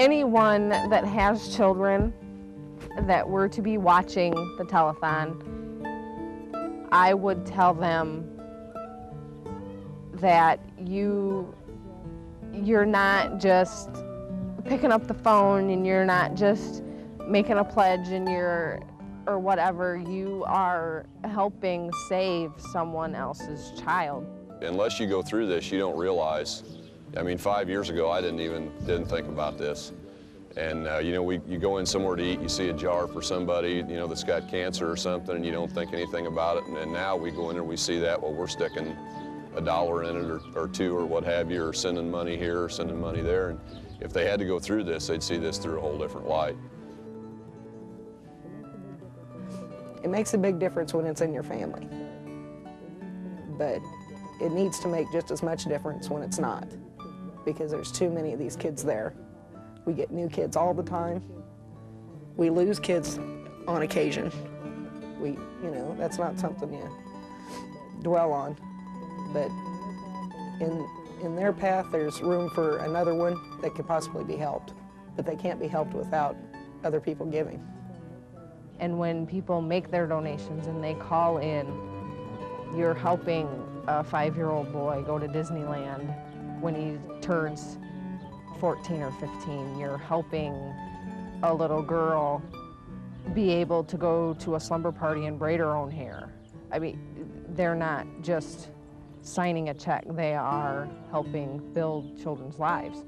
anyone that has children that were to be watching the telethon, I would tell them that you're not just picking up the phone and you're not just making a pledge and or whatever, you are helping save someone else's child. Unless you go through this, you don't realize. I mean, 5 years ago, I didn't think about this. And you know, you go in somewhere to eat, you see a jar for somebody, you know, that's got cancer or something, and you don't think anything about it. And now we go in and we see that, well, we're sticking $1 in it or two or what have you, or sending money here or sending money there. And if they had to go through this, they'd see this through a whole different light. It makes a big difference when it's in your family, but it needs to make just as much difference when it's not, because there's too many of these kids there. We get new kids all the time. We lose kids on occasion. You know, that's not something you dwell on, but in their path, there's room for another one that could possibly be helped, but they can't be helped without other people giving. And when people make their donations and they call in, you're helping a 5-year-old boy go to Disneyland when he turns 14 or 15. You're helping a little girl be able to go to a slumber party and braid her own hair. I mean, they're not just signing a check, they are helping build children's lives.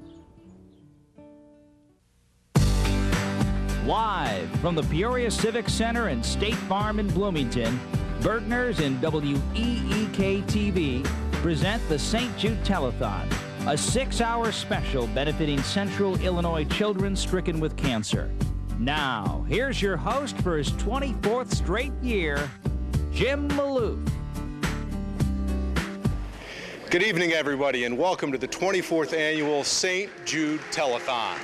Live from the Peoria Civic Center and State Farm in Bloomington, Bergner's and WEEK-TV present the St. Jude Telethon, a 6-hour special benefiting Central Illinois children stricken with cancer. Now, here's your host for his 24th straight year, Jim Maloof. Good evening, everybody, and welcome to the 24th annual St. Jude Telethon.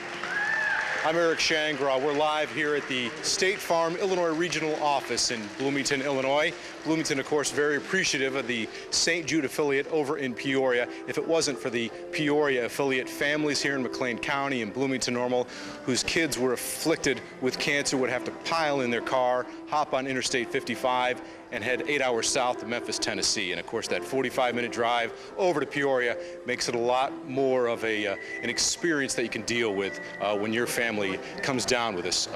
I'm Eric Shangraw. We're live here at the State Farm Illinois Regional Office in Bloomington, Illinois. Bloomington, of course, very appreciative of the St. Jude affiliate over in Peoria. If it wasn't for the Peoria affiliate, families here in McLean County and Bloomington Normal whose kids were afflicted with cancer would have to pile in their car, hop on Interstate 55, and head 8 hours south to Memphis, Tennessee. And of course, that 45-minute drive over to Peoria makes it a lot more of an experience that you can deal with when your family comes down with these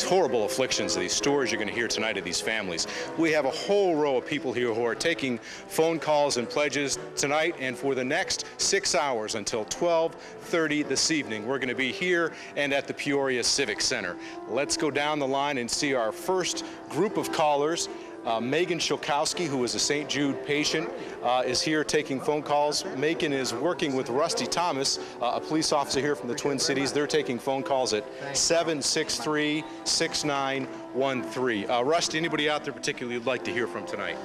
horrible afflictions, these stories you're going to hear tonight of these families. We have a whole row of people here who are taking phone calls and pledges tonight and for the next 6 hours until 12:30 this evening. We're going to be here and at the Peoria Civic Center. Let's go down the line and see our first group of callers. Megan Shilkowski, who is a St. Jude patient, is here taking phone calls. Megan is working with Rusty Thomas, a police officer here from the Twin Cities. They're taking phone calls at 763-6913. Rusty, anybody out there particularly you'd like to hear from tonight?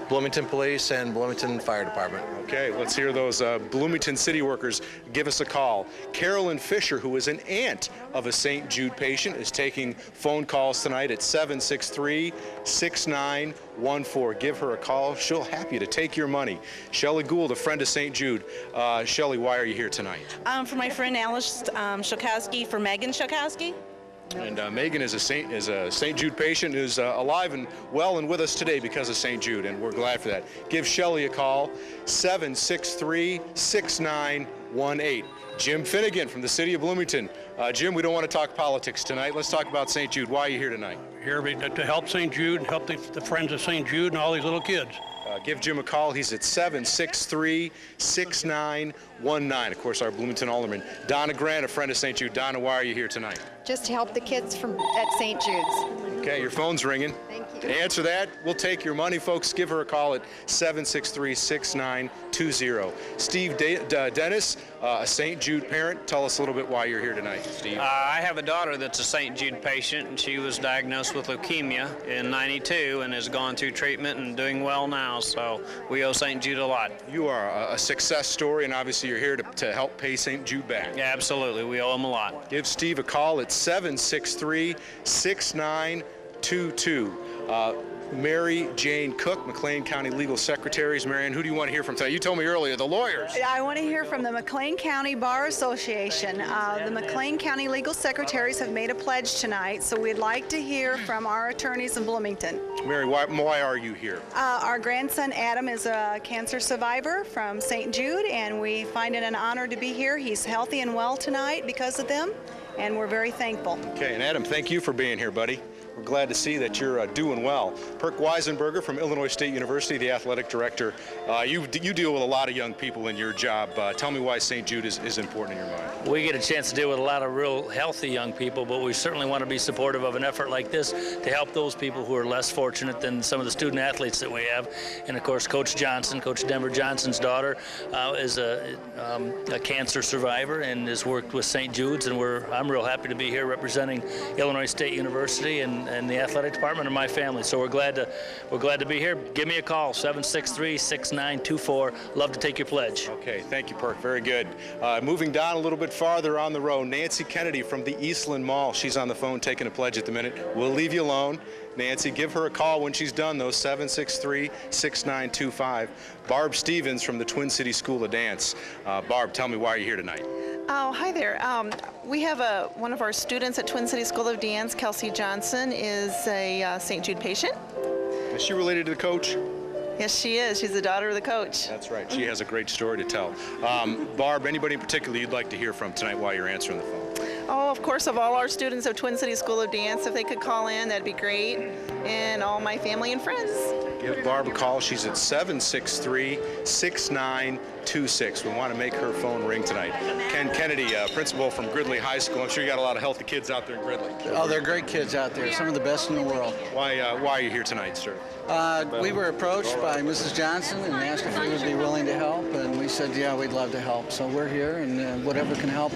Bloomington Police and Bloomington Fire Department. Okay, let's hear those Bloomington city workers give us a call. Carolyn Fisher, who is an aunt of a St. Jude patient, is taking phone calls tonight at 763-6914. Give her a call. She'll happy to take your money. Shelley Gould, a friend of St. Jude. Shelley, why are you here tonight? For my friend Alice Shilkowski, for Megan Shilkowski. And Megan is a St. Jude patient who's alive and well and with us today because of St. Jude, and we're glad for that. Give Shelley a call, 763-6918. Jim Finnegan from the city of Bloomington. Jim, we don't want to talk politics tonight. Let's talk about St. Jude. Why are you here tonight? Here to help St. Jude, help the friends of St. Jude and all these little kids. Give Jim a call. He's at 763-6919. Of course, our Bloomington Alderman, Donna Grant, a friend of St. Jude. Donna, why are you here tonight? Just to help the kids at St. Jude's. Okay, your phone's ringing. Thank you. To answer that, we'll take your money, folks. Give her a call at 763-6920. Steve Dennis, a St. Jude parent. Tell us a little bit why you're here tonight, Steve. I have a daughter that's a St. Jude patient, and she was diagnosed with leukemia in '92 and has gone through treatment and doing well now, so we owe St. Jude a lot. You are a success story, and obviously you're here to help pay St. Jude back. Yeah, absolutely. We owe him a lot. Give Steve a call at 763-6920. 6722. Mary Jane Cook, McLean County Legal Secretaries. Marianne, who do you want to hear from tonight? You told me earlier, the lawyers. I want to hear from the McLean County Bar Association. The McLean County Legal Secretaries have made a pledge tonight, so we'd like to hear from our attorneys in Bloomington. Mary, why are you here? Our grandson Adam is a cancer survivor from St. Jude, and we find it an honor to be here. He's healthy and well tonight because of them, and we're very thankful. Okay, and Adam, thank you for being here, buddy. We're glad to see that you're doing well. Perk Weisenberger from Illinois State University, the athletic director. You deal with a lot of young people in your job. Tell me why St. Jude is important in your mind. We get a chance to deal with a lot of real healthy young people, but we certainly want to be supportive of an effort like this to help those people who are less fortunate than some of the student athletes that we have. And of course, Coach Johnson, Coach Denver Johnson's daughter, is a cancer survivor and has worked with St. Jude's, and I'm real happy to be here representing Illinois State University and the athletic department and my family. So we're glad to be here. Give me a call, 763-6924. Love to take your pledge. Okay, thank you, Perk. Very good. Moving down a little bit farther on the road, Nancy Kennedy from the Eastland Mall. She's on the phone taking a pledge at the minute. We'll leave you alone. Nancy, give her a call when she's done, though, 763-6925. Barb Stevens from the Twin Cities School of Dance. Barb, tell me why you're here tonight. Oh, hi there. We have one of our students at Twin Cities School of Dance, Kelsey Johnson, is a St. Jude patient. Is she related to the coach? Yes, she is. She's the daughter of the coach. That's right. She has a great story to tell. Barb, anybody in particular you'd like to hear from tonight while you're answering the phone? Oh, of course, of all our students of Twin Cities School of Dance, if they could call in, that'd be great. And all my family and friends. Give Barb a call. She's at 763-6926. We want to make her phone ring tonight. Ken Kennedy, principal from Gridley High School. I'm sure you got a lot of healthy kids out there in Gridley. Oh, they're great kids out there. Some of the best in the world. Why are you here tonight, sir? We were approached by Mrs. Johnson and asked if we would be willing to help, and we said, yeah, we'd love to help. So we're here, and whatever can help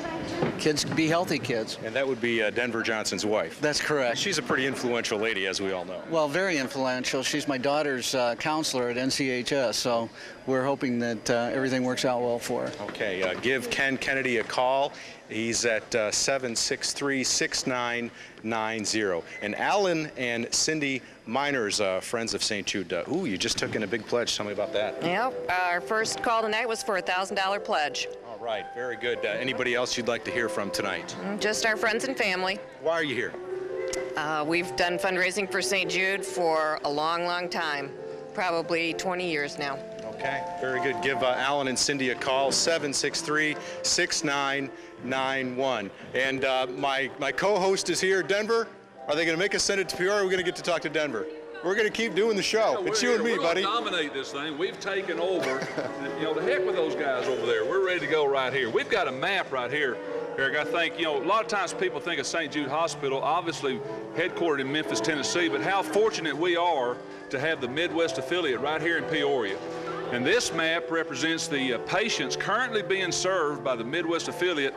kids be healthy kids. And that would be Denver Johnson's wife. That's correct. She's a pretty influential lady, as we all know. Well, very influential. She's my daughter's counselor at NCHS, so we're hoping that everything works out well for her. Okay, give Ken Kennedy a call. He's at 763-6990. And Alan and Cindy Miners, friends of St. Jude. You just took in a big pledge. Tell me about that. Yep, our first call tonight was for a $1,000 pledge. All right, very good. Anybody else you'd like to hear from tonight? Just our friends and family. Why are you here? We've done fundraising for St. Jude for a long, long time, probably 20 years now. Okay, very good. Give Alan and Cindy a call, 763-6991. And my co-host is here, Denver. Are they going to make us send it to Peoria, or are we going to get to talk to Denver? We're going to keep doing the show. Yeah, it's you and me, buddy. We're going to dominate this thing. We've taken over. The heck with those guys over there. We're ready to go right here. We've got a map right here, Eric. I think, a lot of times people think of St. Jude Hospital, obviously headquartered in Memphis, Tennessee, but how fortunate we are to have the Midwest affiliate right here in Peoria. And this map represents the patients currently being served by the Midwest affiliate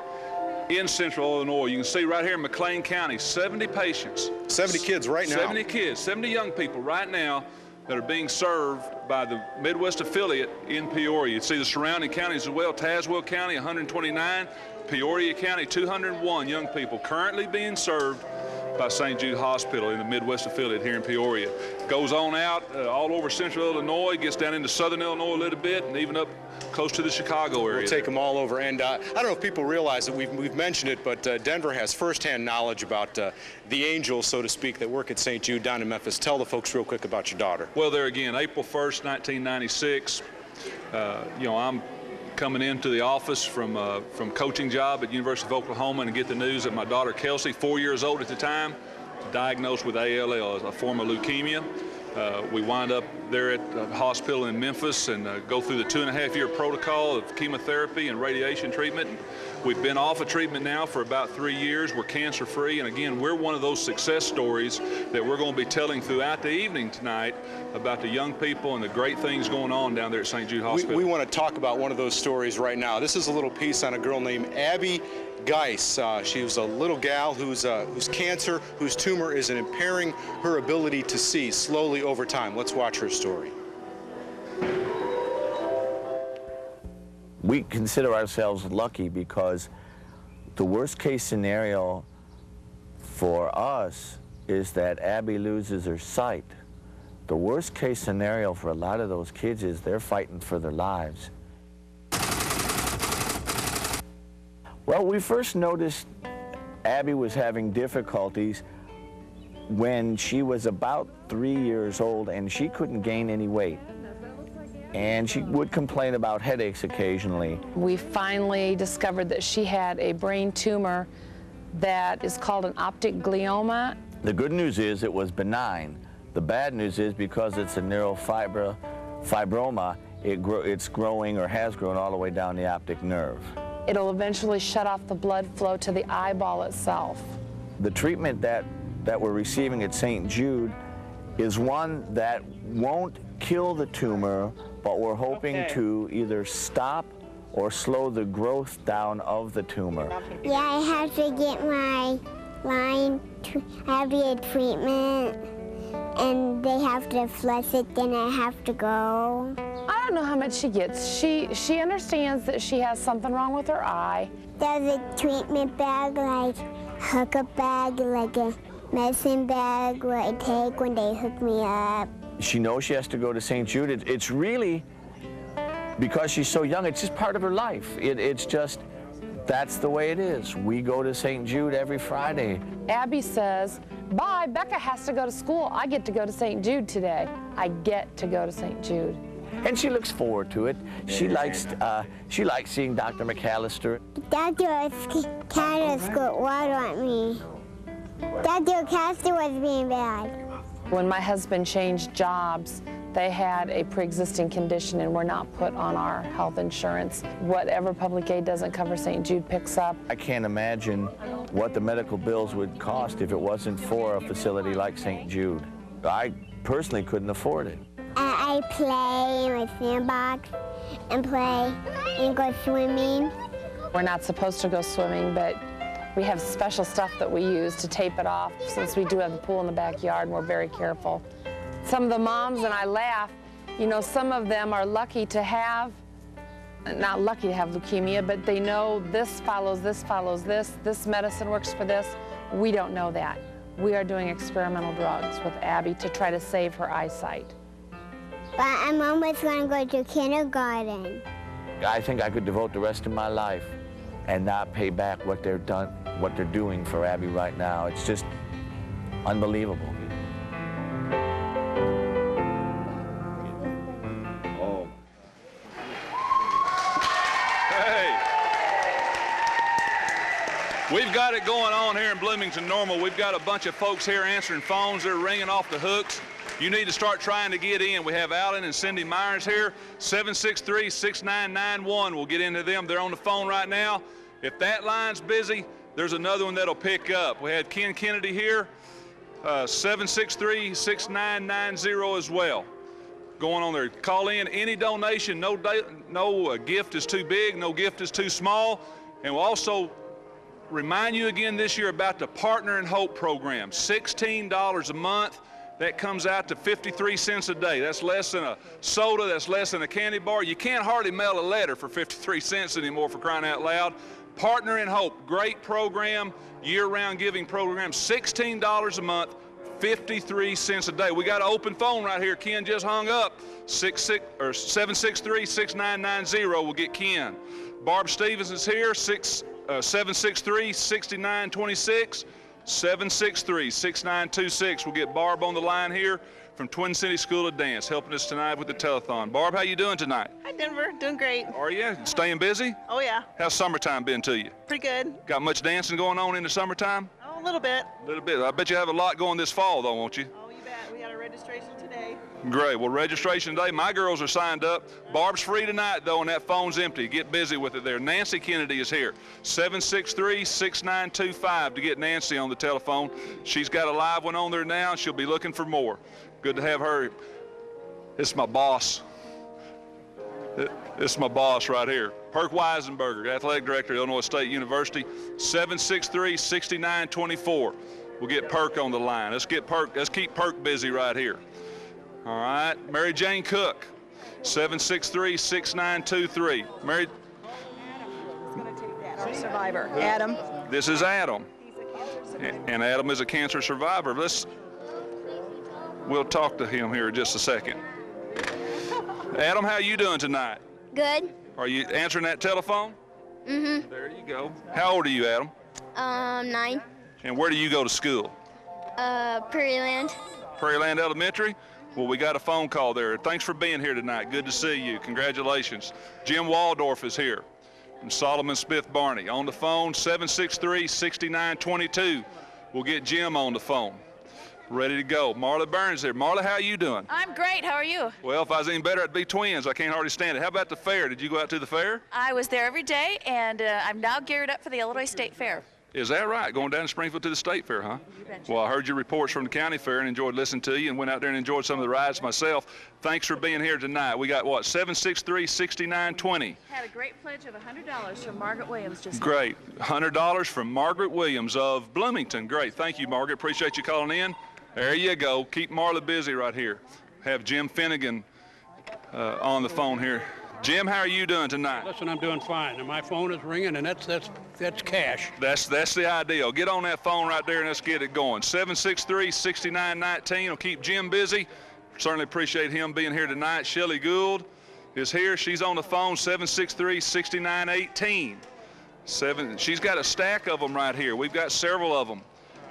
in Central Illinois. You can see right here in McLean County, 70 patients. 70 kids right now. 70 kids, 70 young people right now that are being served by the Midwest affiliate in Peoria. You see the surrounding counties as well. Tazewell County, 129. Peoria County, 201 young people currently being served by St. Jude Hospital in the Midwest affiliate here in Peoria. Goes on out all over Central Illinois, gets down into Southern Illinois a little bit, and even up close to the Chicago area. We'll take them all over. And I don't know if people realize that we've mentioned it, but Denver has firsthand knowledge about the angels, so to speak, that work at St. Jude down in Memphis. Tell the folks real quick about your daughter. Well, there again, April 1st, 1996. I'm coming into the office from coaching job at University of Oklahoma and get the news that my daughter Kelsey, 4 years old at the time, diagnosed with ALL, a form of leukemia. We wind up there at the hospital in Memphis and go through the 2.5-year protocol of chemotherapy and radiation treatment. We've been off of treatment now for about 3 years. We're cancer-free, and again, we're one of those success stories that we're going to be telling throughout the evening tonight about the young people and the great things going on down there at St. Jude Hospital. We want to talk about one of those stories right now. This is a little piece on a girl named Abby Geis. She was a little gal whose cancer, whose tumor is impairing her ability to see slowly over time. Let's watch her story. We consider ourselves lucky because the worst case scenario for us is that Abby loses her sight. The worst case scenario for a lot of those kids is they're fighting for their lives. Well, we first noticed Abby was having difficulties when she was about 3 years old and she couldn't gain any weight. And she would complain about headaches occasionally. We finally discovered that she had a brain tumor that is called an optic glioma. The good news is it was benign. The bad news is because it's a neurofibroma, it's growing or has grown all the way down the optic nerve. It'll eventually shut off the blood flow to the eyeball itself. The treatment that we're receiving at St. Jude is one that won't kill the tumor, but we're hoping to either stop or slow the growth down of the tumor. Yeah, I have to get my line, I have to get treatment, and they have to flush it, then I have to go. I don't know how much she gets. She understands that she has something wrong with her eye. There's a treatment bag, like hookup bag, like a medicine bag where I take when they hook me up. She knows she has to go to St. Jude. It's really, because she's so young, it's just part of her life. It's just, that's the way it is. We go to St. Jude every Friday. Abby says, bye, Becca has to go to school. I get to go to St. Jude today. I get to go to St. Jude. And she looks forward to it. She likes seeing Dr. McAllister. Dr. McAllister squirt water on me. Dr. McAllister was being bad. When my husband changed jobs, they had a pre-existing condition and were not put on our health insurance. Whatever public aid doesn't cover, St. Jude picks up. I can't imagine what the medical bills would cost if it wasn't for a facility like St. Jude. I personally couldn't afford it. I play in my sandbox and play and go swimming. We're not supposed to go swimming, but we have special stuff that we use to tape it off since we do have a pool in the backyard and we're very careful. Some of the moms and I laugh, you know, some of them are lucky to have, not lucky to have leukemia, but they know this follows this, this medicine works for this. We don't know that. We are doing experimental drugs with Abby to try to save her eyesight. But I'm almost going to go to kindergarten. I think I could devote the rest of my life and not pay back what they're doing for Abby right now. It's just unbelievable. Oh. Hey. We've got it going on here in Bloomington Normal. We've got a bunch of folks here answering phones. They're ringing off the hooks. You need to start trying to get in. We have Alan and Cindy Myers here, 763-6991. We'll get into them. They're on the phone right now. If that line's busy, there's another one that'll pick up. We had Ken Kennedy here, 763-6990 as well. Going on there. Call in any donation. No gift is too big, no gift is too small. And we'll also remind you again this year about the Partner in Hope program. $16 a month. That comes out to 53 cents a day. That's less than a soda, that's less than a candy bar. You can't hardly mail a letter for 53 cents anymore, for crying out loud. Partner in Hope, great program, year-round giving program, $16 a month, 53 cents a day. We got an open phone right here. Ken just hung up, 763-6990. We'll get Ken. Barb Stevens is here, 763-6926. 763-6926. We'll get Barb on the line here from Twin City School of Dance, helping us tonight with the telethon. Barb, how you doing tonight? Hi, Denver. Doing great. Are you? Staying busy? Oh, yeah. How's summertime been to you? Pretty good. Got much dancing going on in the summertime? Oh, a little bit. A little bit. I bet you have a lot going this fall, though, won't you? Oh, you bet. We got a registration today. Great. Well, registration today. My girls are signed up. Barb's free tonight, though, and that phone's empty. Get busy with it there. Nancy Kennedy is here. 763-6925 to get Nancy on the telephone. She's got a live one on there now. She'll be looking for more. Good to have her. It's my boss. It's my boss right here. Perk Weisenberger, Athletic Director, Illinois State University. 763-6924. We'll get Perk on the line. Let's keep Perk busy right here. All right, Mary Jane Cook, 763-6923. Mary. Who's going to take that? Our survivor, Adam. This is Adam. He's a cancer And Adam is a cancer survivor. We'll talk to him here in just a second. Adam, how you doing tonight? Good. Are you answering that telephone? Mm-hmm. There you go. How old are you, Adam? 9. And where do you go to school? Prairieland. Prairieland Elementary? Well, we got a phone call there. Thanks for being here tonight. Good to see you. Congratulations. Jim Waldorf is here from Solomon Smith Barney. On the phone, 763-6922. We'll get Jim on the phone. Ready to go. Marla Burns there. Marla, how you doing? I'm great. How are you? Well, if I was any better, I'd be twins. I can't hardly stand it. How about the fair? Did you go out to the fair? I was there every day, and I'm now geared up for the Illinois State Fair. Is that right? Going down to Springfield to the State Fair, huh? Well, I heard your reports from the county fair and enjoyed listening to you and went out there and enjoyed some of the rides myself. Thanks for being here tonight. We got, what, 763-6920. Had a great pledge of $100 from Margaret Williams just Great. $100 from Margaret Williams of Bloomington. Great. Thank you, Margaret. Appreciate you calling in. There you go. Keep Marla busy right here. Have Jim Finnegan on the phone here. Jim, how are you doing tonight? Listen, I'm doing fine, and my phone is ringing, and that's cash. That's the ideal. Get on that phone right there and let's get it going. 763-6919 will keep Jim busy. Certainly appreciate him being here tonight. Shelley Gould is here. She's on the phone, 763-6918. She's got a stack of them right here. We've got several of them.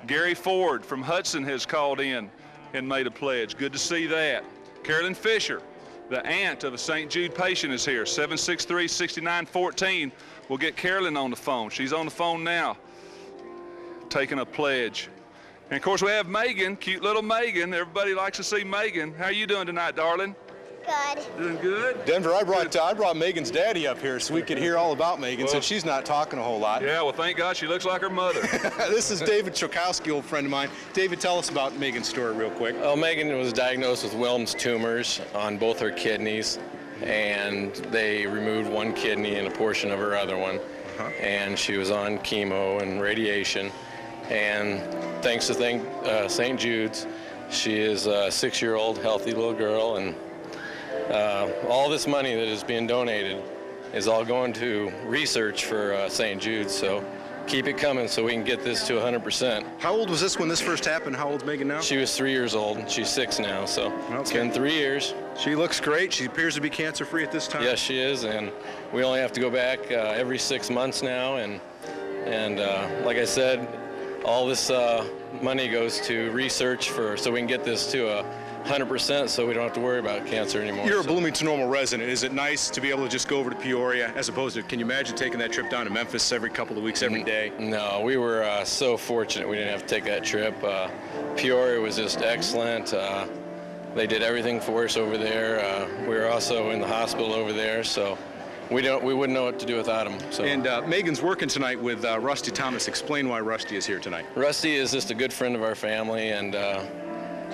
Gary Ford from Hudson has called in and made a pledge. Good to see that. Carolyn Fisher, the aunt of a St. Jude patient, is here. 763-6914. We'll get Carolyn on the phone. She's on the phone now, taking a pledge. And of course we have Megan, cute little Megan. Everybody likes to see Megan. How are you doing tonight, darling? Good. Doing good? Denver, I brought Megan's daddy up here so we could hear all about Megan, since she's not talking a whole lot. Yeah, well, thank God she looks like her mother. This is David Chokowski, old friend of mine. David, tell us about Megan's story real quick. Well, Megan was diagnosed with Wilms tumors on both her kidneys, and they removed one kidney and a portion of her other one. And she was on chemo and radiation. And thanks to St. Jude's, she is a 6-year-old healthy little girl, and all this money that is being donated is all going to research for St. Jude's, so keep it coming so we can get this to 100%. How old was this when this first happened? How old's Megan now? She was 3 years old. She's 6 now, so It's been 3 years. She looks great. She appears to be cancer-free at this time. Yes, she is, and we only have to go back every 6 months now, and like I said, all this money goes to research so we can get this to 100%, so we don't have to worry about cancer anymore. You're a Bloomington normal resident. Is it nice to be able to just go over to Peoria as opposed to, can you imagine taking that trip down to Memphis every couple of weeks, every day? No, we were so fortunate we didn't have to take that trip. Peoria was just excellent. They did everything for us over there. We were also in the hospital over there, so we wouldn't know what to do without them. So. And Megan's working tonight with Rusty Thomas. Explain why Rusty is here tonight. Rusty is just a good friend of our family, and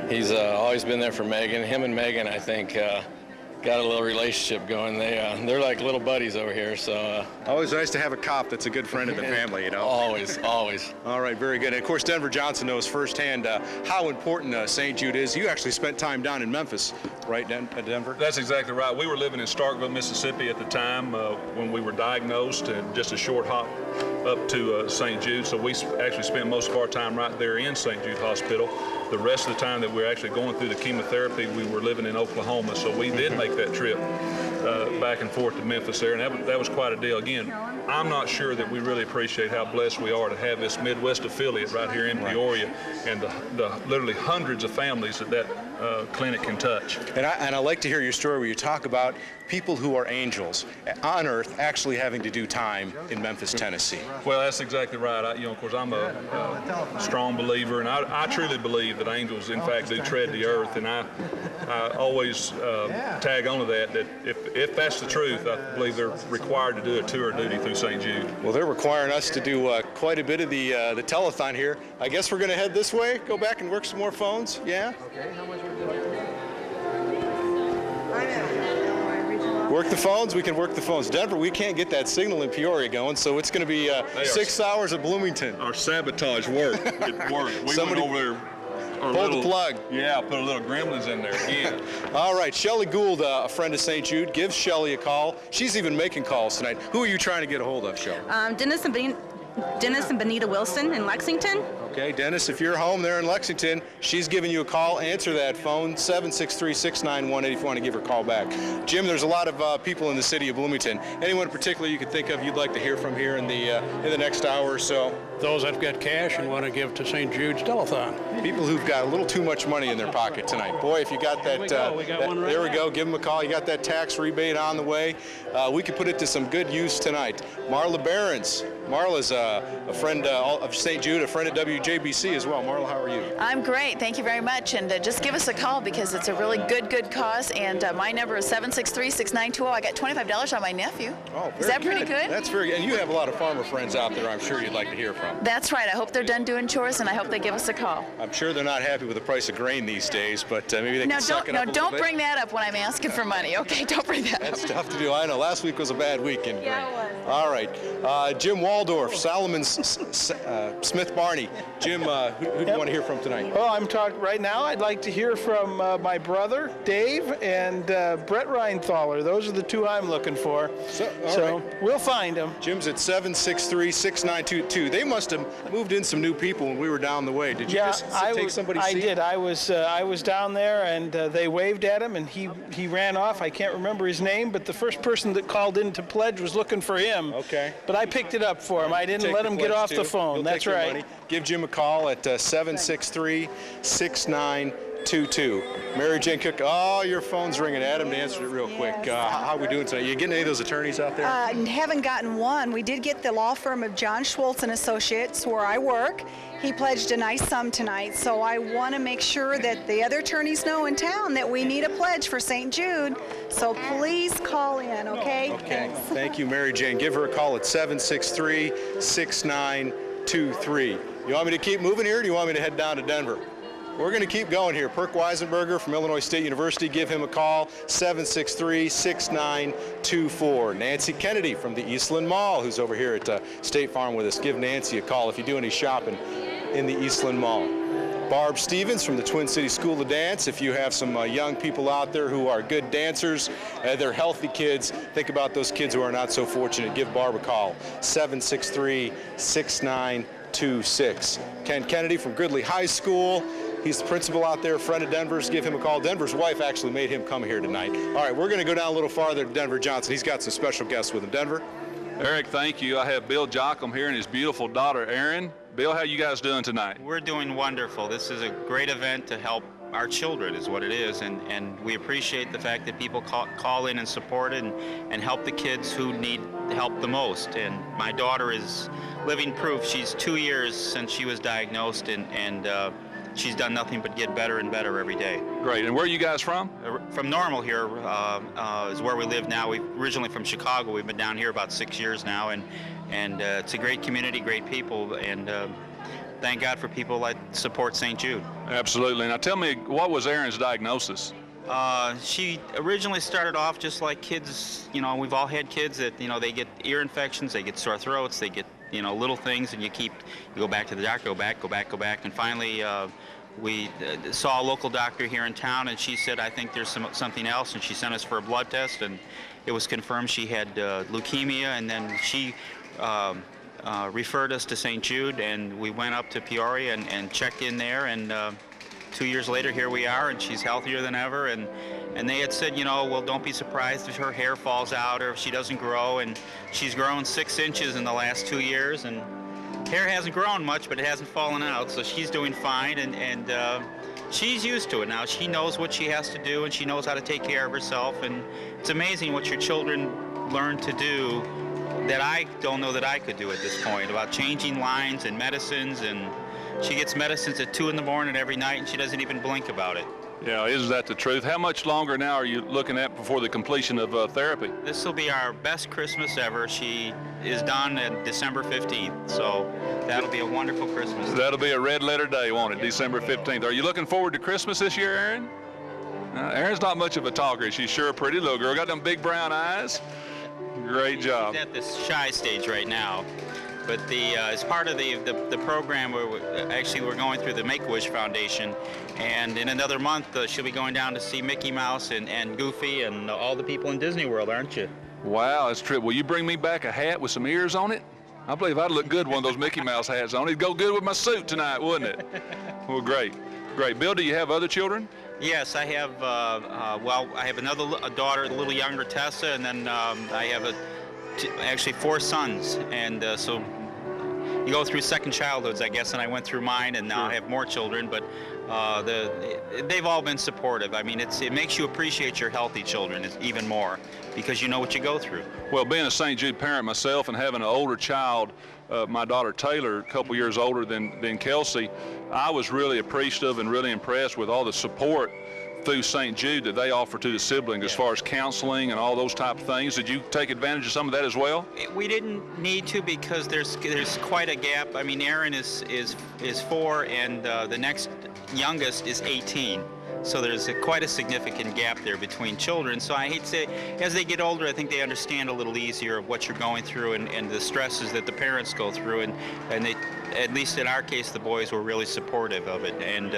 he's always been there for Megan. Him and Megan, I think, got a little relationship going. They're like little buddies over here. So always nice to have a cop that's a good friend of the family, you know. Always. All right, very good. And of course, Denver Johnson knows firsthand how important St. Jude is. You actually spent time down in Memphis, right, Denver? That's exactly right. We were living in Starkville, Mississippi at the time when we were diagnosed, and just a short hop up to St. Jude. So we actually spent most of our time right there in St. Jude Hospital. The rest of the time that we were actually going through the chemotherapy, we were living in Oklahoma. So we did make that trip back and forth to Memphis there, and that was quite a deal. Again, I'm not sure that we really appreciate how blessed we are to have this Midwest affiliate right here in Peoria, and the literally hundreds of families that clinic can touch. And I like to hear your story where you talk about people who are angels on earth actually having to do time in Memphis, Tennessee. Well, that's exactly right. Of course, I'm a strong believer, and I truly believe that angels, in fact, do tread the earth, and I always tag on to that if that's the truth, I believe they're required to do a tour of duty through St. Jude. Well, they're requiring us to do quite a bit of the telethon here. I guess we're going to head this way, go back and work some more phones, yeah? Okay, how much would you like? Work the phones, we can work the phones. Denver, we can't get that signal in Peoria going, so it's going to be 6 hours at Bloomington. Our sabotage worked. It worked. We went over there. Pull the plug. Yeah, put a little gremlins in there again. All right, Shelley Gould, a friend of St. Jude, gives Shelley a call. She's even making calls tonight. Who are you trying to get a hold of, Shelley? Dennis and Benita Wilson in Lexington. Okay, Dennis, if you're home there in Lexington, she's giving you a call. Answer that phone, 763-691-80 if you want to give her a call back. Jim, there's a lot of people in the city of Bloomington. Anyone in particular you could think of you'd like to hear from here in the next hour or so? Those that've got cash and want to give to St. Jude's Telethon. People who've got a little too much money in their pocket tonight. Boy, if you got that, there we go. Give them a call. You got that tax rebate on the way. We could put it to some good use tonight. Marla Behrens. Marla's a friend of St. Jude, a friend of WJBC as well. Marla, how are you? I'm great. Thank you very much. And just give us a call because it's a really good cause. And my number is 763-6920. I got $25 on my nephew. Oh, very Is that pretty good? That's very good. And you have a lot of farmer friends out there I'm sure you'd like to hear from. That's right. I hope they're done doing chores, and I hope they give us a call. I'm sure they're not happy with the price of grain these days, but maybe they can suck it up a little don't bit. bring that up when I'm asking for money, okay? Don't bring that up. That's tough to do. I know. Last week was a bad week in grain. Yeah, it was. All right. Jim Waldorf, Solomon Smith Barney. Jim, who do you want to hear from tonight? Well, I'm talking right now. I'd like to hear from my brother, Dave, and Brett Reinthaler. Those are the two I'm looking for. So we'll find them. Jim's at 763-6922. They must have moved in some new people when we were down the way. Did you just take somebody's seat? I did. I was down there, and they waved at him, and he ran off. I can't remember his name, but the first person that called in to pledge was looking for him. Okay. But I picked it up for him. I didn't let him get off the phone. You'll That's take their right. money. Give Jim a call at 763-6922. Mary Jane Cook, oh, your phone's ringing. Adam answered it real quick. How are we doing tonight? You getting any of those attorneys out there? Haven't gotten one. We did get the law firm of John Schwartz and Associates, where I work. He pledged a nice sum tonight, so I want to make sure that the other attorneys know in town that we need a pledge for St. Jude. So please call in, okay? Okay. Thank you, Mary Jane. Give her a call at 763-6923. You want me to keep moving here, or do you want me to head down to Denver? We're going to keep going here. Perk Weisenberger from Illinois State University, give him a call, 763-6924. Nancy Kennedy from the Eastland Mall, who's over here at State Farm with us. Give Nancy a call if you do any shopping in the Eastland Mall. Barb Stevens from the Twin Cities School of Dance. If you have some young people out there who are good dancers, they're healthy kids, think about those kids who are not so fortunate. Give Barb a call, 763-6926. Ken Kennedy from Gridley High School. He's the principal out there, friend of Denver's. Give him a call. Denver's wife actually made him come here tonight. All right, we're going to go down a little farther to Denver Johnson. He's got some special guests with him. Denver? Eric, thank you. I have Bill Jockum here and his beautiful daughter, Erin. Bill, how you guys doing tonight? We're doing wonderful. This is a great event to help our children is what it is, and we appreciate the fact that people call in and support it and help the kids who need help the most. And my daughter is living proof. She's 2 years since she was diagnosed, and she's done nothing but get better and better every day. Great. And where are you guys from? From Normal here is where we live now. We're originally from Chicago. We've been down here about 6 years now, and it's a great community, great people, and thank God for people that support St. Jude. Absolutely. Now tell me, what was Erin's diagnosis? She originally started off just like kids, we've all had kids that, they get ear infections, they get sore throats, they get, little things, and you go back to the doctor, go back, and finally we saw a local doctor here in town, and she said, I think there's something else, and she sent us for a blood test, and it was confirmed she had leukemia, and then she referred us to St. Jude, and we went up to Peoria and checked in there, and 2 years later, here we are, and she's healthier than ever, and they had said, well, don't be surprised if her hair falls out or if she doesn't grow, and she's grown 6 inches in the last 2 years, and hair hasn't grown much, but it hasn't fallen out, so she's doing fine, and she's used to it now. She knows what she has to do, and she knows how to take care of herself, and it's amazing what your children learn to do that I don't know that I could do at this point, about changing lines and medicines, and she gets medicines at 2 in the morning every night, and she doesn't even blink about it. Yeah, is that the truth? How much longer now are you looking at before the completion of therapy? This will be our best Christmas ever. She is done on December 15th, so that'll be a wonderful Christmas. That'll be a red letter day, won't it? December 15th. Are you looking forward to Christmas this year, Erin? Erin's not much of a talker. She's sure a pretty little girl. Got them big brown eyes. Great job. She's at this shy stage right now. But as part of the program, we're going through the Make-A-Wish Foundation, and in another month she'll be going down to see Mickey Mouse and Goofy and all the people in Disney World, aren't you? Wow, that's true. Will you bring me back a hat with some ears on it? I believe I'd look good with one of those Mickey Mouse hats on. It'd go good with my suit tonight, wouldn't it? Well, great. Great. Bill, do you have other children? Yes, I have, well, I have a daughter, a little younger, Tessa, and then I have actually 4 sons. And so you go through second childhoods, I guess, and I went through mine, and now I have more children, but they've all been supportive. I mean, it makes you appreciate your healthy children even more because you know what you go through. Well, being a St. Jude parent myself and having an older child, my daughter Taylor, a couple years older than Kelsey, I was really appreciative and really impressed with all the support through St. Jude that they offer to the siblings as far as counseling and all those type of things. Did you take advantage of some of that as well? We didn't need to because there's quite a gap. I mean, Aaron is 4 and the next youngest is 18. So there's quite a significant gap there between children. So I hate to say, as they get older, I think they understand a little easier of what you're going through and the stresses that the parents go through. And they, at least in our case, the boys were really supportive of it. And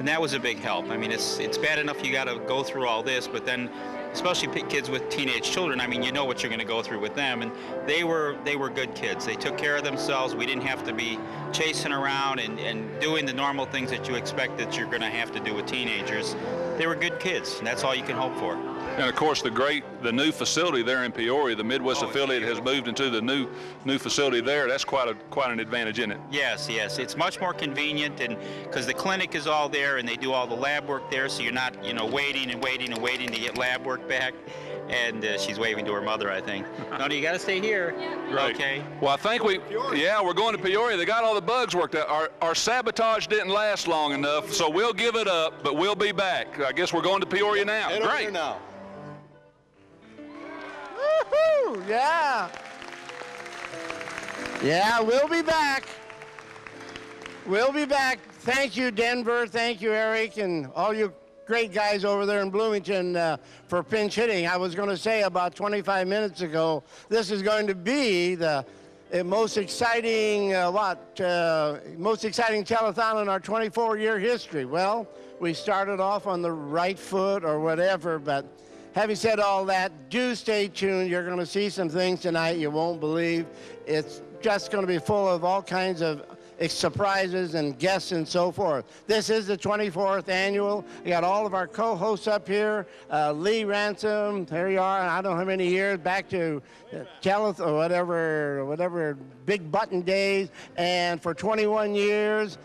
that was a big help. I mean, it's bad enough you got to go through all this, but then especially kids with teenage children, I mean, you know what you're going to go through with them. And they were good kids. They took care of themselves. We didn't have to be chasing around and doing the normal things that you expect that you're going to have to do with teenagers. They were good kids, and that's all you can hope for. And of course, the new facility there in Peoria, the Midwest affiliate has moved into the new facility there. That's quite an advantage, isn't it? Yes, it's much more convenient, and because the clinic is all there and they do all the lab work there, so you're not waiting to get lab work back. And she's waving to her mother, I think. No, you got to stay here. Right. Okay. Well, I think we're going to Peoria. They got all the bugs worked out. Our sabotage didn't last long enough, so we'll give it up, but we'll be back. I guess we're going to Peoria now. Head over Great. here now. Woohoo! Yeah. Yeah, we'll be back. We'll be back. Thank you, Denver. Thank you, Eric, and all you great guys over there in Bloomington for pinch hitting. I was going to say about 25 minutes ago, this is going to be the most exciting most exciting telethon in our 24-year history. Well, we started off on the right foot or whatever, but having said all that, do stay tuned. You're going to see some things tonight you won't believe. It's just going to be full of all kinds of surprises and guests and so forth. This is the 24th annual. We got all of our co-hosts up here. Lee Ransom, there you are. I don't know how many years back to Telethon or whatever big button days. And for 21 years,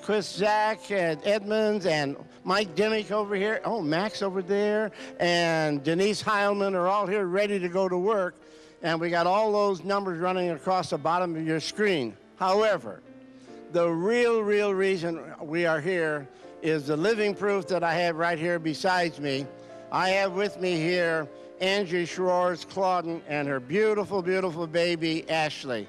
Chris Zach and Edmonds and Mike Dimmick over here. Oh, Max over there. And Denise Heilman are all here ready to go to work. And we got all those numbers running across the bottom of your screen. However, the real reason we are here is the living proof that I have right here beside me. I have with me here Angie Schroers Clauden and her beautiful baby, Ashley.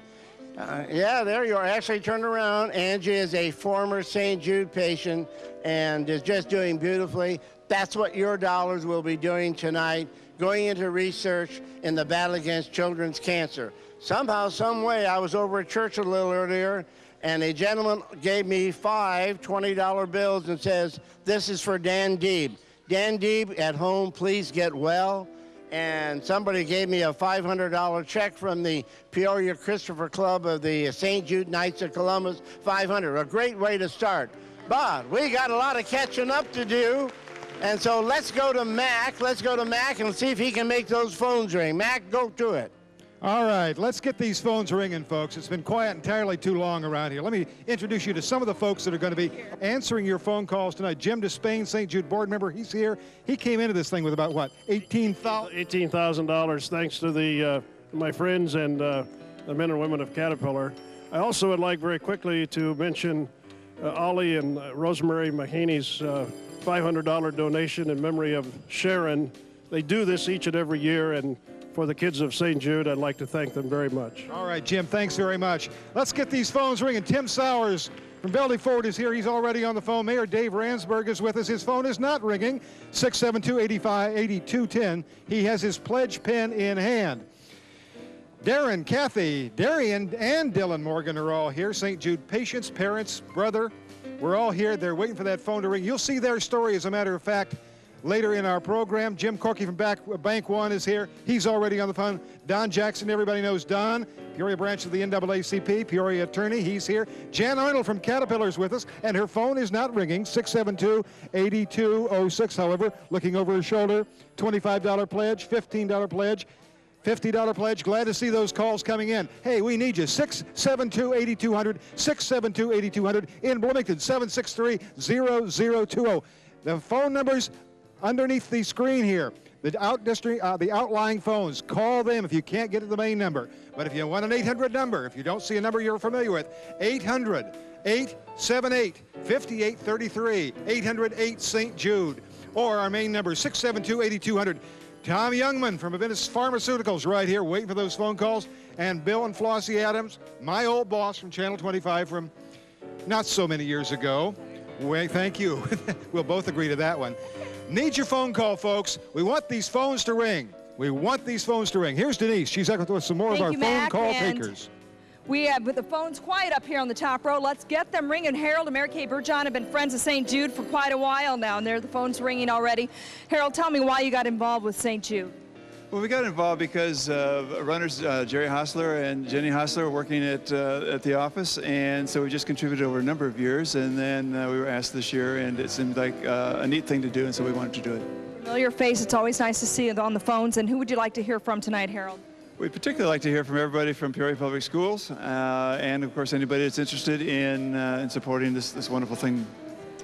Yeah, there you are. Ashley, turn around. Angie is a former St. Jude patient and is just doing beautifully. That's what your dollars will be doing tonight, going into research in the battle against children's cancer. Somehow, some way, I was over at church a little earlier, and a gentleman gave me 5 $20 bills and says, this is for Dan Deeb. Dan Deeb, at home, please get well. And somebody gave me a $500 check from the Peoria Christopher Club of the St. Jude Knights of Columbus, $500. A great way to start. But we got a lot of catching up to do. And so let's go to Mac. Let's go to Mac and see if he can make those phones ring. Mac, go to it. All right, let's get these phones ringing, folks. It's been quiet entirely too long around here. Let me introduce you to some of the folks that are going to be answering your phone calls tonight. Jim Despain, St. Jude board member, he's here. He came into this thing with about, what, $18,000, thanks to my friends and the men and women of Caterpillar. I also would like very quickly to mention Ollie and Rosemary Mahaney's $500 donation in memory of Sharon. They do this each and every year, and for the kids of St. Jude, I'd like to thank them very much. All right, Jim, thanks very much. Let's get these phones ringing. Tim Sowers from Valley Forge is here. He's already on the phone. Mayor Dave Ransburg is with us. His phone is not ringing. 672-8210. He has his pledge pen in hand. Darren, Kathy, Darian, and Dylan Morgan are all here. St. Jude patients, parents, brother. We're all here. They're waiting for that phone to ring. You'll see their story, as a matter of fact, later in our program. Jim Corky from Bank One is here. He's already on the phone. Don Jackson, everybody knows Don, Peoria branch of the NAACP, Peoria attorney. He's here. Jan Arnold from Caterpillar is with us, and her phone is not ringing. 672-8206. However, looking over her shoulder, $25 pledge, $15 pledge, $50 pledge. Glad to see those calls coming in. Hey, we need you. 672-8200, 672-8200 in Bloomington, 763-0020. The phone numbers underneath the screen here. The outlying phones. Call them if you can't get to the main number. But if you want an 800 number, if you don't see a number you're familiar with, 800-878-5833, 800-8 St. Jude. Or our main number, 672-8200. Tom Youngman from Aventis Pharmaceuticals right here waiting for those phone calls. And Bill and Flossie Adams, my old boss from Channel 25 from not so many years ago. Thank you. We'll both agree to that one. Need your phone call, folks. We want these phones to ring. We want these phones to ring. Here's Denise. She's up with some more of our phone call takers. We have with the phones quiet up here on the top row. Let's get them ringing. Harold and Mary Kay Burjohn have been friends of St. Jude for quite a while now, and the phone's ringing already. Harold, tell me why you got involved with St. Jude. Well, we got involved because runners Jerry Hostler and Jenny Hostler were working at the office, and so we just contributed over a number of years, and then we were asked this year, and it seemed like a neat thing to do, and so we wanted to do it. Familiar face, it's always nice to see it on the phones. And who would you like to hear from tonight, Harold? We'd particularly like to hear from everybody from Peoria Public Schools, and of course anybody that's interested in supporting this wonderful thing.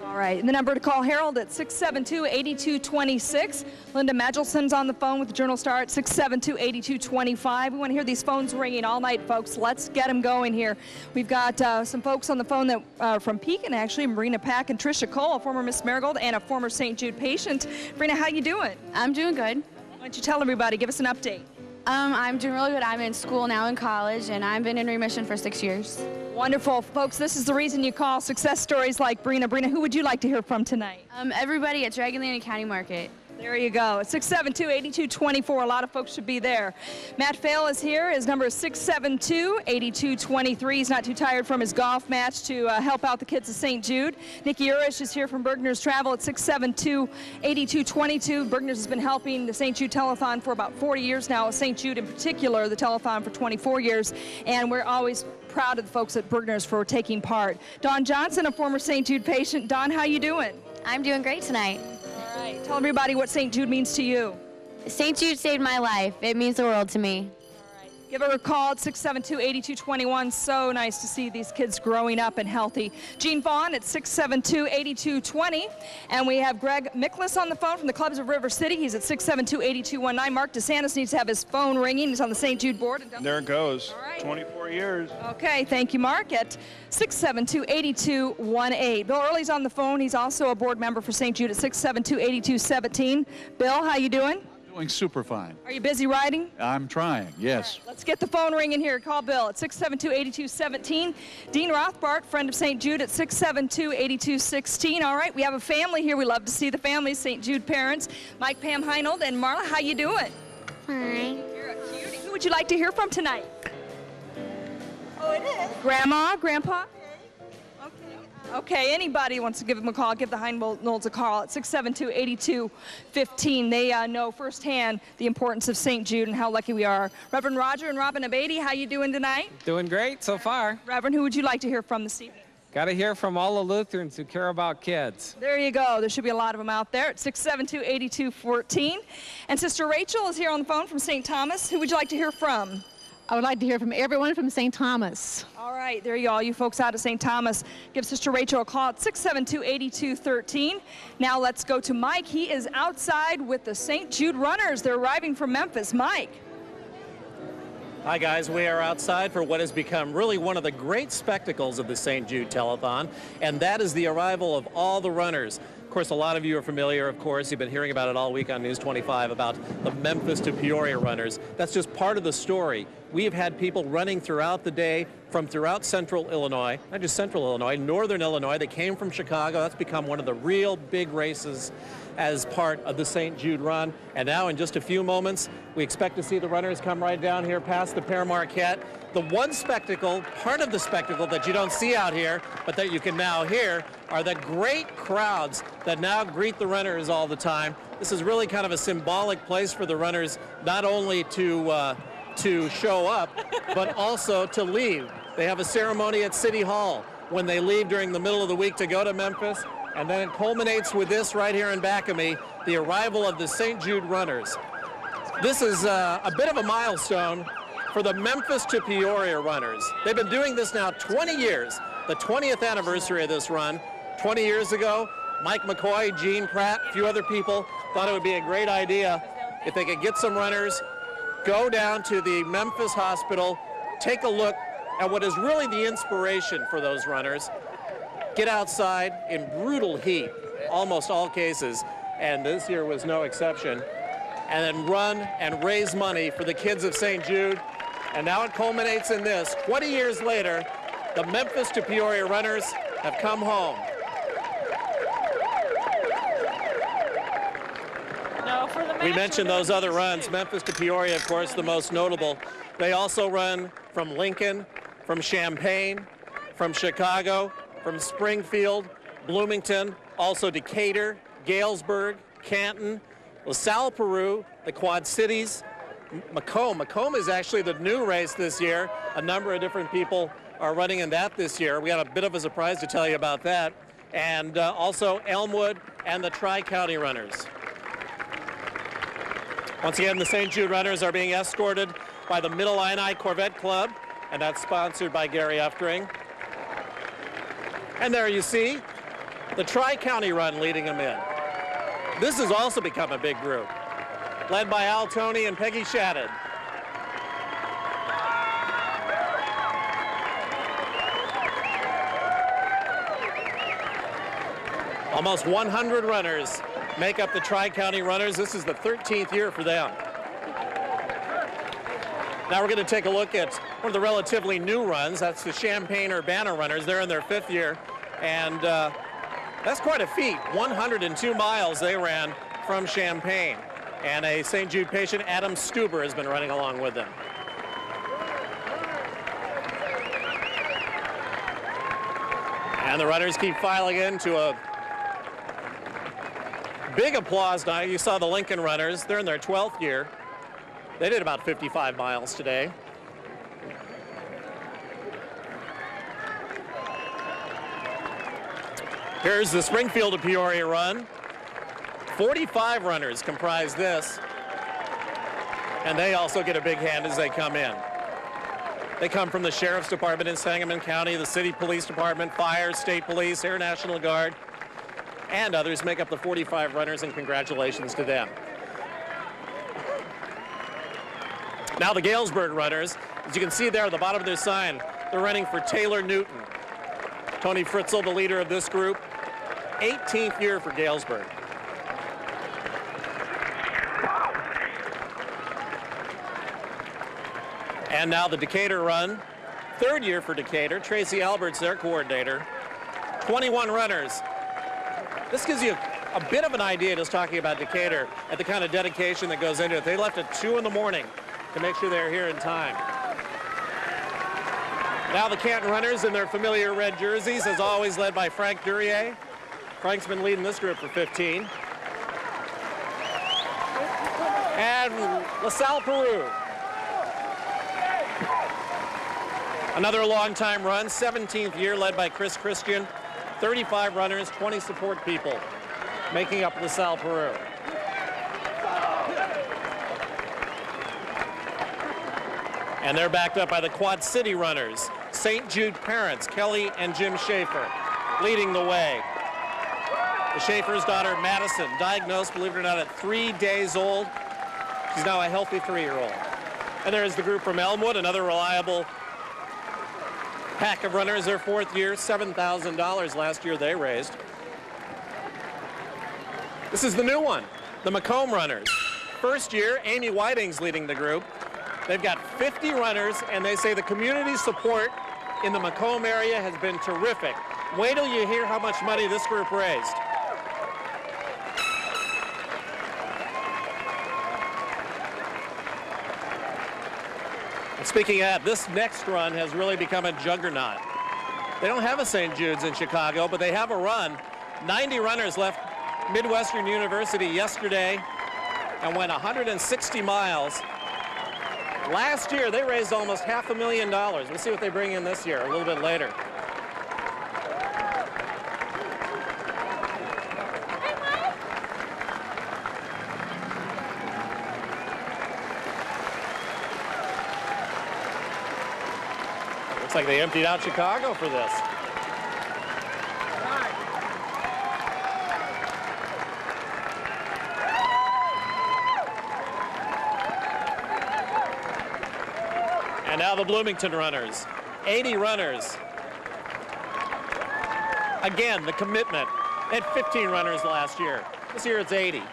All right, and the number to call Harold at 672-8226. Linda Magelson's on the phone with the Journal Star at 672-8225. We want to hear these phones ringing all night, folks. Let's get them going here. We've got some folks on the phone that from Pekin, actually, Marina Pack and Tricia Cole, a former Miss Marigold and a former St. Jude patient. Marina, how you doing? I'm doing good. Why don't you tell everybody, give us an update. I'm doing really good. I'm in school now in college, and I've been in remission for 6 years. Wonderful. Folks, this is the reason you call success stories like Brina. Brina, who would you like to hear from tonight? Everybody at Dragon Landing County Market. There you go. 672-8224. A lot of folks should be there. Matt Fail is here. His number is 672-8223. He's not too tired from his golf match to help out the kids of St. Jude. Nikki Urish is here from Bergner's Travel at 672-8222. Bergner's has been helping the St. Jude Telethon for about 40 years now. St. Jude in particular, the telethon for 24 years. And we're always proud of the folks at Bergner's for taking part. Don Johnson, a former St. Jude patient. Don, how you doing? I'm doing great tonight. All right. Tell everybody what St. Jude means to you. St. Jude saved my life. It means the world to me. Give her a call at 672-8221. So nice to see these kids growing up and healthy. Gene Vaughn at 672-8220. And we have Greg Miklas on the phone from the Clubs of River City. He's at 672-8219. Mark DeSantis needs to have his phone ringing. He's on the St. Jude board. There it goes. All right. 24 years. Okay, thank you, Mark, at 672-8218. Bill Early's on the phone. He's also a board member for St. Jude at 672-8217. Bill, how you doing? Doing super fine. Are you busy riding? I'm trying, yes. Let's get the phone ringing here. Call Bill at 672-8217. Dean Rothbart, friend of St. Jude, at 672-8216. All right, we have a family here. We love to see the family, St. Jude parents. Mike, Pam Heinold, and Marla, how you doing? Fine. You're a cutie. Who would you like to hear from tonight? Oh, it is? Grandma, Grandpa? Okay, anybody wants to give them a call, give the Heinolds a call at 672-8215. They know firsthand the importance of St. Jude and how lucky we are. Reverend Roger and Robin Abady, how you doing tonight? Doing great so far. Reverend, who would you like to hear from this evening? Got to hear from all the Lutherans who care about kids. There you go. There should be a lot of them out there at 672-8214. And Sister Rachel is here on the phone from St. Thomas. Who would you like to hear from? I would like to hear from everyone from St. Thomas. All right, there you go, you folks out of St. Thomas. Give Sister Rachel a call at 672-8213. Now let's go to Mike. He is outside with the St. Jude Runners. They're arriving from Memphis. Mike. Hi guys, we are outside for what has become really one of the great spectacles of the St. Jude Telethon, and that is the arrival of all the runners. Of course, a lot of you are familiar, of course, you've been hearing about it all week on News 25 about the Memphis to Peoria runners. That's just part of the story. We have had people running throughout the day from throughout central Illinois, not just central Illinois, northern Illinois. They came from Chicago. That's become one of the real big races as part of the St. Jude run. And now in just a few moments, we expect to see the runners come right down here past the Père Marquette. The one spectacle, part of the spectacle that you don't see out here, but that you can now hear, are the great crowds that now greet the runners all the time. This is really kind of a symbolic place for the runners, not only to show up, but also to leave. They have a ceremony at City Hall when they leave during the middle of the week to go to Memphis, and then it culminates with this right here in back of me, the arrival of the St. Jude runners. This is a bit of a milestone for the Memphis to Peoria runners. They've been doing this now 20 years, the 20th anniversary of this run. 20 years ago, Mike McCoy, Gene Pratt, a few other people thought it would be a great idea if they could get some runners, go down to the Memphis hospital, take a look at what is really the inspiration for those runners, get outside in brutal heat, almost all cases, and this year was no exception, and then run and raise money for the kids of St. Jude. And now it culminates in this. 20 years later, the Memphis to Peoria runners have come home. We mentioned those other runs. Memphis to Peoria, of course, the most notable. They also run from Lincoln, from Champaign, from Chicago, from Springfield, Bloomington, also Decatur, Galesburg, Canton, LaSalle, Peru, the Quad Cities, Macomb. Macomb is actually the new race this year. A number of different people are running in that this year. We got a bit of a surprise to tell you about that. And also Elmwood and the Tri-County runners. Once again, the St. Jude runners are being escorted by the Middle Illini Corvette Club, and that's sponsored by Gary Eftring. And there you see the Tri-County run leading them in. This has also become a big group, led by Al Toney and Peggy Shadid. Almost 100 runners make up the Tri-County runners. This is the 13th year for them. Now we're going to take a look at one of the relatively new runs. That's the Champaign-Urbana runners. They're in their 5th year, and that's quite a feat. 102 miles they ran from Champaign, and a St. Jude patient, Adam Stuber, has been running along with them. And the runners keep filing into a big applause now. You saw the Lincoln runners. They're in their 12th year. They did about 55 miles today. Here's the Springfield to Peoria run. 45 runners comprise this. And they also get a big hand as they come in. They come from the Sheriff's Department in Sangamon County, the City Police Department, Fire, State Police, Air National Guard, and others make up the 45 runners, and congratulations to them. Now the Galesburg runners, as you can see there at the bottom of their sign, they're running for Taylor Newton. Tony Fritzl, the leader of this group, 18th year for Galesburg. And now the Decatur run, 3rd year for Decatur. Tracy Albert's their coordinator. 21 runners. This gives you a bit of an idea, just talking about Decatur, at the kind of dedication that goes into it. They left at 2 in the morning to make sure they're here in time. Now the Canton runners in their familiar red jerseys, as always led by Frank Duryea. Frank's been leading this group for 15. And LaSalle, Peru. Another long-time run, 17th year, led by Chris Christian. 35 runners, 20 support people, making up LaSalle, Peru. And they're backed up by the Quad City runners. St. Jude parents, Kelly and Jim Schaefer, leading the way. The Schaefer's daughter, Madison, diagnosed, believe it or not, at 3 days old. She's now a healthy 3-year-old. And there's the group from Elmwood, another reliable pack of runners, their 4th year, $7,000 last year they raised. This is the new one, the Macomb runners. 1st year, Amy Whiting's leading the group. They've got 50 runners, and they say the community support in the Macomb area has been terrific. Wait till you hear how much money this group raised. And speaking of that, this next run has really become a juggernaut. They don't have a St. Jude's in Chicago, but they have a run. 90 runners left Midwestern University yesterday and went 160 miles. Last year, they raised almost $500,000. We'll see what they bring in this year a little bit later. Looks like they emptied out Chicago for this. And now the Bloomington runners, 80 runners. Again, the commitment. They had 15 runners last year. This year it's 80.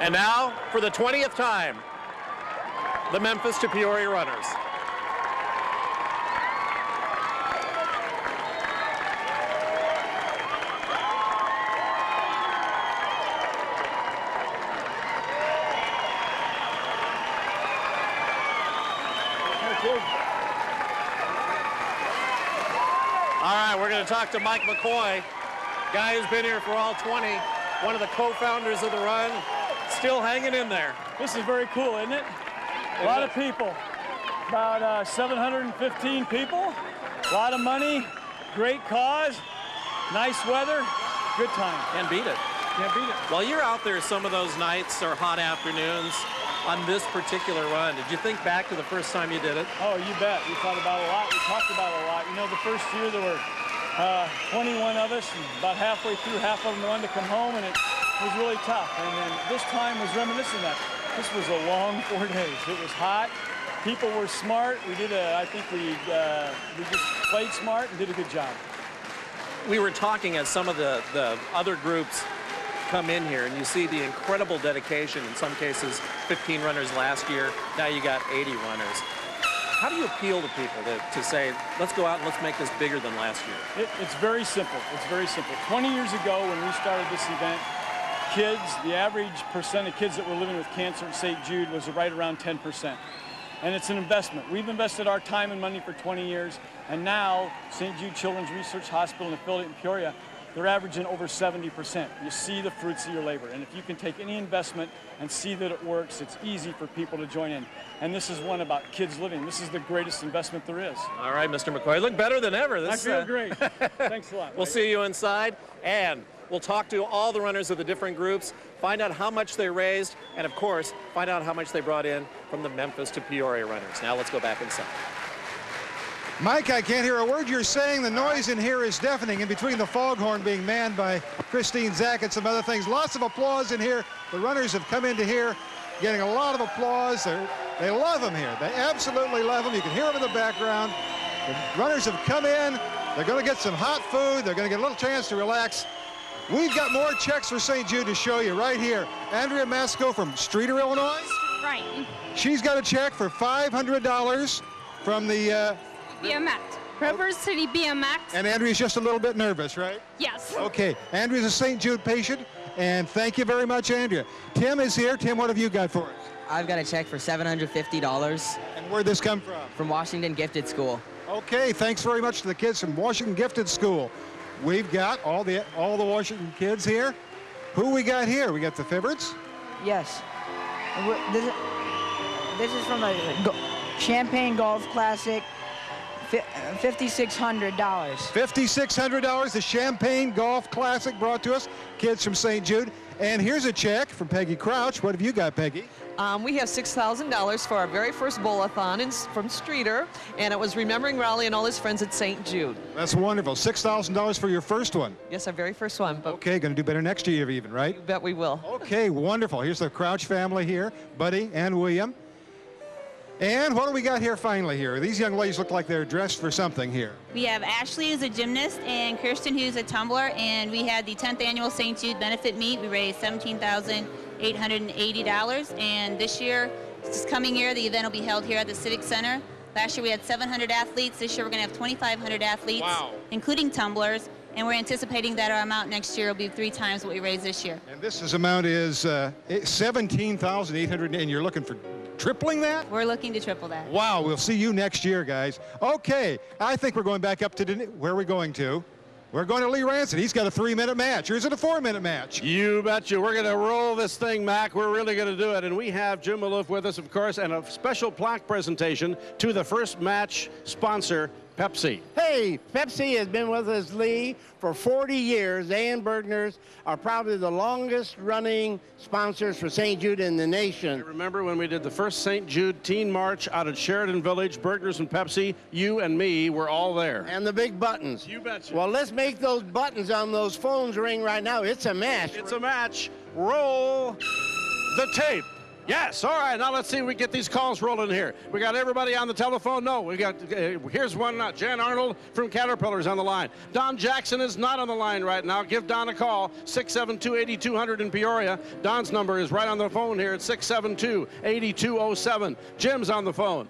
And now, for the 20th time, the Memphis to Peoria runners. All right, we're going to talk to Mike McCoy, guy who's been here for all 20, one of the co-founders of the run, still hanging in there. This is very cool, isn't it? A lot of people, about 715 people, a lot of money, great cause, nice weather, good time. Can't beat it. Can't beat it. Well, you're out there some of those nights or hot afternoons on this particular run. Did you think back to the first time you did it? Oh, you bet. We thought about it a lot. We talked about it a lot. You know, the first year there were 21 of us, and about halfway through, half of them wanted to come home, and it was really tough. And then this time was reminiscent of that. This was a long 4 days. It was hot. People were smart. I think we just played smart and did a good job. We were talking as some of the other groups come in here, and you see the incredible dedication. In some cases, 15 runners last year. Now you got 80 runners. How do you appeal to people to say, let's go out and let's make this bigger than last year? It's very simple. It's very simple. 20 years ago when we started this event, kids, the average percent of kids that were living with cancer at St. Jude was right around 10%. And it's an investment. We've invested our time and money for 20 years, and now St. Jude Children's Research Hospital and affiliate in Peoria, they're averaging over 70%. You see the fruits of your labor. And if you can take any investment and see that it works, it's easy for people to join in. And this is one about kids living. This is the greatest investment there is. All right, Mr. McCoy, you look better than ever. I feel great. Thanks a lot. We'll see you inside, and we'll talk to all the runners of the different groups, find out how much they raised, and of course, find out how much they brought in from the Memphis to Peoria runners. Now let's go back inside. Mike, I can't hear a word you're saying. The noise in here is deafening, in between the foghorn being manned by Christine Zack and some other things. Lots of applause in here. The runners have come into here getting a lot of applause. They love them here. They absolutely love them. You can hear them in the background. The runners have come in. They're going to get some hot food. They're going to get a little chance to relax. We've got more checks for St. Jude to show you right here. Andrea Masco from Streeter, Illinois. Right. She's got a check for $500 from the BMX. River City BMX. And Andrea's just a little bit nervous, right? Yes. Okay, Andrea's a St. Jude patient, and thank you very much, Andrea. Tim is here. Tim, what have you got for us? I've got a check for $750. And where'd this come from? From Washington Gifted School. Okay, thanks very much to the kids from Washington Gifted School. We've got all the Washington kids here. Who we got here? We got the Fibberts? Yes. This is from the Champagne Golf Classic. $5,600. $5,600, the Champagne Golf Classic brought to us. Kids from St. Jude. And here's a check from Peggy Crouch. What have you got, Peggy? We have $6,000 for our very first bowl-a-thon from Streeter, and it was remembering Raleigh and all his friends at St. Jude. That's wonderful. $6,000 for your first one. Yes, our very first one. But okay, going to do better next year even, right? You bet we will. Okay, wonderful. Here's the Crouch family here, Buddy and William. And what do we got here finally here? These young ladies look like they're dressed for something here. We have Ashley who's a gymnast and Kirsten who's a tumbler, and we had the 10th annual St. Jude benefit meet. We raised $17,000 $880. And this coming year, the event will be held here at the Civic Center. Last year we had 700 athletes. This year we're going to have 2,500 athletes, including tumblers. And we're anticipating that our amount next year will be 3 times what we raised this year. And this amount is $17,800, and you're looking for tripling that? We're looking to triple that. Wow, we'll see you next year, guys. Okay, I think we're going back up to where are we going to? We're going to Lee Ranson. He's got a 3-minute match. Or is it a 4-minute match? You betcha. We're going to roll this thing, Mac. We're really going to do it. And we have Jim Maloof with us, of course, and a special plaque presentation to the first match sponsor, Pepsi. Hey, Pepsi has been with us, Lee, for 40 years. They and Bergner's are probably the longest running sponsors for St. Jude in the nation. I remember when we did the first St. Jude Teen March out at Sheridan Village, Bergner's and Pepsi, you and me were all there. And the big buttons. You betcha. Well, let's make those buttons on those phones ring right now. It's a match. It's a match. Roll the tape. Yes, all right, now let's see if we get these calls rolling here. We got everybody on the telephone? No, we got, here's one, Jan Arnold from Caterpillar's on the line. Don Jackson is not on the line right now. Give Don a call, 672-8200 in Peoria. Don's number is right on the phone here at 672-8207. Jim's on the phone.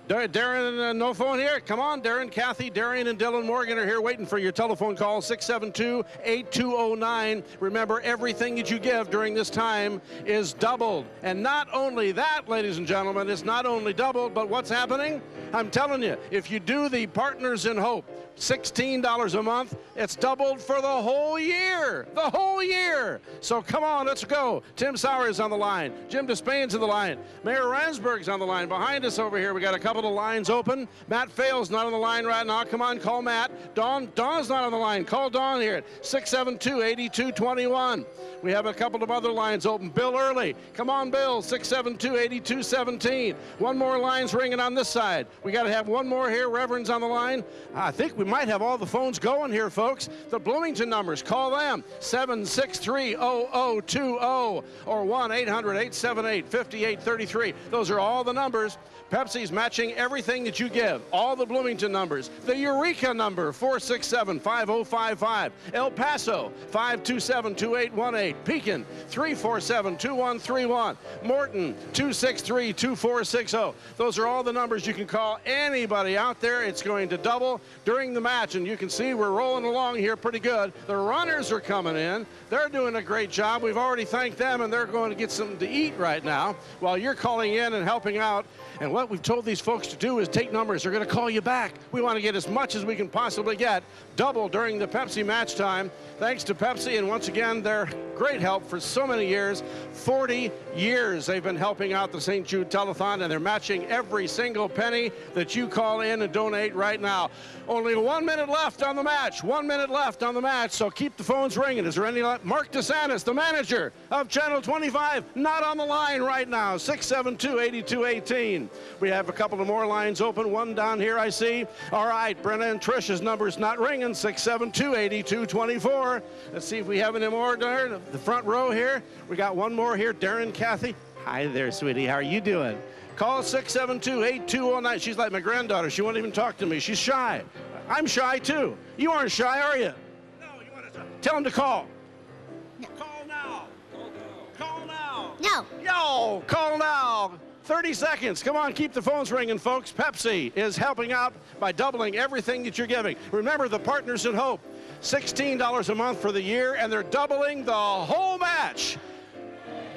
Darren, no phone here? Come on, Darren, Kathy, Darian, and Dylan Morgan are here waiting for your telephone call, 672-8209. Remember, everything that you give during this time is doubled. And not only that, ladies and gentlemen, it's not only doubled, but what's happening? I'm telling you, if you do the Partners in Hope, $16 a month, it's doubled for the whole year. The whole year. So come on, let's go. Tim Sauer is on the line. Jim Despain's on the line. Mayor Ransburg's on the line. Behind us over here, we got a couple of lines open. Matt Fales not on the line right now. Come on, call Matt. Dawn's not on the line. Call Dawn here at 672-8221. We have a couple of other lines open. Bill Early. Come on, Bill, 672-8217. One more line's ringing on this side. We got to have one more here. Reverend's on the line. I think we might have all the phones going here, folks. The Bloomington numbers, call them, 763-0020 or 1-800-878-5833. Those are all the numbers. Pepsi's matching everything that you give. All the Bloomington numbers. The Eureka number, 467-5055. El Paso, 527-2818. Pekin, 347-2131. Morton, 263-2460. Those are all the numbers you can call anybody out there. It's going to double during the match, and you can see we're rolling along here pretty good. The runners are coming in. They're doing a great job. We've already thanked them, and they're going to get something to eat right now while you're calling in and helping out. And what we've told these folks to do is take numbers. They're going to call you back. We want to get as much as we can possibly get. Double during the Pepsi match time. Thanks to Pepsi, and once again, their great help for so many years. 40 years they've been helping out the St. Jude Telethon, and they're matching every single penny that you call in and donate right now. Only 1 minute left on the match. 1 minute left on the match, so keep the phones ringing. Is there any left? Mark DeSantis, the manager of Channel 25, not on the line right now, 672-8218. We have a couple of more lines open. One down here I see. All right, Brenna and Trish's number's not ringing, 672-8224. Let's see if we have any more there. The front row here. We got one more here. Darren, Kathy. Hi there, sweetie. How are you doing? Call 672-8209. She's like my granddaughter. She won't even talk to me. She's shy. I'm shy, too. You aren't shy, are you? No, you want to tell them to call. No. Call now. Call now. No. Yo, call now. 30 seconds. Come on, keep the phones ringing, folks. Pepsi is helping out by doubling everything that you're giving. Remember the Partners in Hope. $16 a month for the year, and they're doubling the whole match.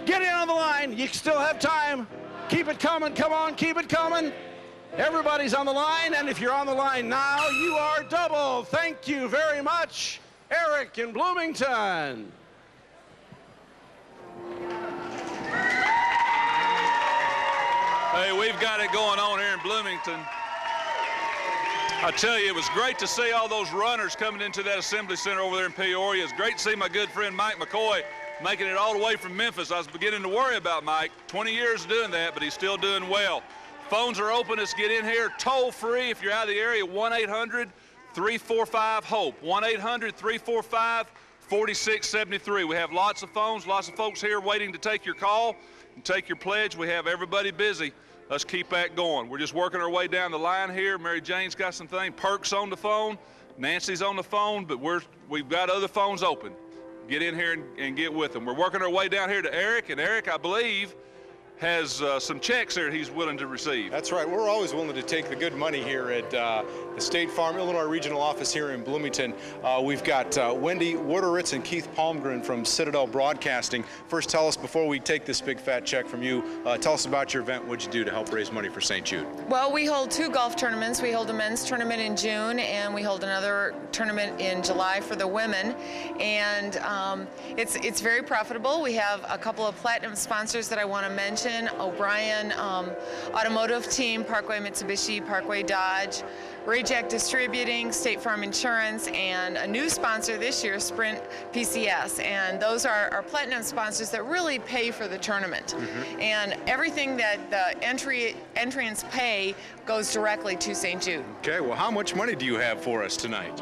Get in on the line. You still have time. Keep it coming. Come on, keep it coming. Everybody's on the line, and if you're on the line now, you are double. Thank you very much, Eric in Bloomington. Hey, we've got it going on here in Bloomington. I tell you, it was great to see all those runners coming into that assembly center over there in Peoria. It's great to see my good friend Mike McCoy making it all the way from Memphis. I was beginning to worry about Mike. 20 years doing that, but he's still doing well. Phones are open. Let's get in here. Toll free if you're out of the area, 1-800-345-HOPE. 1-800-345-4673. We have lots of phones, lots of folks here waiting to take your call and take your pledge. We have everybody busy. Let's keep that going. We're just working our way down the line here. Mary Jane's got something. Perk's on the phone. Nancy's on the phone, but we've got other phones open. get in here and get with them. We're working our way down here to Eric, and Eric, I believe, has some checks there he's willing to receive. That's right. We're always willing to take the good money here at the State Farm, Illinois Regional Office here in Bloomington. We've got Wendy Woderitz and Keith Palmgren from Citadel Broadcasting. First, tell us, before we take this big fat check from you, tell us about your event. What'd you do to help raise money for St. Jude? Well, we hold 2 golf tournaments. We hold a men's tournament in June, and we hold another tournament in July for the women. And it's very profitable. We have a couple of platinum sponsors that I want to mention. O'Brien Automotive Team, Parkway Mitsubishi, Parkway Dodge, Rayjack Distributing, State Farm Insurance, and a new sponsor this year, Sprint PCS. And those are our platinum sponsors that really pay for the tournament. And everything that the entrants pay goes directly to St. Jude. Okay, well, how much money do you have for us tonight?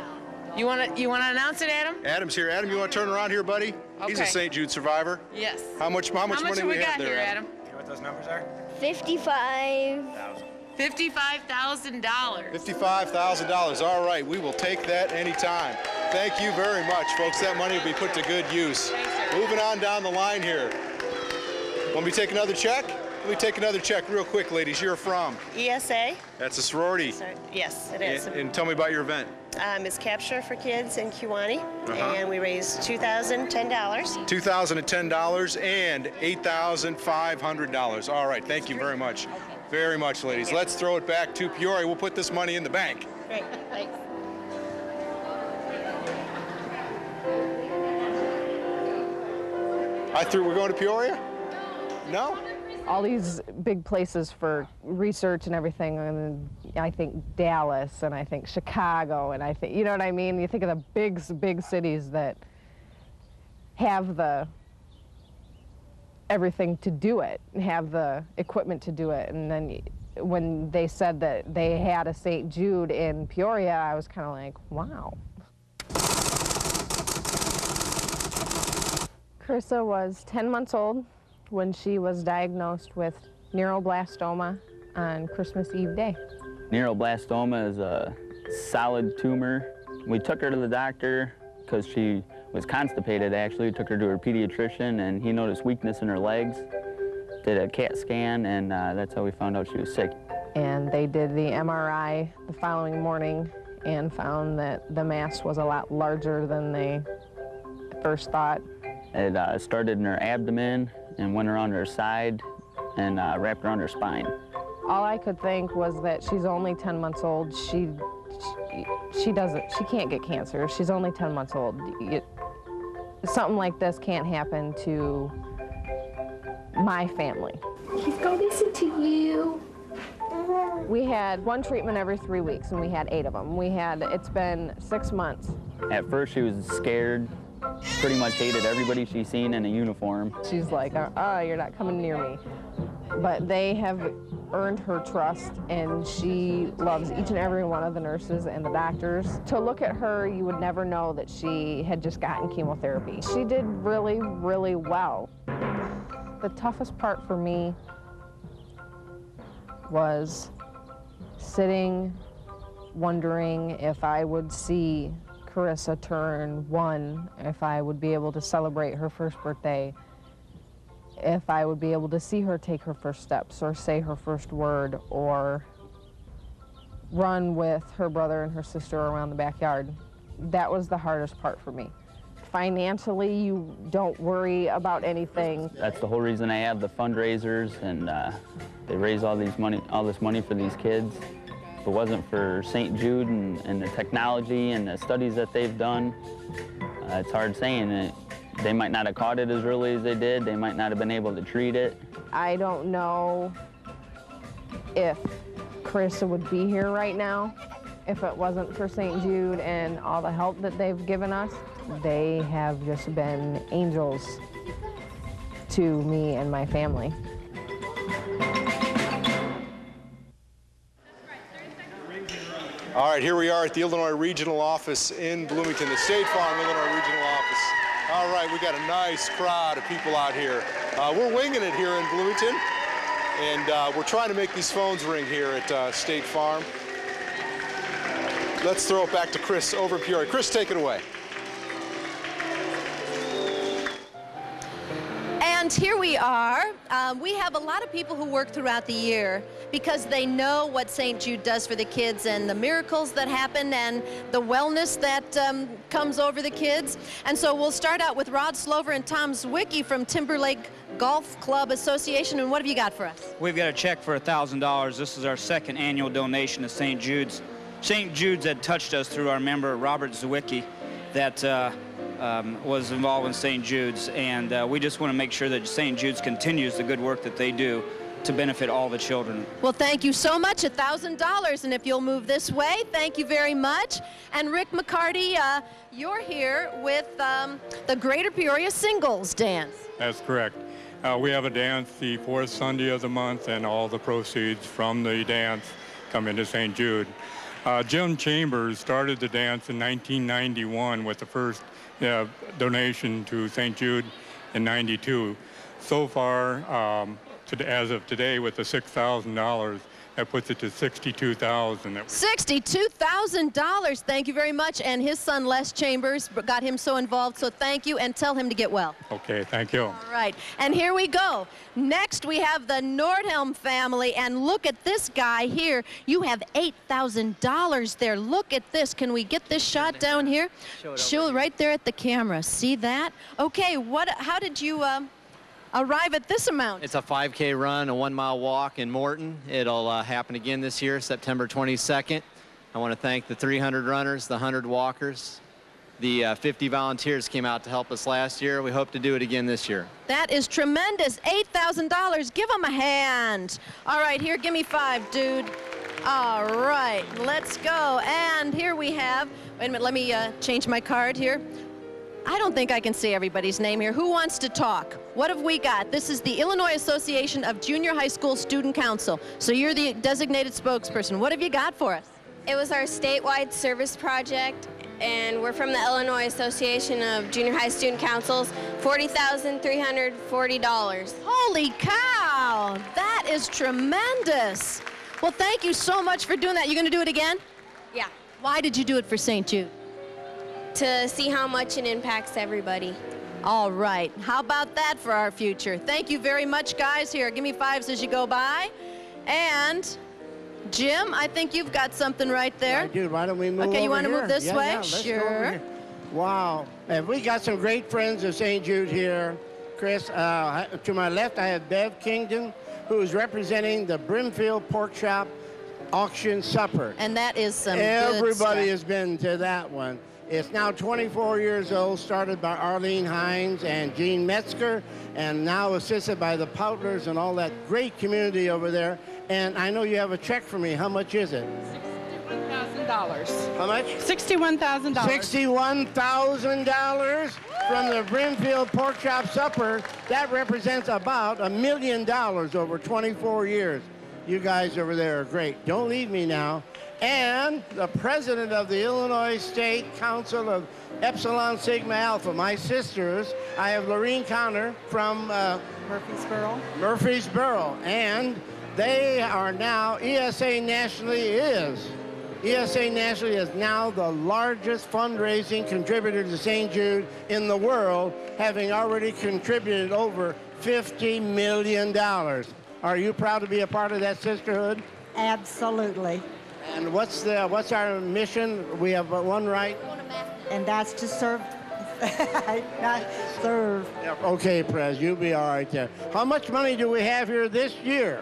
You want to announce it, Adam? Adam's here. Adam, you want to turn around here, buddy? Okay. He's a St. Jude survivor. Yes. How much money we we got have there, here, Adam? Adam? You know what those numbers are? $55,000. $55,000. $55,000. All right, we will take that anytime. Thank you very much, folks. That money will be put to good use. Moving on down the line here. Want me to take another check? Let me take another check real quick, ladies. You're from? ESA. That's a sorority. Yes, it is. And tell me about your event. It's Capture for Kids in Kewanee, and we raised $2,010. $2,010 and $8,500. All right, thank you very much. Very much, ladies. Let's throw it back to Peoria. We'll put this money in the bank. Great, thanks. We're going to Peoria? No? All these big places for research and everything, and I think Dallas, and I think Chicago, and I think, you know what I mean? You think of the big cities that have the everything to do it, have the equipment to do it, and then when they said that they had a St. Jude in Peoria, I was kind of like, wow. Carissa was 10 months old when she was diagnosed with neuroblastoma on Christmas Eve Day. Neuroblastoma is a solid tumor. We took her to the doctor because she was constipated, actually. We took her to her pediatrician, and he noticed weakness in her legs, did a CAT scan, and that's how we found out she was sick. And they did the MRI the following morning and found that the mass was a lot larger than they first thought. It started in her abdomen and went around her side and wrapped around her spine. All I could think was that she's only 10 months old. She can't get cancer. She's only 10 months old. Something like this can't happen to my family. He's gonna listen to you. We had 1 treatment every 3 weeks, and we had 8 of them. It's been 6 months. At first she was scared, pretty much hated everybody she's seen in a uniform. She's like, you're not coming near me. But they have earned her trust, and she loves each and every one of the nurses and the doctors. To look at her, you would never know that she had just gotten chemotherapy. She did really, really well. The toughest part for me was sitting, wondering if I would see Carissa turn 1, if I would be able to celebrate her first birthday, if I would be able to see her take her first steps or say her first word or run with her brother and her sister around the backyard. That was the hardest part for me. Financially, you don't worry about anything. That's the whole reason I have the fundraisers, and they raise all this money for these kids. If it wasn't for St. Jude and the technology and the studies that they've done, it's hard saying it. They might not have caught it as early as they did. They might not have been able to treat it. I don't know if Carissa would be here right now if it wasn't for St. Jude and all the help that they've given us. They have just been angels to me and my family. All right, here we are at the Illinois Regional Office in Bloomington, the State Farm Illinois Regional Office. All right, we got a nice crowd of people out here. We're winging it here in Bloomington, and we're trying to make these phones ring here at State Farm. Let's throw it back to Chris over in Peoria. Chris, take it away. And here we are. We have a lot of people who work throughout the year because they know what St. Jude does for the kids and the miracles that happen and the wellness that comes over the kids. And so we'll start out with Rod Slover and Tom Zwicky from Timberlake Golf Club Association. And what have you got for us? We've got a check for $1,000. This is our second annual donation to St. Jude's. St. Jude's had touched us through our member, Robert Zwicky, that was involved in St. Jude's, and we just want to make sure that St. Jude's continues the good work that they do to benefit all the children. Well, thank you so much, $1,000, and if you'll move this way, thank you very much. And Rick McCarty, you're here with the Greater Peoria Singles Dance. That's correct. We have a dance the fourth Sunday of the month, and all the proceeds from the dance come into St. Jude. Jim Chambers started the dance in 1991 with the first donation to St. Jude in '92. So far, as of today, with the $6,000, that puts it to $62,000. $62,000. Thank you very much. And his son, Les Chambers, got him so involved. So thank you, and tell him to get well. Okay, thank you. All right. And here we go. Next, we have the Nordhelm family. And look at this guy here. You have $8,000 there. Look at this. Can we get this shot down here? Show it right there at the camera. See that? Okay. How did you arrive at this amount? It's a 5K run, a 1-mile walk in Morton. It'll happen again this year, September 22nd. I want to thank the 300 runners, the 100 walkers. The 50 volunteers came out to help us last year. We hope to do it again this year. That is tremendous. $8,000. Give them a hand. All right, here, give me 5, dude. All right, let's go. And here we have, wait a minute, let me change my card here. I don't think I can say everybody's name here. Who wants to talk? What have we got? This is the Illinois Association of Junior High School Student Council. So you're the designated spokesperson. What have you got for us? It was our statewide service project, and we're from the Illinois Association of Junior High Student Councils, $40,340. Holy cow! That is tremendous. Well, thank you so much for doing that. You going to do it again? Yeah. Why did you do it for St. Jude? To see how much it impacts everybody. All right. How about that for our future? Thank you very much, guys. Here, give me 5s as you go by. And Jim, I think you've got something right there. I do. Why don't we move Okay, you want to move this way? Yeah, let's go over sure. here. Wow. And we got some great friends of St. Jude here. Chris, to my left, I have Bev Kingdon, who is representing the Brimfield Pork Chop Auction Supper. And that is some Everybody good has been to that one. It's now 24 years old, started by Arlene Hines and Gene Metzger, and now assisted by the Poutlers and all that great community over there. And I know you have a check for me. How much is it? $61,000. How much? $61,000. $61,000 from the Brimfield Pork Chop Supper. That represents about $1 million over 24 years. You guys over there are great. Don't leave me now. And the president of the Illinois State Council of Epsilon Sigma Alpha, my sisters, I have Lorene Connor from Murfreesboro. Murfreesboro, and they are now, ESA nationally is now the largest fundraising contributor to St. Jude in the world, having already contributed over $50 million. Are you proud to be a part of that sisterhood? Absolutely. And what's our mission? We have one right. And that's to serve. Not serve. Yep. Okay, Prez, you'll be all right there. How much money do we have here this year?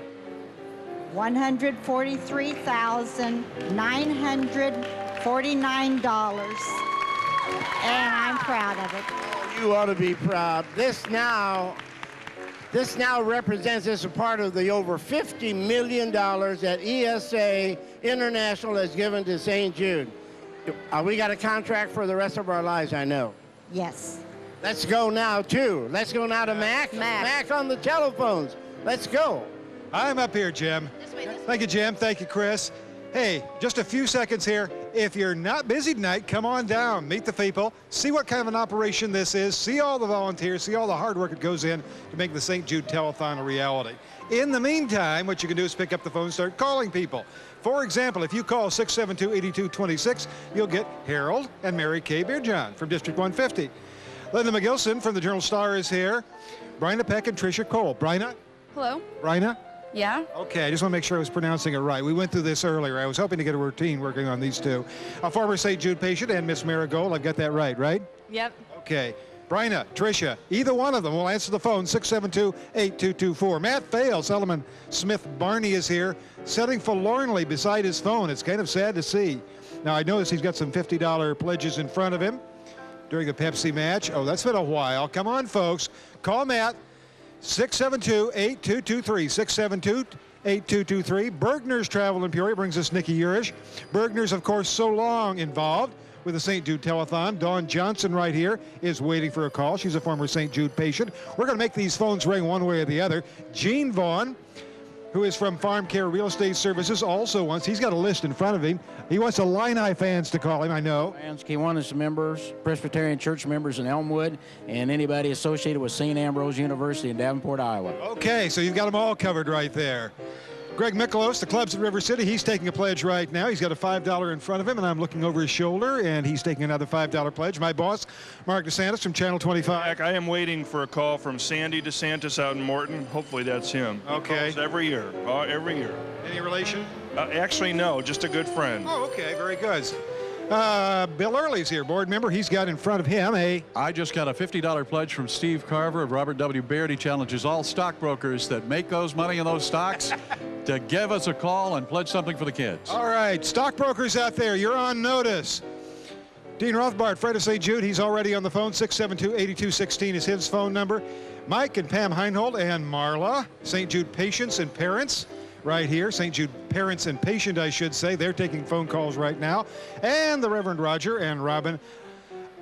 $143,949. And I'm proud of it. Oh, you ought to be proud. This now represents, as a part of the over $50 million that ESA International has given to St. Jude. We got a contract for the rest of our lives, I know. Yes. Let's go now, too. Let's go now to Mac. Mac on the telephones. Let's go. I'm up here, Jim. Thank you, Jim. Thank you, Chris. Hey, just a few seconds here. If you're not busy tonight, come on down, meet the people, see what kind of an operation this is, see all the volunteers, see all the hard work that goes in to make the St. Jude Telethon a reality. In the meantime, what you can do is pick up the phone and start calling people. For example, if you call 672-8226, you'll get Harold and Mary Kay Beerjohn from District 150. Linda McGilson from the Journal-Star is here. Bryna Peck and Tricia Cole. Bryna? Hello. Bryna? Yeah. Okay, I just want to make sure I was pronouncing it right. We went through this earlier. I was hoping to get a routine working on these two. A former St. Jude patient and Miss Marigold. I've got that right? Yep. Okay. Bryna, Tricia, either one of them will answer the phone, 672-8224. Matt Fail, Solomon Smith Barney is here, sitting forlornly beside his phone. It's kind of sad to see. Now, I notice he's got some $50 pledges in front of him during the Pepsi match. Oh, that's been a while. Come on, folks. Call Matt, 672-8223, 672-8223. Bergner's Travel in Peoria brings us Nikki Urish. Bergner's, of course, so long involved with the St. Jude Telethon. Dawn Johnson right here is waiting for a call. She's a former St. Jude patient. We're going to make these phones ring one way or the other. Gene Vaughn, who is from Farm Care Real Estate Services, also wants, he's got a list in front of him. He wants Illini fans to call him, I know. Fans, Kiwanis members, Presbyterian Church members in Elmwood, and anybody associated with St. Ambrose University in Davenport, Iowa. Okay, so you've got them all covered right there. Greg Mikolos, the club's at River City. He's taking a pledge right now. He's got a $5 in front of him, and I'm looking over his shoulder, and he's taking another $5 pledge. My boss, Mark DeSantis from Channel 25. I am waiting for a call from Sandy DeSantis out in Morton. Hopefully that's him. Okay. He calls every year. Every year. Any relation? Actually, no. Just a good friend. Oh, okay. Very good. Bill Early's here, board member. He's got in front of him I just got a $50 pledge from Steve Carver of Robert W. Baird. He challenges all stockbrokers that make those money in those stocks to give us a call and pledge something for the kids. All right, stockbrokers out there, you're on notice. Dean Rothbard, Fred of St. Jude, he's already on the phone. 672-8216 is his phone number. Mike and Pam Heinhold and Marla, St. Jude patients and parents. Right here, St. Jude parents and patient, I should say. They're taking phone calls right now. And the Reverend Roger and Robin.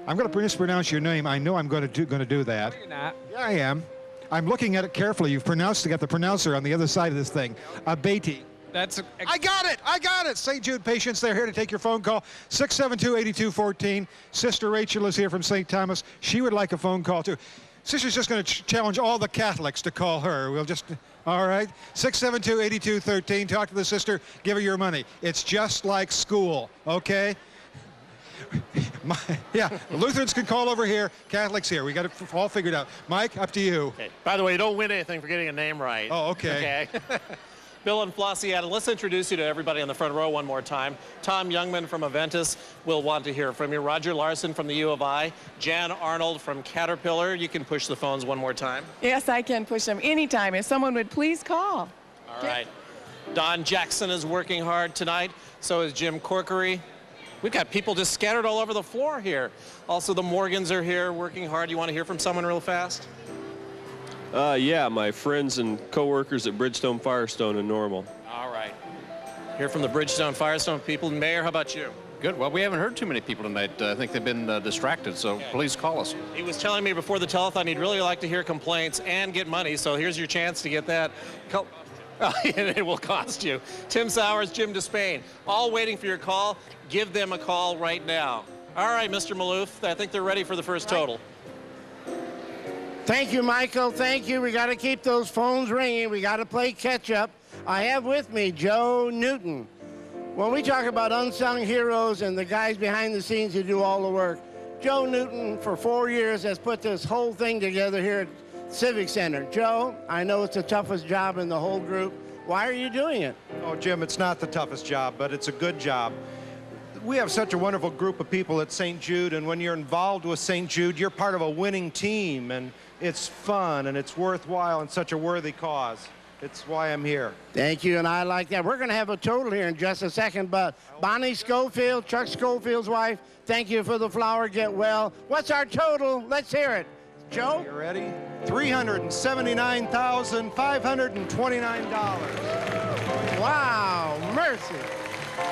I'm going to mispronounce your name. I know I'm going to do that. No, you're not. Yeah, I am. I'm looking at it carefully. You've got the pronouncer on the other side of this thing. Abati. I got it. St. Jude patients, they're here to take your phone call. 672-8214. Sister Rachel is here from St. Thomas. She would like a phone call too. Sister's just going to challenge all the Catholics to call her. We'll just, all right. 672-8213. Talk to the sister. Give her your money. It's just like school, okay? Yeah, Lutherans can call over here. Catholics here. We got it all figured out. Mike, up to you. Okay. By the way, you don't win anything for getting a name right. Oh, okay. Okay. Bill and Flossie Adam, let's introduce you to everybody on the front row one more time. Tom Youngman from Aventus will want to hear from you. Roger Larson from the U of I. Jan Arnold from Caterpillar. You can push the phones one more time. Yes, I can push them anytime. If someone would please call. All right. Don Jackson is working hard tonight. So is Jim Corkery. We've got people just scattered all over the floor here. Also, the Morgans are here working hard. You want to hear from someone real fast? Yeah, my friends and co-workers at Bridgestone Firestone in Normal. All right. Hear from the Bridgestone Firestone people. Mayor, how about you? Good. Well, we haven't heard too many people tonight. I think they've been distracted, so please call us. He was telling me before the telethon he'd really like to hear complaints and get money, so here's your chance to get that. It will cost you. Tim Sowers, Jim Despain, all waiting for your call. Give them a call right now. All right, Mr. Maloof, I think they're ready for the first total. Thank you, Michael. Thank you. We got to keep those phones ringing. We got to play catch up. I have with me Joe Newton. When we talk about unsung heroes and the guys behind the scenes who do all the work, Joe Newton for 4 years has put this whole thing together here at Civic Center. Joe, I know it's the toughest job in the whole group. Why are you doing it? Oh, Jim, it's not the toughest job, but it's a good job. We have such a wonderful group of people at St. Jude, and when you're involved with St. Jude, you're part of a winning team, and it's fun, and it's worthwhile, and such a worthy cause. It's why I'm here. Thank you, and I like that. We're going to have a total here in just a second, but Bonnie Schofield, Chuck Schofield's wife, thank you for the flower. Get well. What's our total? Let's hear it. Joe? You ready? $379,529. Wow, mercy.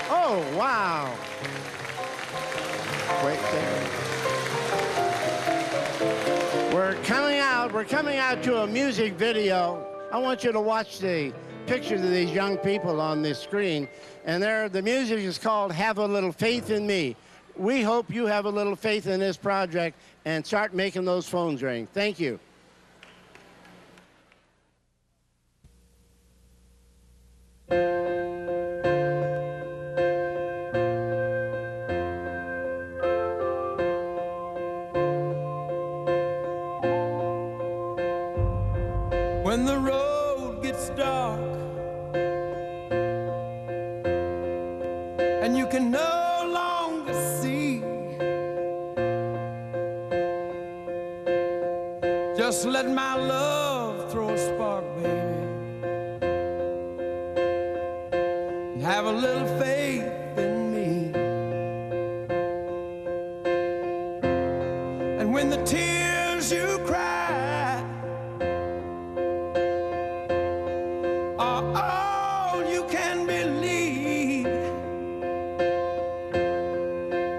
Oh, wow. Wait there. We're coming out to a music video. I want you to watch the pictures of these young people on this screen. And the music is called Have a Little Faith in Me. We hope you have a little faith in this project and start making those phones ring. Thank you. Just let my love throw a spark, baby, and have a little faith in me. And when the tears you cry are all you can believe,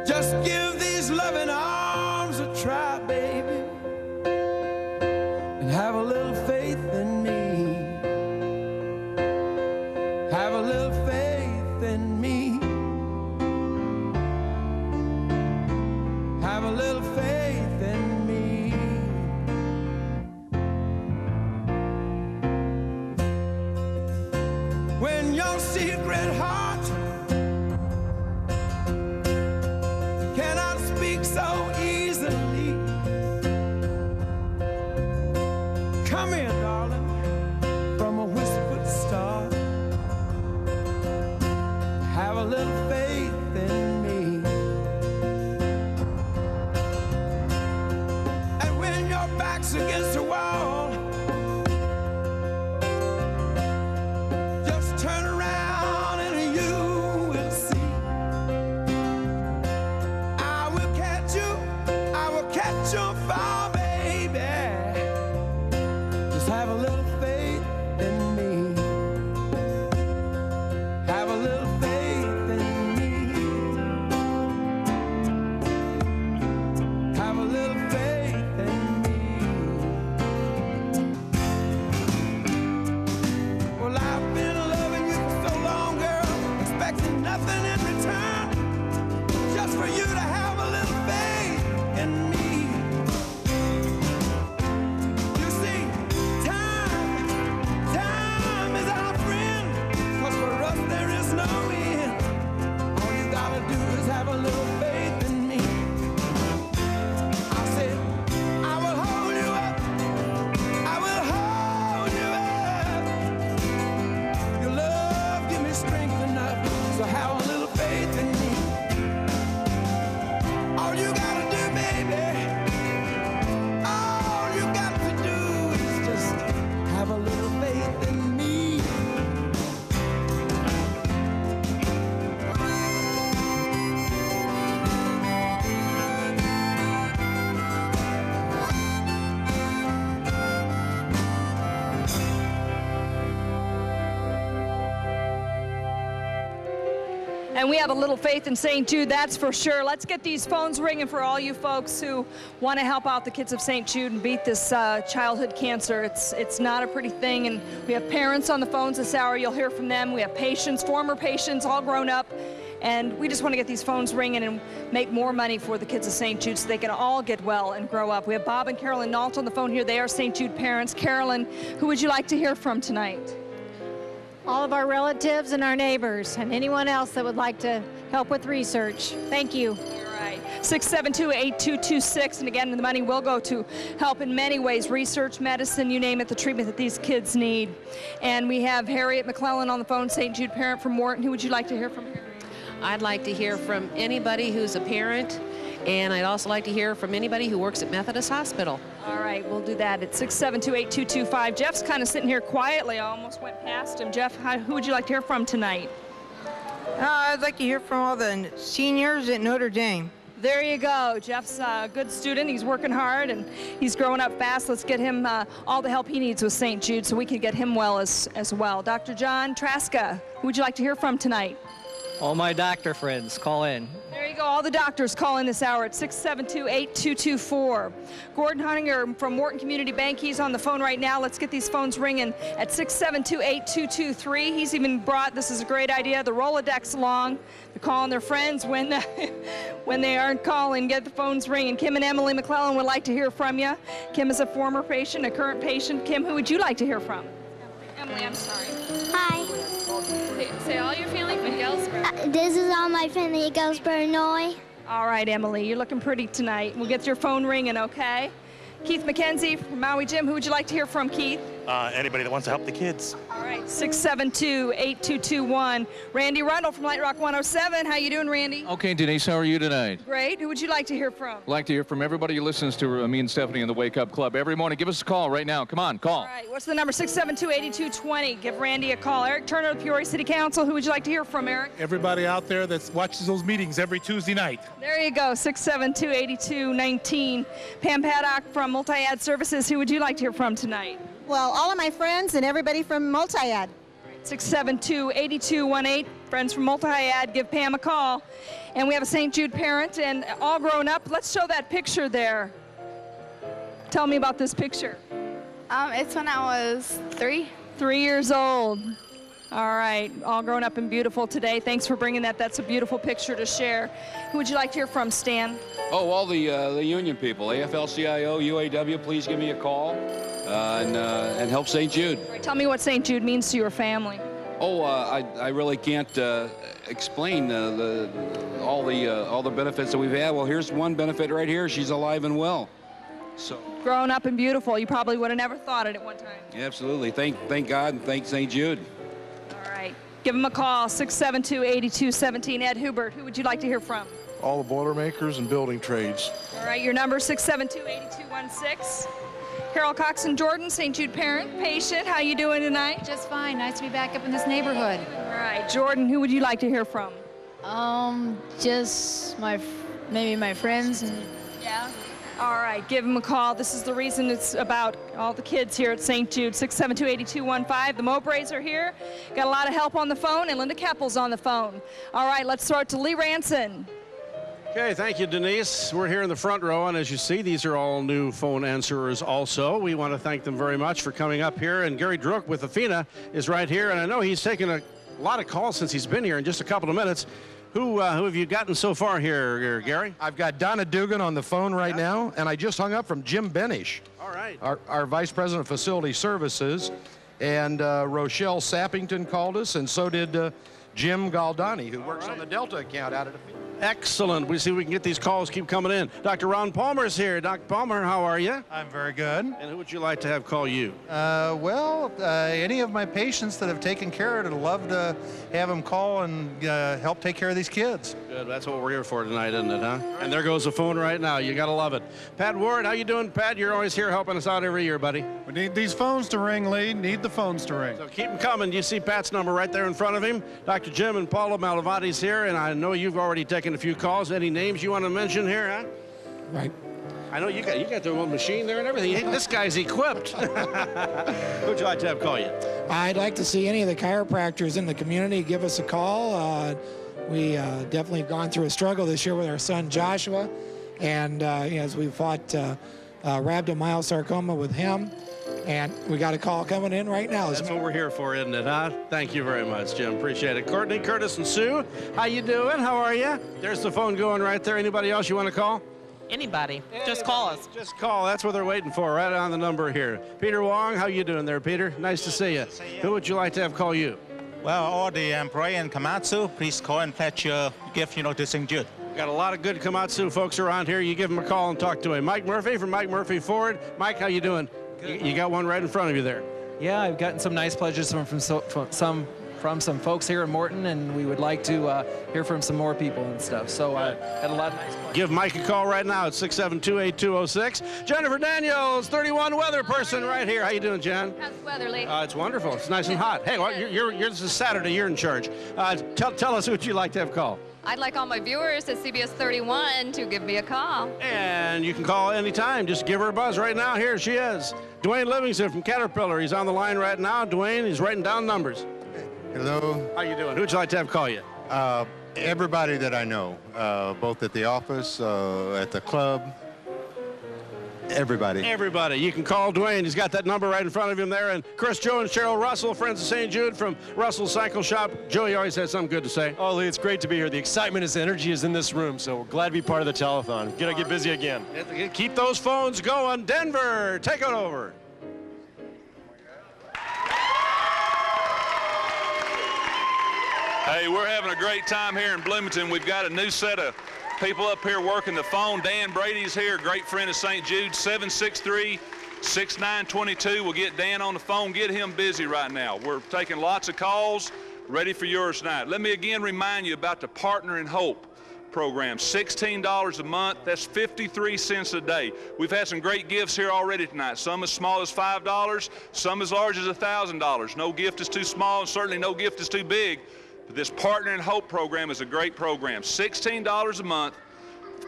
just give these loving arms a try, baby, and have a little faith in me. Have a little faith in me. Have a little faith in me. When your secret heart cannot speak so easily, come here, darling, from a whispered star. Have a little faith in me. And when your back's against the wall, just turn around and you will see. I will catch you fall, baby. Just have a little faith in me. Have a little faith in me. Have a little faith in me. Well, I've been loving you for so long, girl, expecting nothing in return, just for you to have a little faith in me. You see, time is our friend, 'cause for us there is no end. All you gotta do is have a little faith in me. I said, I will hold you up. I will hold you up. Your love give me strength enough, so have a little faith in me. All you gotta do, baby, all you got to do is just have a little faith in me. And we have a little faith in St. Jude, that's for sure. Let's get these phones ringing for all you folks who want to help out the kids of St. Jude and beat this childhood cancer. It's not a pretty thing, and we have parents on the phones this hour. You'll hear from them. We have patients, former patients, all grown up, and we just want to get these phones ringing and make more money for the kids of St. Jude so they can all get well and grow up. We have Bob and Carolyn Nault on the phone here. They are St. Jude parents. Carolyn, who would you like to hear from tonight? All of our relatives and our neighbors and anyone else that would like to help with research. Thank you. All right. 672-8226, and again, the money will go to help in many ways, research, medicine, you name it, the treatment that these kids need. And we have Harriet McClellan on the phone, St. Jude parent from Morton. Who would you like to hear from here? I'd like to hear from anybody who's a parent, and I'd also like to hear from anybody who works at Methodist Hospital. All right, we'll do that at 672-8225. Jeff's kind of sitting here quietly. I almost went past him. Jeff, who would you like to hear from tonight? I'd like to hear from all the seniors at Notre Dame. There you go. Jeff's a good student. He's working hard, and he's growing up fast. Let's get him all the help he needs with St. Jude so we can get him well as well. Dr. John Traska, who would you like to hear from tonight? All my doctor friends, call in. There you go. All the doctors call in this hour at 672-8224. Gordon Huntinger from Morton Community Bank, he's on the phone right now. Let's get these phones ringing at 672-8223. He's even brought, this is a great idea, the Rolodex along. They're calling their friends when they aren't calling. Get the phones ringing. Kim and Emily McClellan would like to hear from you. Kim is a former patient, a current patient. Kim, who would you like to hear from? Emily, I'm sorry. Hi. Say all your family from Galesburg. This is all my family at Galesburg, Illinois. All right, Emily, you're looking pretty tonight. We'll get your phone ringing, okay? Keith McKenzie from Maui Jim. Who would you like to hear from, Keith? anybody that wants to help the kids. All right, 672-8221. Randy Rundle from Light Rock 107. How you doing, Randy? Okay, Denise, how are you tonight? Great. Who would you like to hear from? I'd like to hear from everybody who listens to me and Stephanie in the Wake Up Club every morning. Give us a call right now. Come on, call. All right, what's the number? 672-8220. Give Randy a call. Eric Turner of Peoria City Council. Who would you like to hear from, Eric? Everybody out there that watches those meetings every Tuesday night. There you go, 672-8219. Pam Paddock from Multi-Ad Services. Who would you like to hear from tonight? Well, all of my friends and everybody from Multi-Ad. 672-8218. Friends from Multi-Ad, give Pam a call. And we have a St. Jude parent and all grown up. Let's show that picture there. Tell me about this picture. It's when I was 3. 3 years old. All right, all grown up and beautiful today. Thanks for bringing that. That's a beautiful picture to share. Who would you like to hear from, Stan? Oh, all the union people, AFL-CIO, UAW, please give me a call and help St. Jude. All right, tell me what St. Jude means to your family. Oh, I really can't explain all the benefits that we've had. Well, here's one benefit right here. She's alive and well. So. Grown up and beautiful. You probably would have never thought it at one time. Absolutely. Thank God and thank St. Jude. All right. Give them a call, 672-8217. Ed Hubert, who would you like to hear from? All the Boilermakers and building trades. All right, your number, 672-8216. Carol Coxon Jordan, St. Jude parent, patient. How you doing tonight? Just fine. Nice to be back up in this neighborhood. All right, Jordan, who would you like to hear from? Just maybe my friends. Yeah. All right, give them a call. This is the reason it's about all the kids here at St. Jude, 672-8215. The Mowbrays are here. Got a lot of help on the phone, and Linda Keppel's on the phone. All right, let's throw it to Lee Ranson. Okay, thank you, Denise. We're here in the front row, and as you see, these are all new phone answerers also. We want to thank them very much for coming up here, and Gary Drook with Athena is right here, and I know he's taken a lot of calls since he's been here in just a couple of minutes. Who have you gotten so far here, Gary? I've got Donna Dugan on the phone right now, and I just hung up from Jim Benish. All right. Our Vice President of Facility Services, and Rochelle Sappington called us, and so did Jim Galdani, who works on the Delta account out at Athena. Excellent. We see if we can get these calls keep coming in. Dr. Ron Palmer's here. Dr. Palmer, how are you? I'm very good. And who would you like to have call you? Any of my patients that have taken care of it, I'd love to have them call and help take care of these kids. Good. That's what we're here for tonight, isn't it, huh? And there goes the phone right now. You got to love it. Pat Ward, how you doing, Pat? You're always here helping us out every year, buddy. We need these phones to ring, Lee. Need the phones to ring. So keep them coming. You see Pat's number right there in front of him. Dr. Jim and Paula Malavati's here, and I know you've already taken a few calls. Any names you want to mention here, huh? Right. I know you got the little machine there and everything. Hey, this guy's equipped. Who would you like to have call you? I'd like to see any of the chiropractors in the community give us a call. We definitely have gone through a struggle this year with our son Joshua, and as we fought rhabdomyosarcoma with him, and we got a call coming in right now. That's what we're here for, isn't it, huh? Thank you very much, Jim. Appreciate it. Courtney, Curtis, and Sue, how you doing? How are you? There's the phone going right there. Anybody else you want to call? Anybody. Just call us. Just call. That's what they're waiting for, right on the number here. Peter Wong, how you doing there, Peter? Nice to see you. Who would you like to have call you? Well, all the employee in Komatsu, please call and pledge your gift, to St. Jude. Got a lot of good Komatsu folks around here. You give them a call and talk to him. Mike Murphy from Mike Murphy Ford. Mike, how you doing? You got one right in front of you there. Yeah, I've gotten some nice pledges from some folks here in Morton, and we would like to hear from some more people and stuff. So had a lot of nice pledges. Give Mike a call right now at 672-8206. Jennifer Daniels, 31 weather person right here. How you doing, Jen? How's the weather, Lee? It's wonderful. It's nice and hot. Hey, this is Saturday. You're in charge. Tell us who would you like to have call. I'd like all my viewers at CBS 31 to give me a call. And you can call anytime. Just give her a buzz right now. Here she is. Dwayne Livingston from Caterpillar. He's on the line right now. Dwayne, he's writing down numbers. Hello. How you doing? Who would you like to have call you? Everybody that I know, both at the office, at the club. Everybody. Everybody. You can call Dwayne. He's got that number right in front of him there. And Chris, Joe, and Cheryl Russell, friends of St. Jude from Russell's Cycle Shop. Joey always has something good to say. Oh, Lee, it's great to be here. The excitement, the energy is in this room, so we're glad to be part of the telethon. Gonna get busy again. Keep those phones going. Denver, take it over. Hey, we're having a great time here in Bloomington. We've got a new set of people up here working the phone. Dan Brady's here, great friend of St. Jude, 763 6922. We'll get Dan on the phone. Get him busy right now. We're taking lots of calls. Ready for yours tonight. Let me again remind you about the Partner in Hope program. $16 a month. That's 53 cents a day. We've had some great gifts here already tonight. Some as small as $5, some as large as $1,000. No gift is too small, and certainly no gift is too big. But this Partner in Hope program is a great program. $16 a month,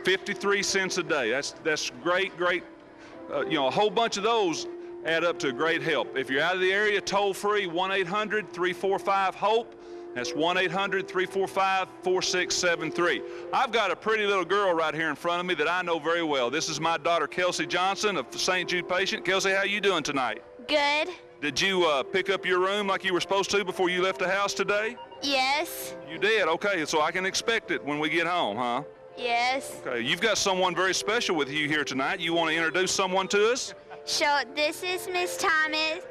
53 cents a day. That's great. You know, a whole bunch of those add up to great help. If you're out of the area, toll free 1-800-345-HOPE. That's 1-800-345-4673. I've got a pretty little girl right here in front of me that I know very well. This is my daughter, Kelsey Johnson, a St. Jude patient. Kelsey, how you doing tonight? Good. Did you pick up your room like you were supposed to before you left the house today? Yes. You did? Okay, so I can expect it when we get home, huh? Yes. Okay, you've got someone very special with you here tonight. You want to introduce someone to us? So this is Miss Thomas,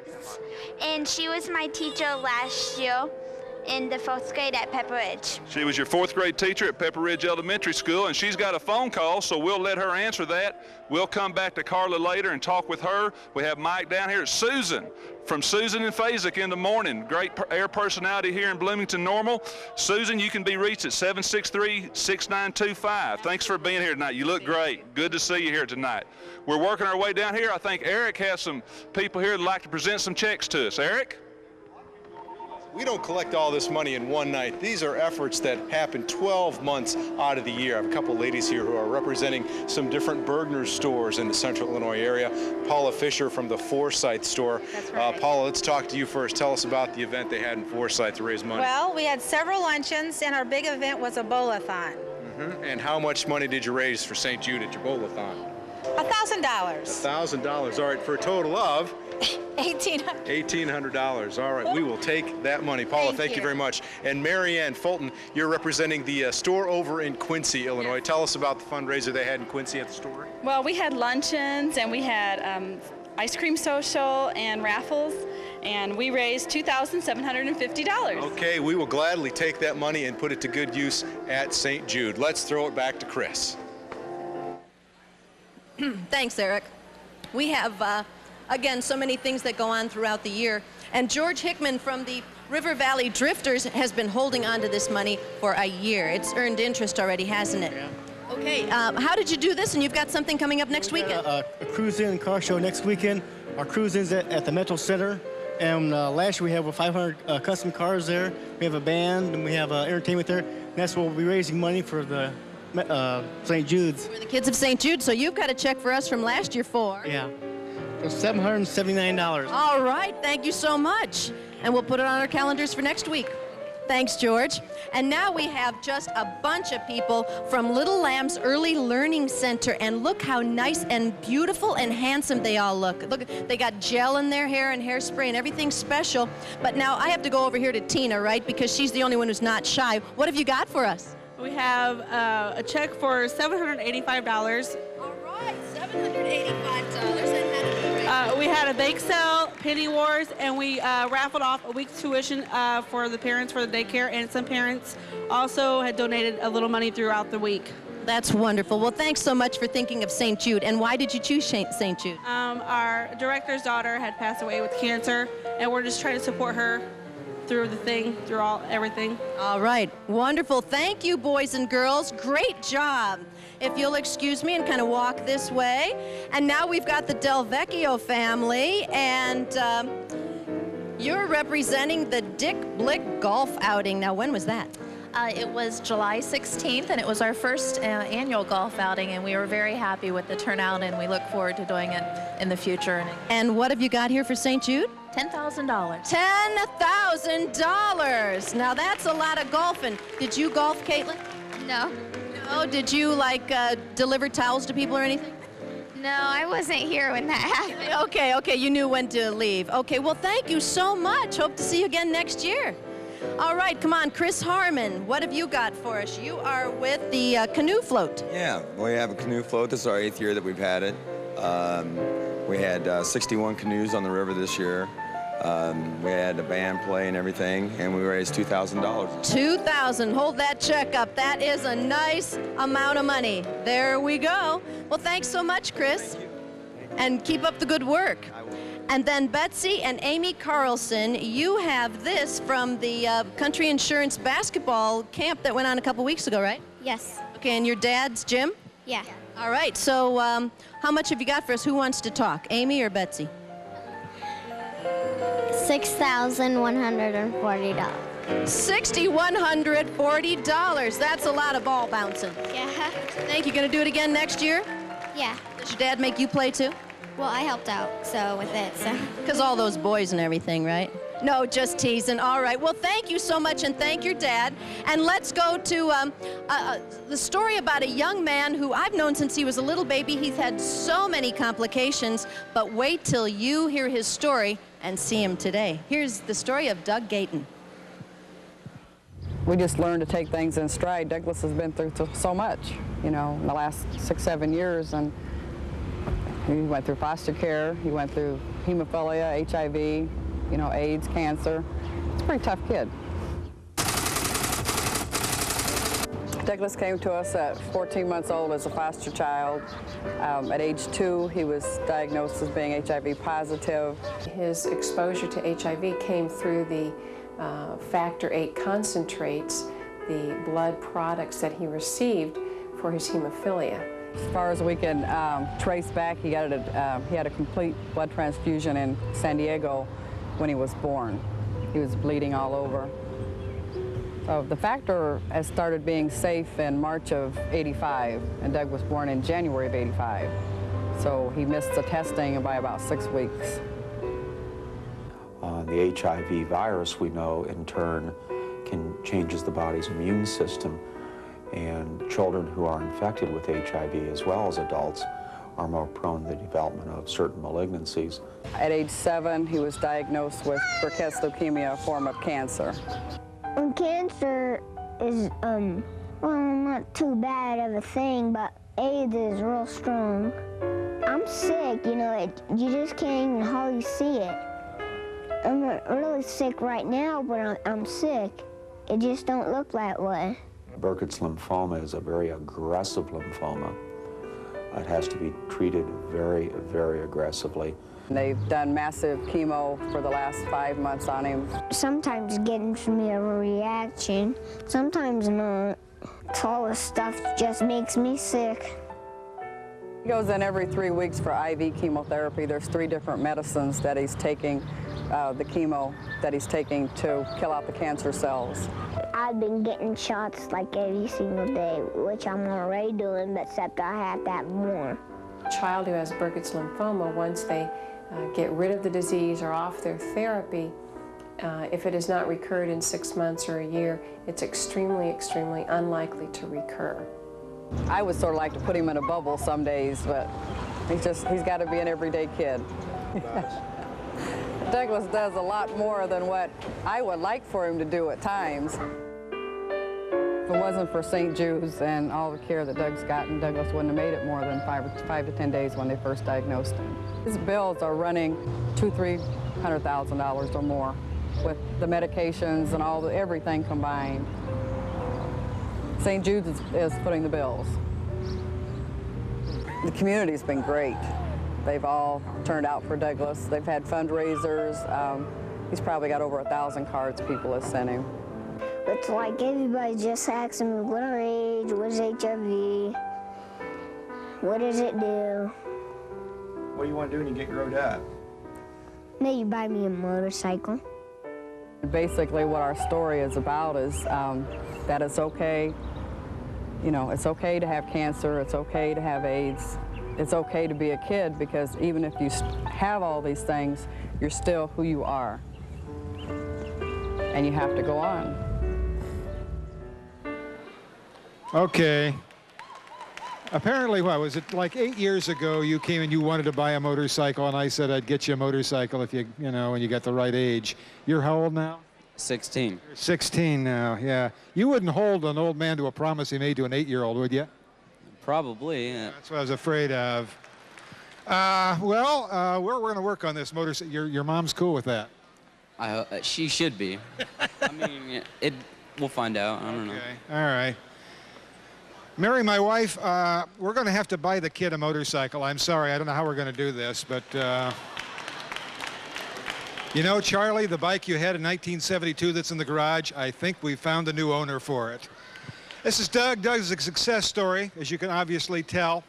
and she was my teacher last year in the 4th grade at Pepper Ridge. She was your 4th grade teacher at Pepper Ridge Elementary School, and she's got a phone call, so we'll let her answer that. We'll come back to Carla later and talk with her. We have Mike down here. Susan, from Susan and Fazek in the morning. Great air personality here in Bloomington Normal. Susan, you can be reached at 763-6925. Thanks for being here tonight. You look great. Good to see you here tonight. We're working our way down here. I think Eric has some people here that'd like to present some checks to us. Eric? We don't collect all this money in one night. These are efforts that happen 12 months out of the year. I have a couple ladies here who are representing some different Bergner stores in the Central Illinois area. Paula Fisher from the Forsyth store. That's right. Paula, let's talk to you first. Tell us about the event they had in Forsyth to raise money. Well, we had several luncheons, and our big event was a bowl-a-thon. And how much money did you raise for St. Jude at your bowl-a-thon? $1,000. $1,000. All right, for a total of $1,800. $1,800. All right, we will take that money. Paula, thank you very much. And Marianne Fulton, you're representing the store over in Quincy, Illinois. Tell us about the fundraiser they had in Quincy at the store. Well, we had luncheons, and we had ice cream social and raffles, and we raised $2,750. Okay, we will gladly take that money and put it to good use at St. Jude. Let's throw it back to Chris. Thanks, Eric. We have, again, so many things that go on throughout the year. And George Hickman from the River Valley Drifters has been holding on to this money for a year. It's earned interest already, hasn't it? Yeah. Okay, how did you do this? And you've got something coming up next weekend? A cruise-in car show next weekend. Our cruise-in's at the Metro Center. And last year we had 500 custom cars there. We have a band and we have entertainment there. And that's what we'll be raising money for the St. Jude's. For the kids of St. Jude, so you've got a check for us from last year for? Yeah, for $779. All right, thank you so much. And we'll put it on our calendars for next week. Thanks, George. And now we have just a bunch of people from Little Lamb's Early Learning Center, and look how nice and beautiful and handsome they all look. Look, they got gel in their hair and hairspray and everything special. But now I have to go over here to Tina, right, because she's the only one who's not shy. What have you got for us? We have a check for $785. All right, $785. We had a bake sale, penny wars, and we raffled off a week's tuition for the parents for the daycare, and some parents also had donated a little money throughout the week. That's wonderful. Well, thanks so much for thinking of St. Jude. And why did you choose St. Jude? Our director's daughter had passed away with cancer, and we're just trying to support her through everything. All right, wonderful. Thank you, boys and girls. Great job. If you'll excuse me and kind of walk this way. And now we've got the Del Vecchio family, and you're representing the Dick Blick Golf Outing. Now, when was that? It was July 16th, and it was our first annual golf outing, and we were very happy with the turnout, and we look forward to doing it in the future. And what have you got here for St. Jude? $10,000. $10,000. Now, that's a lot of golfing. Did you golf, Caitlin? No. No? Did you, deliver towels to people or anything? No, I wasn't here when that happened. Okay, you knew when to leave. Okay, well, thank you so much. Hope to see you again next year. All right, come on, Chris Harmon, what have you got for us? You are with the canoe float. Yeah, we have a canoe float. This is our 8th year that we've had it. We had 61 canoes on the river this year. We had a band play and everything, and we raised $2,000. $2,000. Hold that check up. That is a nice amount of money. There we go. Well, thanks so much, Chris. And keep up the good work. I will. And then Betsy and Amy Carlson, you have this from the Country Insurance basketball camp that went on a couple weeks ago, right? Yes. Okay, and your dad's Jim? Yeah. All right, so how much have you got for us? Who wants to talk, Amy or Betsy? $6,140. $6,140. That's a lot of ball bouncing. Yeah. Thank you. Going to do it again next year? Yeah. Does your dad make you play too? Well, I helped out, so with it, so. Because all those boys and everything, right? No, just teasing. All right. Well, thank you so much, and thank your dad. And let's go to the story about a young man who I've known since he was a little baby. He's had so many complications, but wait till you hear his story and see him today. Here's the story of Doug Gayton. We just learned to take things in stride. Douglas has been through so much, you know, in the last 6-7 years, and he went through foster care, he went through hemophilia, HIV, you know, AIDS, cancer. It's a pretty tough kid. Douglas came to us at 14 months old as a foster child. At age 2, he was diagnosed as being HIV positive. His exposure to HIV came through the factor VIII concentrates, the blood products that he received for his hemophilia. As far as we can trace back, he had a complete blood transfusion in San Diego when he was born. He was bleeding all over. So the factor has started being safe in March of '85, and Doug was born in January of '85. So he missed the testing by about 6 weeks. The HIV virus, we know, in turn, changes the body's immune system. And children who are infected with HIV, as well as adults, are more prone to the development of certain malignancies. At age 7, he was diagnosed with Burkitt's leukemia, a form of cancer. Cancer is, well, not too bad of a thing, but AIDS is real strong. I'm sick, you know, you just can't even hardly see it. I'm really sick right now, but I'm sick. It just don't look that way. Burkitt's lymphoma is a very aggressive lymphoma. It has to be treated very, very aggressively. They've done massive chemo for the last 5 months on him. Sometimes it gives me a reaction, sometimes not. It's all this stuff just makes me sick. He goes in every 3 weeks for IV chemotherapy. There's 3 different medicines that he's taking, the chemo that he's taking to kill out the cancer cells. I've been getting shots like every single day, which I'm already doing, but except I have to have more. A child who has Burkitt's lymphoma, once they get rid of the disease or off their therapy, if it has not recurred in 6 months or a year, it's extremely, extremely unlikely to recur. I would sort of like to put him in a bubble some days, but he's got to be an everyday kid. Douglas does a lot more than what I would like for him to do at times. If it wasn't for St. Jude's and all the care that Doug's gotten, Douglas wouldn't have made it more than 5 to 10 days when they first diagnosed him. His bills are running $200,000-300,000 or more with the medications and everything combined. St. Jude's is footing the bills. The community's been great. They've all turned out for Douglas. They've had fundraisers. He's probably got over 1,000 cards people have sent him. It's like everybody just asking me, what are age, what is HIV, what does it do? What do you want to do when you get grown up? Maybe buy me a motorcycle. Basically what our story is about is that it's okay, you know, it's okay to have cancer, it's okay to have AIDS, it's okay to be a kid, because even if you have all these things, you're still who you are. And you have to go on. Okay. Apparently, what, was it like 8 years ago you came and you wanted to buy a motorcycle, and I said I'd get you a motorcycle if you know, when you got the right age. You're how old now? 16. You're 16 now, yeah. You wouldn't hold an old man to a promise he made to an 8-year-old, would you? Probably, yeah. That's what I was afraid of. We're going to work on this motorcycle. Your mom's cool with that? She should be. I mean, we'll find out. I don't know. All right. Mary, my wife, we're going to have to buy the kid a motorcycle. I'm sorry, I don't know how we're going to do this, but you know, Charlie, the bike you had in 1972 that's in the garage, I think we found a new owner for it. This is Doug. Doug's a success story, as you can obviously tell.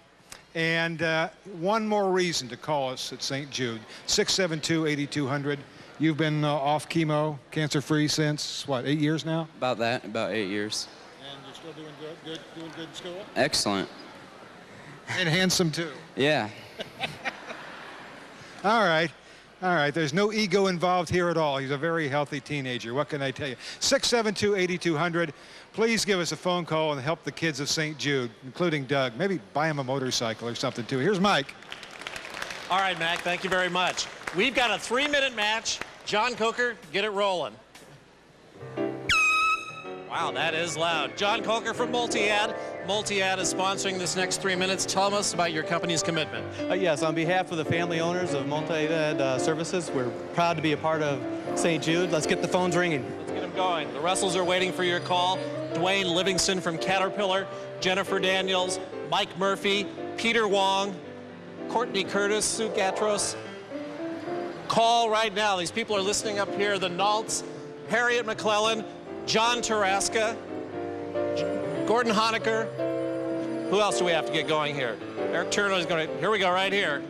And one more reason to call us at St. Jude, 672-8200. You've been off chemo, cancer-free since, what, 8 years now? About that, about 8 years. And you're still doing good in school? Excellent. And handsome, too. Yeah. All right. All right, there's no ego involved here at all. He's a very healthy teenager. What can I tell you? 672-8200. Please give us a phone call and help the kids of St. Jude, including Doug. Maybe buy him a motorcycle or something, too. Here's Mike. All right, Mac, thank you very much. We've got a 3-minute match. John Coker, get it rolling. Wow, that is loud. John Coker from Multi-Ad. Multi-Ad is sponsoring this next 3 minutes. Tell us about your company's commitment. Yes, on behalf of the family owners of Multi-Ad Services, we're proud to be a part of St. Jude. Let's get the phones ringing. Let's get them going. The Russells are waiting for your call. Dwayne Livingston from Caterpillar, Jennifer Daniels, Mike Murphy, Peter Wong, Courtney Curtis, Sue Gatros. Call right now. These people are listening up here. The Nalts, Harriet McClellan, John Taraska, Gordon Honecker. Who else do we have to get going here? Eric Turner is going to, here we go right here.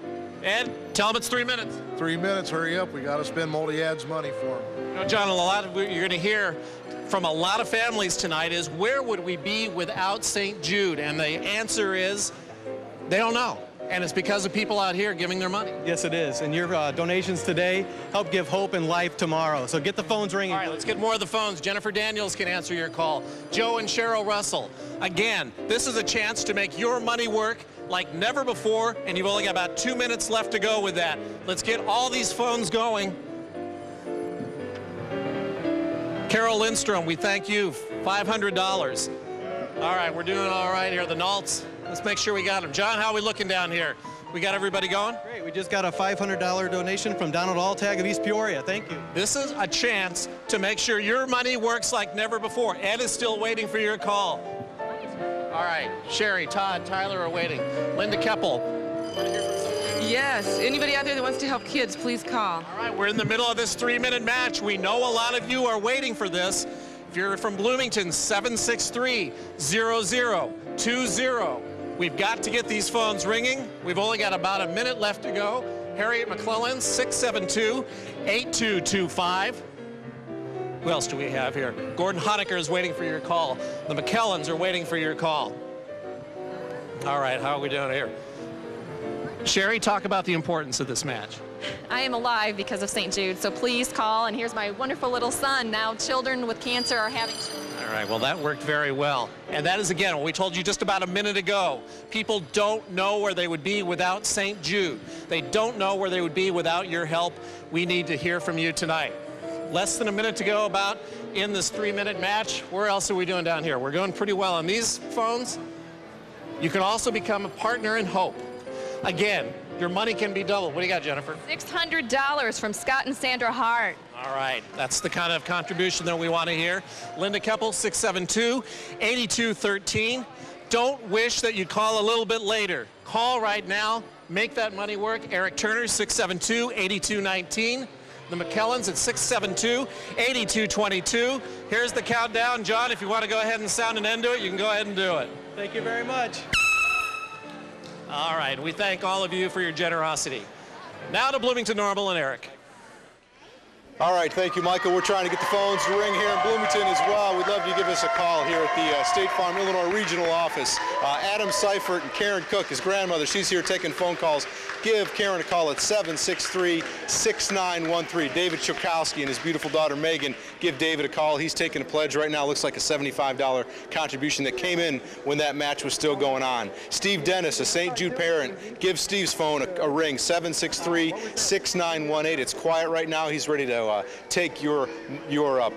Ed, tell them it's 3 minutes. 3 minutes, hurry up. We got to spend Multi-Ad's money for them. You know, John, a lot of you're going to hear from a lot of families tonight is, where would we be without St. Jude? And the answer is, they don't know. And it's because of people out here giving their money. Yes, it is. And your donations today help give hope and life tomorrow. So get the phones ringing. All right, let's get more of the phones. Jennifer Daniels can answer your call. Joe and Cheryl Russell. Again, this is a chance to make your money work like never before, and you've only got about 2 minutes left to go with that. Let's get all these phones going. Carol Lindstrom, we thank you. $500. All right, we're doing all right here. The Nalts. Let's make sure we got them. John, how are we looking down here? We got everybody going? Great. We just got a $500 donation from Donald Altag of East Peoria. Thank you. This is a chance to make sure your money works like never before. Ed is still waiting for your call. All right. Sherry, Todd, Tyler are waiting. Linda Keppel. Yes. Anybody out there that wants to help kids, please call. All right. We're in the middle of this 3-minute match. We know a lot of you are waiting for this. If you're from Bloomington, 763-0020. We've got to get these phones ringing. We've only got about a minute left to go. Harriet McClellan, 672-8225. Who else do we have here? Gordon Honecker is waiting for your call. The McKellans are waiting for your call. All right, how are we doing here? Sherry, talk about the importance of this match. I am alive because of St. Jude, so please call. And here's my wonderful little son. Now children with cancer are having... All right, well, that worked very well. And that is, again, what we told you just about a minute ago. People don't know where they would be without St. Jude. They don't know where they would be without your help. We need to hear from you tonight. Less than a minute to go about in this 3-minute match. Where else are we doing down here? We're going pretty well on these phones. You can also become a partner in hope. Again, your money can be doubled. What do you got, Jennifer? $600 from Scott and Sandra Hart. All right, that's the kind of contribution that we want to hear. Linda Keppel, 672-8213. Don't wish that you'd call a little bit later. Call right now. Make that money work. Eric Turner, 672-8219. The McKellans at 672-8222. Here's the countdown. John, if you want to go ahead and sound an end to it, you can go ahead and do it. Thank you very much. All right, we thank all of you for your generosity. Now to Bloomington Normal and Eric. All right, thank you, Michael. We're trying to get the phones to ring here in Bloomington as well. We'd love you to give us a call here at the State Farm, Illinois Regional Office. Adam Seifert and Karen Cook, his grandmother, she's here taking phone calls. Give Karen a call at 763-6913. David Chukowski and his beautiful daughter, Megan, give David a call. He's taking a pledge right now. Looks like a $75 contribution that came in when that match was still going on. Steve Dennis, a St. Jude parent, give Steve's phone a ring, 763-6918. It's quiet right now. He's ready to take your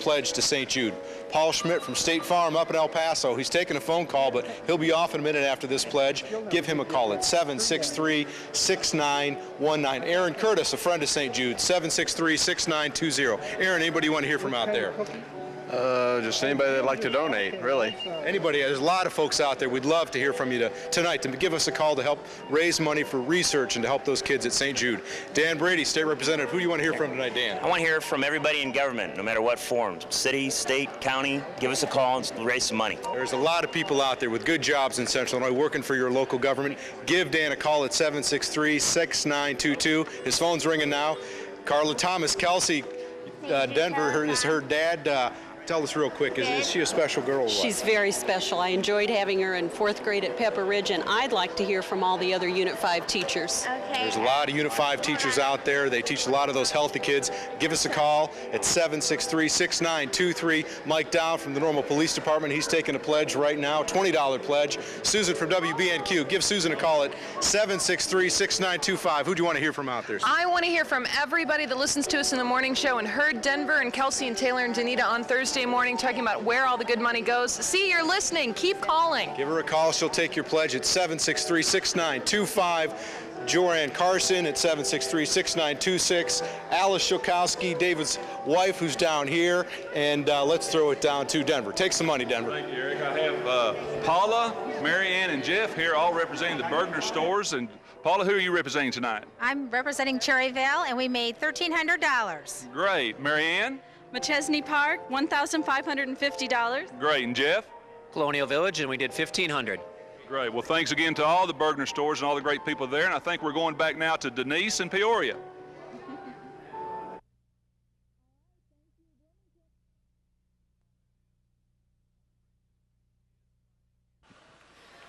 pledge to St. Jude. Paul Schmidt from State Farm up in El Paso. He's taking a phone call, but he'll be off in a minute after this pledge. Give him a call at 763-6919. Aaron Curtis, a friend of St. Jude, 763-6920. Aaron, anybody you want to hear from out there? Just anybody that'd like to donate, really. Anybody, there's a lot of folks out there. We'd love to hear from you tonight to give us a call to help raise money for research and to help those kids at St. Jude. Dan Brady, State Representative, who do you want to hear from tonight, Dan? I want to hear from everybody in government, no matter what form, city, state, county. Give us a call and raise some money. There's a lot of people out there with good jobs in Central Illinois working for your local government. Give Dan a call at 763-6922. His phone's ringing now. Carla Thomas, Kelsey, Denver is her dad. Tell us real quick, is she a special girl? Or She's very special. I enjoyed having her in 4th grade at Pepper Ridge, and I'd like to hear from all the other Unit 5 teachers. There's a lot of Unit 5 teachers out there. They teach a lot of those healthy kids. Give us a call at 763-6923. Mike Down from the Normal Police Department, he's taking a pledge right now, $20 pledge. Susan from WBNQ, give Susan a call at 763-6925. Who do you want to hear from out there? I want to hear from everybody that listens to us in the morning show and heard Denver and Kelsey and Taylor and Danita on Thursday morning talking about where all the good money goes. See, you're listening. Keep calling. Give her a call. She'll take your pledge at 763-6925. Joanne Carson at 763-6926. Alice Shokowski, David's wife, who's down here. And let's throw it down to Denver. Take some money, Denver. Thank you, Eric. I have Paula, Mary Ann, and Jeff here, all representing the Bergner stores. And Paula, who are you representing tonight? I'm representing Cherryville, and we made $1,300. Great. Mary Ann? McChesney Park, $1,550. Great. And Jeff? Colonial Village, and we did $1,500. Great. Well, thanks again to all the Bergner stores and all the great people there. And I think we're going back now to Denise and Peoria.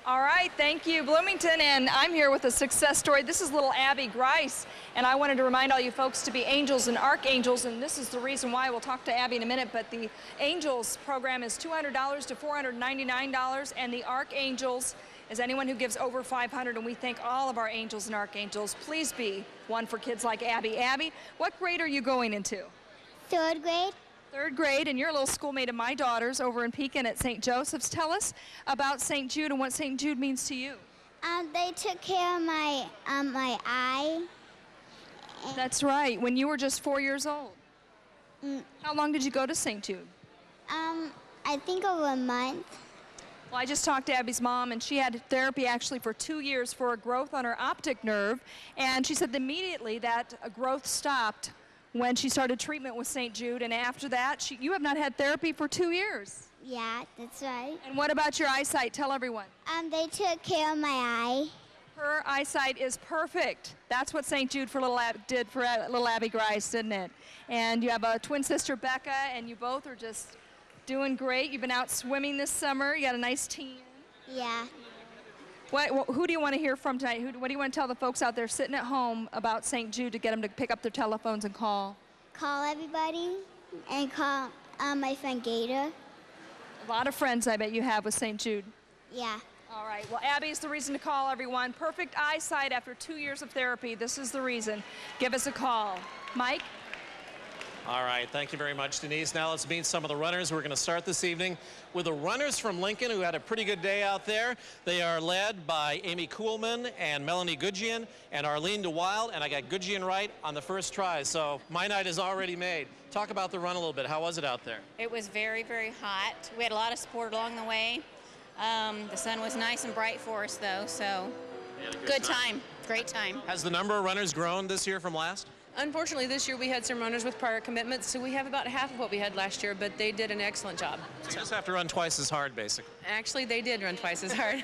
All right, thank you, Bloomington, and I'm here with a success story. This is little Abby Grice, and I wanted to remind all you folks to be angels and archangels, and this is the reason why. We'll talk to Abby in a minute, but the Angels program is $200 to $499, and the Archangels is anyone who gives over $500, and we thank all of our angels and archangels. Please be one for kids like Abby. Abby, what grade are you going into? 3rd grade. 3rd grade, and you're a little schoolmate of my daughter's over in Pekin at St. Joseph's. Tell us about St. Jude and what St. Jude means to you. They took care of my my eye. That's right, when you were just 4 years old. How long did you go to St. Jude? I think over a month. Well, I just talked to Abby's mom, and she had therapy actually for 2 years for a growth on her optic nerve, and she said immediately that growth stopped when she started treatment with St. Jude, and after that, you have not had therapy for 2 years. Yeah, that's right. And what about your eyesight? Tell everyone. They took care of my eye. Her eyesight is perfect. That's what St. Jude for did for little Abby Grice, didn't it? And you have a twin sister, Becca, and you both are just doing great. You've been out swimming this summer. You got a nice team. Yeah. Who do you want to hear from tonight? What do you want to tell the folks out there sitting at home about St. Jude to get them to pick up their telephones and call? Call everybody and call my friend Gator. A lot of friends I bet you have with St. Jude. Yeah. All right. Well, Abby is the reason to call, everyone. Perfect eyesight after 2 years of therapy. This is the reason. Give us a call. Mike? All right, thank you very much, Denise. Now let's meet some of the runners. We're going to start this evening with the runners from Lincoln who had a pretty good day out there. They are led by Amy Kuhlman and Melanie Goodgian and Arlene DeWild, and I got Goodgian right on the first try, so my night is already made. Talk about the run a little bit. How was it out there? It was very, very hot. We had a lot of support along the way. The sun was nice and bright for us, though, so good time. Great time. Has the number of runners grown this year from last? Unfortunately, this year we had some runners with prior commitments, so we have about half of what we had last year, but they did an excellent job. So you just have to run twice as hard, basically. Actually, they did run twice as hard.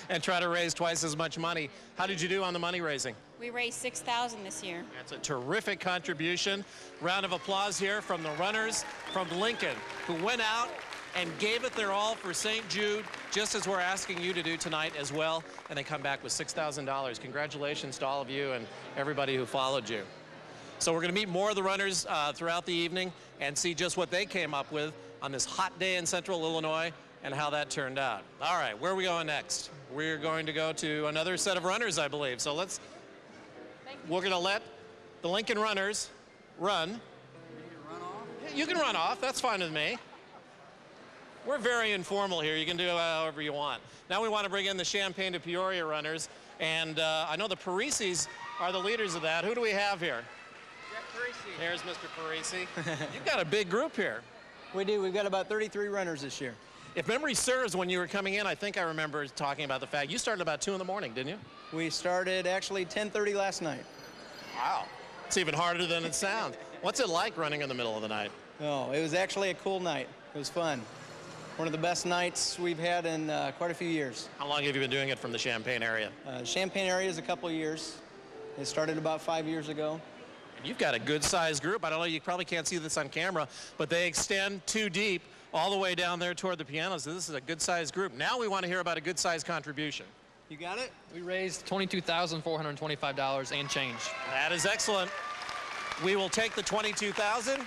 and try to raise twice as much money. How did you do on the money raising? We raised $6,000 this year. That's a terrific contribution. Round of applause here from the runners from Lincoln who went out and gave it their all for St. Jude, just as we're asking you to do tonight as well, and they come back with $6,000. Congratulations to all of you and everybody who followed you. So we're going to meet more of the runners throughout the evening and see just what they came up with on this hot day in Central Illinois and how that turned out. All right, where are we going next? We're going to go to another set of runners, I believe. So we're going to let the Lincoln runners run. You can run off. That's fine with me. We're very informal here. You can do however you want. Now we want to bring in the Champaign to Peoria runners, and I know the Parisis are the leaders of that. Who do we have here? Here's Mr. Parisi. You've got a big group here. We do. We've got about 33 runners this year. If memory serves, when you were coming in, I think I remember talking about the fact you started about 2 in the morning, didn't you? We started actually 10:30 last night. Wow. It's even harder than it sounds. What's it like running in the middle of the night? Oh, it was actually a cool night. It was fun. One of the best nights we've had in quite a few years. How long have you been doing it from the Champaign area? Champaign area is a couple of years. It started about 5 years ago. And you've got a good-sized group. I don't know, you probably can't see this on camera, but they extend 2 deep all the way down there toward the pianos. So this is a good-sized group. Now we want to hear about a good-sized contribution. You got it? We raised $22,425 and change. That is excellent. We will take the $22,000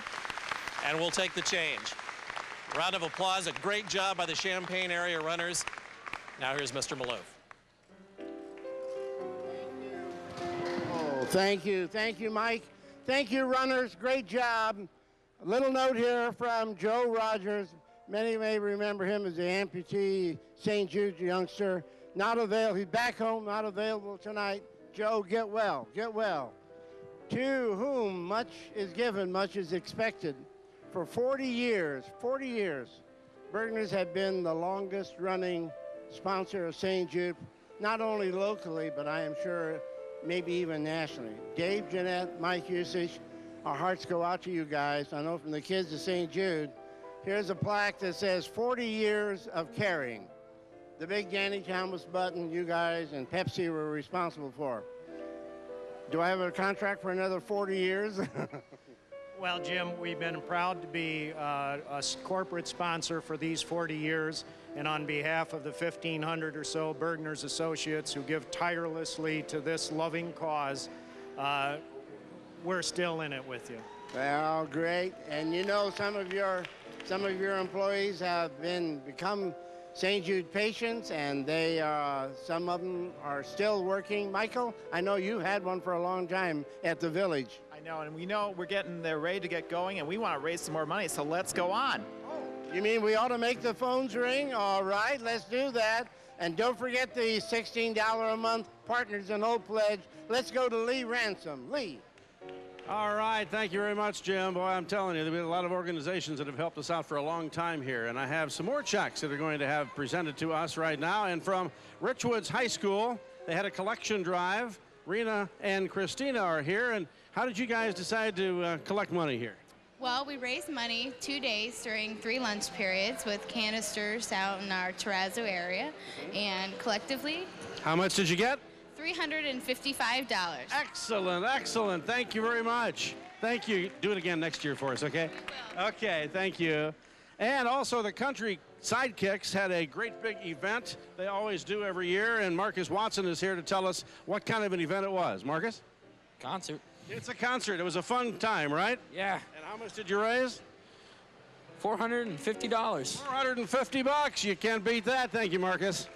and we'll take the change. Round of applause. A great job by the Champaign area runners. Now here's Mr. Maloof. Oh, thank you. Thank you, Mike. Thank you, runners. Great job. A little note here from Joe Rogers. Many may remember him as the amputee St. Jude youngster. Not available. He's back home, not available tonight. Joe, get well. Get well. To whom much is given, much is expected. For 40 years, Bergners have been the longest running sponsor of St. Jude, not only locally, but I am sure maybe even nationally. Dave, Jeanette, Mike Usage, our hearts go out to you guys. I know from the kids of St. Jude. Here's a plaque that says 40 years of caring. The big Danny Thomas button you guys and Pepsi were responsible for. Do I have a contract for another 40 years? Well, Jim, we've been proud to be a corporate sponsor for these 40 years, and on behalf of the 1,500 or so Bergners associates who give tirelessly to this loving cause, we're still in it with you. Well, great. And you know, some of your employees have become St. Jude patients, and some of them are still working. Michael, I know you had one for a long time at the Village. I know, and we know they're ready to get going, and we want to raise some more money, so let's go on. You mean we ought to make the phones ring? All right, let's do that. And don't forget the $16 a month Partners in Hope pledge. Let's go to Lee Ransom. Lee. All right, thank you very much, Jim. Boy, I'm telling you, there have been a lot of organizations that have helped us out for a long time here, and I have some more checks that are going to have presented to us right now. And from Richwoods High School, they had a collection drive. Rena and Christina are here, and how did you guys decide to collect money here? Well, we raised money 2 days during 3 lunch periods with canisters out in our Terrazzo area, and collectively... How much did you get? $355. Excellent, excellent. Thank you very much. Thank you. Do it again next year for us, okay? We will. Okay, thank you. And also the Country Sidekicks had a great big event. They always do every year, and Marcus Watson is here to tell us what kind of an event it was. Marcus? Concert. It's a concert. It was a fun time, right? Yeah. And how much did you raise? $450. $450. You can't beat that. Thank you, Marcus.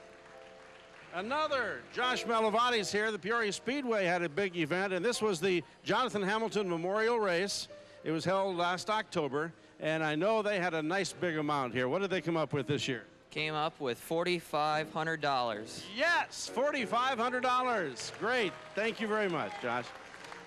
Another Josh Malavati's here. The Peoria Speedway had a big event, and this was the Jonathan Hamilton Memorial Race. It was held last October, and I know they had a nice big amount here. What did they come up with this year? Came up with $4,500. Yes, $4,500. Great. Thank you very much, Josh.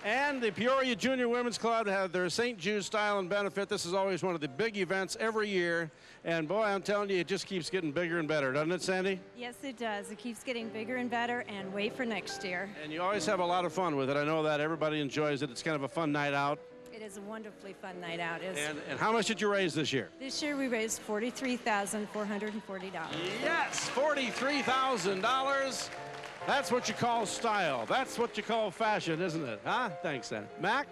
And the Peoria Junior Women's Club had their St. Jude Style and Benefit. This is always one of the big events every year. And boy, I'm telling you, it just keeps getting bigger and better, doesn't it, Sandy? Yes, it does. It keeps getting bigger and better, and wait for next year. And you always have a lot of fun with it. I know that everybody enjoys it. It's kind of a fun night out. It is a wonderfully fun night out. And how much did you raise this year? This year we raised $43,440. Yes, $43,000. That's what you call style. That's what you call fashion, isn't it? Huh? Thanks, then. Mac?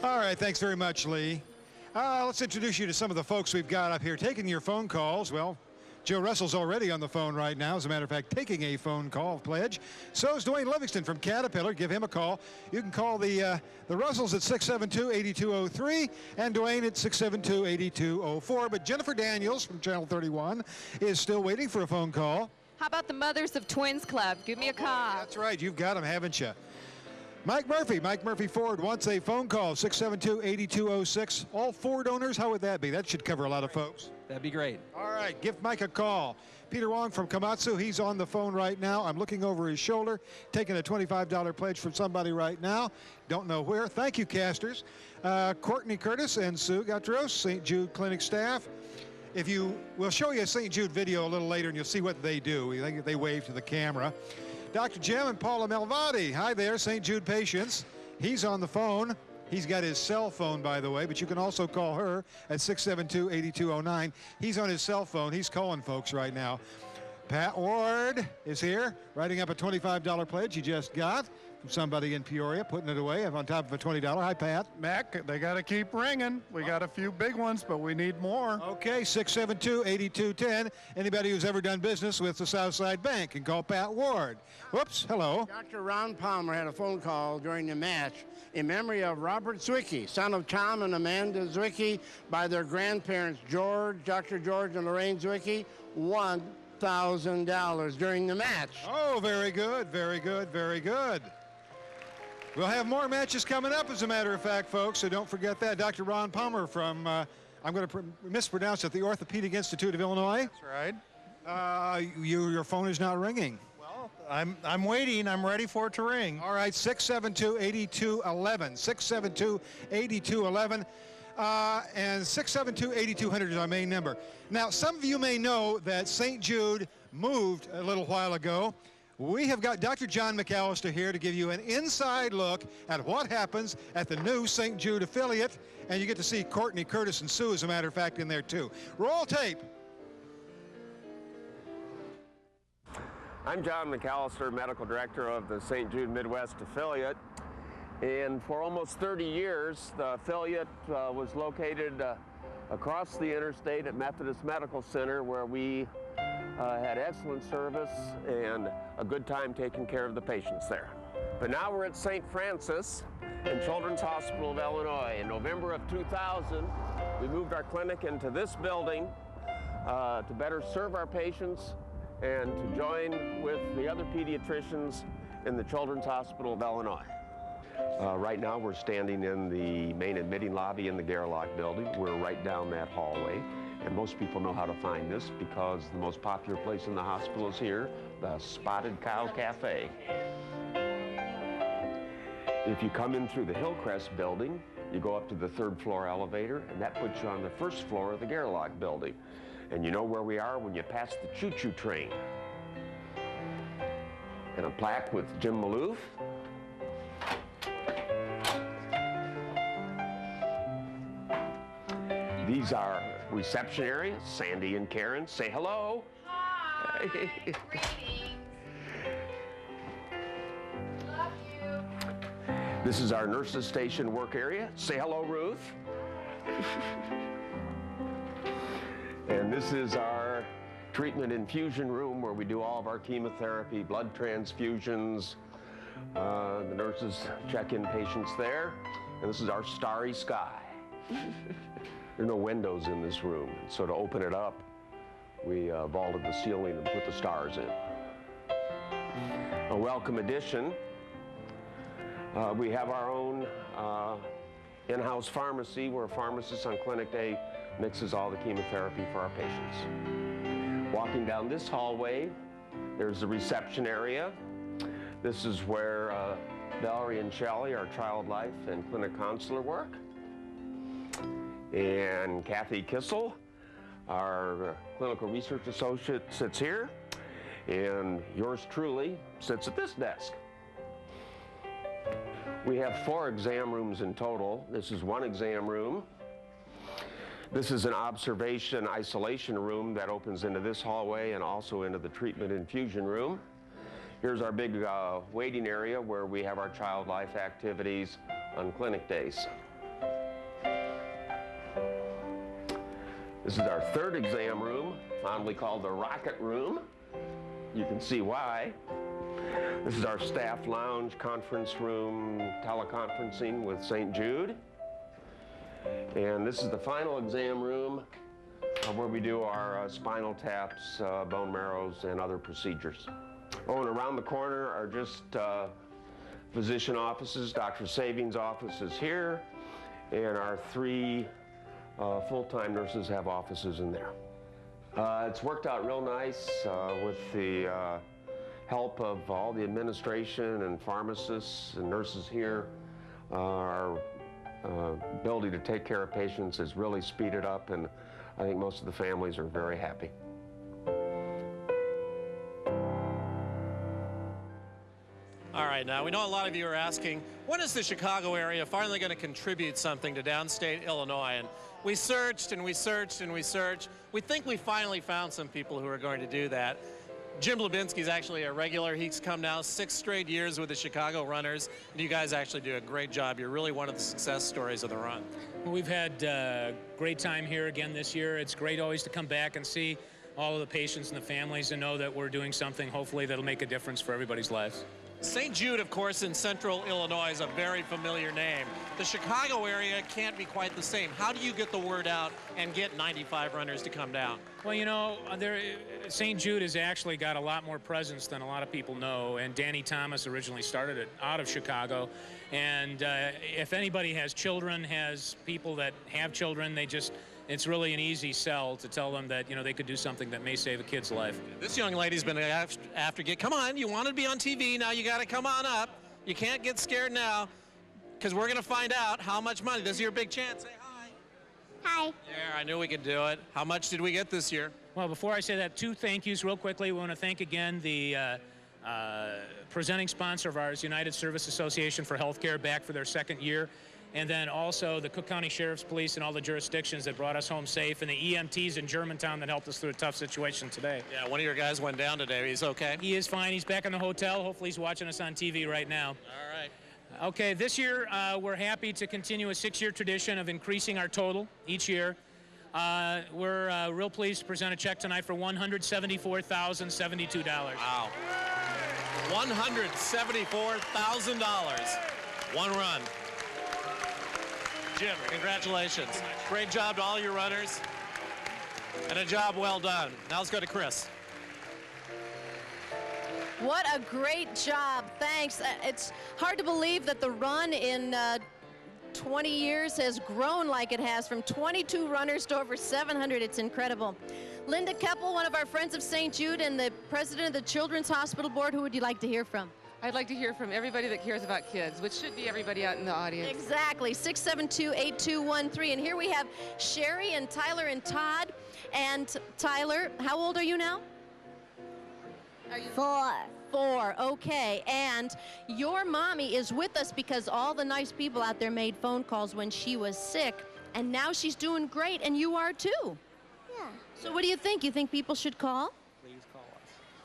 All right, thanks very much, Lee. Let's introduce you to some of the folks we've got up here taking your phone calls. Well, Joe Russell's already on the phone right now. As a matter of fact, taking a phone call pledge. So is Dwayne Livingston from Caterpillar. Give him a call. You can call the Russells at 672-8203 and Dwayne at 672-8204. But Jennifer Daniels from Channel 31 is still waiting for a phone call. How about the Mothers of Twins Club? Give me a call. That's right. You've got them, haven't you? Mike Murphy Ford wants a phone call, 672-8206. All Ford owners, how would that be? That should cover a lot of folks. That'd be great. All right, give Mike a call. Peter Wong from Komatsu, he's on the phone right now. I'm looking over his shoulder, taking a $25 pledge from somebody right now. Don't know where. Thank you, casters. Courtney Curtis and Sue Gatros, St. Jude Clinic staff. We'll show you a St. Jude video a little later, and you'll see what they do. They wave to the camera. Dr. Jim and Paula Melvati. Hi there, St. Jude patients. He's on the phone. He's got his cell phone, by the way, but you can also call her at 672-8209. He's on his cell phone. He's calling folks right now. Pat Ward is here, writing up a $25 pledge he just got from somebody in Peoria, putting it away on top of a $20. Hi, Pat. Mac, they got to keep ringing. We got a few big ones, but we need more. Okay, 672-8210. Anybody who's ever done business with the Southside Bank can call Pat Ward. Whoops, hello. Dr. Ron Palmer had a phone call during the match in memory of Robert Zwicky, son of Tom and Amanda Zwicky, by their grandparents, Dr. George and Lorraine Zwicky, $1,000 during the match. Oh, very good, very good, very good. We'll have more matches coming up, as a matter of fact, folks, so don't forget that. Dr. Ron Palmer from, I'm going to mispronounce it, the Orthopedic Institute of Illinois. That's right. Your phone is not ringing. Well, I'm waiting. I'm ready for it to ring. All right, 672-8211. 672-8211. And 672-8200 is our main number. Now, some of you may know that St. Jude moved a little while ago. We have got Dr. John McAllister here to give you an inside look at what happens at the new St. Jude affiliate, and you get to see Courtney, Curtis, and Sue, as a matter of fact, in there too. Roll tape. I'm John McAllister, Medical Director of the St. Jude Midwest affiliate, and for almost 30 years the affiliate was located across the interstate at Methodist Medical Center, where we had excellent service and a good time taking care of the patients there. But now we're at St. Francis and Children's Hospital of Illinois. In November of 2000, we moved our clinic into this building to better serve our patients and to join with the other pediatricians in the Children's Hospital of Illinois. Right now we're standing in the main admitting lobby in the Gerlach building. We're right down that hallway. And most people know how to find this because the most popular place in the hospital is here, the Spotted Cow Cafe. If you come in through the Hillcrest building, you go up to the 3rd floor elevator, and that puts you on the 1st floor of the Gerlach building. And you know where we are when you pass the choo-choo train. And a plaque with Jim Maloof. These are reception areas. Sandy and Karen, say hello. Hi. Greetings. Love you. This is our nurses station work area. Say hello, Ruth. And this is our treatment infusion room where we do all of our chemotherapy, blood transfusions. The nurses check in patients there. And this is our starry sky. There are no windows in this room, so to open it up, we vaulted the ceiling and put the stars in. A welcome addition, we have our own in-house pharmacy where a pharmacist on clinic day mixes all the chemotherapy for our patients. Walking down this hallway, there's the reception area. This is where Valerie and Shelley, our child life and clinic counselor, work. And Kathy Kissel, our clinical research associate, sits here. And yours truly sits at this desk. We have 4 exam rooms in total. This is one exam room. This is an observation isolation room that opens into this hallway and also into the treatment infusion room. Here's our big waiting area where we have our child life activities on clinic days. This is our 3rd exam room, fondly called the rocket room. You can see why. This is our staff lounge, conference room, teleconferencing with St. Jude. And this is the final exam room where we do our spinal taps, bone marrows, and other procedures. Oh, and around the corner are just physician offices. Dr. Saving's office is here, and our 3 full-time nurses have offices in there. It's worked out real nice with the help of all the administration and pharmacists and nurses here. Our ability to take care of patients is really speeded up, and I think most of the families are very happy. All right, now we know a lot of you are asking, when is the Chicago area finally going to contribute something to downstate Illinois? And we searched and we searched and we searched. We think we finally found some people who are going to do that. Jim Lubinsky is actually a regular. He's come now 6 straight years with the Chicago Runners, and you guys actually do a great job. You're really one of the success stories of the run. Well, we've had a great time here again this year. It's great always to come back and see all of the patients and the families and know that we're doing something, hopefully, that'll make a difference for everybody's lives. St. Jude, of course, in central Illinois is a very familiar name. The Chicago area can't be quite the same. How do you get the word out and get 95 runners to come down? Well, you know, St. Jude has actually got a lot more presence than a lot of people know, and Danny Thomas originally started it out of Chicago. And if anybody has children, has people that have children, it's really an easy sell to tell them that, you know, they could do something that may save a kid's life. This young lady's been after come on, you wanted to be on TV, now you got to come on up. You can't get scared now, because we're going to find out how much money. This is your big chance. Say hi. Hi. Yeah, I knew we could do it. How much did we get this year? Well, before I say that, 2 thank yous real quickly. We want to thank again the presenting sponsor of ours, United Service Association for Healthcare, back for their 2nd year. And then also the Cook County Sheriff's Police and all the jurisdictions that brought us home safe, and the EMTs in Germantown that helped us through a tough situation today. Yeah, one of your guys went down today. He's okay? He is fine. He's back in the hotel. Hopefully he's watching us on TV right now. All right. Okay, this year we're happy to continue a 6-year tradition of increasing our total each year. We're real pleased to present a check tonight for $174,072. Wow. $174,000. One run. Jim, congratulations. Great job to all your runners, and a job well done. Now let's go to Chris. What a great job. Thanks. It's hard to believe that the run in 20 years has grown like it has, from 22 runners to over 700. It's incredible. Linda Keppel, one of our friends of St. Jude and the president of the Children's Hospital Board, who would you like to hear from? I'd like to hear from everybody that cares about kids, which should be everybody out in the audience. Exactly, 672-8213. And here we have Sherry and Tyler and Todd. And Tyler, how old are you now? Are you 4. 4, okay. And your mommy is with us because all the nice people out there made phone calls when she was sick. And now she's doing great, and you are too. Yeah. So what do you think? You think people should call?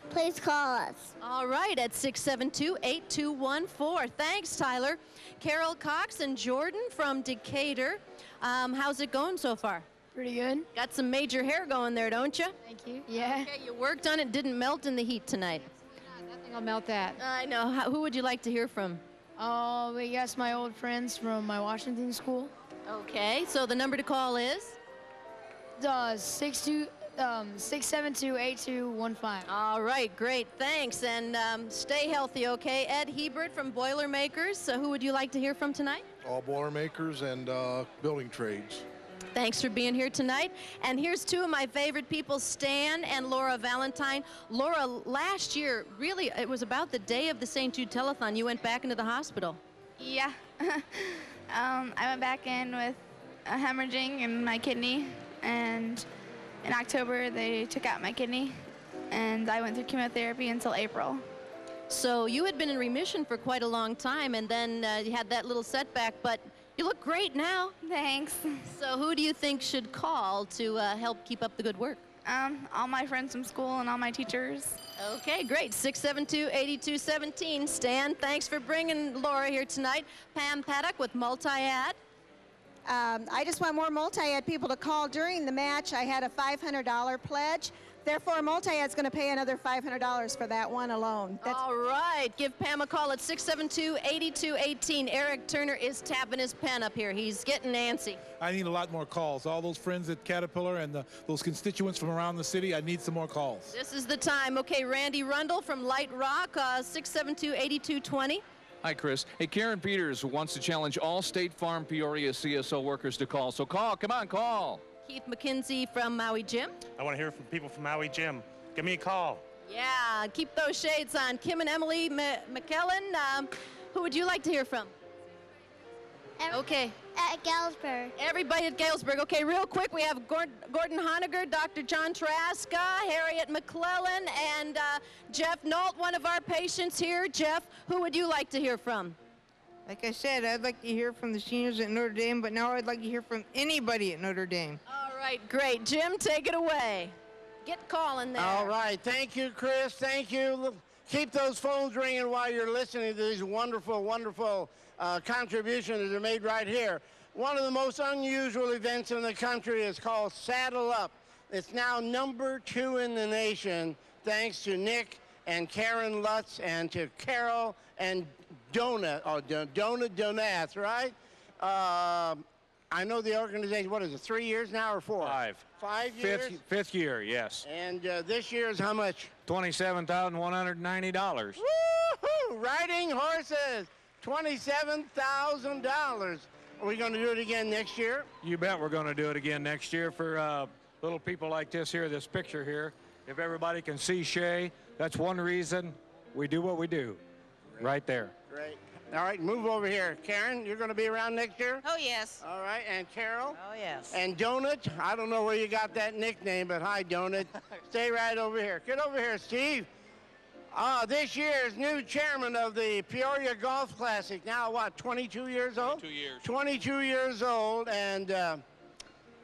Please call us. All right, at 672-8214. Thanks, Tyler. Carol Cox and Jordan from Decatur. How's it going so far? Pretty good. Got some major hair going there, don't you? Thank you. Yeah. Okay, you worked on it, didn't melt in the heat tonight. Nothing will melt that. I know. Who would you like to hear from? Oh, yes, my old friends from my Washington school. Okay, so the number to call is? 672-8215. All right, great, thanks, and stay healthy, okay? Ed Hebert from Boilermakers. So who would you like to hear from tonight? All Boilermakers and building trades. Thanks for being here tonight. And here's 2 of my favorite people, Stan and Laura Valentine. Laura, last year, really, it was about the day of the St. Jude Telethon. You went back into the hospital. Yeah. I went back in with a hemorrhaging in my kidney, and in October they took out my kidney, and I went through chemotherapy until April. So you had been in remission for quite a long time, and then you had that little setback, but you look great now. Thanks. So who do you think should call to help keep up the good work? All my friends from school and all my teachers. Okay, great. 672-8217. Stan, thanks for bringing Laura here tonight. Pam Paddock with Multi-Ad. I just want more Multi-Ad people to call during the match. I had a $500 pledge. Therefore, Multi-Ad's going to pay another $500 for that one alone. All right. Give Pam a call at 672-8218. Eric Turner is tapping his pen up here. He's getting antsy. I need a lot more calls. All those friends at Caterpillar and those constituents from around the city, I need some more calls. This is the time. Okay, Randy Rundle from Light Rock, 672-8220. Hi, Chris. Hey, Karen Peters wants to challenge all State Farm Peoria CSO workers to call. So call. Come on, call. Keith McKenzie from Maui Gym. I want to hear from people from Maui Gym. Give me a call. Yeah, keep those shades on. Kim and Emily McKellen, who would you like to hear from? Okay. At Galesburg. Everybody at Galesburg. Okay, real quick, we have Gordon Honiger, Dr. John Traska, Harriet McClellan, and Jeff Nault, one of our patients here. Jeff, who would you like to hear from? Like I said, I'd like to hear from the seniors at Notre Dame, but now I'd like to hear from anybody at Notre Dame. All right, great. Jim, take it away. Get calling there. All right. Thank you, Chris. Thank you. Keep those phones ringing while you're listening to these wonderful, wonderful contributions that are made right here. One of the most unusual events in the country is called Saddle Up. It's now #2 in the nation, thanks to Nick and Karen Lutz and to Carol and Donut, Donath, right? I know the organization, what is it, 3 years now or 4? 5. 5 years? Fifth year, yes. And this year is how much? $27,190. Woo-hoo! Riding horses, $27,000. Are we going to do it again next year? You bet we're going to do it again next year for little people like this here, this picture here. If everybody can see Shay, that's one reason we do what we do. Great. Right there. Great. All right, move over here. Karen, you're going to be around next year? Oh, yes. All right, and Carol? Oh, yes. And Donut? I don't know where you got that nickname, but hi, Donut. Stay right over here. Get over here, Steve. This year's new chairman of the Peoria Golf Classic, now what, 22 years old? 22 years. 22 years old, and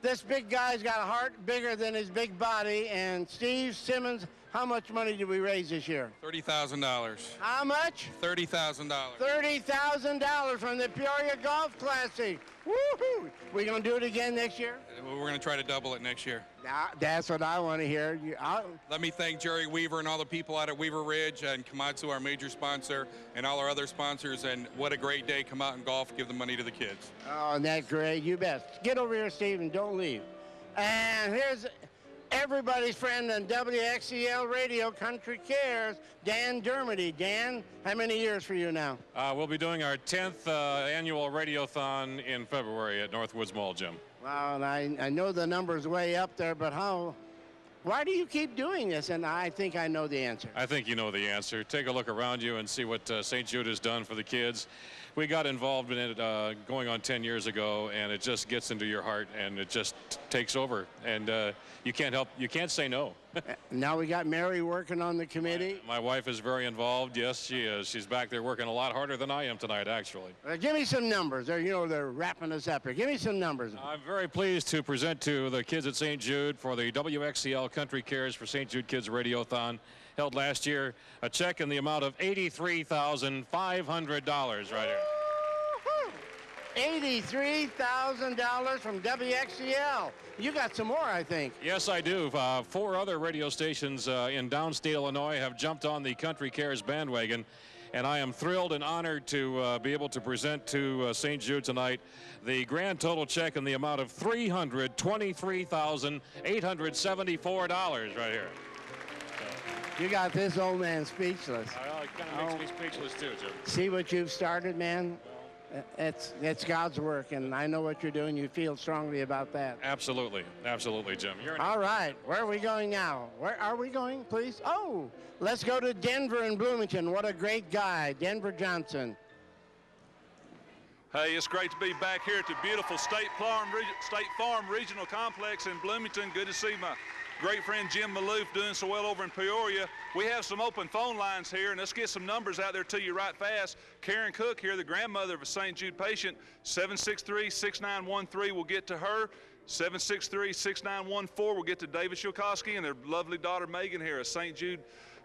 this big guy's got a heart bigger than his big body, and Steve Simmons, how much money did we raise this year? $30,000. How much? $30,000. $30,000 from the Peoria Golf Classic. Woohoo! We gonna do it again next year? We're going to try to double it next year. That's what I want to hear. Let me thank Jerry Weaver and all the people out at Weaver Ridge and Komatsu, our major sponsor, and all our other sponsors. And what a great day. Come out and golf, give the money to the kids. Oh, and that's great. You bet. Get over here, Steve, and don't leave. And here's everybody's friend on WXCL Radio Country Cares, Dan Dermody. Dan, how many years for you now? We'll be doing our 10th annual Radiothon in February at Northwoods Mall Gym. Wow, and I know the number's way up there, but why do you keep doing this? And I think I know the answer. I think you know the answer. Take a look around you and see what St. Jude has done for the kids. We got involved in it going on 10 years ago, and it just gets into your heart, and it just takes over. And you can't say no. Now we got Mary working on the committee. My wife is very involved. Yes, she is. She's back there working a lot harder than I am tonight, actually. Give me some numbers. They're wrapping us up here. Give me some numbers. I'm very pleased to present to the kids at St. Jude for the WXCL Country Cares for St. Jude Kids Radiothon held last year, a check in the amount of $83,500 right here. $83,000 from WXCL. You got some more, I think. Yes, I do. 4 other radio stations in downstate Illinois have jumped on the Country Cares bandwagon, and I am thrilled and honored to be able to present to St. Jude tonight the grand total check in the amount of $323,874 right here. You got this old man speechless. It kind of makes me speechless too, Jim. See what you've started, man? It's God's work, and I know what you're doing. You feel strongly about that. Absolutely. Absolutely, Jim. All right. Where are we going now? Where are we going, please? Oh, let's go to Denver and Bloomington. What a great guy, Denver Johnson. Hey, it's great to be back here at the beautiful State Farm Regional Complex in Bloomington. Good to see my great friend Jim Maloof doing so well over in Peoria. We have some open phone lines here, and let's get some numbers out there to you right fast. Karen Cook here, the grandmother of a St. Jude patient, 763-6913 will get to her. 763-6914 will get to David Shilkowski and their lovely daughter Megan here, a St. Jude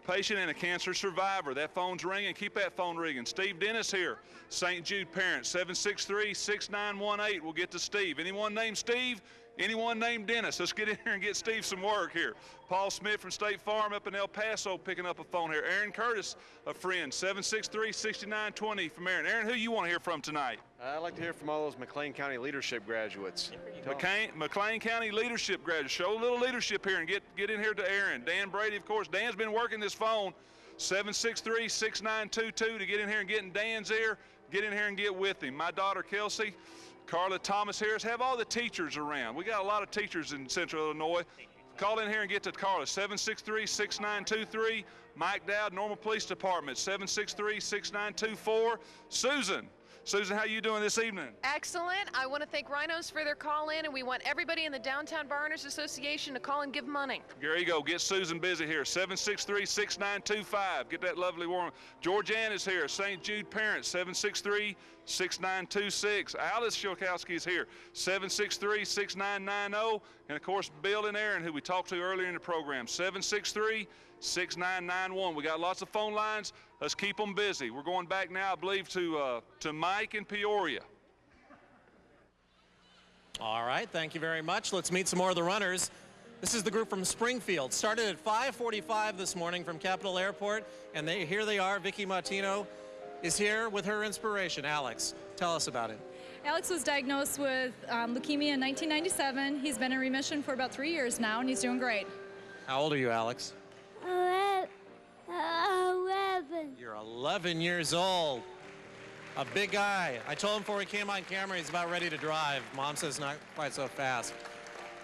patient and a cancer survivor. That phone's ringing. Keep that phone ringing. Steve Dennis here, St. Jude parent, 763-6918 will get to Steve. Anyone named Steve? Anyone named Dennis? Let's get in here and get Steve some work here. Paul Smith from State Farm up in El Paso picking up a phone here. Aaron Curtis, a friend, 763-6920 from Aaron. Aaron, who you want to hear from tonight? I'd like to hear from all those McLean County leadership graduates. McLean County leadership graduates. Show a little leadership here and get in here to Aaron. Dan Brady, of course. Dan's been working this phone 763-6922 to get in here and get in Dan's ear. Get in here and get with him. My daughter, Kelsey, Carla Thomas Harris, have all the teachers around. We got a lot of teachers in Central Illinois. Call in here and get to Carla, 763-6923. Mike Dowd, Normal Police Department, 763-6924. Susan, how you doing this evening? Excellent. I want to thank Rhinos for their call in, and we want everybody in the Downtown Bar Owners Association to call and give money. There you go. Get Susan busy here. 763-6925. Get that lovely warm. Georgianne is here. St. Jude Parents, 763-6926. Alice Shilkowski is here. 763-6990. And of course, Bill and Aaron, who we talked to earlier in the program. 763-6991. We got lots of phone lines. Let's keep them busy. We're going back now, I believe, to Mike in Peoria. All right, thank you very much. Let's meet some more of the runners. This is the group from Springfield. Started at 5:45 this morning from Capitol Airport, and here they are. Vicky Martino is here with her inspiration. Alex, tell us about it. Alex was diagnosed with leukemia in 1997. He's been in remission for about 3 years now, and he's doing great. How old are you, Alex? 11. You're 11 years old. A big guy. I told him before he came on camera he's about ready to drive. Mom says not quite so fast.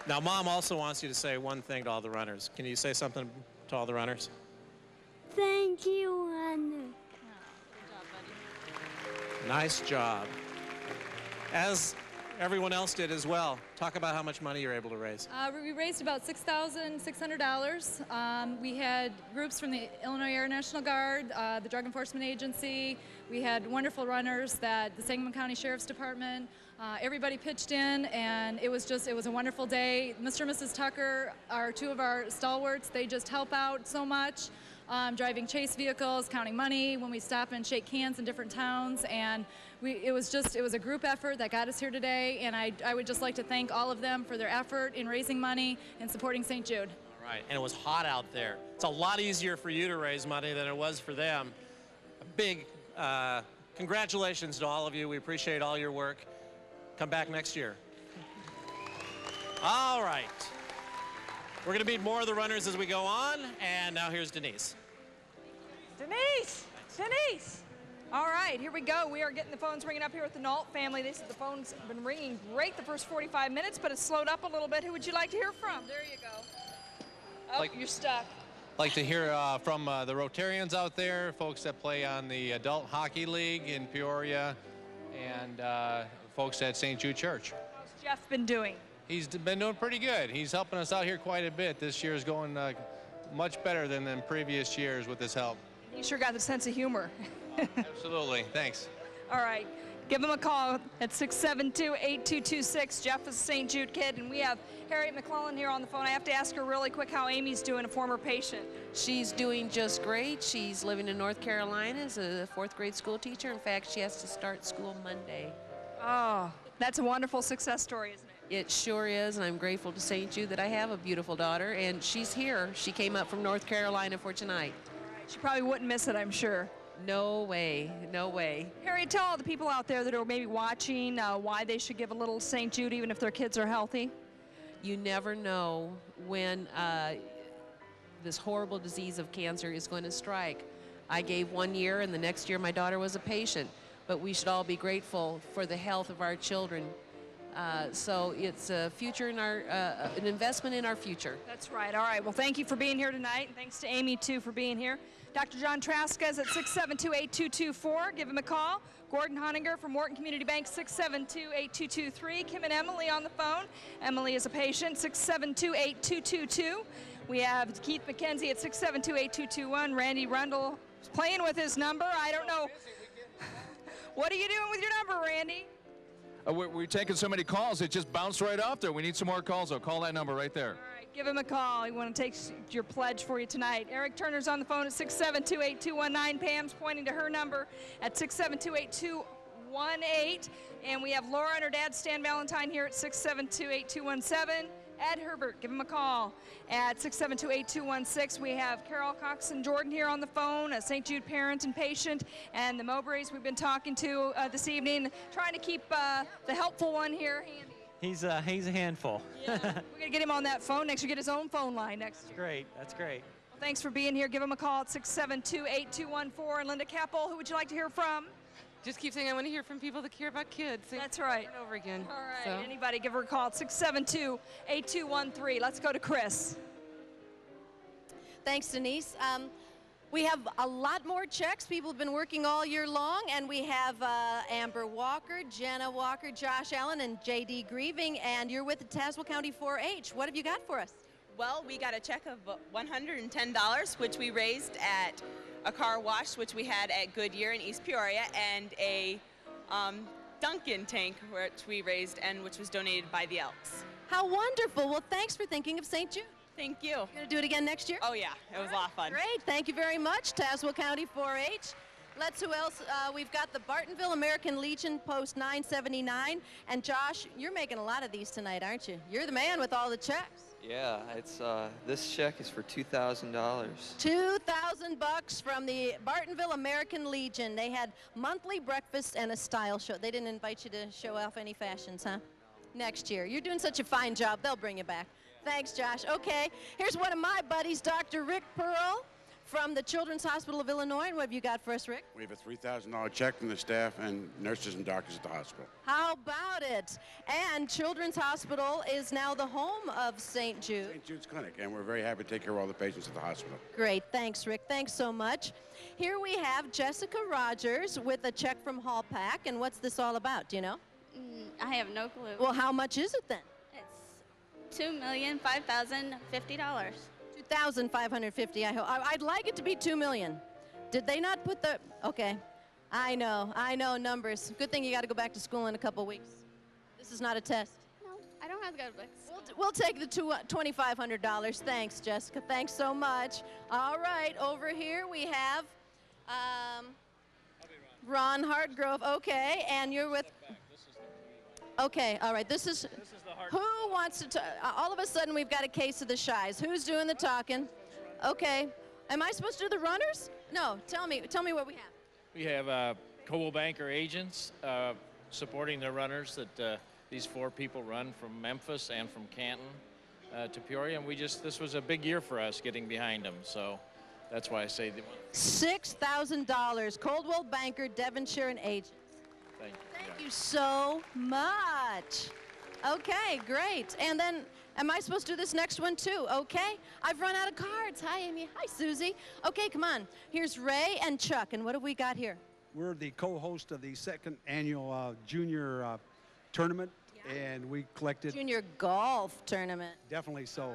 Now, Mom also wants you to say one thing to all the runners. Can you say something to all the runners? Thank you, Anna. Nice job. As everyone else did as well. Talk about how much money you're able to raise. We raised about $6,600. We had groups from the Illinois Air National Guard, the Drug Enforcement Agency. We had wonderful runners that the Sangamon County Sheriff's Department. Everybody pitched in, and it was a wonderful day. Mr. and Mrs. Tucker are two of our stalwarts. They just help out so much. Driving chase vehicles, counting money when we stop and shake hands in different towns, and it was a group effort that got us here today, and I would just like to thank all of them for their effort in raising money and supporting St. Jude. All right, and it was hot out there. It's a lot easier for you to raise money than it was for them. A big congratulations to all of you. We appreciate all your work. Come back next year. All right. We're going to meet more of the runners as we go on, and now here's Denise. Denise! All right, here we go. We are getting the phones ringing up here with the Nault family. They said the phone's been ringing great the first 45 minutes, but it's slowed up a little bit. Who would you like to hear from? There you go. Oh, you're stuck. Like to hear from the Rotarians out there, folks that play on the Adult Hockey League in Peoria, and folks at St. Jude Church. How's Jeff been doing? He's been doing pretty good. He's helping us out here quite a bit. This year is going much better than in previous years with his help. You sure got the sense of humor. Absolutely. Thanks. All right. Give him a call at 672-8226. Jeff is a St. Jude kid, and we have Harriet McClellan here on the phone. I have to ask her really quick how Amy's doing, a former patient. She's doing just great. She's living in North Carolina as a fourth grade school teacher. In fact, she has to start school Monday. Oh, that's a wonderful success story, isn't it? It sure is, and I'm grateful to St. Jude that I have a beautiful daughter, and she's here. She came up from North Carolina for tonight. All right. She probably wouldn't miss it, I'm sure. No way, no way. Harriet, tell all the people out there that are maybe watching why they should give a little St. Jude even if their kids are healthy. You never know when this horrible disease of cancer is going to strike. I gave 1 year, and the next year my daughter was a patient, but we should all be grateful for the health of our children. So it's a future in our, an investment in our future. That's right. All right. Well, thank you for being here tonight, and thanks to Amy, too, for being here. Dr. John Traska is at 672-8224. Give him a call. Gordon Honinger from Morton Community Bank, 672-8223. Kim and Emily on the phone. Emily is a patient, 672-8222. We have Keith McKenzie at 672-8221. Randy Rundle is playing with his number. I don't know. What are you doing with your number, Randy? We're taking so many calls, it just bounced right off there. We need some more calls, though. Call that number right there. All right, give him a call. We want to take your pledge for you tonight. Eric Turner's on the phone at 672-8219. Pam's pointing to her number at 672-8218. And we have Laura and her dad, Stan Valentine, here at 672-8217. Ed Herbert, give him a call at 672-8216. We have Carol Coxon Jordan here on the phone, a St. Jude parent and patient, and the Mowbrays we've been talking to this evening, trying to keep the helpful one here handy. He's a handful. Yeah, we're going to get him on that phone next. You get his own phone line next year. Great. That's great. Thanks for being here. Give them a call at 672-8214. And Linda Capel, who would you like to hear from? Just keep saying I want to hear from people that care about kids. That's right. Over and over again. All right. So. Anybody, give her a call at 672-8213. Let's go to Chris. Thanks, Denise. We have a lot more checks. People have been working all year long, and we have Amber Walker, Jenna Walker, Josh Allen, and J.D. Grieving, and you're with the Tazewell County 4-H. What have you got for us? Well, we got a check of $110, which we raised at a car wash, which we had at Goodyear in East Peoria, and a Dunkin' tank, which we raised and which was donated by the Elks. How wonderful. Well, thanks for thinking of St. Jude. Thank you. You're going to do it again next year? Oh, yeah. It was a lot of fun. Great. Thank you very much, Tazewell County 4-H. Let's, who else? We've got the Bartonville American Legion Post 979. And Josh, you're making a lot of these tonight, aren't you? You're the man with all the checks. Yeah, it's this check is for $2,000. $2,000 from the Bartonville American Legion. They had monthly breakfast and a style show. They didn't invite you to show off any fashions, huh? Next year. You're doing such a fine job. They'll bring you back. Thanks, Josh. Okay, here's one of my buddies, Dr. Rick Pearl from the Children's Hospital of Illinois. And what have you got for us, Rick? We have a $3,000 check from the staff and nurses and doctors at the hospital. How about it? And Children's Hospital is now the home of St. Jude. St. Jude's Clinic, and we're very happy to take care of all the patients at the hospital. Great. Thanks, Rick. Thanks so much. Here we have Jessica Rogers with a check from Hall Pack. And what's this all about? Do you know? I have no clue. Well, how much is it then? It's $2,005,050. $2,550. I'd like it to be $2 million. Did they not put the? Okay, I know numbers. Good thing you got to go back to school in a couple weeks. This is not a test. No, I don't have good books. We'll take the $2,500. Thanks, Jessica. Thanks so much. All right, over here we have Ron Hartgrove. Okay, and you're with. Okay, all right. This is who wants to. All of a sudden, we've got a case of the shies. Who's doing the talking? Okay. Am I supposed to do the runners? No. Tell me what we have. We have Coldwell Banker agents supporting the runners that these 4 people run from Memphis and from Canton to Peoria, and this was a big year for us getting behind them. So that's why I say $6,000. Coldwell Banker, Devonshire, and agents. Thank you. Thank you so much. Okay, great. And then, am I supposed to do this next one too? Okay. I've run out of cards. Hi, Amy. Hi, Susie. Okay, come on. Here's Ray and Chuck. And what have we got here? We're the co-host of the 2nd annual junior tournament, and we collected junior golf tournament. Definitely so.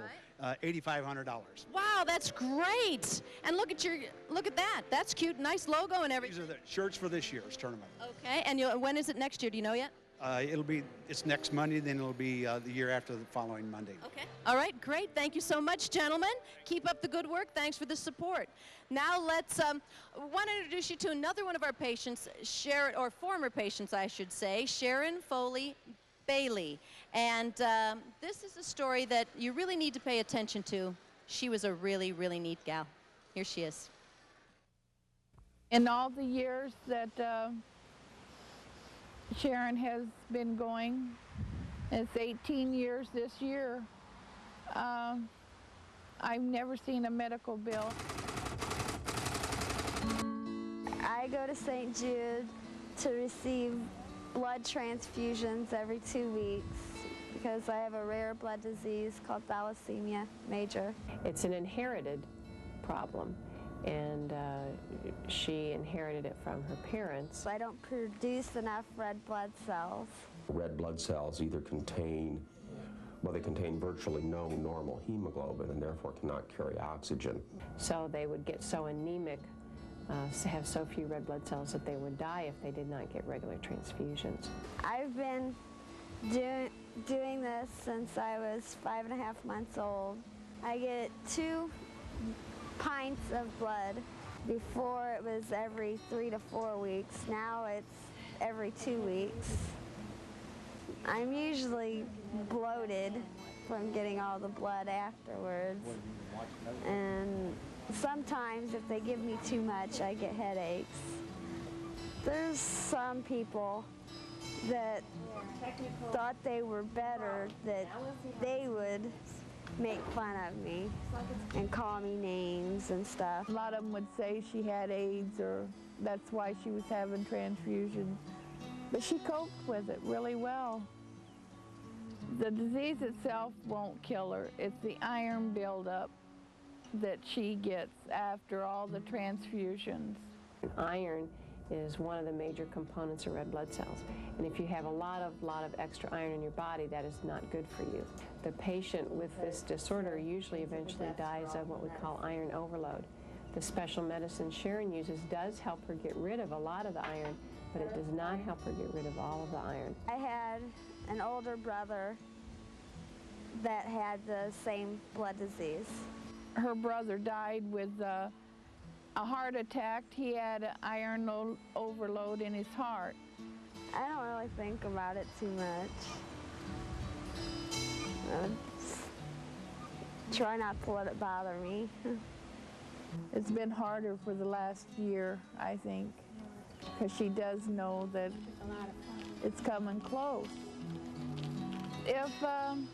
$8,500. Wow, that's great. And look at that. That's cute. Nice logo and everything. These are the shirts for this year's tournament. Okay. And when is it next year? Do you know yet? It's next Monday, then it'll be the year after the following Monday. Okay. All right, great. Thank you so much, gentlemen. Keep up the good work. Thanks for the support. Now let's want to introduce you to another one of our patients, Sharon, or former patients, I should say, Sharon Foley Bailey. And this is a story that you really need to pay attention to. She was a really, really neat gal. Here she is. In all the years that Sharon has been going, it's 18 years this year, I've never seen a medical bill. I go to St. Jude to receive blood transfusions every 2 weeks because I have a rare blood disease called thalassemia major. It's an inherited problem, and she inherited it from her parents. I don't produce enough red blood cells. Red blood cells either contain virtually no normal hemoglobin and therefore cannot carry oxygen. So they would get so anemic, have so few red blood cells that they would die if they did not get regular transfusions. I've been doing this since I was 5.5 months old. I get 2 pints of blood. Before it was every 3 to 4 weeks. Now it's every 2 weeks. I'm usually bloated from getting all the blood afterwards. And sometimes if they give me too much, I get headaches. There's some people that thought they were better, that they would make fun of me and call me names and stuff. A lot of them would say she had AIDS or that's why she was having transfusions. But she coped with it really well. The disease itself won't kill her. It's the iron buildup that she gets after all the transfusions. Iron is one of the major components of red blood cells. And if you have a lot of extra iron in your body, that is not good for you. The patient with this disorder usually eventually dies of what we call iron overload. The special medicine Sharon uses does help her get rid of a lot of the iron, but it does not help her get rid of all of the iron. I had an older brother that had the same blood disease. Her brother died with a heart attack. He had iron overload in his heart. I don't really think about it too much. Try not to let it bother me. It's been harder for the last year, I think, because she does know that it's coming close. If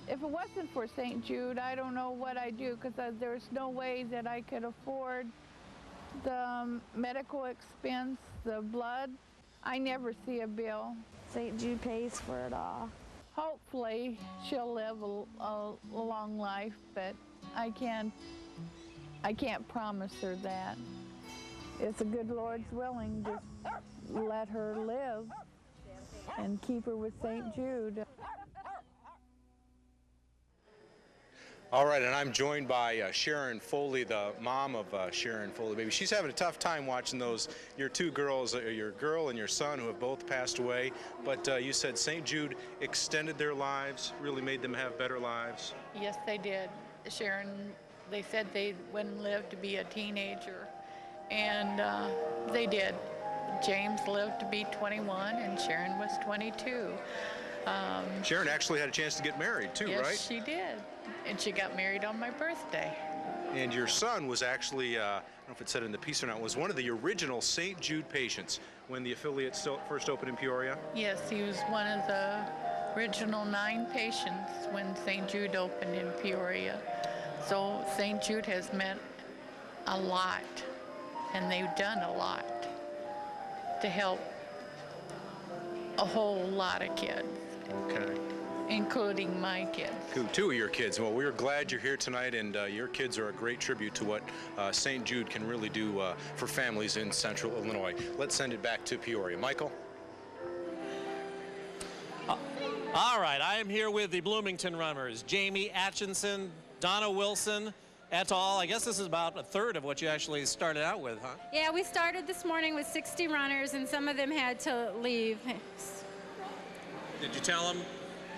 it wasn't for St. Jude, I don't know what I'd do, because there's no way that I could afford the medical expense, the blood. I never see a bill. St. Jude pays for it all. Hopefully she'll live a long life, but I can't promise her that. If the good Lord's willing, just let her live and keep her with St. Jude. All right, and I'm joined by Sharon Foley, the mom of Sharon Foley, baby. She's having a tough time watching your two girls, your girl and your son, who have both passed away. But you said St. Jude extended their lives, really made them have better lives. Yes, they did. Sharon, they said they wouldn't live to be a teenager, and they did. James lived to be 21, and Sharon was 22. Sharon actually had a chance to get married, too, yes, right? Yes, she did. And she got married on my birthday. And your son was actually, I don't know if it said in the piece or not, was one of the original St. Jude patients when the affiliate first opened in Peoria? Yes, he was one of the original 9 patients when St. Jude opened in Peoria. So St. Jude has meant a lot, and they've done a lot to help a whole lot of kids. Okay. Including my kids. 2 of your kids. Well, we're glad you're here tonight, and your kids are a great tribute to what St. Jude can really do for families in central Illinois. Let's send it back to Peoria. Michael? All right, I am here with the Bloomington runners, Jamie Atchison, Donna Wilson, et al. I guess this is about a third of what you actually started out with, huh? Yeah, we started this morning with 60 runners, and some of them had to leave. Did you tell them?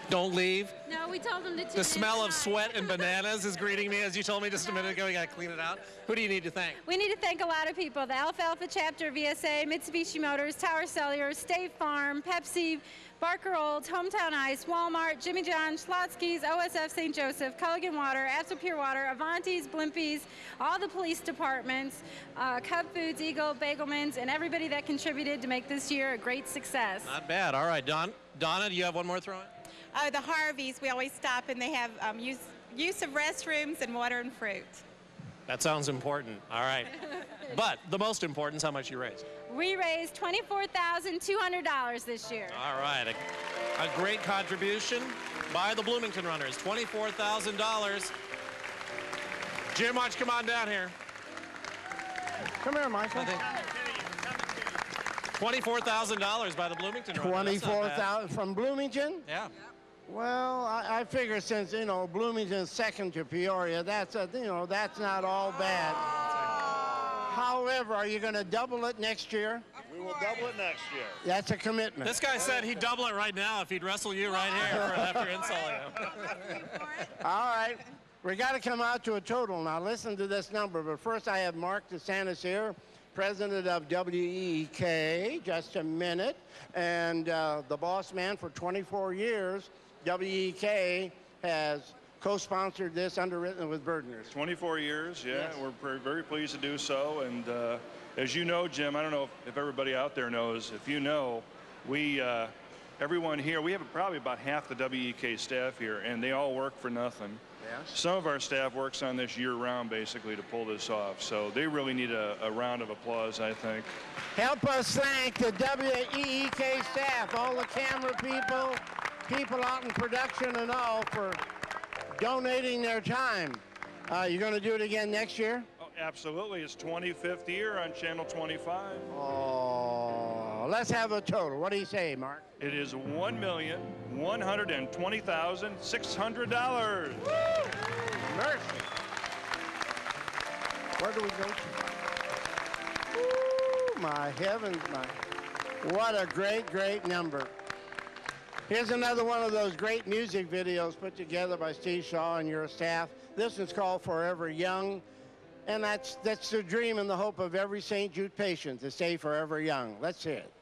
Don't leave? No, we told them to. The smell of sweat and bananas is greeting me, as you told me just a minute ago. You got to clean it out. Who do you need to thank? We need to thank a lot of people. The Alfalfa Chapter, VSA, Mitsubishi Motors, Tower Cellular, State Farm, Pepsi, Barker Olds, Hometown Ice, Walmart, Jimmy John, Schlotzsky's, OSF St. Joseph, Culligan Water, Absol Pure Water, Avanti's, Blimpies, all the police departments, Cub Foods, Eagle, Bagelman's, and everybody that contributed to make this year a great success. Not bad. All right, Donna, do you have one more throw in? The Harveys, we always stop and they have use of restrooms and water and fruit. That sounds important. All right. But the most important is how much you raised. We raised $24,200 this year. All right. A great contribution by the Bloomington runners. $24,000. Jim, why don't you come on down here? Come here, Michael. $24,000 by the Bloomington runners. $24,000 from Bloomington? Yeah. Well, I figure since, Bloomington's second to Peoria, that's not all bad. However, are you going to double it next year? We will double it next year. That's a commitment. This guy said he'd double it right now if he'd wrestle you right here after insulting him. All right. We got to come out to a total. Now, listen to this number. But first, I have Mark DeSantis here, president of WEK. Just a minute. And the boss man for 24 years. WEK has co-sponsored this, underwritten with Bergner's. 24 years, yeah. Yes. We're very pleased to do so. And as you know, Jim, I don't know if everybody out there knows, if you know, everyone here, we have probably about half the WEK staff here, and they all work for nothing. Some of our staff works on this year-round, basically, to pull this off. So they really need a round of applause, I think. Help us thank the WEEK staff, all the camera people, people out in production and all, for donating their time. You're going to do it again next year? Oh, absolutely. It's 25th year on Channel 25. Oh, let's have a total. What do you say, Mark? It is $1,120,600. Mercy. Where do we go to? Ooh, my heavens, what a great, great number. Here's another one of those great music videos put together by Steve Shaw and your staff. This is called Forever Young, and that's the dream and the hope of every St. Jude patient, to stay forever young. Let's hear it.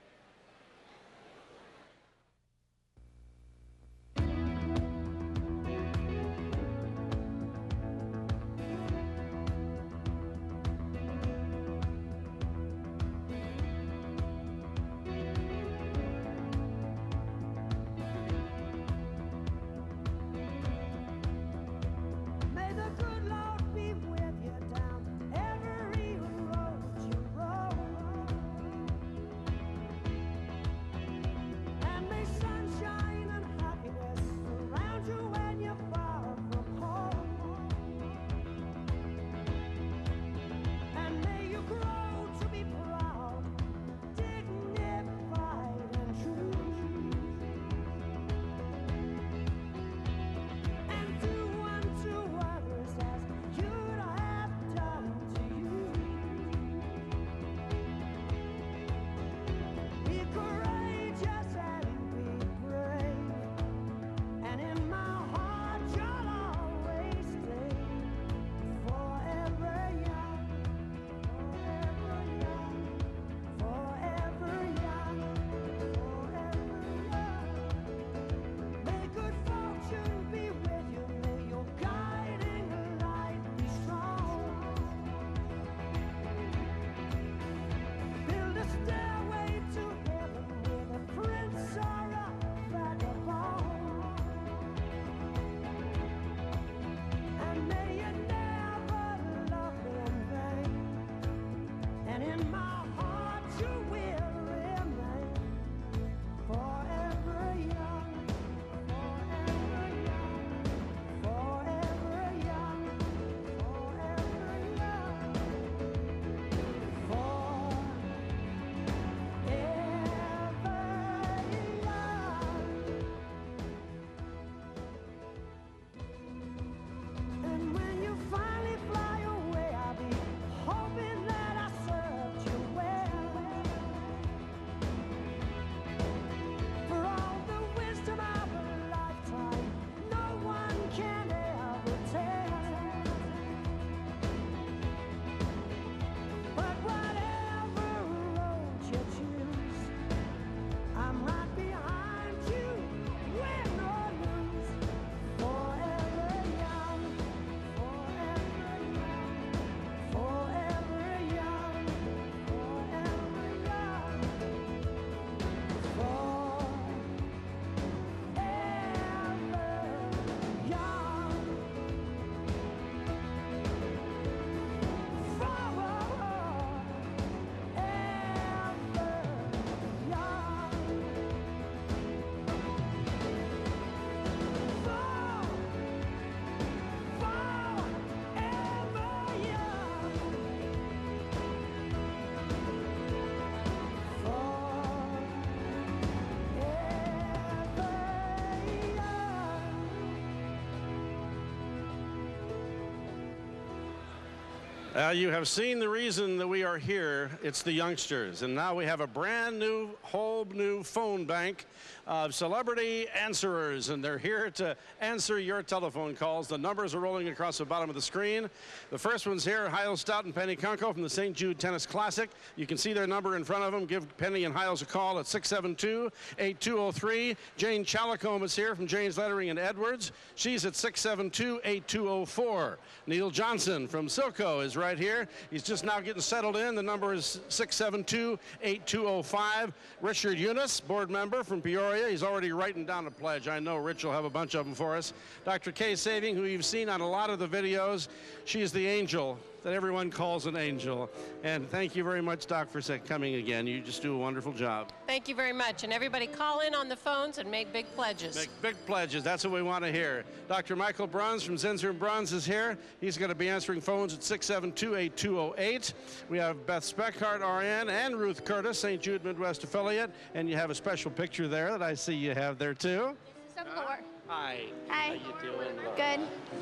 You have seen the reason that we are here. It's the youngsters. And now we have a brand new, whole new phone bank of celebrity answerers. And they're here to answer your telephone calls. The numbers are rolling across the bottom of the screen. The first one's here, Hiles Stout and Penny Kunko from the St. Jude Tennis Classic. You can see their number in front of them. Give Penny and Hiles a call at 672-8203. Jane Chalicombe is here from Jane's Lettering in Edwards. She's at 672-8204. Neil Johnson from Silco is right right here. He's just now getting settled in. The number is 672-8205. Richard Eunice, board member from Peoria. He's already writing down a pledge. I know Rich will have a bunch of them for us. Dr. Kay Saving, who you've seen on a lot of the videos. She's the angel that everyone calls an angel. And thank you very much, Doc, for coming again. You just do a wonderful job. Thank you very much. And everybody call in on the phones and make big pledges. Make big pledges. That's what we want to hear. Dr. Michael Bruns from Zinser & Bruns is here. He's going to be answering phones at 672-8208. We have Beth Speckhardt, RN, and Ruth Curtis, St. Jude Midwest affiliate. And you have a special picture there that I see you have there, too. This is Laura. Hi. Hi. How you doing? Good.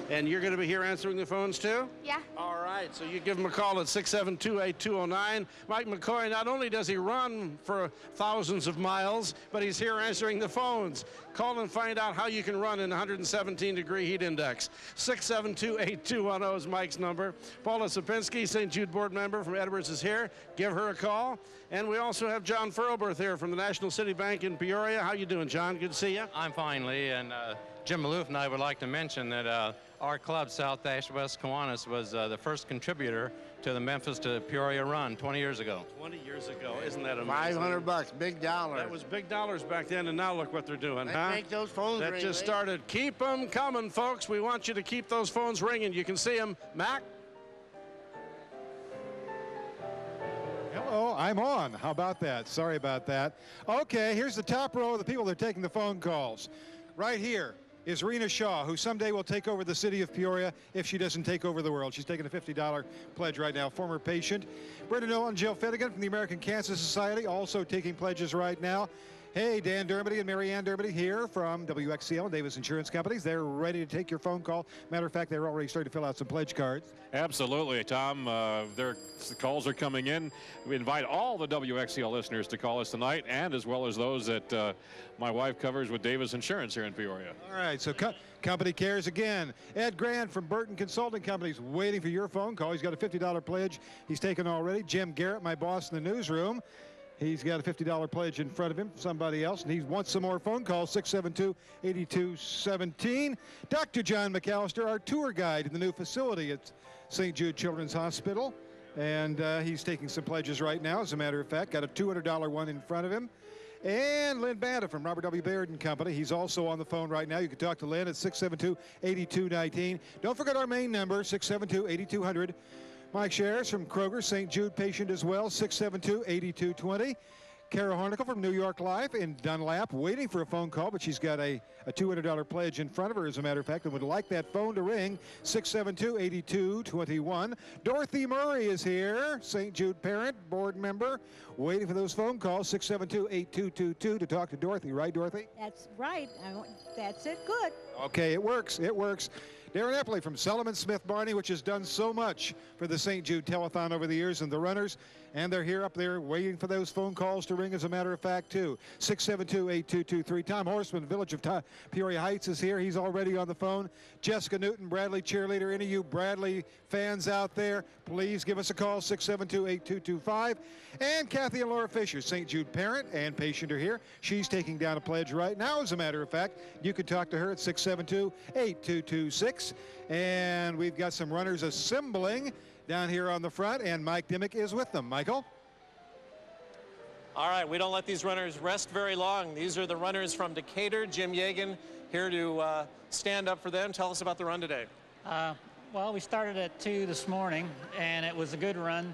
And you're going to be here answering the phones, too? Yeah. All right, so you give him a call at 672-8209. Mike McCoy, not only does he run for thousands of miles, but he's here answering the phones. Call and find out how you can run in 117-degree heat index. 672-8210 is Mike's number. Paula Sapinski, St. Jude board member from Edwards, is here. Give her a call. And we also have John Furlberth here from the National City Bank in Peoria. How you doing, John? Good to see you. I'm fine, Lee. And Jim Maloof and I would like to mention that our club, South-West Kiwanis, was the first contributor to the Memphis to Peoria run 20 years ago. 20 years ago. Isn't that amazing? $500, big dollars. That was big dollars back then, and now look what they're doing, huh? Make those phones that ring. Just started. Keep them coming, folks. We want you to keep those phones ringing. You can see them. Mac? Hello, I'm on. How about that? Sorry about that. Okay, here's the top row of the people that are taking the phone calls. Right here is Rena Shaw, who someday will take over the city of Peoria if she doesn't take over the world. She's taking a $50 pledge right now, former patient. Brenda Nolan and Jill Finnegan from the American Cancer Society, also taking pledges right now. Hey, Dan Dermody and Mary Ann Dermody here from WXCL and Davis Insurance Companies. They're ready to take your phone call. Matter of fact, they're already starting to fill out some pledge cards. Absolutely, Tom. The calls are coming in. We invite all the WXCL listeners to call us tonight, and as well as those that my wife covers with Davis Insurance here in Peoria. All right, so company cares again. Ed Grant from Burton Consulting Companies waiting for your phone call. He's got a $50 pledge he's taken already. Jim Garrett, my boss in the newsroom. He's got a $50 pledge in front of him, somebody else, and he wants some more phone calls, 672-8217. Dr. John McAllister, our tour guide in the new facility at St. Jude Children's Hospital, and he's taking some pledges right now, as a matter of fact. Got a $200 one in front of him. And Lynn Banda from Robert W. Baird & Company. He's also on the phone right now. You can talk to Lynn at 672-8219. Don't forget our main number, 672-8200. Mike Shares from Kroger, St. Jude patient as well, 672-8220. Kara Hornicle from New York Life in Dunlap, waiting for a phone call, but she's got a $200 pledge in front of her, as a matter of fact, and would like that phone to ring, 672-8221. Dorothy Murray is here, St. Jude parent, board member, waiting for those phone calls, 672-8222 to talk to Dorothy. Right, Dorothy? That's right. That's it. Good. Okay, it works. It works. Darren Epley from Solomon Smith Barney, which has done so much for the St. Jude Telethon over the years and the runners. And they're here up there waiting for those phone calls to ring, as a matter of fact, too. 672-8223. Tom Horseman, Village of Peoria Heights, is here. He's already on the phone. Jessica Newton, Bradley cheerleader. Any of you Bradley fans out there, please give us a call, 672-8225. And Kathy and Laura Fisher, St. Jude parent and patient, are here. She's taking down a pledge right now, as a matter of fact. You can talk to her at 672-8226. And we've got some runners assembling down here on the front, and Mike Dimmick is with them. Michael? All right, we don't let these runners rest very long. These are the runners from Decatur. Jim Yegan here to stand up for them. Tell us about the run today. Well, we started at 2 this morning, and it was a good run.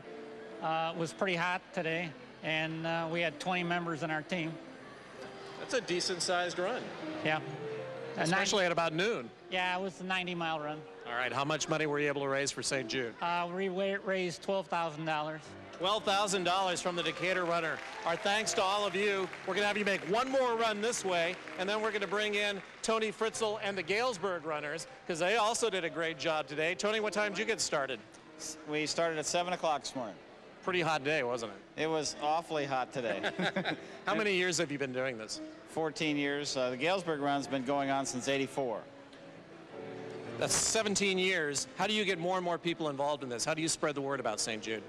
It was pretty hot today, and we had 20 members in our team. That's a decent-sized run. Yeah. Especially at about noon. Yeah, it was a 90-mile run. All right, how much money were you able to raise for St. Jude? We raised $12,000. $12,000 from the Decatur runner. Our thanks to all of you. We're going to have you make one more run this way, and then we're going to bring in Tony Fritzl and the Galesburg runners, because they also did a great job today. Tony, what time did you get started? We started at 7 o'clock this morning. Pretty hot day, wasn't it? It was awfully hot today. How many years have you been doing this? 14 years. The Galesburg run's been going on since '84. That's 17 years. How do you get more and more people involved in this? How do you spread the word about St. Jude?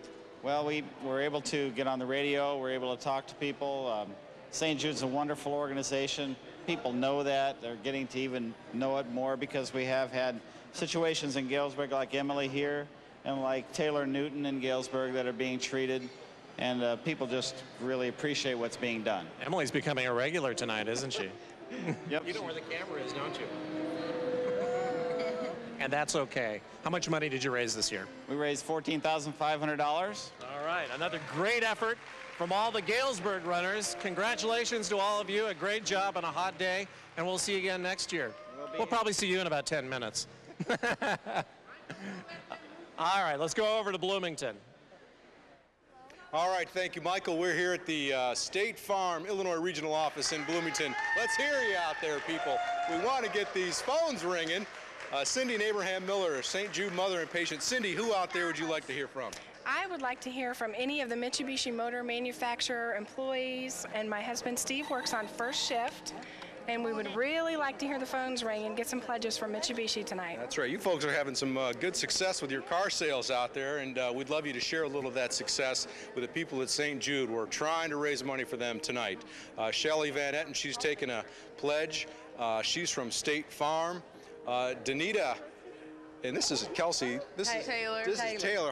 Well, we were able to get on the radio. We're able to talk to people. St. Jude's a wonderful organization. People know that. They're getting to even know it more because we have had situations in Galesburg like Emily here and like Taylor Newton in Galesburg that are being treated. And people just really appreciate what's being done. Emily's becoming a regular tonight, isn't she? Yep. You know where the camera is, don't you? And that's okay. How much money did you raise this year? We raised $14,500. All right, another great effort from all the Galesburg runners. Congratulations to all of you. A great job on a hot day, and we'll see you again next year. We'll probably see you in about 10 minutes. All right, let's go over to Bloomington. All right, thank you, Michael. We're here at the State Farm, Illinois Regional Office in Bloomington. Let's hear you out there, people. We want to get these phones ringing. Cindy and Abraham Miller, St. Jude Mother and Patient. Cindy, who out there would you like to hear from? I would like to hear from any of the Mitsubishi Motor Manufacturer employees, and my husband Steve works on first shift. And we would really like to hear the phones ring and get some pledges from Mitsubishi tonight. That's right. You folks are having some good success with your car sales out there, and we'd love you to share a little of that success with the people at St. Jude. We're trying to raise money for them tonight. Shelly Van Etten, she's taken a pledge. She's from State Farm. Danita, and this is Kelsey. This is Taylor.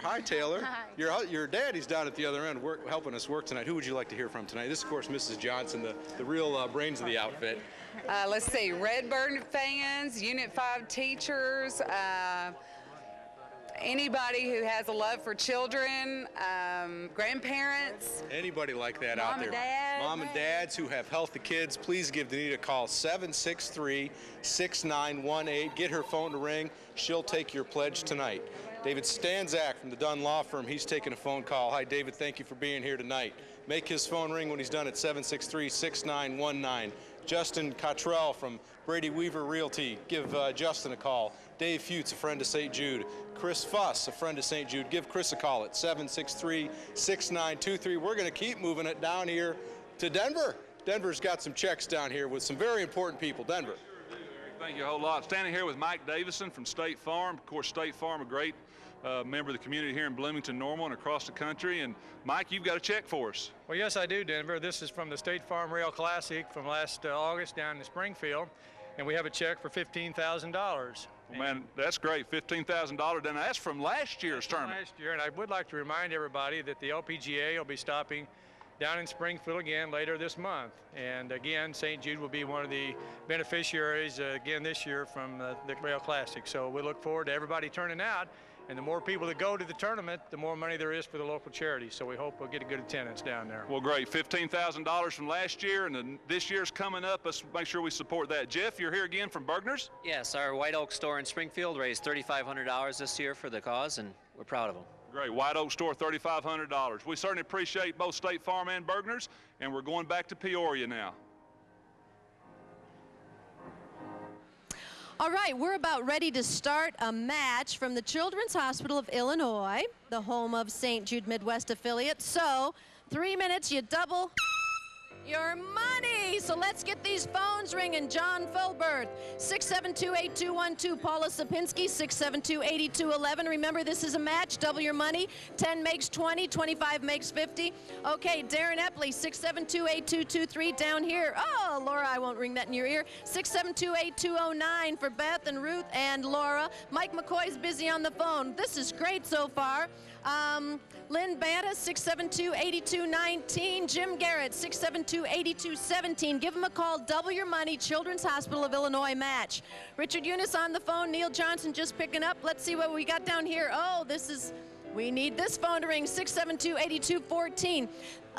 Hi, Taylor. Hi. Your daddy's down at the other end helping us work tonight. Who would you like to hear from tonight? This is, of course, Mrs. Johnson, the real brains of the outfit. Let's see, Redbird fans, Unit 5 teachers, anybody who has a love for children, grandparents. Anybody like that out there. Mom and dads who have healthy kids, please give Danita a call, 763-6918. Get her phone to ring. She'll take your pledge tonight. David Stanzak from the Dunn Law Firm, he's taking a phone call. Hi, David, thank you for being here tonight. Make his phone ring when he's done at 763-6919. Justin Cottrell from Brady Weaver Realty, give Justin a call. Dave Futz, a friend of St. Jude. Chris Fuss, a friend of St. Jude, give Chris a call at 763-6923. We're going to keep moving it down here to Denver. Denver's got some checks down here with some very important people. Denver. Thank you a whole lot. Standing here with Mike Davison from State Farm. Of course, State Farm, a great member of the community here in Bloomington, Normal, and across the country. And Mike, you've got a check for us. Well, yes, I do, Denver. This is from the State Farm Rail Classic from last August down in Springfield, and we have a check for $15,000. Well, man, that's great. $15,000. And that's from last year's tournament. Last year, and I would like to remind everybody that the LPGA will be stopping down in Springfield again later this month. And again, St. Jude will be one of the beneficiaries again this year from the Rail Classic. So we look forward to everybody turning out. And the more people that go to the tournament, the more money there is for the local charity. So we hope we'll get a good attendance down there. Well, great. $15,000 from last year, and then this year's coming up. Let's make sure we support that. Jeff, you're here again from Bergner's? Yes, our White Oak store in Springfield raised $3,500 this year for the cause, and we're proud of them. Great. White Oak store, $3,500. We certainly appreciate both State Farm and Bergner's, and we're going back to Peoria now. All right, we're about ready to start a match from the Children's Hospital of Illinois, the home of St. Jude Midwest affiliate. So 3 minutes, you double your money. So let's get these phones ringing. John Fulberth, 672-8212. Paula Sapinski, 672-8211. Remember, this is a match. Double your money. 10 makes 20, 25 makes 50. Okay, Darren Epley, 672-8223 down here. Oh, Laura, I won't ring that in your ear. 672-8209 for Beth and Ruth and Laura. Mike McCoy's busy on the phone. This is great so far. Lynn Banta, 672-8219. Jim Garrett, 672-8217. Give him a call. Double your money. Children's Hospital of Illinois match. Richard Eunice on the phone. Neil Johnson just picking up. Let's see what we got down here. Oh, we need this phone to ring. 672-8214.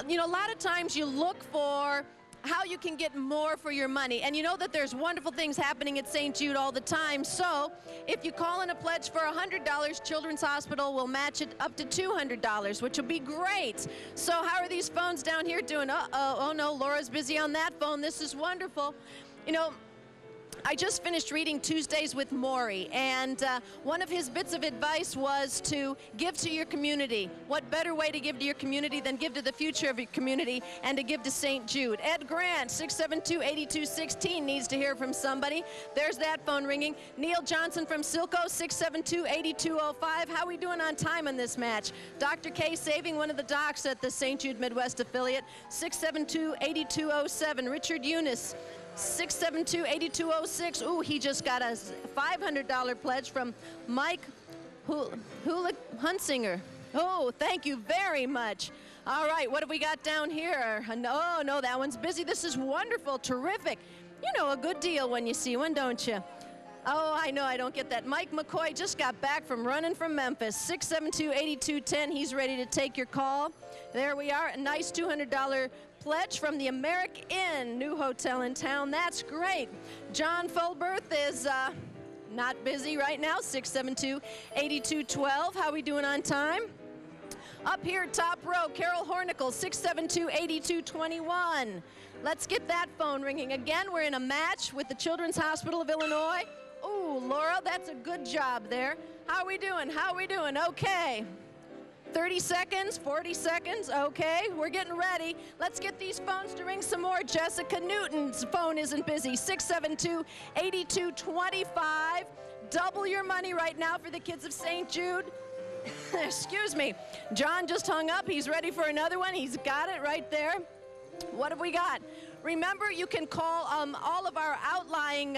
You know, a lot of times you look for how you can get more for your money. And you know that there's wonderful things happening at St. Jude all the time. So if you call in a pledge for $100, Children's Hospital will match it up to $200, which will be great. So how are these phones down here doing? Oh no, Laura's busy on that phone. This is wonderful. You know, I just finished reading Tuesdays with Maury, and one of his bits of advice was to give to your community. What better way to give to your community than give to the future of your community and to give to St. Jude? Ed Grant, 672-8216, needs to hear from somebody. There's that phone ringing. Neil Johnson from Silco, 672-8205. How are we doing on time in this match? Dr. K Saving, one of the docs at the St. Jude Midwest affiliate, 672-8207. Richard Eunice, 672-8206. Ooh, he just got a $500 pledge from Mike Hula Hunsinger. Oh, thank you very much. All right, what have we got down here? No, that one's busy. This is wonderful, terrific. You know a good deal when you see one, don't you? Oh, I know I don't get that. Mike McCoy just got back from running from Memphis. 672-8210. He's ready to take your call. There we are. A nice $200 pledge from the American Inn, new hotel in town. That's great. John Fulberth is not busy right now. 672-8212. How we doing on time? Up here, top row, Carol Hornicle, 672-8221. Let's get that phone ringing. Again, we're in a match with the Children's Hospital of Illinois. Oh, Laura, that's a good job there. How we doing? How we doing? Okay. 30 seconds, 40 seconds, okay, we're getting ready. Let's get these phones to ring some more. Jessica Newton's phone isn't busy, 672-8225. Double your money right now for the kids of St. Jude. Excuse me. John just hung up. He's ready for another one. He's got it right there. What have we got? Remember, you can call all of our outlying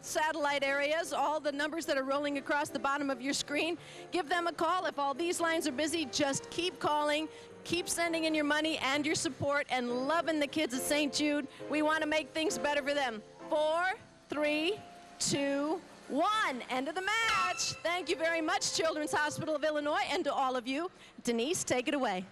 satellite areas, all the numbers that are rolling across the bottom of your screen. Give them a call. If all these lines are busy, just keep calling, keep sending in your money and your support, and loving the kids at St. Jude. We want to make things better for them. 4, 3, 2, 1. End of the match. Thank you very much, Children's Hospital of Illinois, and to all of you. Denise, take it away.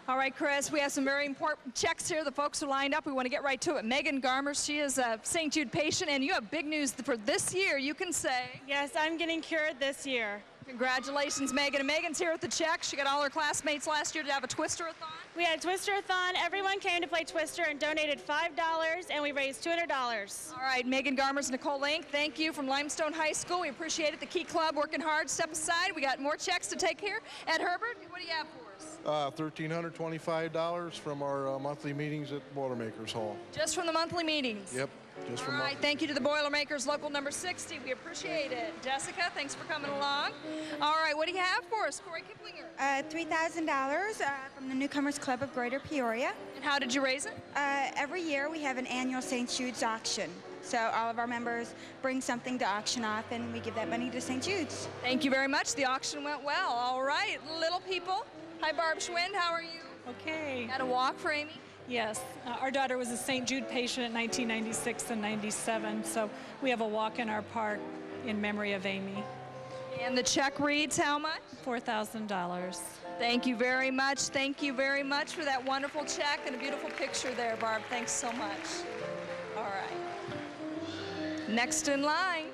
All right, Chris, we have some very important checks here. The folks are lined up. We want to get right to it. Megan Garmer, she is a St. Jude patient, and you have big news for this year, you can say. Yes, I'm getting cured this year. Congratulations, Megan. And Megan's here with the check. She got all her classmates last year to have a Twister-a-thon. We had a Twister-a-thon. Everyone came to play Twister and donated $5, and we raised $200. All right, Megan Garmer's Nicole Link. Thank you from Limestone High School. We appreciate it. The Key Club working hard. Step aside. We got more checks to take here. Ed Herbert, what do you have for us? $1,325 from our monthly meetings at Boilermakers Hall. Just from the monthly meetings? Yep. Just All right, thank you to the Boilermakers, local number 60. We appreciate it. Jessica, thanks for coming along. All right, what do you have for us, Corey Kiplinger? $3,000 from the Newcomers Club of Greater Peoria. And how did you raise it? Every year we have an annual St. Jude's auction. So all of our members bring something to auction off, and we give that money to St. Jude's. Thank you very much. The auction went well. All right, little people. Hi, Barb Schwind. How are you? Okay. Got a walk for Amy? Yes. Our daughter was a St. Jude patient in 1996 and 97, so we have a walk in our park in memory of Amy. And the check reads how much? $4,000. Thank you very much. Thank you very much for that wonderful check and a beautiful picture there, Barb. Thanks so much. All right. Next in line.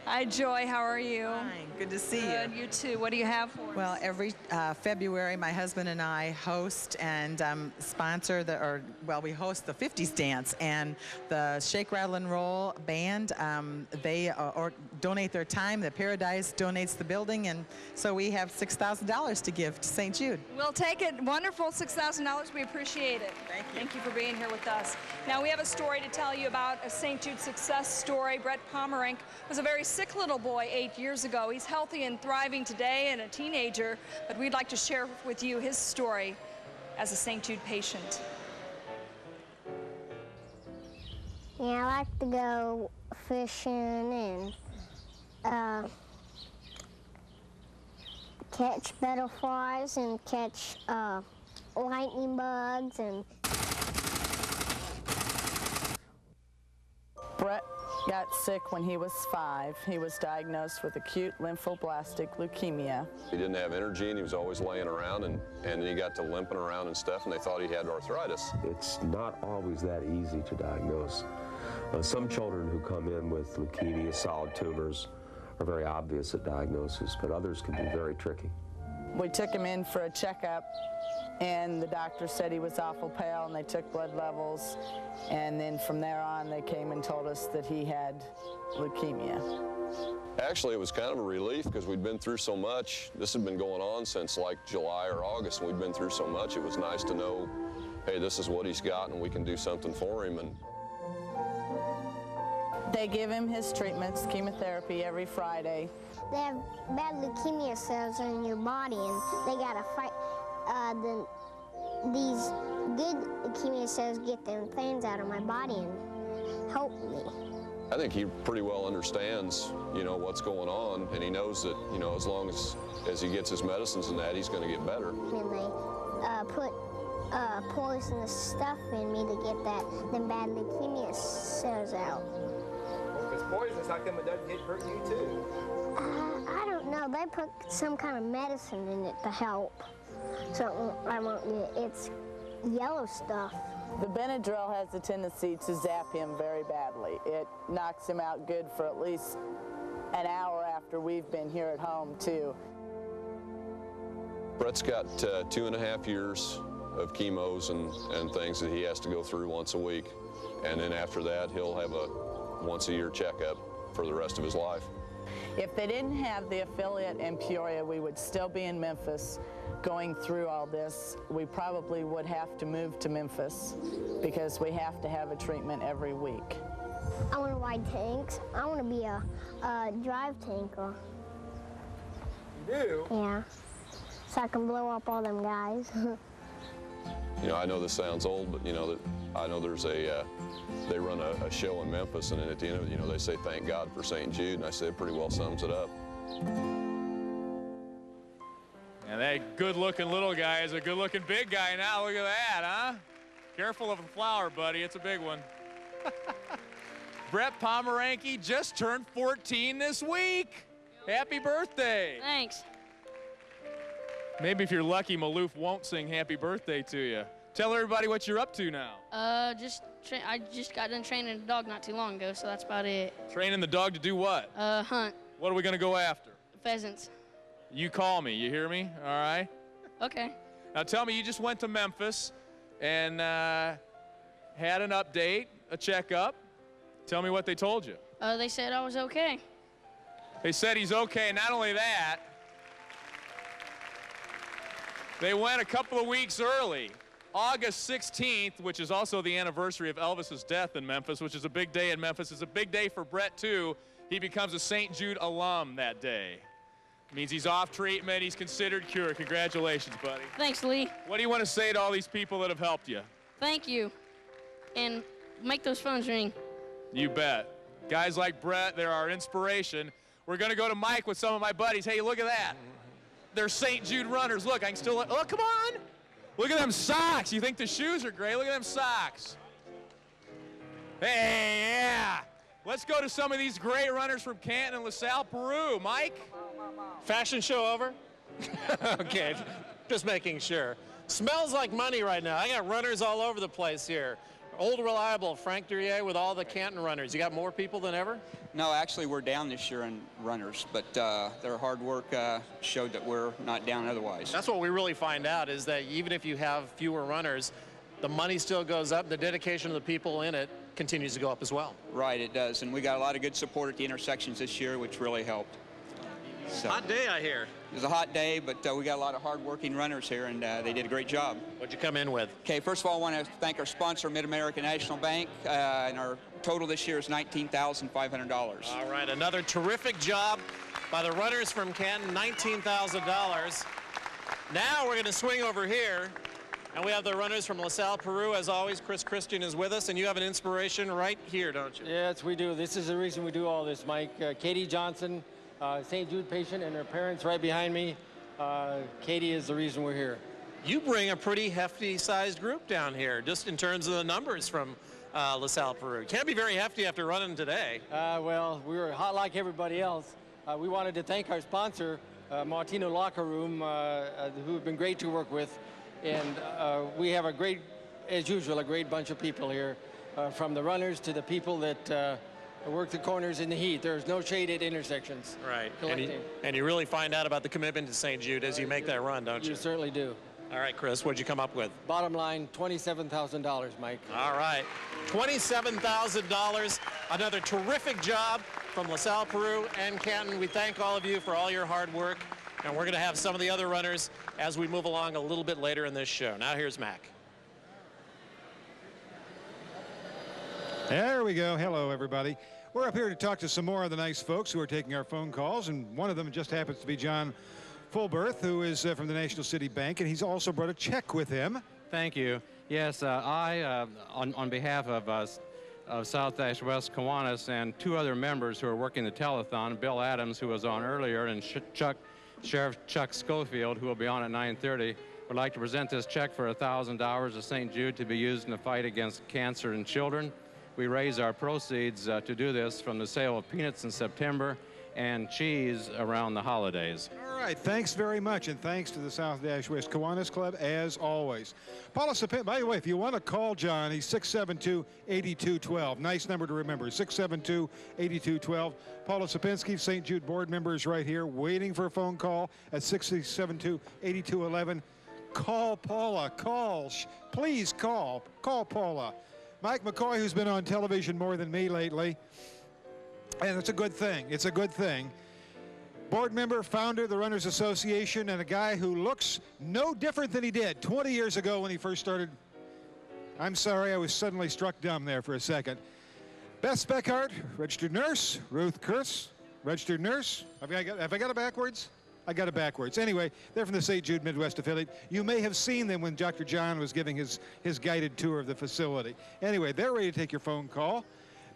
Hi, Joy. How are you? Fine. Good to see you. Good. You too. What do you have for us? Well, every February, my husband and I host and sponsor we host the 50s dance, and the Shake, Rattle, and Roll band, they donate their time. The Paradise donates the building, and so we have $6,000 to give to St. Jude. We'll take it. Wonderful, $6,000. We appreciate it. Thank you. Thank you for being here with us. Now, we have a story to tell you about, a St. Jude success story. Brett Pomerink was a very sick little boy 8 years ago. He's healthy and thriving today and a teenager, but we'd like to share with you his story as a St. Jude patient. Yeah, I like to go fishing and catch butterflies and catch lightning bugs and... Brett got sick when he was 5. He was diagnosed with acute lymphoblastic leukemia. He didn't have energy and he was always laying around, and then he got to limping around and stuff, and they thought he had arthritis. It's not always that easy to diagnose. Some children who come in with leukemia, solid tumors, are very obvious at diagnosis, but others can be very tricky. We took him in for a checkup, and the doctor said he was awful pale, and they took blood levels, and then from there on they came and told us that he had leukemia. Actually, it was kind of a relief because we'd been through so much. This had been going on since like July or August, and we'd been through so much. It was nice to know, hey, this is what he's got, and we can do something for him. And they give him his treatments, chemotherapy, every Friday. They have bad leukemia cells in your body, and they gotta fight. These good leukemia cells get them things out of my body and help me. I think he pretty well understands, what's going on, and he knows that, as long as he gets his medicines and that, he's going to get better. And they put poisonous stuff in me to get them bad leukemia cells out. Well, if it's poisonous, how come it doesn't hurt you too? I don't know. They put some kind of medicine in it to help. So I won't get it's yellow stuff. The Benadryl has a tendency to zap him very badly. It knocks him out good for at least an hour after we've been here at home, too. Brett's got 2.5 years of chemos and things that he has to go through once a week. And then after that, he'll have a once-a-year checkup for the rest of his life. If they didn't have the affiliate in Peoria, we would still be in Memphis going through all this. We probably would have to move to Memphis because we have to have a treatment every week. I want to ride tanks. I want to be a drive tanker. You do? Yeah. So I can blow up all them guys. I know this sounds old, but I know there's they run a show in Memphis, and then at the end of it, they say thank God for St. Jude, and I say it pretty well sums it up. And that good-looking little guy is a good-looking big guy now. Look at that, huh? Careful of the flower, buddy. It's a big one. Brett Pomeranke just turned 14 this week. Happy birthday. Thanks. Maybe if you're lucky, Maloof won't sing happy birthday to you. Tell everybody what you're up to now. I just got done training a dog not too long ago, so that's about it. Training the dog to do what? Hunt. What are we going to go after? Pheasants. You call me, you hear me? All right? Okay. Now tell me, you just went to Memphis and had an update, a checkup. Tell me what they told you. They said I was okay. They said he's okay. Not only that, they went a couple of weeks early. August 16th, which is also the anniversary of Elvis's death in Memphis, which is a big day in Memphis. It's a big day for Brett, too. He becomes a St. Jude alum that day. Means he's off treatment. He's considered cured. Congratulations, buddy. Thanks, Lee. What do you want to say to all these people that have helped you? Thank you. And make those phones ring. You bet. Guys like Brett, they're our inspiration. We're going to go to Mike with some of my buddies. Hey, look at that. They're St. Jude runners. Look, I can still, oh, come on. Look at them socks. You think the shoes are great? Look at them socks. Hey, yeah. Let's go to some of these great runners from Canton and LaSalle, Peru. Mike? Fashion show over? Okay, just making sure. Smells like money right now. I got runners all over the place here. Old reliable Frank Duryea with all the Canton runners. You got more people than ever? No, actually we're down this year in runners, but their hard work showed that we're not down otherwise. That's what we really find out, is that even if you have fewer runners, the money still goes up. The dedication of the people in it continues to go up as well. Right, it does. And we got a lot of good support at the intersections this year, which really helped. So, hot day, I hear. It was a hot day, but we got a lot of hard-working runners here, and they did a great job. What'd you come in with? Okay, first of all, I want to thank our sponsor, Mid-American National Bank, and our total this year is $19,500. All right, another terrific job by the runners from Canton, $19,000. Now we're going to swing over here, and we have the runners from LaSalle, Peru. As always, Chris Christian is with us, and you have an inspiration right here, don't you? Yes, we do. This is the reason we do all this, Mike. Katie Johnson, St. Jude patient, and her parents right behind me. Katie is the reason we're here. You bring a pretty hefty-sized group down here, just in terms of the numbers from LaSalle, Peru. You can't be very hefty after running today. Well, we were hot like everybody else. We wanted to thank our sponsor, Martino Locker Room, who have been great to work with. And we have a great, as usual, a great bunch of people here, from the runners to the people that work the corners in the heat. There's no shade at intersections. Right. And you really find out about the commitment to St. Jude as you make that run, don't you? You certainly do. All right, Chris, what'd you come up with? Bottom line, $27,000, Mike. All right, $27,000. Another terrific job from LaSalle, Peru, and Canton. We thank all of you for all your hard work, and we're going to have some of the other runners as we move along a little bit later in this show. Now here's Mac. There we go. Hello, everybody. We're up here to talk to some more of the nice folks who are taking our phone calls, and one of them just happens to be John Fulberth, who is from the National City Bank, and he's also brought a check with him. Thank you. Yes, I, on behalf of of South-West Kiwanis and 2 other members who are working the telethon, Bill Adams, who was on earlier, and Sheriff Chuck Schofield, who will be on at 9:30, would like to present this check for $1,000 to St. Jude to be used in the fight against cancer in children. We raise our proceeds to do this from the sale of peanuts in September and cheese around the holidays. All right, thanks very much, and thanks to the South-West Kiwanis Club, as always. Paula Sapin, by the way, if you want to call John, he's 672-8212. Nice number to remember, 672-8212. Paula Sapinski, St. Jude board member, is right here waiting for a phone call at 672-8211. Call Paula, please call Paula. Mike McCoy, who's been on television more than me lately, and it's a good thing. It's a good thing. Board member, founder of the Runners Association, and a guy who looks no different than he did 20 years ago when he first started. I'm sorry, I was suddenly struck dumb there for a second. Beth Speckhart, registered nurse. Ruth Kurtz, registered nurse. Have I got it backwards? I got it backwards. Anyway, they're from the St. Jude Midwest affiliate. You may have seen them when Dr. John was giving his guided tour of the facility. Anyway, they're ready to take your phone call.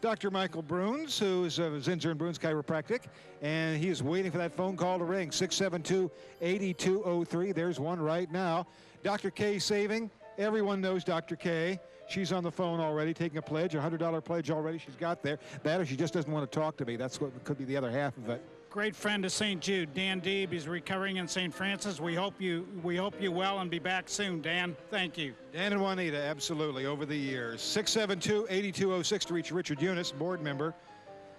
Dr. Michael Bruns, who is Zinzer and Bruns Chiropractic, and he is waiting for that phone call to ring, 672-8203. There's one right now. Dr. Kay Saving, everyone knows Dr. Kay. She's on the phone already, taking a pledge, a $100 pledge already she's got there. That or she just doesn't want to talk to me. That's what could be the other half of it. Great friend of St. Jude, Dan Deeb, is recovering in St. Francis. We hope you well and be back soon, Dan. Thank you. Dan and Juanita, absolutely, over the years. 672-8206 to reach Richard Eunice, board member.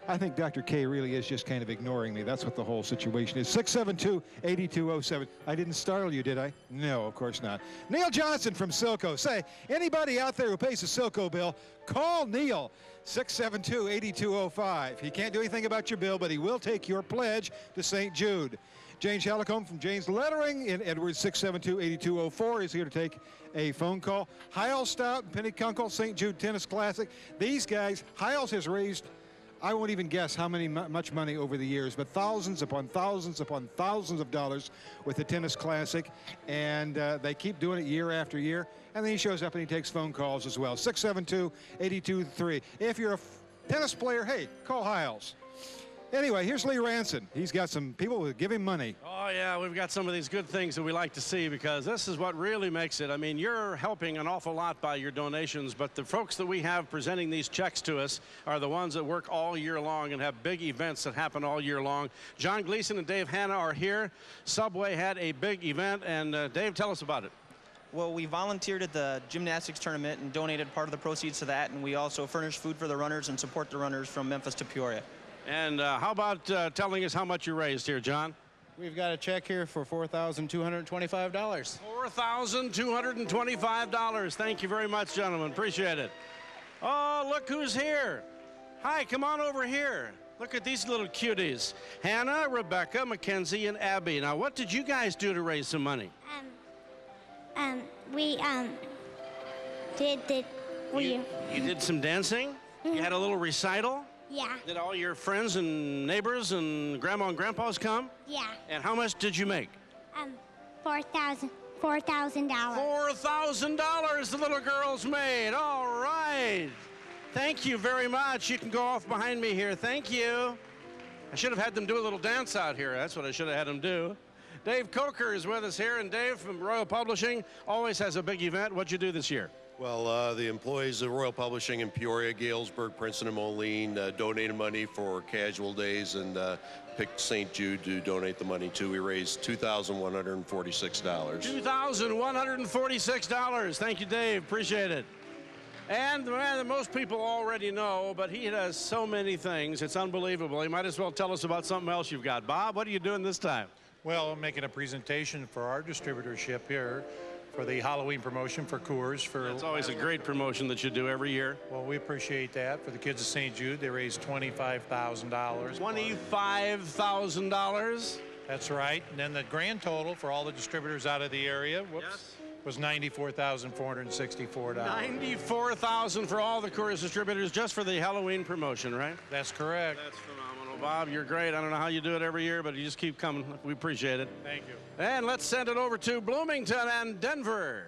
I think Dr. K really is just kind of ignoring me. That's what the whole situation is. 672-8207. I didn't startle you, did I? No, of course not. Neil Johnson from Silco. Say, anybody out there who pays a Silco bill, call Neil. 672-8205. He can't do anything about your bill, but he will take your pledge to St. Jude. Jane Shalacombe from Jane's Lettering in Edwards, 672-8204 is here to take a phone call. Hiles Stout and Penny Kunkel, St. Jude Tennis Classic. These guys, Hiles has raised, I won't even guess how much money over the years, but thousands upon thousands upon thousands of dollars with the Tennis Classic, and they keep doing it year after year. And then he shows up and he takes phone calls as well. 672-8203. If you're a tennis player, hey, call Hiles. Anyway, here's Lee Ranson. He's got some people who give him money. Oh, yeah, we've got some of these good things that we like to see, because this is what really makes it. I mean, you're helping an awful lot by your donations, but the folks that we have presenting these checks to us are the ones that work all year long and have big events that happen all year long. John Gleason and Dave Hanna are here. Subway had a big event, and Dave, tell us about it. Well, we volunteered at the gymnastics tournament and donated part of the proceeds to that, and we also furnish food for the runners and support the runners from Memphis to Peoria. And how about telling us how much you raised here, John? We've got a check here for $4,225. $4,225. Thank you very much, gentlemen. Appreciate it. Oh, look who's here. Hi, come on over here. Look at these little cuties. Hannah, Rebecca, Mackenzie, and Abby. Now, what did you guys do to raise some money? We You did some dancing? You had a little recital? Yeah. Did all your friends and neighbors and grandma and grandpas come? Yeah. And how much did you make? $4,000. $4,000 the little girls made. All right. Thank you very much. You can go off behind me here. Thank you. I should have had them do a little dance out here. That's what I should have had them do. Dave Coker is with us here, and Dave from Royal Publishing always has a big event. What'd you do this year? Well, the employees of Royal Publishing in Peoria, Galesburg, Princeton, and Moline donated money for casual days and picked St. Jude to donate the money to. We raised $2,146. $2,146. Thank you, Dave. Appreciate it. And the man that most people already know, but he does so many things. It's unbelievable. You might as well tell us about something else you've got. Bob, what are you doing this time? Well, I'm making a presentation for our distributorship here for the Halloween promotion for Coors. It's always a great promotion that you do every year. Well, we appreciate that. For the kids of St. Jude, they raised $25,000. $25,000? That's right. And then the grand total for all the distributors out of the area, was $94,464. $94,000 for all the Coors distributors just for the Halloween promotion, right? That's correct. That's phenomenal. Bob, you're great. I don't know how you do it every year, but you just keep coming. We appreciate it. Thank you. And let's send it over to Bloomington and Denver.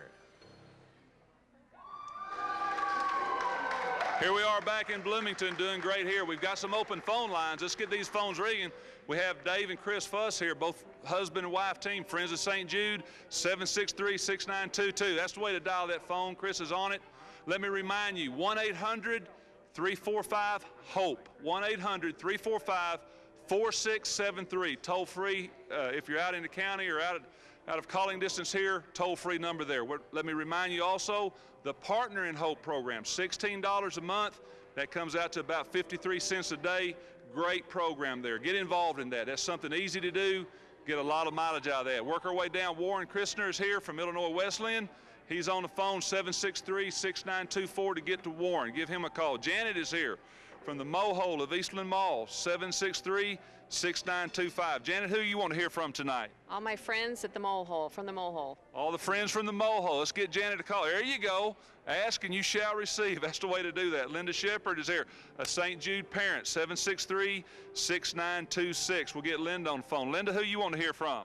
Here we are back in Bloomington doing great here. We've got some open phone lines. Let's get these phones ringing. We have Dave and Chris Fuss here, both husband and wife team, Friends of St. Jude, 763-6922. That's the way to dial that phone. Chris is on it. Let me remind you, 1-800-345-HOPE, 1-800-345-4673. Toll free if you're out in the county or out of calling distance here, toll-free number there. Let me remind you also, the Partner in Hope program, $16 a month. That comes out to about 53 cents a day. Great program there. Get involved in that. That's something easy to do. Get a lot of mileage out of that. Work our way down. Warren Christner is here from Illinois Wesleyan. He's on the phone, 763-6924 to get to Warren. Give him a call. Janet is here from the Mohole of Eastland Mall, 763-6925. Janet, who you want to hear from tonight? All my friends at the Mohole, from the Mohole. All the friends from the Mohole. Let's get Janet to call. There you go. Ask and you shall receive. That's the way to do that. Linda Shepard is here, a St. Jude parent, 763-6926. We'll get Linda on the phone. Linda, who you want to hear from?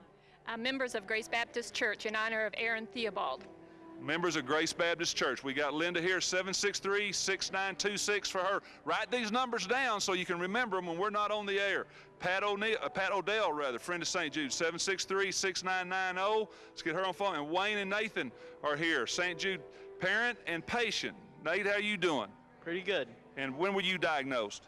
Members of Grace Baptist Church in honor of Aaron Theobald. Members of Grace Baptist Church. We got Linda here, 763-6926 for her. Write these numbers down so you can remember them when we're not on the air. Pat Odell, friend of St. Jude, 763-6990. Let's get her on phone. And Wayne and Nathan are here, St. Jude parent and patient. Nate, how you doing? Pretty good. And when were you diagnosed?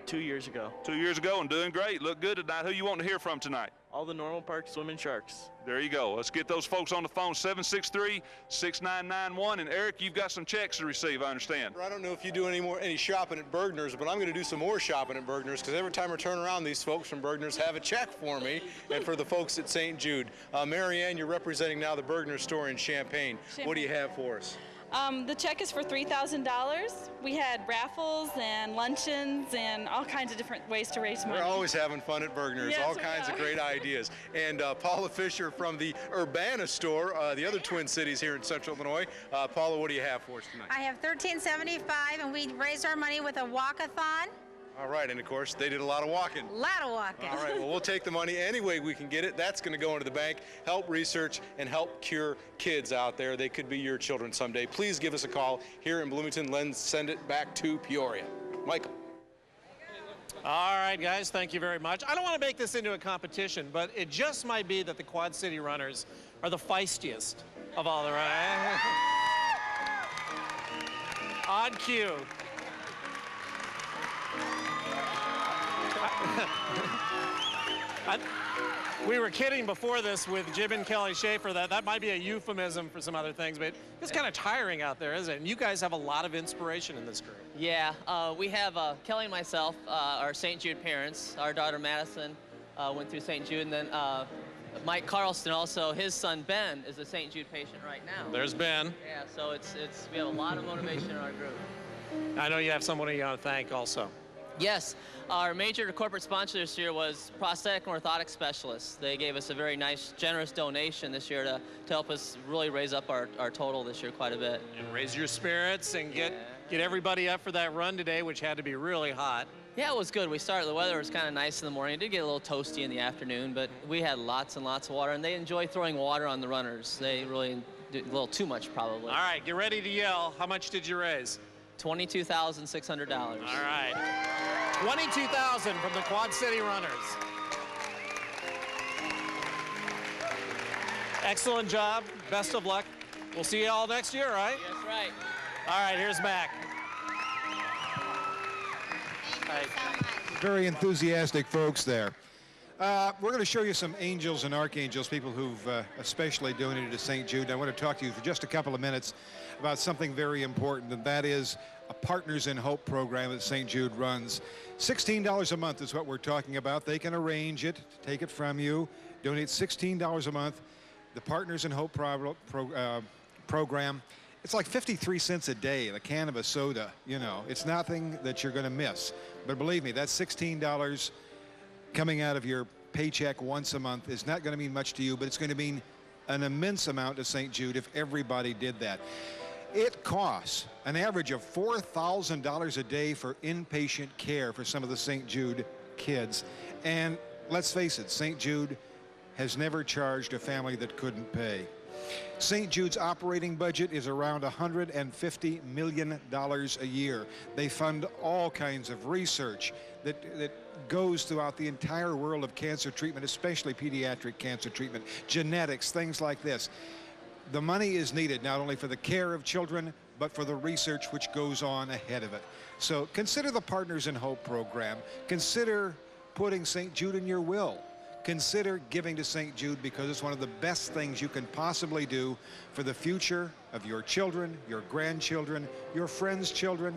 2 years ago. 2 years ago, and doing great. Look good tonight. Who you want to hear from tonight? All the Normal Park Swimming Sharks. There you go. Let's get those folks on the phone, 763-6991. And Eric, you've got some checks to receive, I understand. I don't know if you do any shopping at Bergner's, but I'm going to do some more shopping at Bergner's because every time I turn around, these folks from Bergner's have a check for me and for the folks at St. Jude. Marianne, you're representing now the Bergner store in Champaign. What do you have for us? The check is for $3,000. We had raffles and luncheons and all kinds of different ways to raise money. We're always having fun at Bergner's, Yes, all kinds of great ideas. And Paula Fisher from the Urbana store, the other Twin Cities here in Central Illinois. Paula, what do you have for us tonight? I have $13.75, and we raised our money with a walk-a-thon. All right, and of course, they did a lot of walking. A lot of walking. All right, well, we'll take the money any way we can get it. That's going to go into the bank, help research, and help cure kids out there. They could be your children someday. Please give us a call here in Bloomington. Let's send it back to Peoria. Michael. All right, guys, thank you very much. I don't want to make this into a competition, but it just might be that the Quad City runners are the feistiest of all the runners. On cue. We were kidding before this with Jim and Kelly Schaefer that might be a euphemism for some other things, but it's kind of tiring out there, isn't it? And you guys have a lot of inspiration in this group. Yeah, we have Kelly and myself, our St. Jude parents. Our daughter Madison went through St. Jude, and then Mike Carlson also, his son Ben is a St. Jude patient right now. There's Ben. Yeah, so we have a lot of motivation in our group. I know you have someone you want to thank also. Yes, our major corporate sponsor this year was Prosthetic and Orthotic Specialists. They gave us a very nice, generous donation this year to help us really raise up our total this year quite a bit. And raise your spirits and get everybody up for that run today, which had to be really hot. Yeah, it was good. The weather was kind of nice in the morning. It did get a little toasty in the afternoon, but we had lots and lots of water, and they enjoy throwing water on the runners. They really do a little too much, probably. All right, get ready to yell. How much did you raise? $22,600. All right. $22,000 from the Quad City Runners. Excellent job. Best of luck. We'll see you all next year, right? That's right. All right, here's Mac. Very enthusiastic folks there. We're going to show you some angels and archangels, people who've especially donated to St. Jude. I want to talk to you for just a couple of minutes about something very important, and that is a Partners in Hope program that St. Jude runs. $16 a month is what we're talking about. They can arrange it, take it from you, donate $16 a month. The Partners in Hope program, it's like 53 cents a day, the can of a soda, you know. It's nothing that you're going to miss. But believe me, that $16 coming out of your paycheck once a month is not going to mean much to you, but it's going to mean an immense amount to St. Jude if everybody did that. It costs an average of $4,000 a day for inpatient care for some of the St. Jude kids. And let's face it, St. Jude has never charged a family that couldn't pay. St. Jude's operating budget is around $150 million a year. They fund all kinds of research that goes throughout the entire world of cancer treatment, especially pediatric cancer treatment, genetics, things like this. The money is needed not only for the care of children, but for the research which goes on ahead of it. So consider the Partners in Hope program. Consider putting St. Jude in your will. Consider giving to St. Jude, because it's one of the best things you can possibly do for the future of your children, your grandchildren, your friends' children,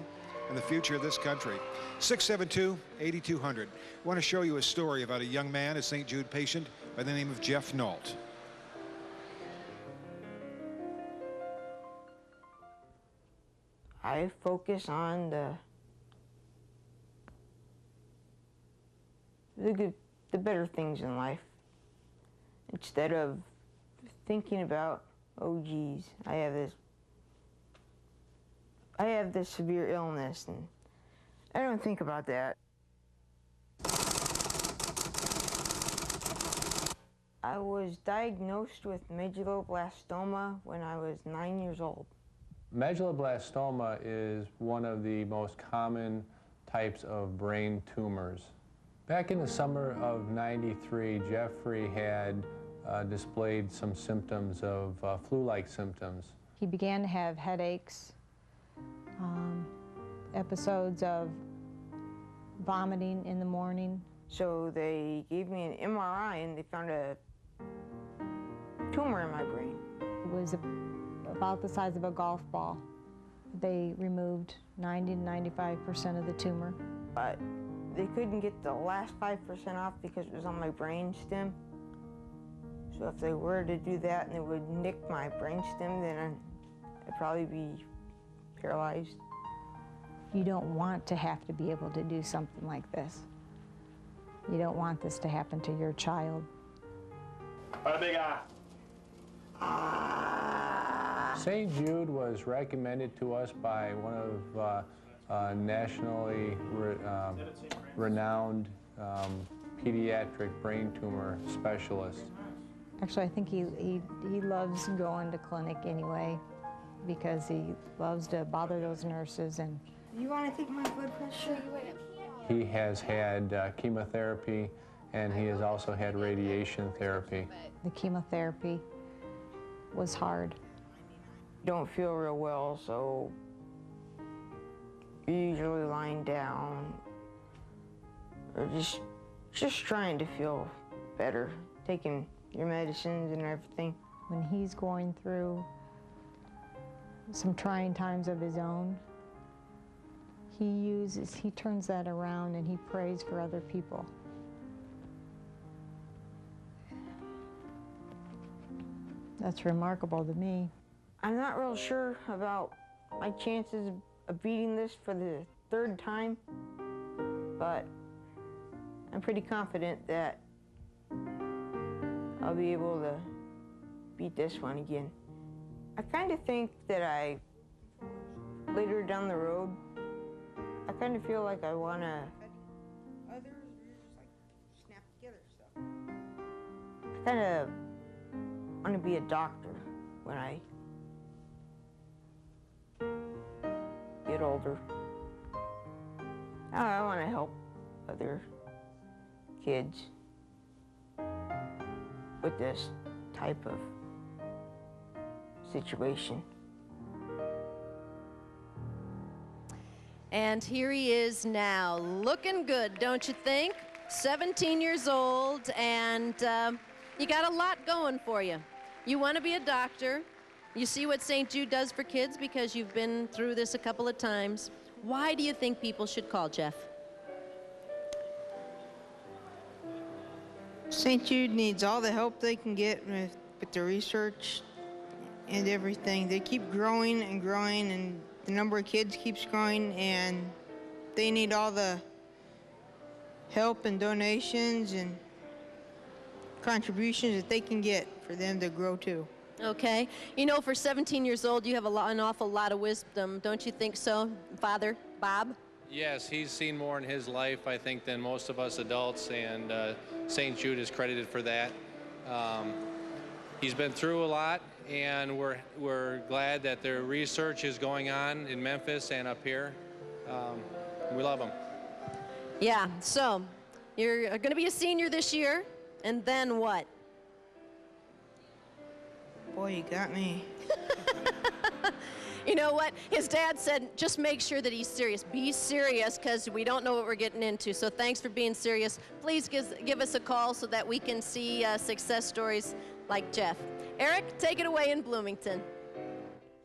and the future of this country. 672-8200. I want to show you a story about a young man, a St. Jude patient by the name of Jeff Nault. I focus on the better things in life, instead of thinking about, oh geez, I have this severe illness, and I don't think about that. I was diagnosed with medulloblastoma when I was 9 years old. Medulloblastoma is one of the most common types of brain tumors. Back in the summer of '93, Jeffrey had displayed some symptoms of flu-like symptoms. He began to have headaches, episodes of vomiting in the morning. So they gave me an MRI and they found a tumor in my brain. It was about the size of a golf ball. They removed 90 to 95% of the tumor. But they couldn't get the last 5% off because it was on my brain stem. So if they were to do that and they would nick my brain stem, then I'd probably be paralyzed. You don't want to have to be able to do something like this. You don't want this to happen to your child. Big eye. St. Jude was recommended to us by one of nationally renowned pediatric brain tumor specialists. Actually, I think he loves going to clinic anyway, because he loves to bother those nurses. And you want to take my blood pressure? He has had chemotherapy, and he has also had radiation therapy. The chemotherapy was hard. Don't feel real well, so you're usually lying down or just trying to feel better, taking your medicines and everything. When he's going through some trying times of his own, he turns that around and he prays for other people. That's remarkable to me. I'm not real sure about my chances of beating this for the third time, but I'm pretty confident that I'll be able to beat this one again. I kind of think that later down the road, I kind of feel like I want to I kind of want to be a doctor when I get older. I want to help other kids with this type of situation. And here he is now, looking good, don't you think? 17 years old, and you got a lot going for you. You want to be a doctor. You see what St. Jude does for kids because you've been through this a couple of times. Why do you think people should call Jeff? St. Jude needs all the help they can get with the research and everything. They keep growing and growing, and the number of kids keeps growing, and they need all the help and donations and contributions that they can get for them to grow too. Okay. You know, for 17 years old, you have an awful lot of wisdom. Don't you think so, Father Bob? Yes, he's seen more in his life, I think, than most of us adults, and St. Jude is credited for that. He's been through a lot, and we're glad that their research is going on in Memphis and up here. We love them. Yeah, so you're going to be a senior this year, and then what? Boy, you got me. You know what? His dad said, just make sure that he's serious. Be serious, because we don't know what we're getting into. So thanks for being serious. Please give us a call so that we can see success stories like Jeff. Eric, take it away in Bloomington.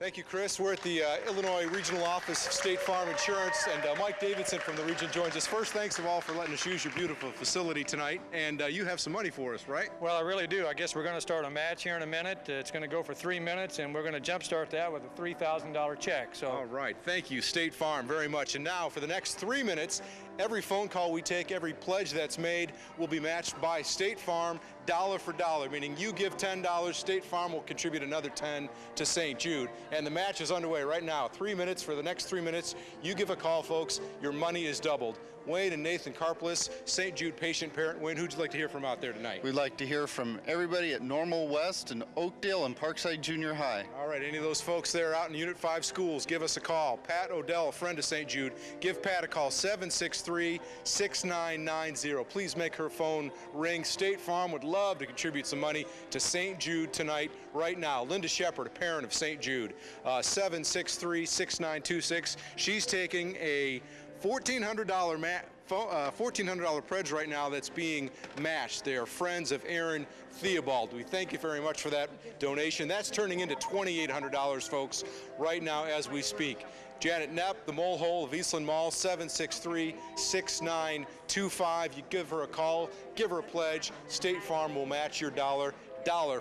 Thank you, Chris. We're at the Illinois Regional Office of State Farm Insurance, and Mike Davidson from the region joins us. First, thanks of all for letting us use your beautiful facility tonight, and you have some money for us, right? Well, I really do. I guess we're going to start a match here in a minute. It's going to go for 3 minutes, and we're going to jumpstart that with a $3,000 check. So. All right. Thank you, State Farm, very much. And now, for the next 3 minutes, every phone call we take, every pledge that's made will be matched by State Farm dollar for dollar, meaning you give $10, State Farm will contribute another $10 to St. Jude. And the match is underway right now. 3 minutes. For the next 3 minutes, you give a call, folks. Your money is doubled. Wayne and Nathan Karplus, St. Jude patient parent. Wayne, who'd you like to hear from out there tonight? We'd like to hear from everybody at Normal West and Oakdale and Parkside Junior High. All right, any of those folks there out in Unit 5 schools, give us a call. Pat Odell, a friend of St. Jude, give Pat a call, 763-6990. Please make her phone ring. State Farm would love to contribute some money to St. Jude tonight, right now. Linda Shepard, a parent of St. Jude, 763-6926. She's taking a $1,400 pledge right now that's being matched. They are friends of Aaron Theobald. We thank you very much for that donation. That's turning into $2,800, folks, right now as we speak. Janet Knapp, the Mole Hole of Eastland Mall, 763-6925. You give her a call, give her a pledge. State Farm will match your dollar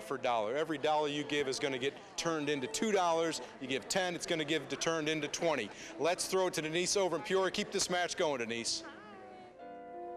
for dollar. Every dollar you give is going to get turned into $2. You give 10, it's going to get turned into 20. Let's throw it to Denise over in Peoria. Keep this match going, Denise.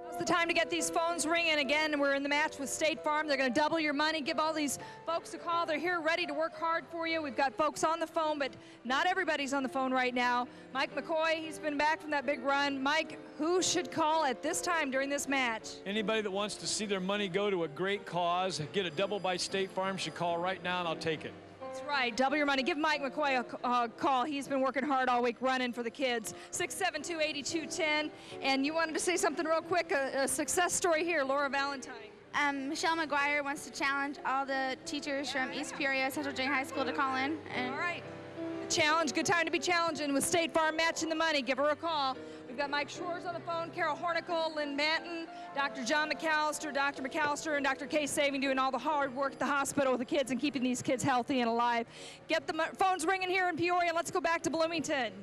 Now's the time to get these phones ringing again. We're in the match with State Farm. They're going to double your money. Give all these folks a call. They're here ready to work hard for you. We've got folks on the phone, but not everybody's on the phone right now. Mike McCoy, he's been back from that big run. Mike, who should call at this time during this match? Anybody that wants to see their money go to a great cause, get a double by State Farm, should call right now, and I'll take it. That's right. Double your money. Give Mike McCoy a call. He's been working hard all week running for the kids. 672-8210. And you wanted to say something real quick, a success story here, Laura Valentine. Michelle McGuire wants to challenge all the teachers from East Peoria Central Junior High School to call in. And all right. Challenge. Good time to be challenging with State Farm matching the money. Give her a call. We've got Mike Schwartz on the phone, Carol Hornicle, Lynn Manton, Dr. John McAllister, Dr. McAllister, and Dr. Kay Saving doing all the hard work at the hospital with the kids and keeping these kids healthy and alive. Get the phones ringing here in Peoria. Let's go back to Bloomington.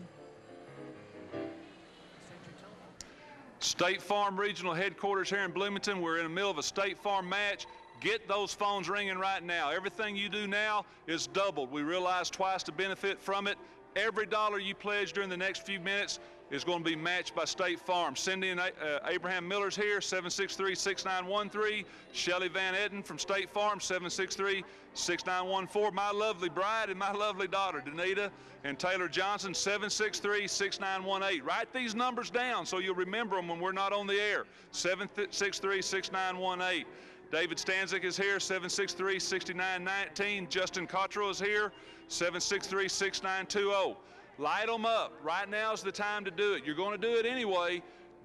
State Farm Regional Headquarters here in Bloomington. We're in the middle of a State Farm match. Get those phones ringing right now. Everything you do now is doubled. We realize twice the benefit from it. Every dollar you pledge during the next few minutes is going to be matched by State Farm. Cindy and Abraham Miller's here, 763-6913. Shelley Van Etten from State Farm, 763-6914. My lovely bride and my lovely daughter, Danita and Taylor Johnson, 763-6918. Write these numbers down so you'll remember them when we're not on the air, 763-6918. David Stanzik is here, 763-6919. Justin Cottrell is here, 763-6920. Light them up. Right now is the time to do it. You're going to do it anyway.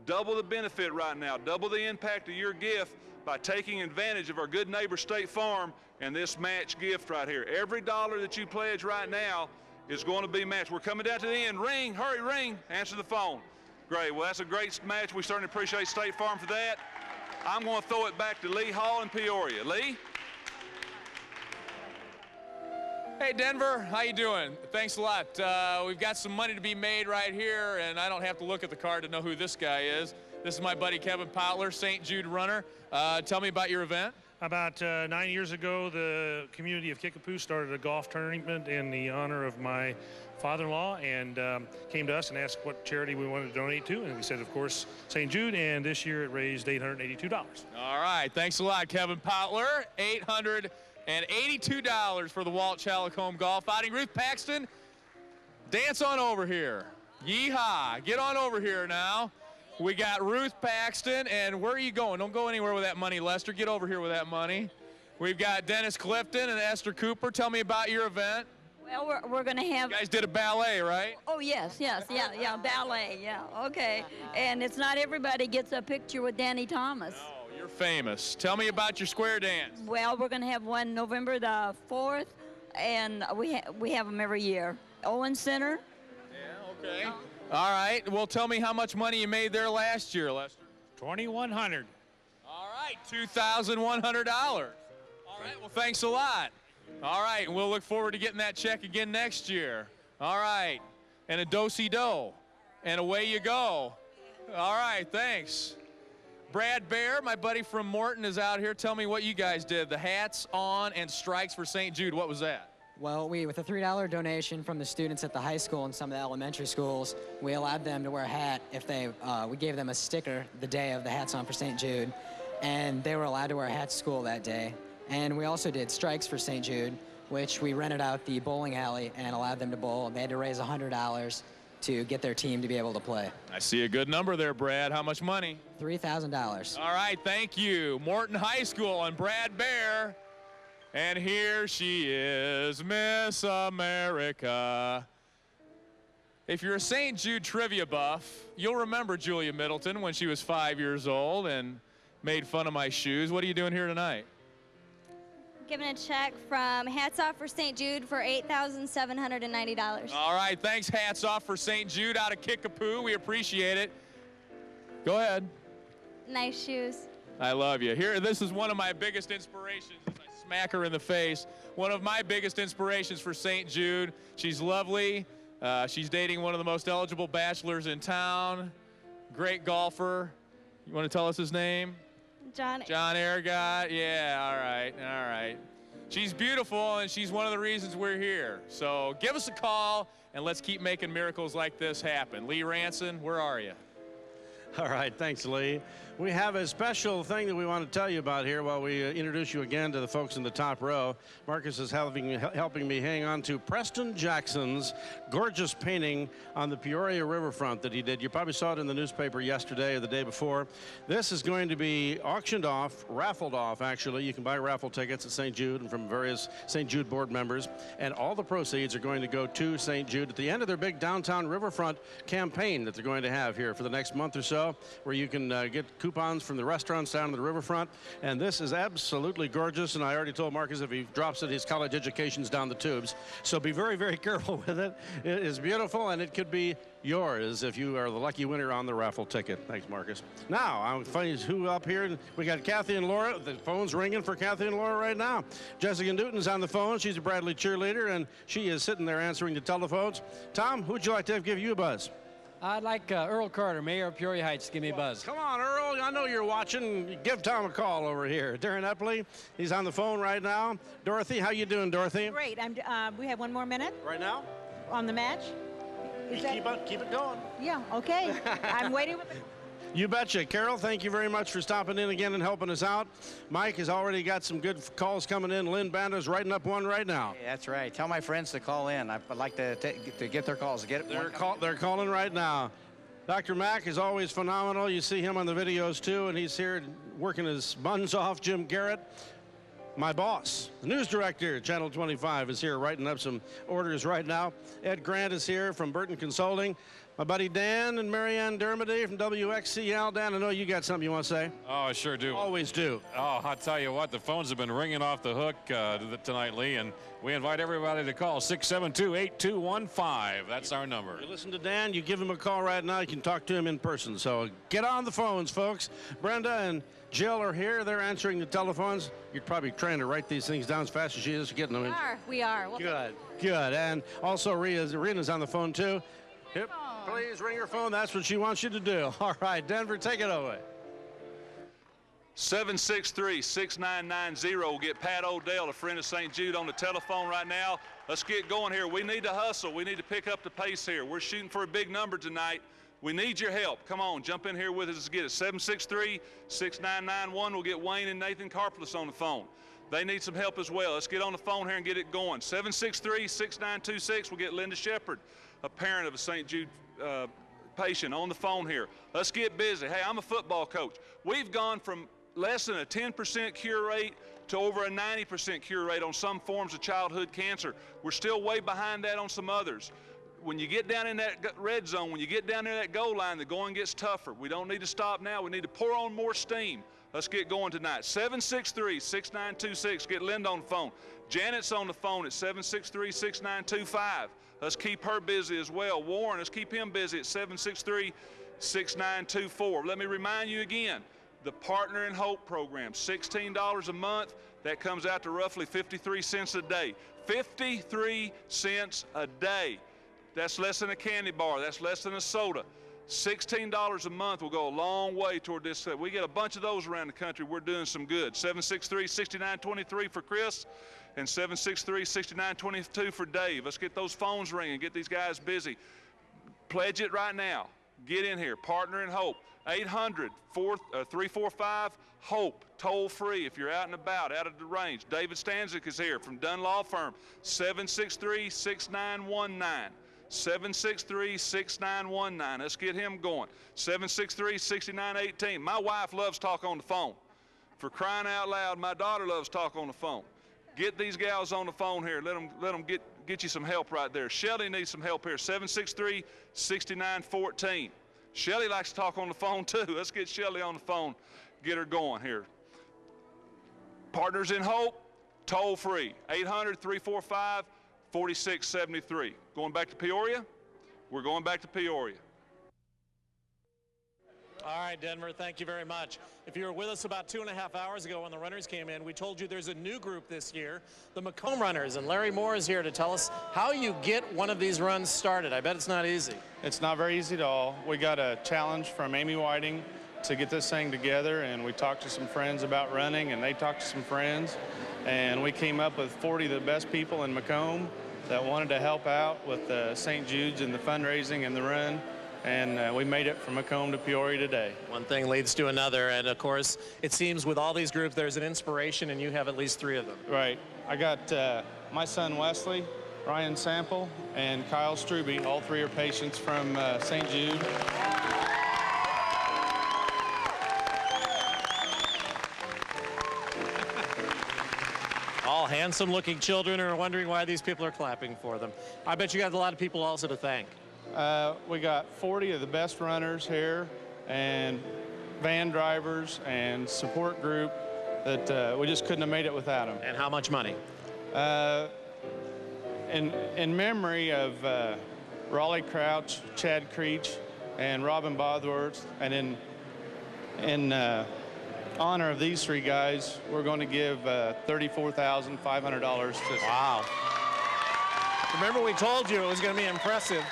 Double the benefit right now. Double the impact of your gift by taking advantage of our good neighbor State Farm and this match gift right here. Every dollar that you pledge right now is going to be matched. We're coming down to the end. Ring, hurry, ring. Answer the phone. Great. Well, that's a great match. We certainly appreciate State Farm for that. I'm going to throw it back to Lee Hall in Peoria. Lee? Hey Denver, how you doing? Thanks a lot. We've got some money to be made right here, and I don't have to look at the card to know who this guy is. This is my buddy Kevin Potler, St. Jude runner. Tell me about your event. About 9 years ago, the community of Kickapoo started a golf tournament in the honor of my father-in-law, and came to us and asked what charity we wanted to donate to, and we said, of course, St. Jude, and this year it raised $882. All right, thanks a lot, Kevin Potler. $882 for the Walt Chalicombe Golf Outing. Ruth Paxton, dance on over here. Yeehaw, get on over here now. We got Ruth Paxton, and where are you going? Don't go anywhere with that money, Lester. Get over here with that money. We've got Dennis Clifton and Esther Cooper. Tell me about your event. Well, we're going to have... You guys did a ballet, right? Oh, yes, yeah, ballet, yeah, okay. And it's not everybody gets a picture with Danny Thomas. No, you're famous. Tell me about your square dance. Well, we're going to have one November the 4th, and we have them every year. Owen Center. Yeah, okay. All right, well, tell me how much money you made there last year, Lester. $2,100. All right, $2,100. All right, well, thanks a lot. All right, and we'll look forward to getting that check again next year. All right, and a do-si-do, and away you go. All right, thanks. Brad Bear, my buddy from Morton, is out here. Tell me what you guys did. The hats on and strikes for St. Jude. What was that? Well, with a $3 donation from the students at the high school and some of the elementary schools, we allowed them to wear a hat if we gave them a sticker the day of the Hats On for St. Jude, and they were allowed to wear a hat to school that day. And we also did strikes for St. Jude, which we rented out the bowling alley and allowed them to bowl. They had to raise $100 to get their team to be able to play. I see a good number there, Brad. How much money? $3,000. All right, thank you. Morton High School and Brad Bear. And here she is, Miss America. If you're a St. Jude trivia buff, you'll remember Julia Middleton when she was 5 years old and made fun of my shoes. What are you doing here tonight? Giving a check from Hats Off for St. Jude for $8,790. All right, thanks. Hats Off for St. Jude out of Kickapoo. We appreciate it. Go ahead. Nice shoes. I love you. Here, this is one of my biggest inspirations as I smack her in the face. One of my biggest inspirations for St. Jude. She's lovely. She's dating one of the most eligible bachelors in town. Great golfer. You want to tell us his name? John Ergot. Yeah, all right. She's beautiful, and she's one of the reasons we're here. So give us a call, and let's keep making miracles like this happen. Lee Ranson, where are you? All right, thanks, Lee. We have a special thing that we want to tell you about here while we introduce you again to the folks in the top row. Marcus is helping me hang on to Preston Jackson's gorgeous painting on the Peoria riverfront that he did. You probably saw it in the newspaper yesterday or the day before. This is going to be auctioned off, raffled off, actually. You can buy raffle tickets at St. Jude and from various St. Jude board members. And all the proceeds are going to go to St. Jude at the end of their big downtown riverfront campaign that they're going to have here for the next month or so, where you can get coupons from the restaurants down to the riverfront. And this is absolutely gorgeous, and I already told Marcus if he drops it, his college education's down the tubes. So be very, very careful with it. It is beautiful, and it could be yours if you are the lucky winner on the raffle ticket. Thanks, Marcus. Now, I'm funny who up here. We got Kathy and Laura. The phone's ringing for Kathy and Laura right now. Jessica Newton's on the phone. She's a Bradley cheerleader, and she is sitting there answering the telephones. Tom, who'd you like to give you a buzz? I'd like Earl Carter, Mayor of Peoria Heights, to give me a buzz. Come on, Earl. I know you're watching. Give Tom a call over here. Darren Epley, he's on the phone right now. Dorothy, how you doing, Dorothy? Great. We have one more minute. Right now? On the match. Keep it going. Yeah, okay. I'm waiting. You betcha. Carol, thank you very much for stopping in again and helping us out. Mike has already got some good calls coming in. Lynn Banda's writing up one right now. Hey, that's right. Tell my friends to call in. I'd like to get their calls. They're calling right now. Dr. Mack is always phenomenal. You see him on the videos too, and he's here working his buns off. Jim Garrett, my boss, the news director, Channel 25, is here writing up some orders right now. Ed Grant is here from Burton Consulting. My buddy Dan and Marianne Dermody from WXCL. Dan, I know you got something you want to say. Oh, I sure do. Always do. Oh, I'll tell you what, the phones have been ringing off the hook tonight, Lee, and we invite everybody to call 672-8215. That's our number. You listen to Dan, you give him a call right now. You can talk to him in person. So get on the phones, folks. Brenda and Jill are here. They're answering the telephones. You're probably trying to write these things down as fast as she is getting them in. We are. Good. And also, Rena's on the phone, too. Yep. Please ring her phone. That's what she wants you to do. All right, Denver, take it away. 763-6990 will get Pat Odell, a friend of St. Jude, on the telephone right now. Let's get going here. We need to hustle. We need to pick up the pace here. We're shooting for a big number tonight. We need your help. Come on, jump in here with us. Let's get it. 763-6991. We'll get Wayne and Nathan Karplus on the phone. They need some help as well. Let's get on the phone here and get it going. 763-6926. We'll get Linda Shepard, a parent of a St. Jude patient, on the phone here. Let's get busy. Hey, I'm a football coach. We've gone from less than a 10% cure rate to over a 90% cure rate on some forms of childhood cancer. We're still way behind that on some others. When you get down in that red zone, when you get down near that goal line, the going gets tougher. We don't need to stop now. We need to pour on more steam. Let's get going tonight. 763-6926. Get Linda on the phone. Janet's on the phone at 763-6925. Let's keep her busy as well. Warren, let's keep him busy at 763-6924. Let me remind you again, the Partner in Hope program, $16 a month. That comes out to roughly 53 cents a day. 53 cents a day. That's less than a candy bar. That's less than a soda. $16 a month will go a long way toward this. We get a bunch of those around the country. We're doing some good. 763-6923 for Chris and 763-6922 for Dave. Let's get those phones ringing. Get these guys busy. Pledge it right now. Get in here. Partner in Hope. 800-345-HOPE. Toll free if you're out and about, out of the range. David Stanzik is here from Dunn Law Firm. 763-6919. 763-6919. Let's get him going. 763-6918. My wife loves talk on the phone. For crying out loud, my daughter loves talk on the phone. Get these gals on the phone here. Let them get you some help right there. Shelly needs some help here. 763-6914. Shelly likes to talk on the phone too. Let's get Shelly on the phone. Get her going here. Partners in Hope, toll free. 800-345-4673. Going back to Peoria? We're going back to Peoria. All right, Denver, thank you very much. If you were with us about 2.5 hours ago when the runners came in, we told you there's a new group this year, the Macomb Runners, and Larry Moore is here to tell us how you get one of these runs started. I bet it's not easy. It's not very easy at all. We got a challenge from Amy Whiting to get this thing together, and we talked to some friends about running, and they talked to some friends, and we came up with 40 of the best people in Macomb that wanted to help out with St. Jude's and the fundraising and the run. And we made it from Macomb to Peoria today. One thing leads to another, and of course, it seems with all these groups, there's an inspiration, and you have at least 3 of them. Right. I got my son Wesley, Ryan Sample, and Kyle Struby. All 3 are patients from St. Jude. All handsome-looking children are wondering why these people are clapping for them. I bet you got a lot of people also to thank. We got 40 of the best runners here, and van drivers and support group that we just couldn't have made it without them. And how much money? In memory of Raleigh Crouch, Chad Creech, and Robin Bothworth, and in honor of these 3 guys, we're going to give $34,500 to. Wow. Remember, we told you it was going to be impressive.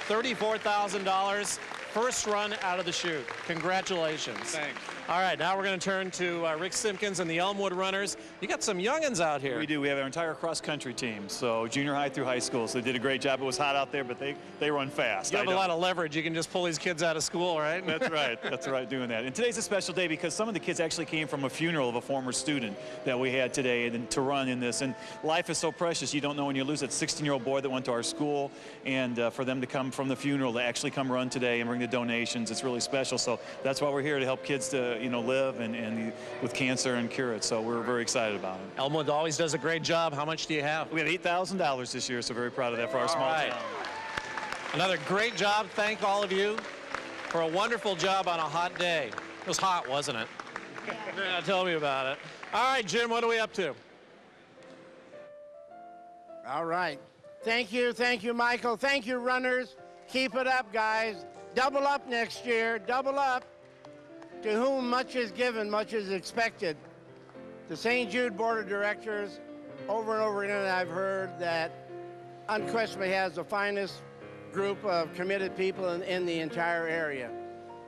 $34,000, first run out of the chute. Congratulations. Thanks. All right, now we're going to turn to Rick Simpkins and the Elmwood Runners. You got some youngins out here. We do. We have our entire cross-country team, so junior high through high school. So they did a great job. It was hot out there, but they run fast. You have a lot of leverage. You can just pull these kids out of school, right? That's right. That's right, doing that. And today's a special day because some of the kids actually came from a funeral of a former student that we had today and to run in this. And life is so precious. You don't know when you lose that 16-year-old boy that went to our school. And for them to come from the funeral to actually come run today and bring the donations, it's really special. So that's why we're here, to help kids to, live and with cancer and cure it. So we're very excited about it. Elmwood always does a great job. How much do you have? We have $8,000 this year, so very proud of that for our small town. Another great job. Thank all of you for a wonderful job on a hot day. It was hot, wasn't it? Yeah, tell me about it. All right, Jim, what are we up to? All right. Thank you, Michael. Thank you, runners. Keep it up, guys. Double up next year. Double up. To whom much is given, much is expected. The St. Jude Board of Directors, over and over again, I've heard that unquestionably has the finest group of committed people in the entire area.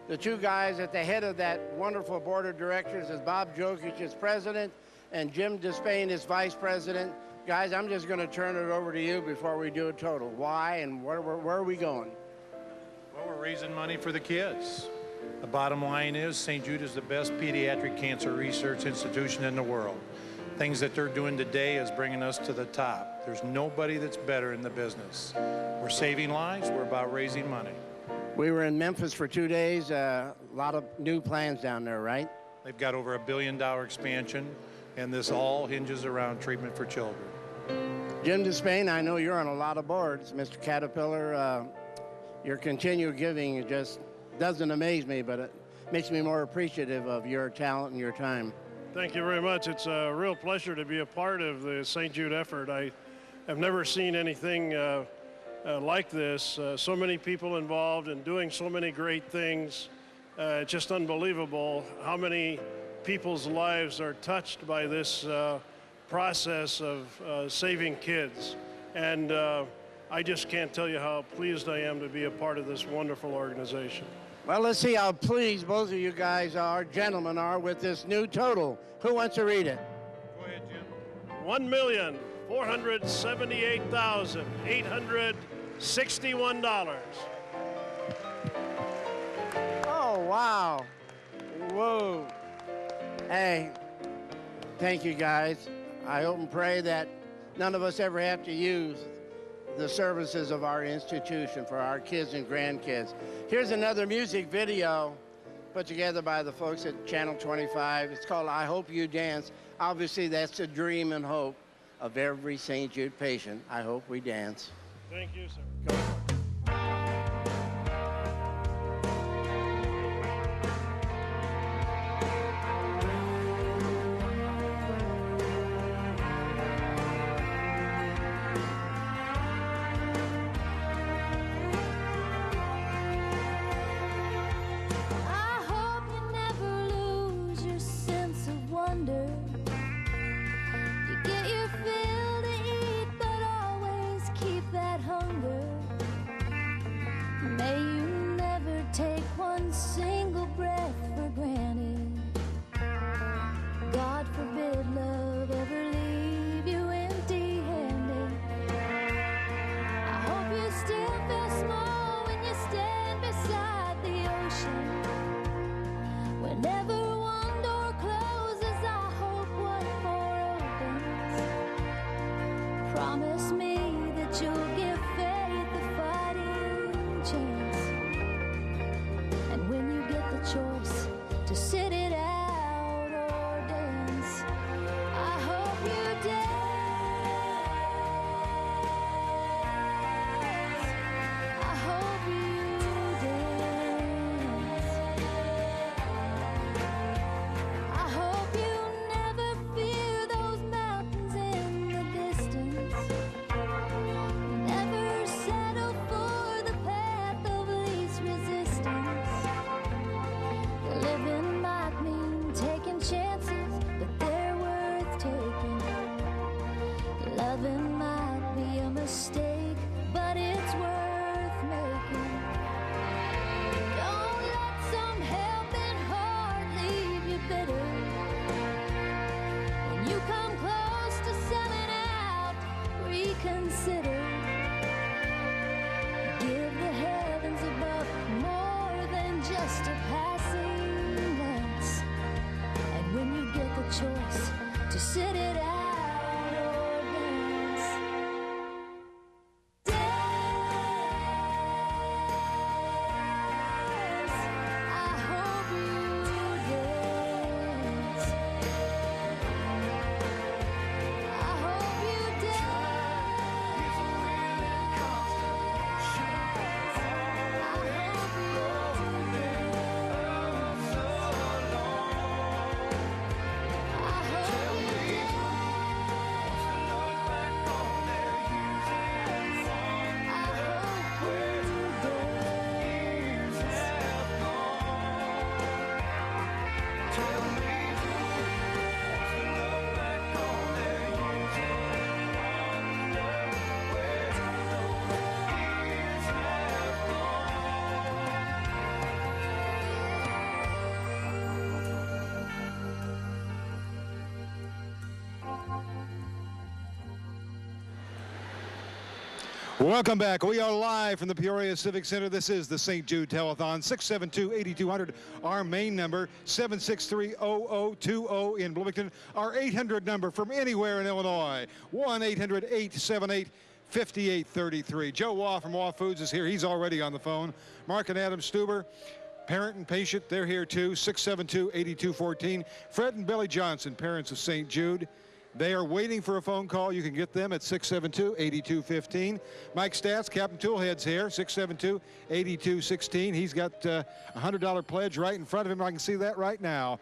The 2 guys at the head of that wonderful Board of Directors is Bob Jokic as president and Jim Despain as vice president. Guys, I'm just going to turn it over to you before we do a total. Why and where are we going? Well, we're raising money for the kids. The bottom line is St. Jude is the best pediatric cancer research institution in the world. Things that they're doing today is bringing us to the top. There's nobody that's better in the business. We're saving lives. We're about raising money. We were in Memphis for 2 days. A lot of new plans down there, right? They've got over $1 billion expansion. and this all hinges around treatment for children. Jim Despain, I know you're on a lot of boards. Mr. Caterpillar, your continued giving just doesn't amaze me, but it makes me more appreciative of your talent and your time. Thank you very much. It's a real pleasure to be a part of the St. Jude effort. I have never seen anything like this. So many people involved and doing so many great things. It's just unbelievable how many people's lives are touched by this process of saving kids. And I just can't tell you how pleased I am to be a part of this wonderful organization. Well, let's see how pleased both of you guys are, gentlemen are, with this new total. Who wants to read it? Go ahead, Jim. $1,478,861. Oh, wow. Whoa. Hey, thank you, guys. I hope and pray that none of us ever have to use the services of our institution for our kids and grandkids. Here's another music video put together by the folks at Channel 25. It's called I Hope You Dance. Obviously, that's the dream and hope of every St. Jude patient. I hope we dance. Thank you, sir. Go. Single breath for granted. God forbid love ever leave you empty-handed. I hope you still feel small when you stand beside the ocean. Whenever one door closes, I hope one more opens. Promise me that you'll give faith a fighting chance. When you get the choice to sit it out or dance, I hope you dance. I hope you dance. I hope you never fear those mountains in the distance. Never settle for the path of least resistance. Living might mean taking chances, but they're worth taking. Loving might be a mistake, but it's worth making. Don't let some helping heart leave you bitter. When you come close to selling out, reconsider. Give the heavens above more than just a passing glance. And when you get the choice to sit it out or dance, dance. I hope you dance. I hope you dance. Welcome back. We are live from the Peoria Civic Center. This is the St. Jude Telethon. 672-8200, our main number. 763-0020 in Bloomington. Our 800 number from anywhere in Illinois. 1-800-878-5833. Joe Waugh from Waugh Foods is here. He's already on the phone. Mark and Adam Stuber. Parent and patient, they're here too, 672-8214. Fred and Billy Johnson, parents of St. Jude. They are waiting for a phone call. You can get them at 672-8215. Mike Stats, Captain Toolhead's here, 672-8216. He's got a $100 pledge right in front of him. I can see that right now.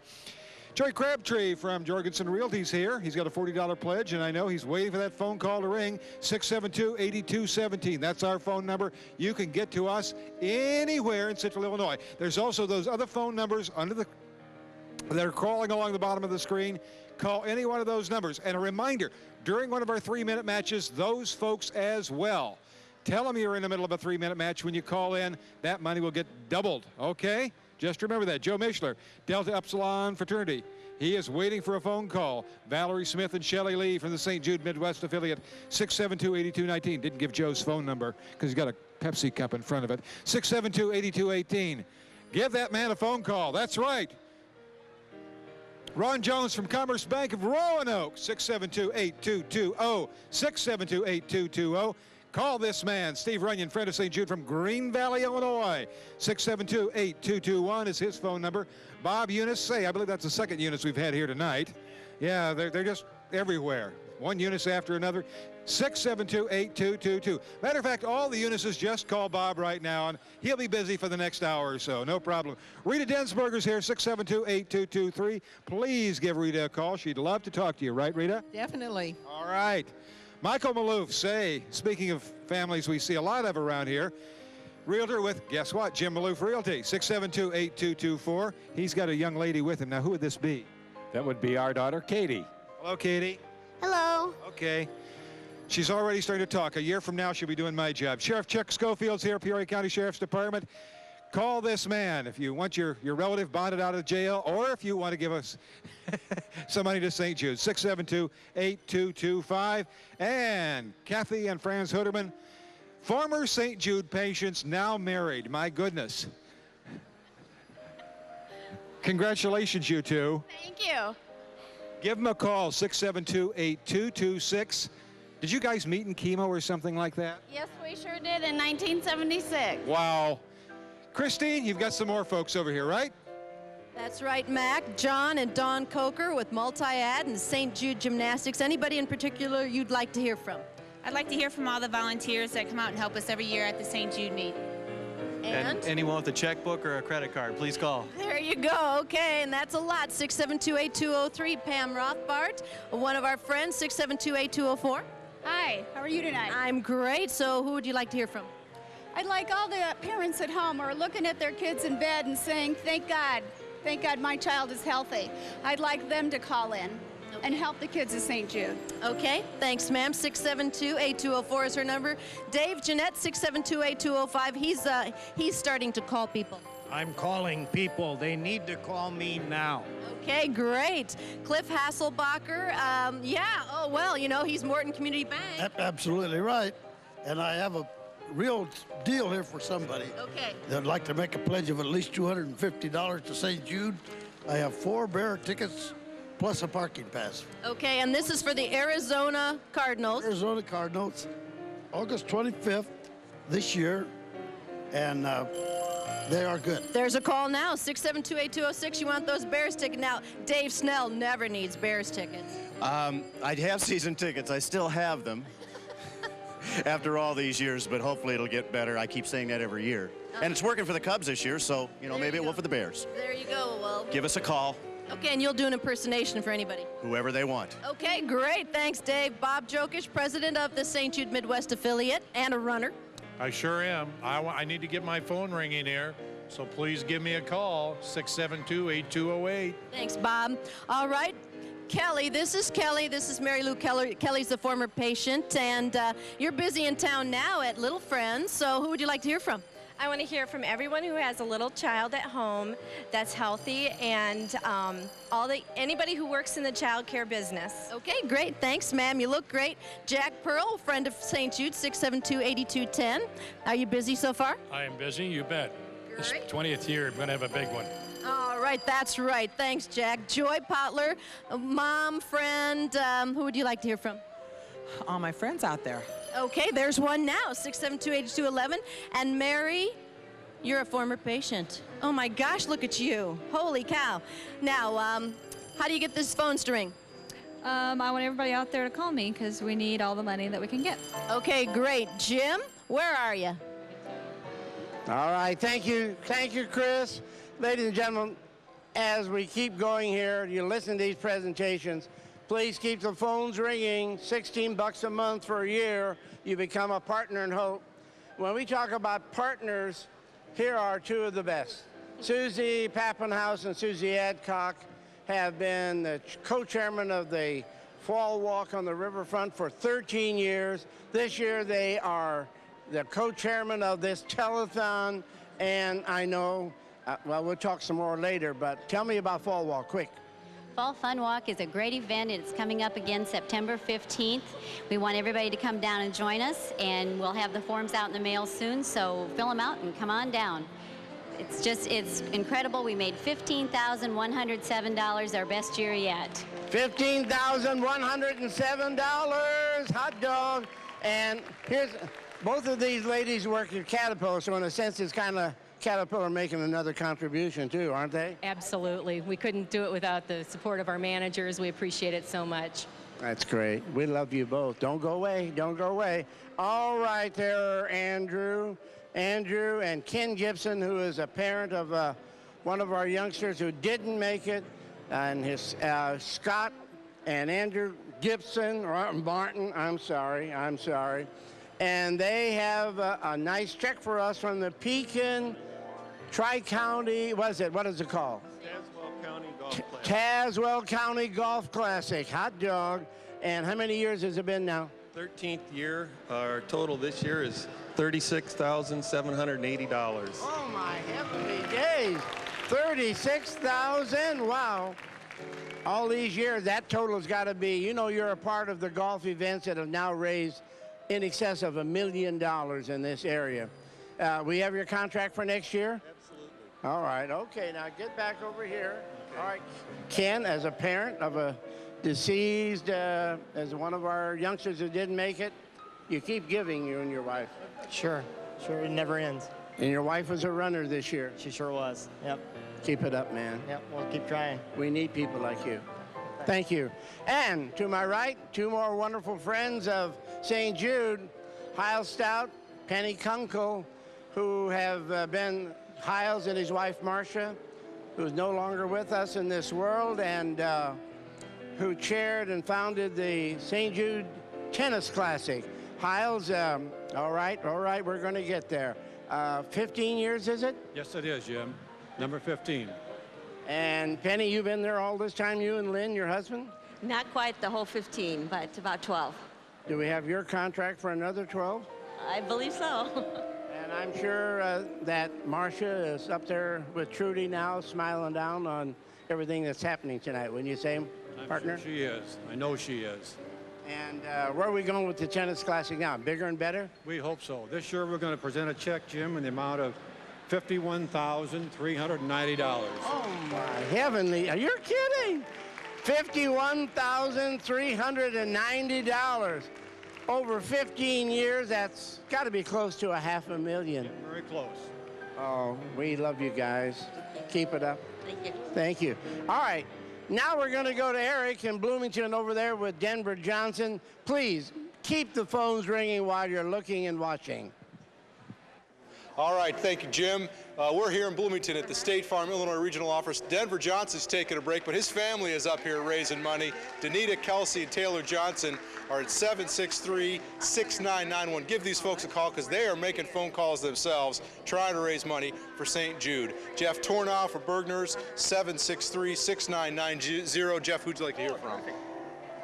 Joey Crabtree from Jorgensen Realty's here. He's got a $40 pledge, and I know he's waiting for that phone call to ring, 672-8217. That's our phone number. You can get to us anywhere in Central Illinois. There's also those other phone numbers that are crawling along the bottom of the screen. Call any one of those numbers. And a reminder, during one of our 3-minute matches, those folks as well. Tell them you're in the middle of a 3-minute match when you call in. That money will get doubled, okay? Just remember that. Joe Mishler, Delta Upsilon Fraternity. He is waiting for a phone call. Valerie Smith and Shelley Lee from the St. Jude Midwest affiliate, 672-8219. Didn't give Joe's phone number because he's got a Pepsi cup in front of it. 672-8218. Give that man a phone call. That's right. Ron Jones from Commerce Bank of Roanoke, 672-8220, 672-8220. Call this man, Steve Runyon, friend of St. Jude from Green Valley, Illinois. 672-8221 is his phone number. Bob Eunice, I believe that's the second Eunice we've had here tonight. Yeah, they're just everywhere. One Eunice after another. 672-8222. Matter of fact, all the Eunices just call Bob right now, and he'll be busy for the next hour or so. No problem. Rita Densberger's here, 672-8223. Please give Rita a call. She'd love to talk to you, right, Rita? Definitely. All right. Michael Maloof, speaking of families we see a lot of around here, realtor with, guess what, Jim Maloof Realty, 672-8224. He's got a young lady with him. Now, who would this be? That would be our daughter, Katie. Hello, Katie. Hello. Okay. She's already starting to talk. A year from now, she'll be doing my job. Sheriff Chuck Schofield's here, Peoria County Sheriff's Department. Call this man if you want your relative bonded out of jail, or if you want to give us some money to St. Jude. 672-8225. And Kathy and Franz Huderman, former St. Jude patients, now married. My goodness. Congratulations, you two. Thank you. Give them a call, 672-8226. Did you guys meet in chemo or something like that? Yes, we sure did in 1976. Wow. Christine, you've got some more folks over here, right? That's right, Mac. John and Dawn Coker with Multi-Ad and St. Jude Gymnastics. Anybody in particular you'd like to hear from? I'd like to hear from all the volunteers that come out and help us every year at the St. Jude meet. And anyone with a checkbook or a credit card, please call. There you go. Okay, and that's a lot. 672-8203. Pam Rothbart, one of our friends, 672-8204. Hi, how are you tonight? I'm great. So who would you like to hear from? I'd like all the parents at home who are looking at their kids in bed and saying, thank God my child is healthy. I'd like them to call in and help the kids at St. Jude. Okay, thanks, ma'am. 672-8204 is her number. Dave Jeanette, 672-8205. He's starting to call people. I'm calling people. They need to call me now. Okay, great. Cliff Hasselbacher, oh, well, you know, he's Morton Community Bank. Absolutely right. And I have a real deal here for somebody. Okay. That'd like to make a pledge of at least $250 to St. Jude. I have 4 bear tickets plus a parking pass. Okay, and this is for the Arizona Cardinals. Arizona Cardinals, August 25th this year, and they are good. There's a call now, 672-8206. You want those Bears tickets? Now, Dave Snell never needs Bears tickets. I'd have season tickets. I still have them after all these years, but hopefully it'll get better. I keep saying that every year. And it's working for the Cubs this year, so, maybe it will for the Bears. There you go. Well, give us a call. Okay, and you'll do an impersonation for anybody. Whoever they want. Okay, great. Thanks, Dave. Bob Jokish, president of the St. Jude Midwest affiliate and a runner. I sure am. I need to get my phone ringing here, so please give me a call, 672-8208. Thanks, Bob. All right. Kelly, this is Kelly. This is Mary Lou Keller. Kelly's the former patient, and you're busy in town now at Little Friends, so who would you like to hear from? I want to hear from everyone who has a little child at home that's healthy, and anybody who works in the child care business. Okay, great. Thanks, ma'am. You look great. Jack Pearl, friend of St. Jude, 672-8210. Are you busy so far? I am busy, you bet. Great. This 20th year, I'm going to have a big one. All right, that's right. Thanks, Jack. Joy Potler, mom, friend, who would you like to hear from? All my friends out there. Okay, there's one now, 672-8211. And Mary You're a former patient. Oh my gosh, look at you. Holy cow. Now, how do you get this phone to ring? I want everybody out there to call me because we need all the money that we can get. Okay, great. Jim, where are you? All right, thank you, Chris. Ladies and gentlemen, as we keep going here, you listen to these presentations, please keep the phones ringing. $16 a month for a year, you become a partner in hope. When we talk about partners, here are two of the best. Susie Pappenhouse and Susie Adcock have been the co-chairman of the Fall Walk on the Riverfront for 13 years. This year they are the co-chairman of this telethon, and I know, well, we'll talk some more later, but tell me about Fall Walk, quick. Fall Fun Walk is a great event. It's coming up again September 15th. We want everybody to come down and join us, and we'll have the forms out in the mail soon, so fill them out and come on down. It's incredible. We made $15,107, our best year yet. $15,107, hot dog. And here's, both of these ladies work at Caterpillar, so in a sense it's kind of Caterpillar making another contribution too, aren't they? Absolutely. We couldn't do it without the support of our managers. We appreciate it so much. That's great. We love you both. Don't go away. Don't go away. All right there, Andrew and Ken Gibson, who is a parent of one of our youngsters who didn't make it, and his Scott and Andrew Gibson, or Martin, I'm sorry. And they have a nice check for us from the Pekin Tri-County, what is it called? Tazewell County Golf Classic. Tazewell County Golf Classic, hot dog. And how many years has it been now? 13th year. Our total this year is $36,780. Oh my heavenly days, 36,000, wow. All these years, that total has got to be, you know, you're a part of the golf events that have now raised in excess of $1 million in this area. We have your contract for next year? Absolutely. All right, okay, now get back over here. Okay. All right, Ken, as a parent of a deceased, as one of our youngsters who didn't make it, you keep giving, you and your wife. Sure, it never ends. And your wife was a runner this year. She sure was, yep. Keep it up, man. Yep, we'll keep trying. We need people like you. Thank you. And to my right, two more wonderful friends of St. Jude, Hiles Stout, Penny Kunkel, who have been Hiles and his wife, Marcia, who's no longer with us in this world, and who chaired and founded the St. Jude Tennis Classic. Hiles, all right, we're going to get there. 15 years, is it? Yes, it is, Jim. Number 15. And Penny, you've been there all this time, you and Lynn, your husband? Not quite the whole 15, but about 12. Do we have your contract for another 12? I believe so. And I'm sure that Marcia is up there with Trudy now, smiling down on everything that's happening tonight. Wouldn't you say, partner? I'm sure she is. I know she is. And where are we going with the Tennis Classic now? Bigger and better? We hope so. This year we're going to present a check, Jim, in the amount of $51,390. Oh, my heavenly, are you kidding? $51,390. Over 15 years, that's got to be close to $500,000. Very close. Oh, we love you guys. Keep it up. Thank you. Thank you. All right, now we're going to go to Eric in Bloomington over there with Denver Johnson. Please keep the phones ringing while you're looking and watching. All right, thank you, Jim. We're here in Bloomington at the State Farm, Illinois Regional Office. Denver Johnson's taking a break, but his family is up here raising money. Danita, Kelsey, and Taylor Johnson are at 763-6991. Give these folks a call because they are making phone calls themselves, trying to raise money for St. Jude. Jeff Tornow for Bergner's, 763-6990. Jeff, who'd you like to hear from?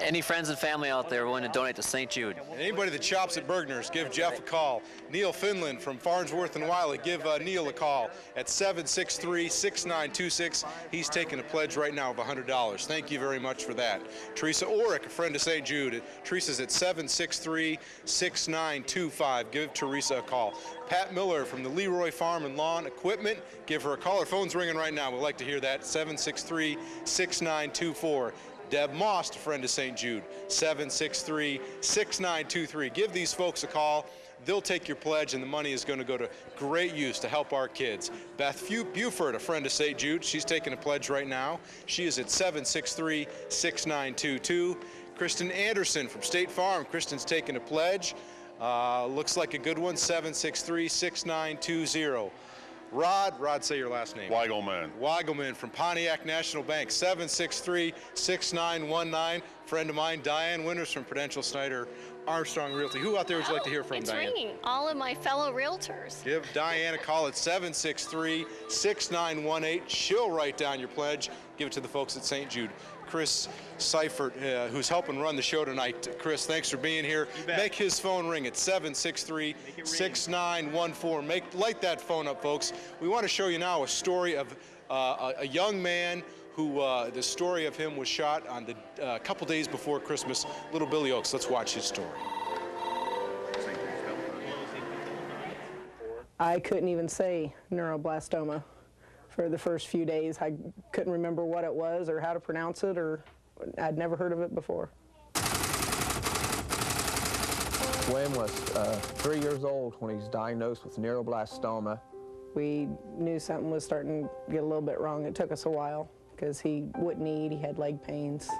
Any friends and family out there willing to donate to St. Jude? And anybody that shops at Bergner's, give Jeff a call. Neil Finland from Farnsworth and Wiley, give Neil a call at 763-6926. He's taking a pledge right now of $100. Thank you very much for that. Teresa Orick, a friend of St. Jude. Teresa's at 763-6925. Give Teresa a call. Pat Miller from the Leroy Farm and Lawn Equipment, give her a call. Her phone's ringing right now. We'd like to hear that. 763-6924. Deb Moss, a friend of St. Jude, 763-6923. Give these folks a call. they'll take your pledge, and the money is going to go to great use to help our kids. Beth Buford, a friend of St. Jude, she's taking a pledge right now. She is at 763-6922. Kristen Anderson from State Farm. Kristen's taking a pledge. Looks like a good one, 763-6920. Rod, say your last name. Weigelman from Pontiac National Bank, 763-6919. Friend of mine, Diane Winters from Prudential Snyder Armstrong Realty. Who out there would you like to hear from, it's Diane? ringing. All of my fellow realtors. Give Diane a call at 763-6918. She'll write down your pledge. Give it to the folks at St. Jude. Chris Seifert, who's helping run the show tonight. Chris, thanks for being here. Make his phone ring at 763-6914. Light that phone up, folks. We want to show you now a story of a young man who, the story of him was shot on the couple days before Christmas. Little Billy Oaks. Let's watch his story. I couldn't even say neuroblastoma. For the first few days, I couldn't remember what it was or how to pronounce it, or I'd never heard of it before. William was 3 years old when he was diagnosed with neuroblastoma. We knew something was starting to get a little bit wrong. It took us a while because he wouldn't eat, he had leg pains,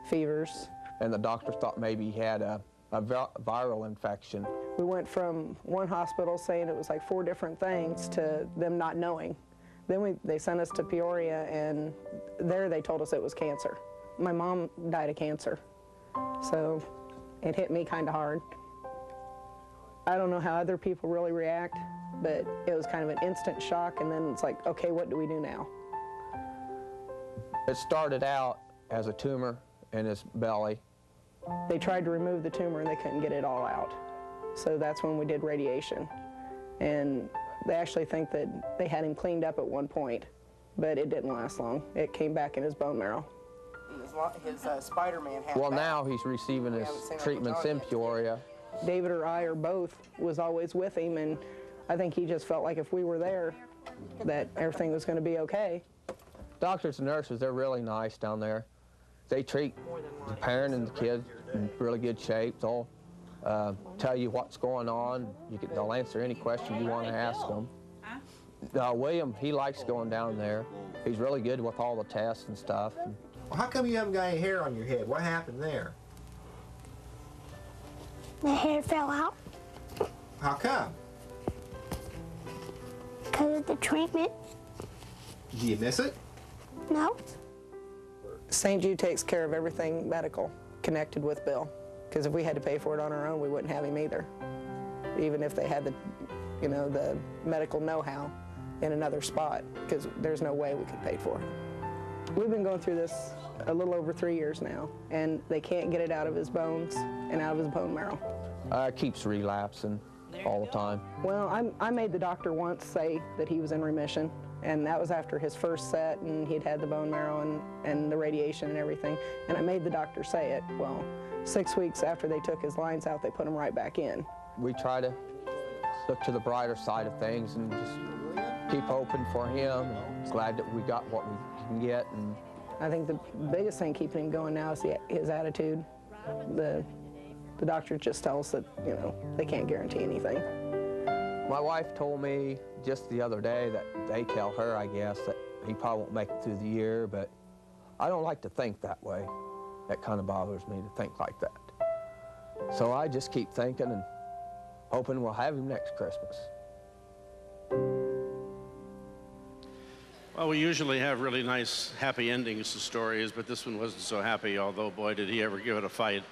fevers. And the doctor thought maybe he had a viral infection. We went from one hospital saying it was like 4 different things to them not knowing. Then they sent us to Peoria, and there they told us it was cancer. My mom died of cancer, so it hit me kind of hard. I don't know how other people really react, but it was kind of an instant shock, and then it's like, okay, what do we do now? It started out as a tumor in his belly. They tried to remove the tumor, and they couldn't get it all out. So that's when we did radiation. And they actually think that they had him cleaned up at one point, but it didn't last long. It came back in his bone marrow. His Spider-Man hat. Well, now he's receiving his treatments in Peoria. David or I or both was always with him, and I think he just felt like if we were there, that everything was going to be okay. Doctors and nurses, they're really nice down there. They treat the parent and the kid in really good shape. They'll tell you what's going on. They'll answer any question you want to ask them. William, he likes going down there. He's really good with all the tests and stuff. Well, how come you haven't got any hair on your head? What happened there? The hair fell out. How come? Because of the treatment. Do you miss it? No. St. Jude takes care of everything medical connected with Bill. Because if we had to pay for it on our own, we wouldn't have him either. Even if they had the, the medical know-how in another spot, because there's no way we could pay for it. We've been going through this a little over 3 years now, and they can't get it out of his bones and out of his bone marrow. It keeps relapsing all the time. Well, I made the doctor once say that he was in remission, and that was after his first set, and he'd had the bone marrow and the radiation and everything, and I made the doctor say it. Well, 6 weeks after they took his lines out, they put him right back in. We try to look to the brighter side of things and just keep hoping for him. Glad that we got what we can get. And I think the biggest thing keeping him going now is his attitude. The doctor just tells us that, they can't guarantee anything. My wife told me just the other day that they tell her, I guess, that he probably won't make it through the year, but I don't like to think that way. That kind of bothers me to think like that. So I just keep thinking and hoping we'll have him next Christmas. Well, we usually have really nice, happy endings to stories, but this one wasn't so happy, although, boy, did he ever give it a fight.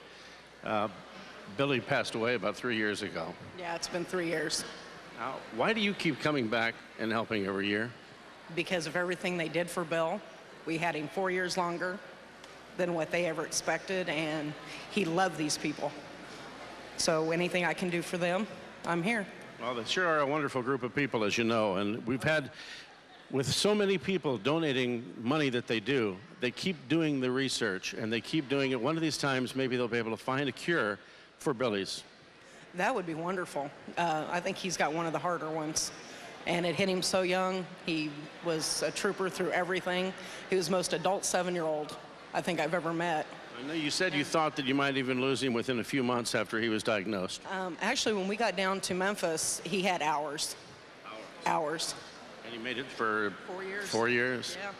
Billy passed away about 3 years ago. Yeah, it's been 3 years. Now, why do you keep coming back and helping every year? Because of everything they did for Bill. We had him 4 years longer than what they ever expected, and he loved these people. So anything I can do for them, I'm here. Well, they sure are a wonderful group of people, as you know, and we've had, with so many people donating money that they do, they keep doing the research, and they keep doing it. One of these times, maybe they'll be able to find a cure for Billy's. That would be wonderful. I think he's got one of the harder ones. And it hit him so young. He was a trooper through everything. He was the most adult 7-year-old I think I've ever met. I know you said you thought that you might even lose him within a few months after he was diagnosed. Actually, when we got down to Memphis, he had hours. Hours. And he made it for 4 years. 4 years? Yeah.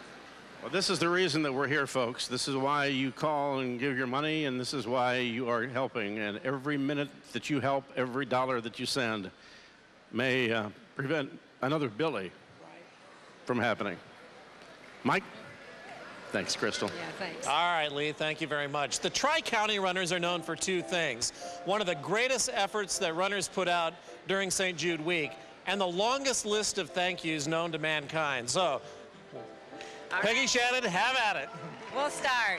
Well, this is the reason that we're here, folks. This is why you call and give your money, and this is why you are helping. And every minute that you help, every dollar that you send may prevent another Billy from happening. Mike? Thanks, Crystal. Yeah, thanks. All right, Lee, thank you very much. The Tri-County runners are known for two things. One of the greatest efforts that runners put out during St. Jude Week, and the longest list of thank yous known to mankind. So, Peggy Shannon, have at it. We'll start.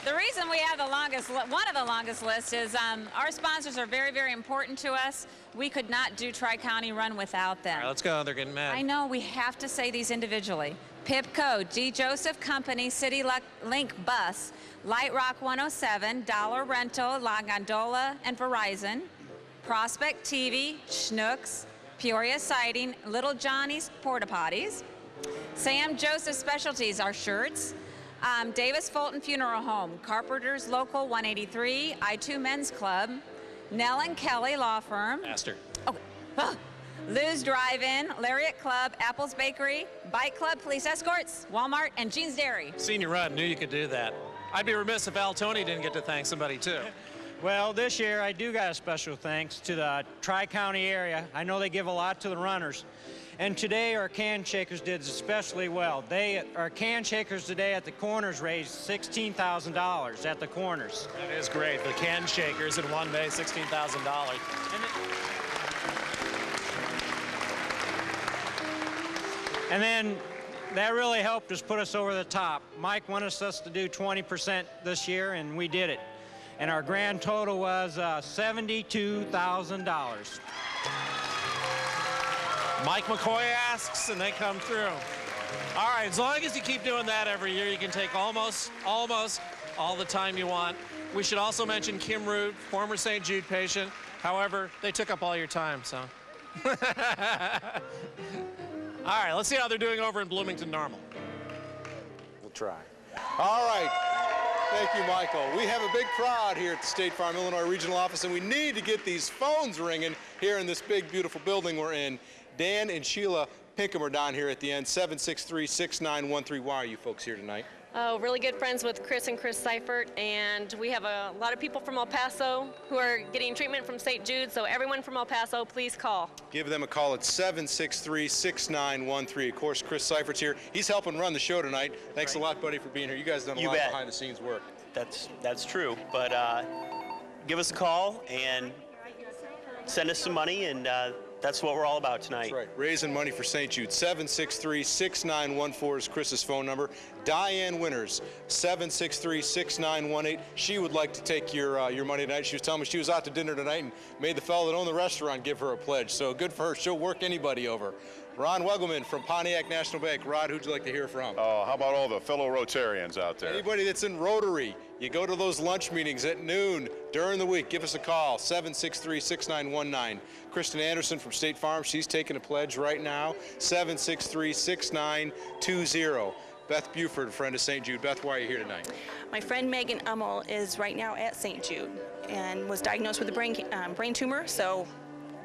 The reason we have the longest, one of the longest lists is our sponsors are very, very important to us. We could not do Tri-County Run without them. All right, let's go. They're getting mad. I know, we have to say these individually. PIPCO, D. Joseph Company, City Link Bus, Light Rock 107, Dollar Rental, La Gondola, and Verizon, Prospect TV, Schnucks, Peoria Siding, Little Johnny's Porta Potties, Sam Joseph Specialties, our shirts, Davis Fulton Funeral Home, Carpenters Local 183, I2 Men's Club, Nell and Kelly Law Firm. Faster. Oh, Lou's Drive-In, Lariat Club, Apple's Bakery, Bike Club, Police Escorts, Walmart, and Jean's Dairy. Senior Run, knew you could do that. I'd be remiss if Al Tony didn't get to thank somebody, too. Well, this year I do got a special thanks to the Tri-County area. I know they give a lot to the runners. And today our can shakers did especially well. Our can shakers today at the corners raised $16,000 at the corners. That is great. The can shakers in one day, $16,000. And then that really helped us put us over the top. Mike wanted us to do 20% this year, and we did it. And our grand total was $72,000. Mike McCoy asks, and they come through. All right, as long as you keep doing that every year, you can take almost all the time you want. We should also mention Kim Root, former St. Jude patient. However, they took up all your time, so. All right, let's see how they're doing over in Bloomington Normal. We'll try. All right. Thank you, Michael. We have a big crowd here at the State Farm Illinois Regional Office, and we need to get these phones ringing here in this big, beautiful building we're in. Dan and Sheila Pinkham are down here at the end, 763-6913. Why are you folks here tonight? Oh, really good friends with Chris and Chris Seifert, and we have a lot of people from El Paso who are getting treatment from St. Jude, so everyone from El Paso, please call. Give them a call at 763-6913. Of course, Chris Seifert's here. He's helping run the show tonight. Thanks a lot, buddy, for being here. You guys done a lot of behind-the-scenes work. That's true, but give us a call and send us some money, and that's what we're all about tonight. That's right. Raising money for St. Jude. 763-6914 is Chris's phone number. Diane Winters, 763-6918. She would like to take your money tonight. She was telling me she was out to dinner tonight and made the fellow that owned the restaurant give her a pledge. So good for her. She'll work anybody over. Ron Wegelman from Pontiac National Bank. Rod, who'd you like to hear from? Oh, how about all the fellow Rotarians out there? Anybody that's in Rotary, you go to those lunch meetings at noon during the week. Give us a call, 763-6919. Kristen Anderson from State Farm, she's taking a pledge right now, 763-6920. Beth Buford, a friend of St. Jude. Beth, why are you here tonight? My friend Megan Ummel is right now at St. Jude and was diagnosed with a brain tumor, so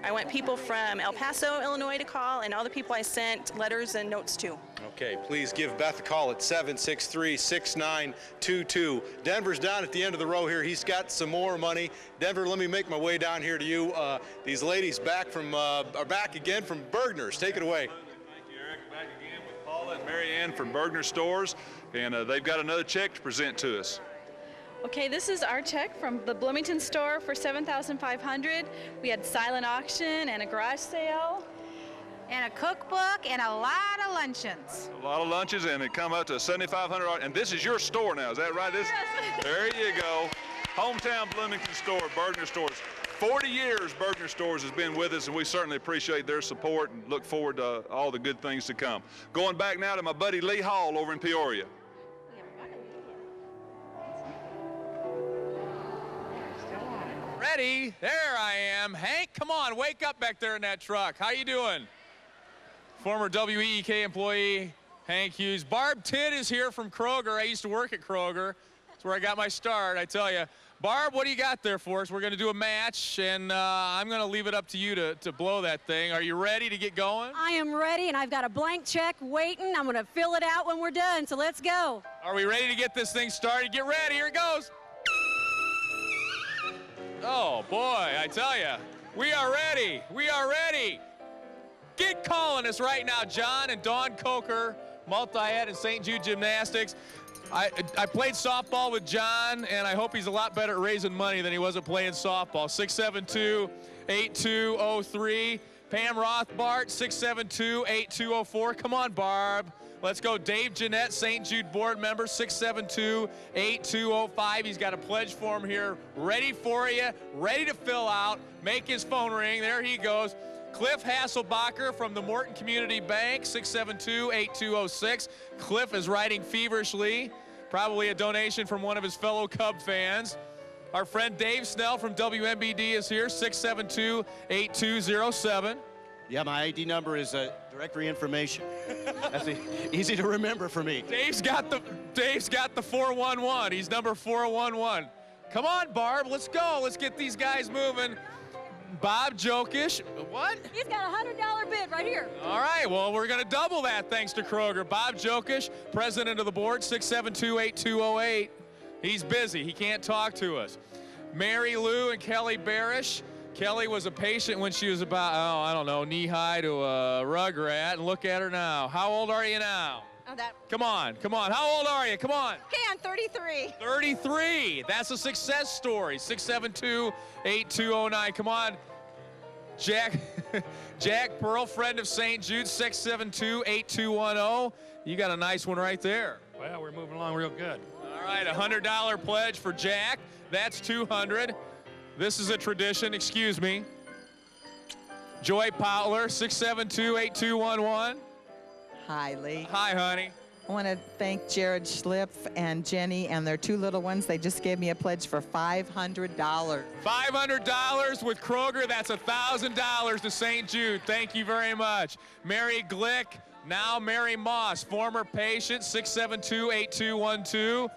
I want people from El Paso, Illinois to call, and all the people I sent letters and notes to. Okay, please give Beth a call at 763-6922. Denver's down at the end of the row here. He's got some more money. Denver, let me make my way down here to you. These ladies are back again from Bergner's. Take it away. Thank you, Eric. Back again with Paula and Mary Ann from Bergner Stores, and they've got another check to present to us. Okay, this is our check from the Bloomington store for $7,500. We had silent auction and a garage sale. And a cookbook and a lot of luncheons. A lot of lunches, and it come up to $7,500. And this is your store now, is that right? Yes. There you go. Hometown Bloomington store, Bergner Stores. 40 years Bergner Stores has been with us, and we certainly appreciate their support and look forward to all the good things to come. Going back now to my buddy Lee Hall over in Peoria. Ready? There I am. Hank, come on, wake up back there in that truck. How you doing? Former WEEK employee, Hank Hughes. Barb Tidd is here from Kroger. I used to work at Kroger. That's where I got my start, I tell you. Barb, what do you got there for us? We're going to do a match, and I'm going to leave it up to you to blow that thing. Are you ready to get going? I am ready, and I've got a blank check waiting. I'm going to fill it out when we're done, so let's go. Are we ready to get this thing started? Get ready. Here it goes. Oh, boy, I tell you. We are ready. We are ready. Get calling us right now, John and Dawn Coker, multi-ed and St. Jude Gymnastics. I played softball with John, and I hope he's a lot better at raising money than he was at playing softball. 672-8203. Pam Rothbart, 672-8204. Come on, Barb. Let's go. Dave Jeanette, St. Jude board member, 672-8205. He's got a pledge form here ready for you, ready to fill out. Make his phone ring. There he goes. Cliff Hasselbacher from the Morton Community Bank, 672-8206. Cliff is writing feverishly, probably a donation from one of his fellow Cub fans. Our friend Dave Snell from WMBD is here, 672-8207. Yeah, my ID number is directory information. That's easy to remember for me. Dave's got the 411. He's number 411. Come on, Barb, let's go. Let's get these guys moving. Bob Jokish, what? He's got a $100 bid right here. All right, well, we're going to double that thanks to Kroger. Bob Jokish, president of the board, 672-8208. He's busy. He can't talk to us. Mary Lou and Kelly Barish. Kelly was a patient when she was about, oh, I don't know, knee-high to a rugrat, and look at her now. How old are you now? Oh, that. Come on, come on. How old are you? Come on. Okay, I'm 33. 33. That's a success story. 672-8209. Come on. Jack Pearl, friend of St. Jude, 672-8210. You got a nice one right there. Well, we're moving along real good. All right, $100 pledge for Jack. That's $200. This is a tradition, excuse me. Joy Powler, 672-8211. Hi, Lee. Hi, honey. I want to thank Jared Schliff and Jenny and their two little ones. They just gave me a pledge for $500. $500 with Kroger. That's $1,000 to St. Jude. Thank you very much. Mary Glick, now Mary Moss, former patient, 672-8212.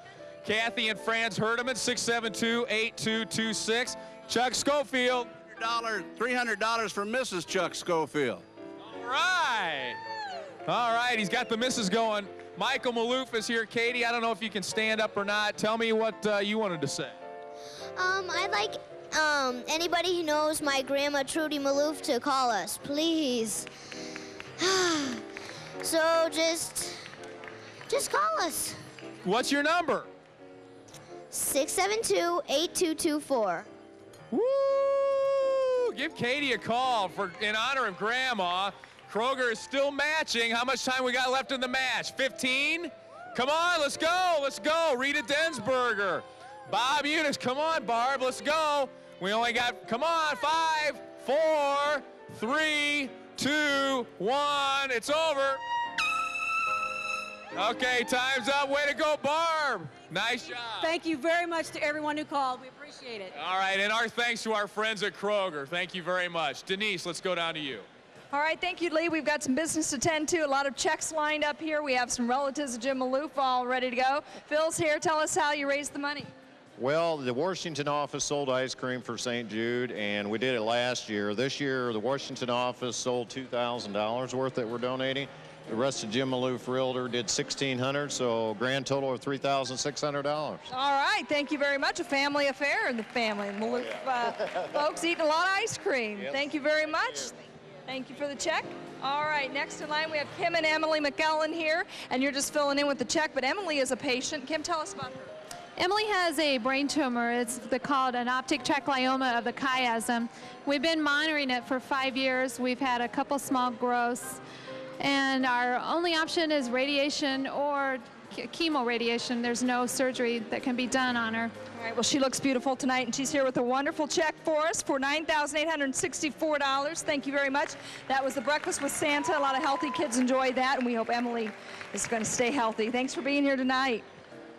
Kathy and Franz Herdeman, 672-8226. Chuck Schofield. $300 for Mrs. Chuck Schofield. All right. All right, he's got the misses going. Michael Maloof is here. Katie, I don't know if you can stand up or not. Tell me what you wanted to say. I'd like anybody who knows my grandma Trudy Maloof to call us, please. So just call us. What's your number? 672-8224. Woo! Give Katie a call in honor of Grandma. Kroger is still matching. How much time we got left in the match? 15? Come on, let's go. Let's go. Rita Densberger. Bob Eunice. Come on, Barb. Let's go. We only got, come on, 5, 4, 3, 2, 1. It's over. Okay, time's up. Way to go, Barb. Nice job. Thank you very much to everyone who called. We appreciate it. All right, and our thanks to our friends at Kroger. Thank you very much. Denise, let's go down to you. All right, thank you, Lee. We've got some business to tend to, a lot of checks lined up here. We have some relatives of Jim Maloof all ready to go. Phil's here. Tell us how you raised the money. Well, the Washington office sold ice cream for St. Jude, and we did it last year. This year, the Washington office sold $2,000 worth that we're donating. The rest of Jim Maloof Realtor did $1,600, so grand total of $3,600. All right, thank you very much. A family affair in the family. Maloof folks eating a lot of ice cream. Yep. Thank you very much. Thank you for the check. All right, next in line we have Kim and Emily McEllen here, and you're just filling in with the check, but Emily is a patient. Kim, tell us about her. Emily has a brain tumor. It's called an optic tracheoma of the chiasm. We've been monitoring it for 5 years. We've had a couple small growths, and our only option is radiation or chemo radiation. There's no surgery that can be done on her. All right, well, she looks beautiful tonight, and she's here with a wonderful check for us for $9,864. Thank you very much. That was the Breakfast with Santa. A lot of healthy kids enjoyed that, and we hope Emily is going to stay healthy. Thanks for being here tonight.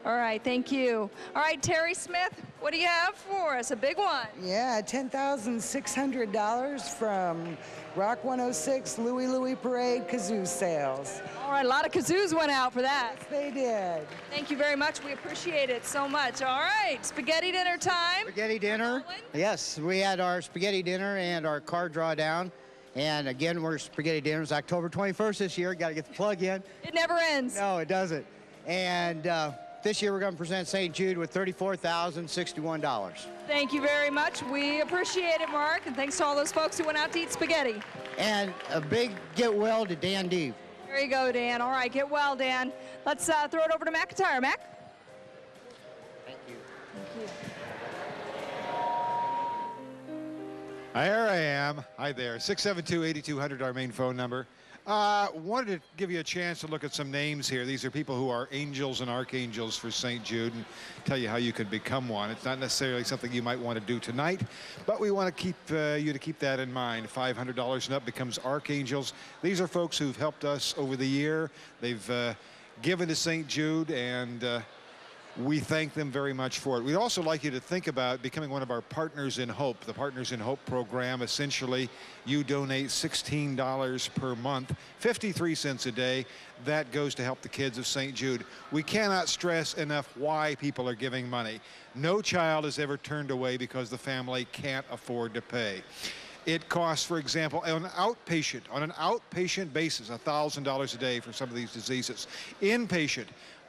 All right, thank you. All right, Terry Smith, what do you have for us? A big one. Yeah, $10,600 from Rock 106 Louie Louie Parade kazoo sales. All right, a lot of kazoos went out for that. Yes, they did. Thank you very much. We appreciate it so much. All right, spaghetti dinner time. Spaghetti dinner. Yes, we had our spaghetti dinner and our card drawdown. And again, we're spaghetti dinners October 21st this year. Got to get the plug in. It never ends. No, it doesn't. And this year we're going to present St. Jude with $34,061. Thank you very much. We appreciate it, Mark. And thanks to all those folks who went out to eat spaghetti. And a big get well to Dan Deeve. There you go, Dan. All right, get well, Dan. Let's throw it over to McIntyre. Mac? Thank you. Thank you. Here I am. Hi there. 672-8200, our main phone number. Wanted to give you a chance to look at some names here. These are people who are angels and archangels for St. Jude, and tell you how you can become one. It's not necessarily something you might want to do tonight, but we want to keep you to keep that in mind. $500 and up becomes archangels. These are folks who've helped us over the year. They've given to St. Jude, and we thank them very much for it. We'd also like you to think about becoming one of our Partners in Hope. The Partners in Hope program, essentially, you donate $16 per month, 53 cents a day. That goes to help the kids of St. Jude. We cannot stress enough why people are giving money. No child is ever turned away because the family can't afford to pay. It costs, for example, on an outpatient basis, $1,000 a day for some of these diseases. Inpatient,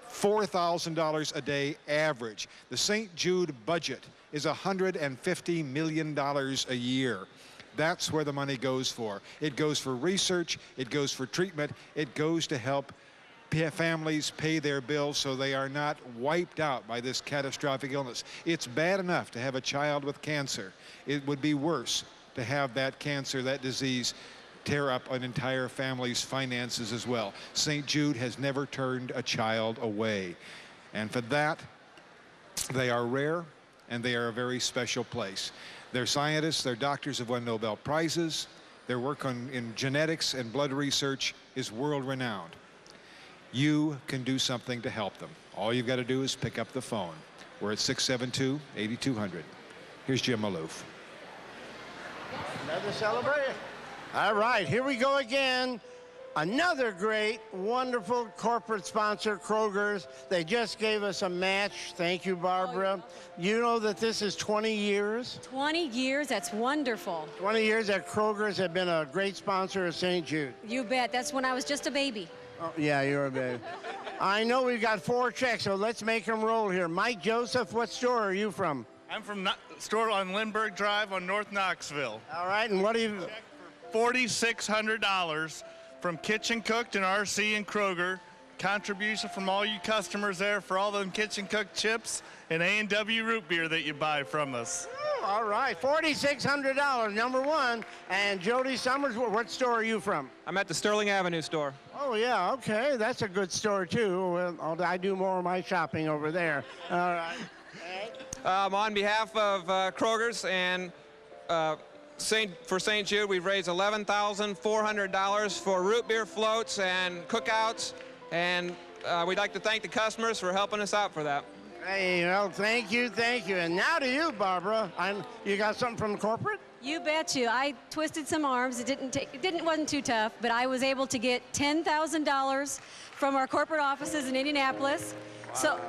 $4,000 a day average. The St. Jude budget is $150 million a year. That's where the money goes for. It goes for research, it goes for treatment, it goes to help families pay their bills so they are not wiped out by this catastrophic illness. It's bad enough to have a child with cancer. It would be worse to have that cancer, that disease, tear up an entire family's finances as well. St. Jude has never turned a child away. And for that, they are rare and they are a very special place. Their scientists, their doctors have won Nobel Prizes. Their work in genetics and blood research is world-renowned. You can do something to help them. All you've got to do is pick up the phone. We're at 672-8200. Here's Jim Maloof. Another celebration. All right, here we go again. Another great, wonderful corporate sponsor, Kroger's. They just gave us a match. Thank you, Barbara. You know that this is 20 years? 20 years, that's wonderful. 20 years that Kroger's have been a great sponsor of St. Jude. You bet, that's when I was just a baby. Oh, yeah, you're a baby. I know we've got 4 checks, so let's make them roll here. Mike Joseph, what store are you from? I'm from store on Lindbergh Drive on North Knoxville. All right, and what do you... $4,600 from Kitchen Cooked and RC and Kroger. Contribution from all you customers there for all them Kitchen Cooked chips and A&W root beer that you buy from us. Oh, all right, $4,600, number one. And Jody Summers, what store are you from? I'm at the Sterling Avenue store. Oh, yeah, okay. That's a good store, too. Well, I do more of my shopping over there. All right. On behalf of Kroger's and for St. Jude, we've raised $11,400 for root beer floats and cookouts, and we'd like to thank the customers for helping us out for that. Hey, well, thank you. And now to you, Barbara. You got something from corporate? You bet you. I twisted some arms. It wasn't too tough, but I was able to get $10,000 from our corporate offices in Indianapolis. Wow. So,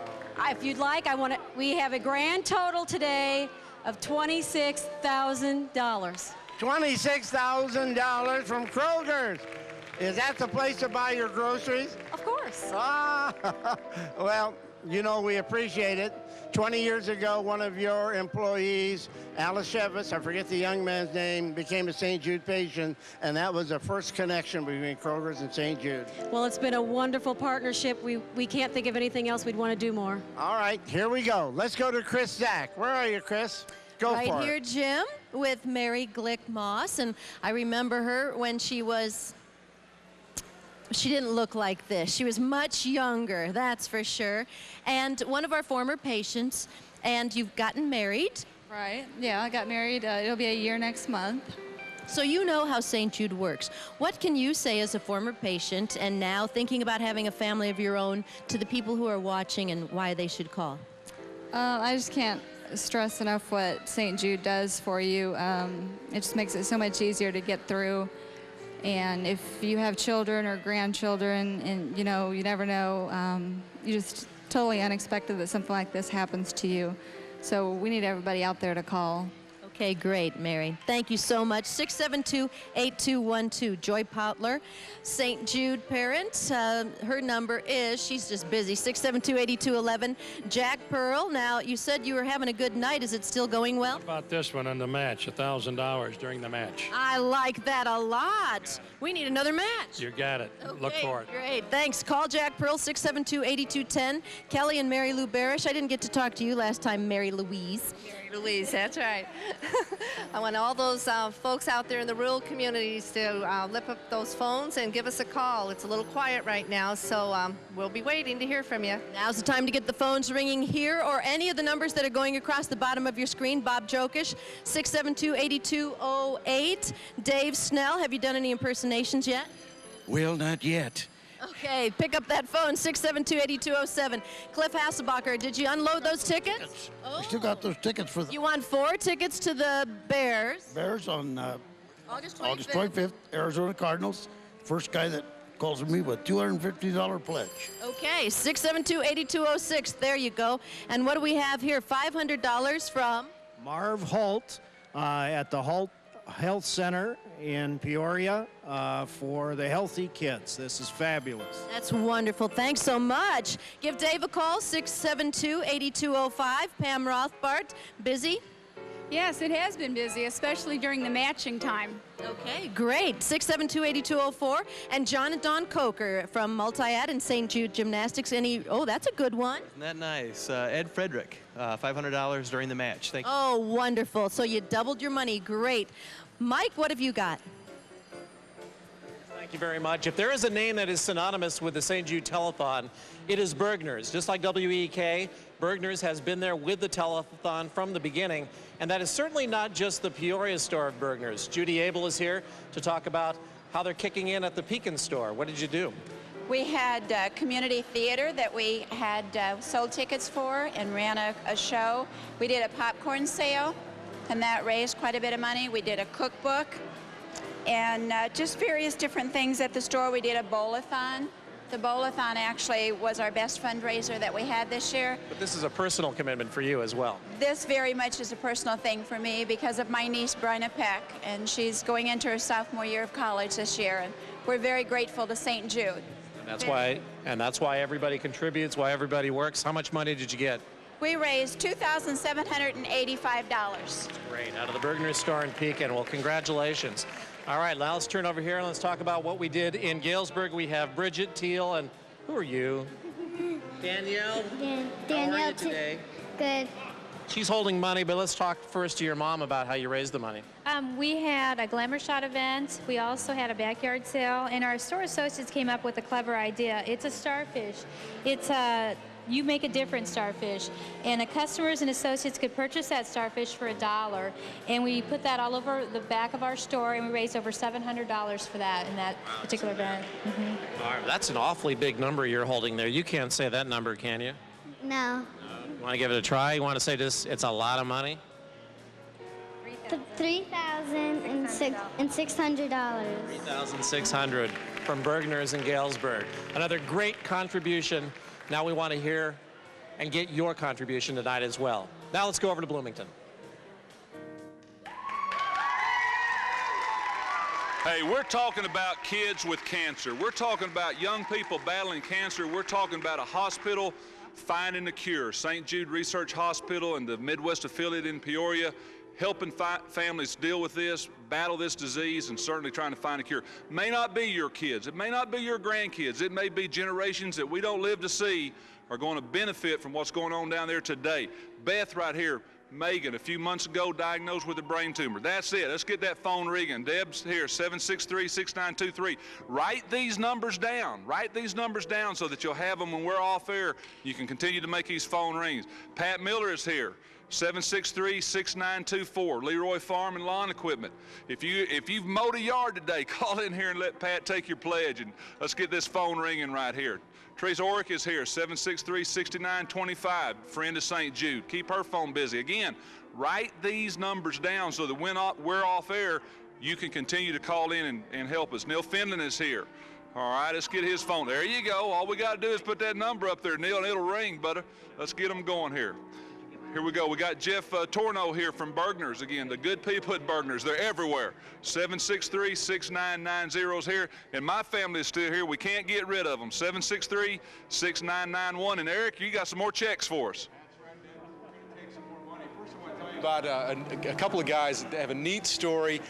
if you'd like, we have a grand total today of $26,000. $26,000 from Kroger's. Is that the place to buy your groceries? Of course. Well, you know, we appreciate it. 20 years ago, one of your employees, Alice Shevis, I forget the young man's name, became a St. Jude patient, and that was the first connection between Kroger's and St. Jude. Well, it's been a wonderful partnership. We can't think of anything else we'd want to do more. All right, here we go. Let's go to Chris Zach. Where are you, Chris? Go for it. Right here, Jim, with Mary Glick Moss, and I remember her when she didn't look like this. She was much younger, that's for sure. And one of our former patients, and you've gotten married. Right, yeah, I got married. It'll be a year next month. So you know how St. Jude works. What can you say as a former patient and now thinking about having a family of your own to the people who are watching and why they should call? I just can't stress enough what St. Jude does for you. It just makes it so much easier to get through. And if you have children or grandchildren, and you know, you never know, you just totally unexpected that something like this happens to you. So we need everybody out there to call. Okay, great, Mary. Thank you so much. 672-8212. Joy Poutler, St. Jude parent. Her number is, she's just busy, 672-8211. Jack Pearl. Now, you said you were having a good night. Is it still going well? How about this one on the match, $1,000 during the match? I like that a lot. Yeah. We need another match. You got it. Okay, look for it. Great. Thanks. Call Jack Pearl, 672-8210. Kelly and Mary Lou Barish. I didn't get to talk to you last time, Mary Louise. Louise, that's right. I want all those folks out there in the rural communities to lift up those phones and give us a call. It's a little quiet right now, so we'll be waiting to hear from you. Now's the time to get the phones ringing here or any of the numbers that are going across the bottom of your screen. Bob Jokish, 672-8208. Dave Snell, have you done any impersonations yet? Well, not yet. Okay, pick up that phone, 672-8207. Cliff Hasselbacher, did you unload those tickets? We still got those tickets for the You want 4 tickets to the Bears? Bears on August 25th, Arizona Cardinals. First guy that calls me with $250 pledge. Okay, 672-8206. There you go. And what do we have here? $500 from? Marv Holt at the Holt Health Center in Peoria for the Healthy Kids. This is fabulous. That's wonderful. Thanks so much. Give Dave a call, 672-8205. Pam Rothbart, busy? Yes, it has been busy, especially during the matching time. Okay, great. 672-8204. And John and Dawn Coker from Multi-Ad and St. Jude Gymnastics. Oh, that's a good one. Isn't that nice? Ed Frederick, $500 during the match. Thank you. Oh, wonderful. So you doubled your money. Great. Mike, what have you got? Thank you very much. If there is a name that is synonymous with the St. Jude Telethon, it is Bergner's. Just like WEK, Bergner's has been there with the telethon from the beginning, and that is certainly not just the Peoria store of Bergner's. Judy Abel is here to talk about how they're kicking in at the Pekin store. What did you do? We had community theater that we had sold tickets for and ran a show. We did a popcorn sale, and that raised quite a bit of money. We did a cookbook and just various different things at the store. We did a bowl-a-thon. The bowl-a-thon actually was our best fundraiser that we had this year. But this is a personal commitment for you as well. This very much is a personal thing for me because of my niece, Bryna Peck, and she's going into her sophomore year of college this year, and we're very grateful to St. Jude. And that's why everybody contributes, why everybody works. How much money did you get? We raised $2,785. Great, out of the Bergner store in Pekin. Well, congratulations. All right, now let's turn over here and let's talk about what we did in Galesburg. We have Bridget Teal, and who are you? Danielle? Danielle. How are you today? Good. She's holding money, but let's talk first to your mom about how you raised the money. We had a glamour shot event. We also had a backyard sale, and our store associates came up with a clever idea. It's a starfish. It's a You Make a Difference starfish, and the customers and associates could purchase that starfish for $1, and we put that all over the back of our store, and we raised over $700 for that in that particular event. All right, that's an awfully big number you're holding there. You can't say that number, can you? No. You want to give it a try? You want to say this? It's a lot of money? $3,600. $3,600 from Bergner's in Galesburg. Another great contribution. Now we want to hear and get your contribution tonight as well. Now let's go over to Bloomington. Hey, we're talking about kids with cancer. We're talking about young people battling cancer. We're talking about a hospital finding a cure. St. Jude Research Hospital and the Midwest affiliate in Peoria helping families deal with this, battle this disease, and certainly trying to find a cure. May not be your kids. It may not be your grandkids. It may be generations that we don't live to see are going to benefit from what's going on down there today. Beth right here, Megan, a few months ago diagnosed with a brain tumor. That's it. Let's get that phone ringing. Deb's here, 763-6923. Write these numbers down. Write these numbers down so that you'll have them when we're off air. You can continue to make these phone rings. Pat Miller is here. 763-6924, Leroy Farm and Lawn Equipment. If you've mowed a yard today, call in here and let Pat take your pledge, and let's get this phone ringing right here. Teresa Orick is here, 763-6925, friend of St. Jude. Keep her phone busy. Again, write these numbers down so that when we're off air, you can continue to call in and help us. Neil Finland is here. All right, let's get his phone. There you go. All we got to do is put that number up there, Neil, and it'll ring, buddy. Let's get them going here. Here we go. We got Jeff Torno here from Bergner's. Again, the good people at Bergner's. They're everywhere. 763-6990 is here. And my family is still here. We can't get rid of them. 763-6991. And Eric, you got some more checks for us. About a couple of guys that have a neat story.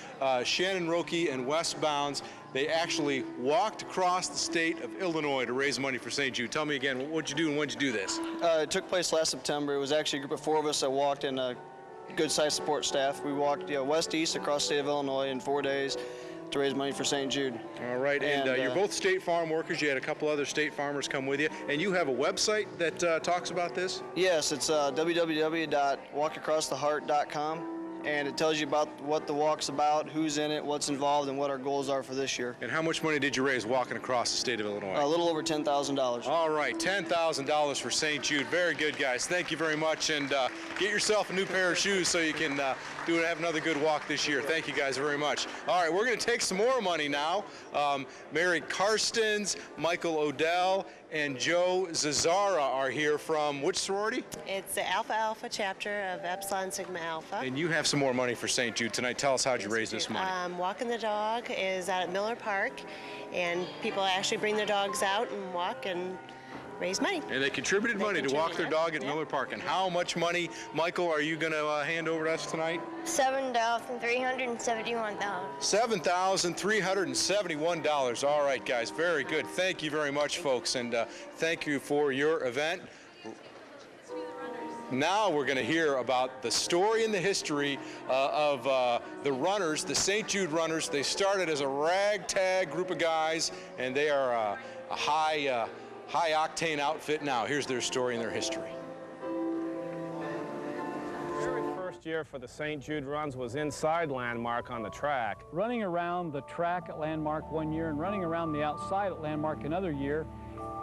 Shannon Roki and Wes Bounds, they actually walked across the state of Illinois to raise money for St. Jude. Tell me again, what'd you do and when'd you do this? It took place last September. It was actually a group of 4 of us that walked and a good-sized support staff. We walked west-east across the state of Illinois in 4 days to raise money for St. Jude. All right, and you're both State Farm workers. You had a couple other State Farmers come with you, and you have a website that talks about this? Yes, it's www.walkacrosstheheart.com, and it tells you about what the walk's about, who's in it, what's involved, and what our goals are for this year. And how much money did you raise walking across the state of Illinois? A little over $10,000. All right, $10,000 for St. Jude. Very good, guys. Thank you very much, and get yourself a new pair of shoes so you can have another good walk this year. Thank you guys very much. All right, we're going to take some more money now. Mary Karstens, Michael Odell, and Joe Zazzara are here from which sorority? It's the Alpha Alpha chapter of Epsilon Sigma Alpha. And you have some more money for St. Jude tonight. Tell us how'd you raise this money? Walking the Dog is out at Miller Park, and people actually bring their dogs out and walk and raise money. And they contributed money to walk their dog at Miller Park. And how much money, Michael, are you going to hand over to us tonight? $7,371. $7,371. All right, guys. Very good. Thank you very much, folks. And thank you for your event. Now we're going to hear about the story and the history of the runners, the St. Jude runners. They started as a ragtag group of guys, and they are a high-octane outfit now. Here's their story and their history. The very first year for the St. Jude runs was inside Landmark on the track. Running around the track at Landmark one year and running around the outside at Landmark another year.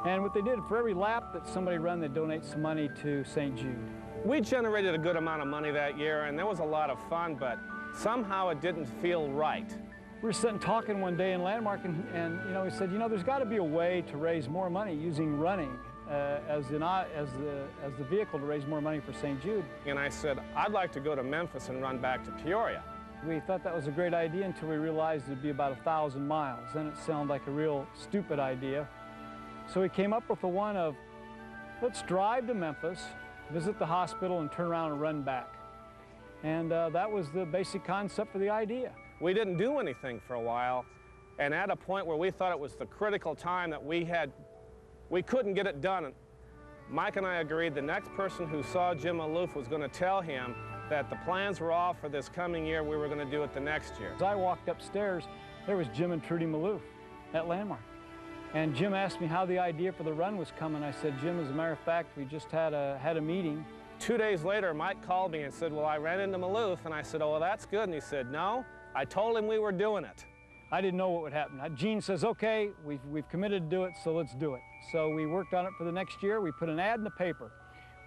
And what they did, for every lap that somebody ran, they donate some money to St. Jude. We generated a good amount of money that year, and there was a lot of fun, but somehow it didn't feel right. We were sitting talking one day in Landmark, and we said, there's got to be a way to raise more money using running as the vehicle to raise more money for St. Jude. And I said, I'd like to go to Memphis and run back to Peoria. We thought that was a great idea until we realized it'd be about 1,000 miles. Then it sounded like a real stupid idea. So we came up with the one of, let's drive to Memphis, visit the hospital, and turn around and run back. And that was the basic concept for the idea. We didn't do anything for a while, and at a point where we thought it was the critical time that we couldn't get it done, Mike and I agreed the next person who saw Jim Maloof was going to tell him that the plans were off for this coming year, we were going to do it the next year. As I walked upstairs, there was Jim and Trudy Maloof at Landmark. And Jim asked me how the idea for the run was coming. I said, Jim, as a matter of fact, we just had a meeting. 2 days later, Mike called me and said, well, I ran into Maloof. And I said, oh, well, that's good. And he said, no, I told him we were doing it. I didn't know what would happen. Gene says, okay, we've committed to do it, so let's do it. So we worked on it for the next year. We put an ad in the paper.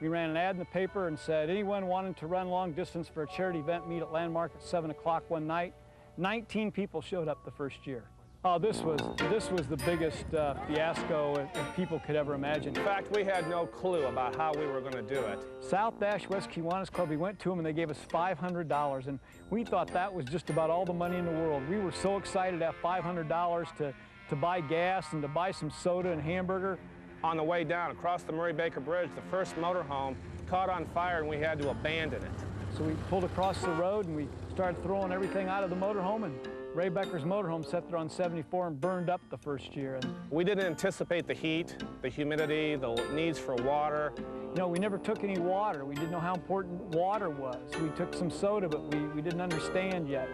We ran an ad in the paper and said, anyone wanting to run long distance for a charity event, meet at Landmark at 7 o'clock one night. 19 people showed up the first year. Oh, this was the biggest fiasco if people could ever imagine. In fact, we had no clue about how we were going to do it. South-West Kiwanis Club, we went to them and they gave us $500, and we thought that was just about all the money in the world. We were so excited to have $500 to buy gas and to buy some soda and hamburger. On the way down across the Murray Baker Bridge, the first motorhome caught on fire and we had to abandon it. So we pulled across the road and we started throwing everything out of the motorhome, and Ray Becker's motorhome sat there on 74 and burned up the first year. And we didn't anticipate the heat, the humidity, the needs for water. We never took any water. We didn't know how important water was. We took some soda, but we didn't understand yet.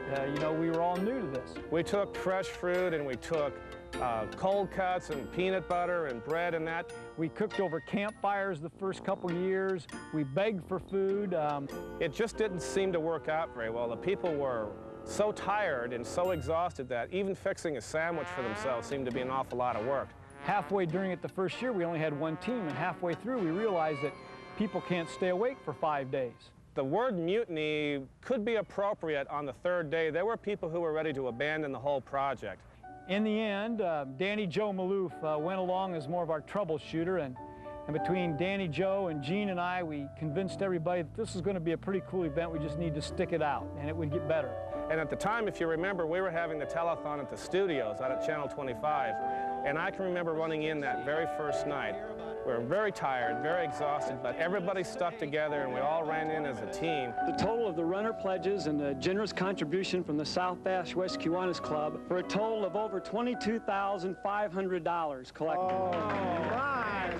We were all new to this. We took fresh fruit and we took cold cuts and peanut butter and bread and that. We cooked over campfires the first couple years. We begged for food. It just didn't seem to work out very well. The people were so tired and so exhausted that even fixing a sandwich for themselves seemed to be an awful lot of work. Halfway during it the first year, we only had one team, and halfway through, we realized that people can't stay awake for 5 days. The word mutiny could be appropriate on the third day. There were people who were ready to abandon the whole project. In the end, Danny Joe Maloof went along as more of our troubleshooter, and between Danny Joe and Gene and I, we convinced everybody that this is going to be a pretty cool event. We just need to stick it out, and it would get better. And at the time, if you remember, we were having the telethon at the studios out at Channel 25, and I can remember running in that very first night. We were very tired, very exhausted, but everybody stuck together and we all ran in as a team. The total of the runner pledges and the generous contribution from the South Bass West Kiwanis Club for a total of over $22,500 collected. Oh, my.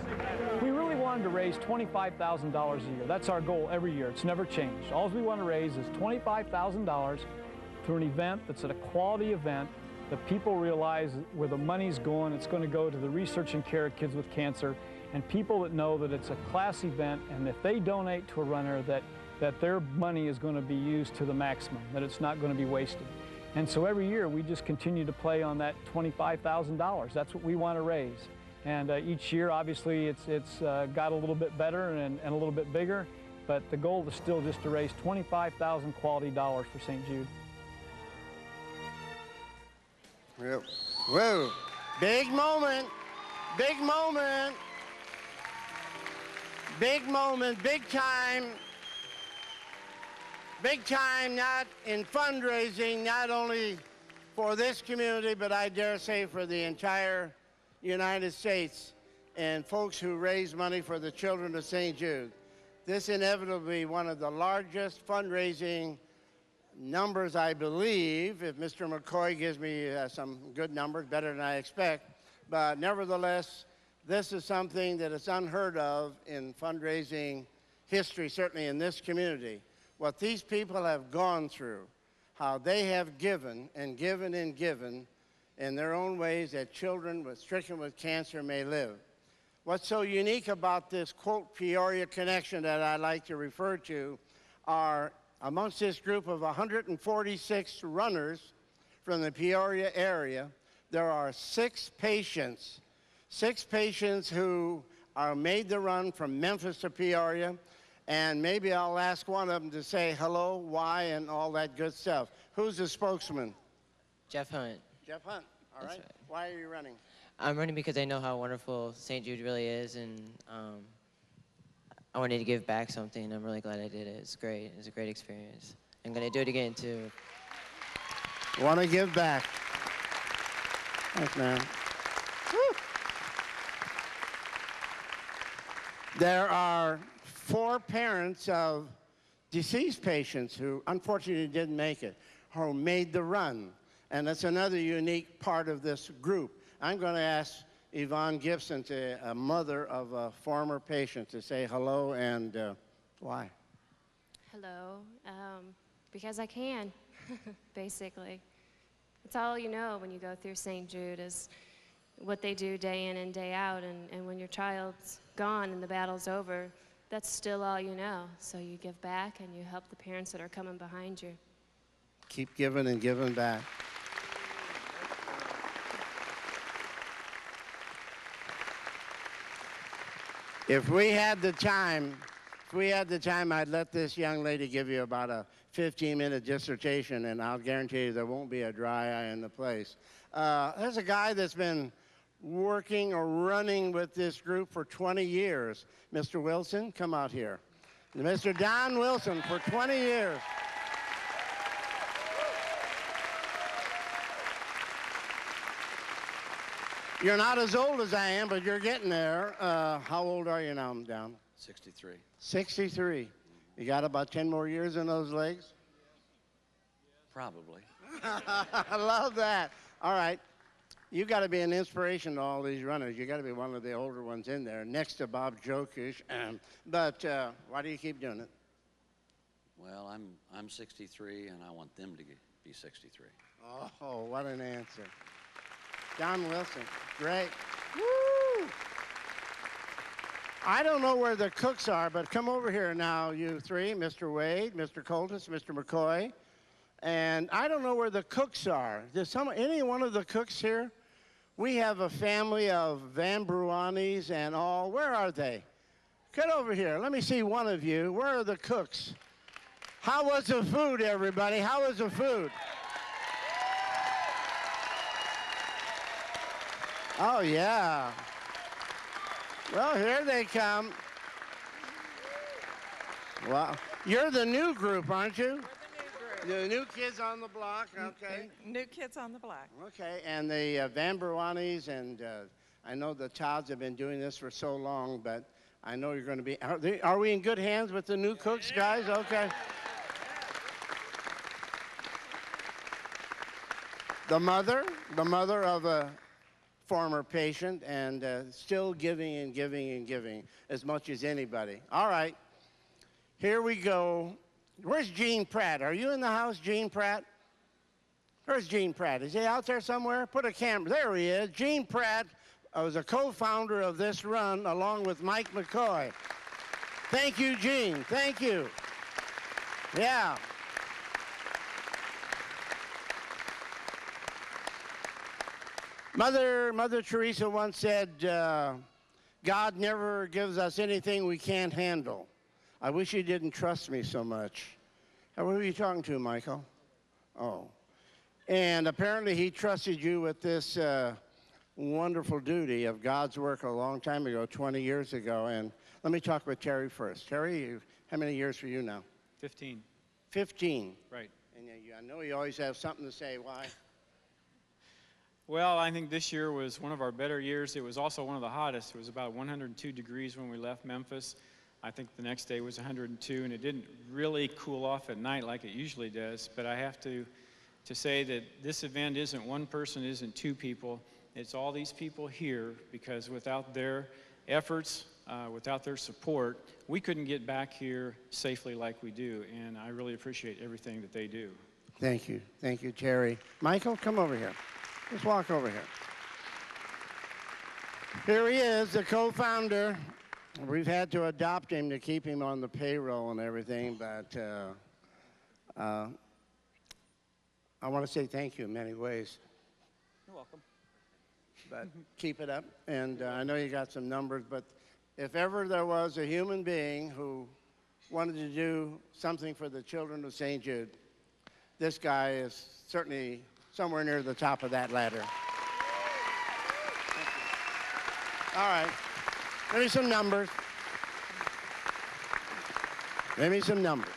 We really wanted to raise $25,000 a year. That's our goal every year. It's never changed. All we want to raise is $25,000 through an event that's at a quality event that people realize where the money's going. It's going to go to the research and care of kids with cancer, and people that know that it's a class event, and if they donate to a runner, that their money is going to be used to the maximum, that it's not going to be wasted. And so every year we just continue to play on that $25,000. That's what we want to raise. And each year, obviously, it's got a little bit better and a little bit bigger, but the goal is still just to raise 25,000 quality dollars for St. Jude. Yep. Whoa, big moment, big moment, big moment, big time, not in fundraising, not only for this community, but I dare say for the entire United States and folks who raise money for the children of St. Jude. This inevitably one of the largest fundraising numbers, I believe, if Mr. McCoy gives me some good numbers, better than I expect. But nevertheless, this is something that is unheard of in fundraising history, certainly in this community. What these people have gone through, how they have given and given and given in their own ways that children stricken with cancer may live. What's so unique about this, quote, Peoria connection that I like to refer to are amongst this group of 146 runners from the Peoria area, there are 6 patients who are made the run from Memphis to Peoria, and maybe I'll ask one of them to say hello, why, and all that good stuff. Who's the spokesman? Jeff Hunt. Jeff Hunt, all right. Why are you running? I'm running because I know how wonderful St. Jude really is, and I wanted to give back something. I'm really glad I did it. It's great. It's a great experience. I'm going to do it again, too. Want to give back. Thanks, man. Woo. There are 4 parents of deceased patients who unfortunately didn't make it, who made the run. And that's another unique part of this group. I'm going to ask Yvonne Gibson, a mother of a former patient, to say hello and why. Hello, because I can, basically. It's all you know when you go through St. Jude is what they do day in and day out, and when your child's gone and the battle's over, that's still all you know. So you give back and you help the parents that are coming behind you. Keep giving and giving back. If we had the time, I'd let this young lady give you about a 15-minute dissertation, and I'll guarantee you there won't be a dry eye in the place. There's a guy that's been working or running with this group for 20 years. Mr. Wilson, come out here. Mr. Don Wilson, for 20 years. You're not as old as I am, but you're getting there. How old are you now, Don? 63. 63. You got about 10 more years in those legs? Probably. I love that. All right. You got to be an inspiration to all these runners. You got to be one of the older ones in there, next to Bob Jokish. But why do you keep doing it? Well, I'm 63, and I want them to be 63. Oh, what an answer. Don Wilson. Great. Woo! I don't know where the cooks are, but come over here now, you three, Mr. Wade, Mr. Coltis, Mr. McCoy. And I don't know where the cooks are. Does any one of the cooks here? We have a family of Van Bruanis and all. Where are they? Get over here. Let me see one of you. Where are the cooks? How was the food, everybody? How was the food? Oh, yeah. Well, here they come. Wow. You're the new group, aren't you? The new kids on the block, okay. New kids on the block. Okay, and the Van Bruanis, and I know the Todds have been doing this for so long, but I know you're going to be, are we in good hands with the new cooks, guys? Okay. The mother of a former patient, and still giving and giving and giving as much as anybody. All right, here we go. Where's Gene Pratt? Are you in the house, Gene Pratt? Where's Gene Pratt? Is he out there somewhere? Put a camera. There he is. Gene Pratt was a co-founder of this run along with Mike McCoy. Thank you, Gene. Thank you. Yeah. Mother Teresa once said, God never gives us anything we can't handle. I wish he didn't trust me so much. Who are you talking to, Michael? Oh. And apparently he trusted you with this wonderful duty of God's work a long time ago, 20 years ago. And let me talk with Terry first. Terry, how many years for you now? 15. 15. Right. And I know you always have something to say. Why? Well, I think this year was one of our better years. It was also one of the hottest. It was about 102 degrees when we left Memphis. I think the next day was 102, and it didn't really cool off at night like it usually does. But I have to say that this event isn't one person, isn't two people. It's all these people here, because without their efforts, without their support, we couldn't get back here safely like we do. And I really appreciate everything that they do. Thank you. Thank you, Terry. Michael, come over here. Just walk over here. Here he is, the co-founder. We've had to adopt him to keep him on the payroll and everything, but I want to say thank you in many ways. You're welcome. But keep it up, and I know you got some numbers, but if ever there was a human being who wanted to do something for the children of St. Jude, this guy is certainly somewhere near the top of that ladder. All right. Give me some numbers. Give me some numbers.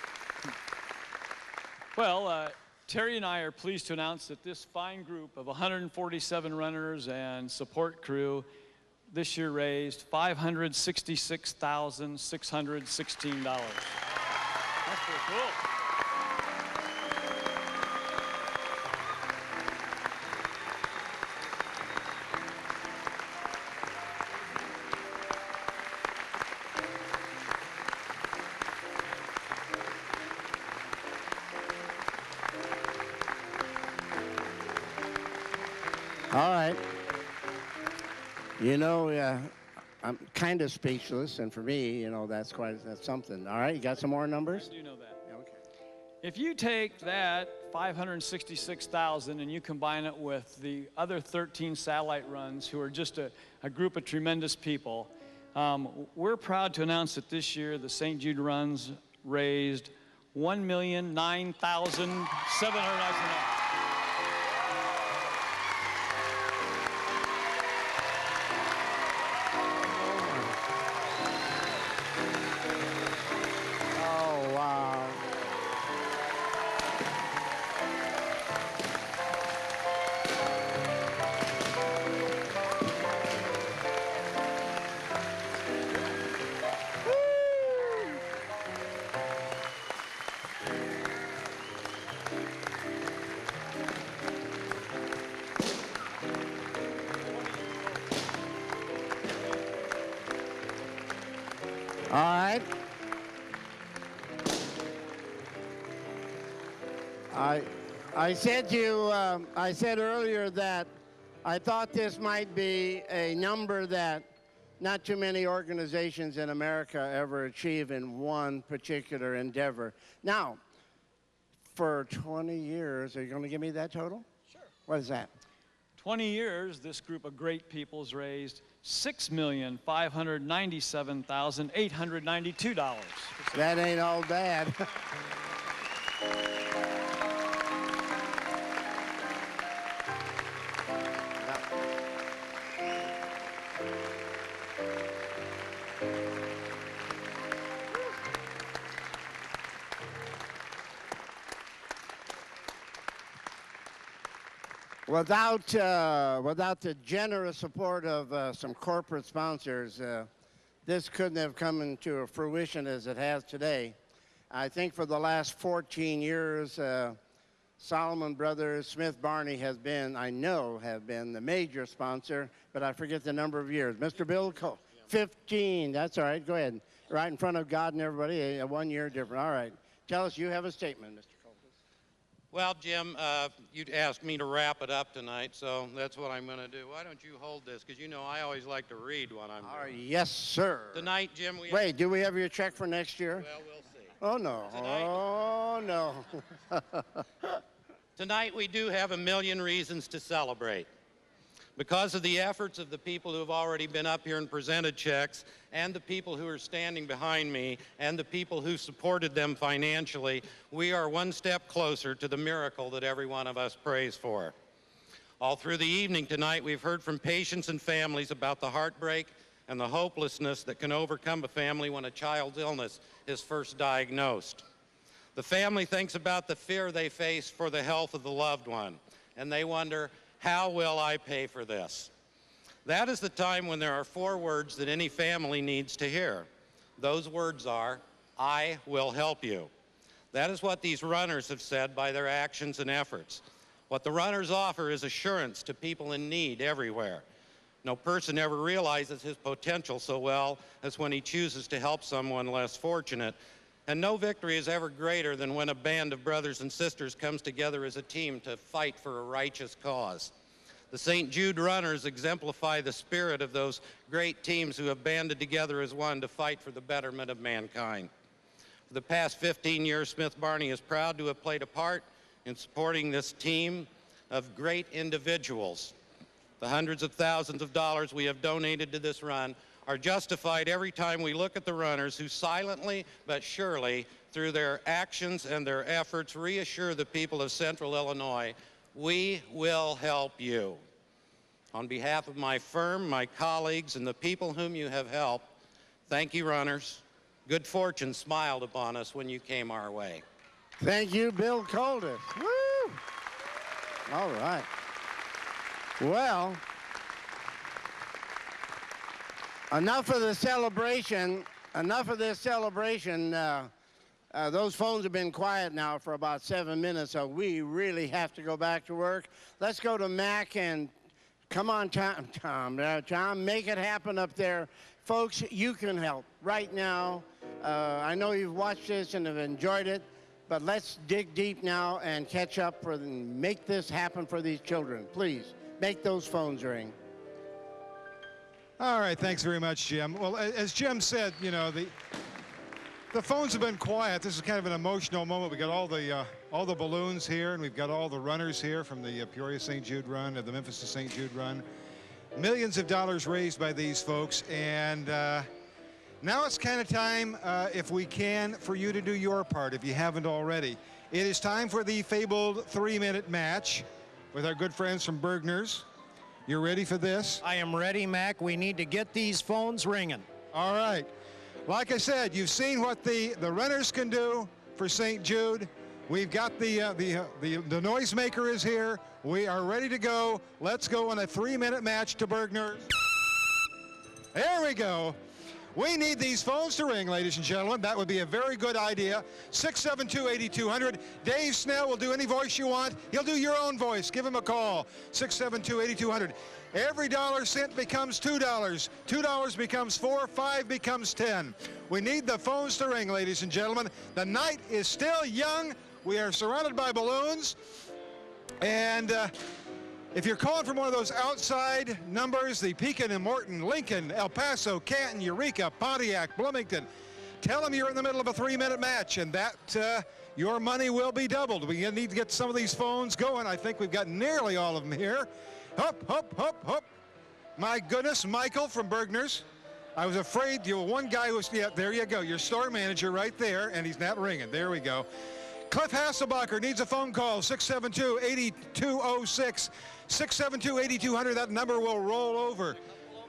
Well, Terry and I are pleased to announce that this fine group of 147 runners and support crew this year raised $566,616. That's pretty cool. All right. You know, I'm kind of speechless, and for me, you know, that's something. All right, you got some more numbers? I do know that. Okay. If you take that 566,000 and you combine it with the other 13 satellite runs, who are just a group of tremendous people, we're proud to announce that this year the St. Jude runs raised $1,009,799. All right. I said earlier that I thought this might be a number that not too many organizations in America ever achieve in one particular endeavor. Now, for 20 years, are you going to give me that total? Sure. What is that? 20 years, this group of great people has raised $6,597,892. That ain't all bad. Without the generous support of some corporate sponsors, this couldn't have come into fruition as it has today. I think for the last 14 years, Solomon Brothers, Smith Barney has been, I know, have been the major sponsor, but I forget the number of years. Mr. Bill Cole, 15, that's all right, go ahead. Right in front of God and everybody, 1 year different. All right, tell us, you have a statement, Mr. Well, Jim, you'd asked me to wrap it up tonight, so that's what I'm going to do. Why don't you hold this? Because you know I always like to read when I'm doing it. Yes, sir. Tonight, Jim, Wait, do we have your check for next year? Well, we'll see. Oh, no. Oh, no. Tonight, we do have a million reasons to celebrate. Because of the efforts of the people who have already been up here and presented checks, and the people who are standing behind me, and the people who supported them financially, we are one step closer to the miracle that every one of us prays for. All through the evening tonight, we've heard from patients and families about the heartbreak and the hopelessness that can overcome a family when a child's illness is first diagnosed. The family thinks about the fear they face for the health of the loved one, and they wonder, how will I pay for this? That is the time when there are 4 words that any family needs to hear. Those words are, I will help you. That is what these runners have said by their actions and efforts. What the runners offer is assurance to people in need everywhere. No person ever realizes his potential so well as when he chooses to help someone less fortunate. And no victory is ever greater than when a band of brothers and sisters comes together as a team to fight for a righteous cause. The St. Jude Runners exemplify the spirit of those great teams who have banded together as one to fight for the betterment of mankind. For the past 15 years, Smith Barney is proud to have played a part in supporting this team of great individuals. The hundreds of thousands of dollars we have donated to this run are justified every time we look at the runners who silently but surely, through their actions and their efforts, reassure the people of Central Illinois, we will help you. On behalf of my firm, my colleagues, and the people whom you have helped, thank you, runners. Good fortune smiled upon us when you came our way. Thank you, Bill Coldis. Woo! All right. Well, enough of the celebration. Enough of this celebration. Those phones have been quiet now for about 7 minutes, so we really have to go back to work. Let's go to Mac and come on, Tom, make it happen up there. Folks, you can help right now. I know you've watched this and have enjoyed it, but let's dig deep now and catch up and make this happen for these children. Please, make those phones ring. All right, thanks very much, Jim. Well, as Jim said, you know, the phones have been quiet. This is kind of an emotional moment. We got all the balloons here, and we've got all the runners here from the Peoria St. Jude Run, the Memphis to St. Jude Run. Millions of dollars raised by these folks, and now it's kind of time, if we can, for you to do your part, if you haven't already. It is time for the fabled 3-minute match with our good friends from Bergner's. You ready for this? I am ready, Mac. We need to get these phones ringing. All right. Like I said, you've seen what the runners can do for St. Jude. We've got the noisemaker is here. We are ready to go. Let's go on a 3-minute match to Bergner's. There we go. We need these phones to ring, ladies and gentlemen. That would be a very good idea. 672-8200. Dave Snell will do any voice you want. He'll do your own voice. Give him a call. 672-8200. Every $1 becomes $2. $2 becomes $4. $5 becomes $10. We need the phones to ring, ladies and gentlemen. The night is still young. We are surrounded by balloons. And If you're calling from one of those outside numbers, the Pekin and Morton, Lincoln, El Paso, Canton, Eureka, Pontiac, Bloomington, tell them you're in the middle of a 3-minute match, and that your money will be doubled. We need to get some of these phones going. I think we've got nearly all of them here. Hop, hop, hop, hop. My goodness, Michael from Bergner's. I was afraid one guy was, yeah, there you go, your store manager right there, and he's not ringing. There we go. Cliff Hasselbacher needs a phone call, 672-8206, 672-8200. That number will roll over.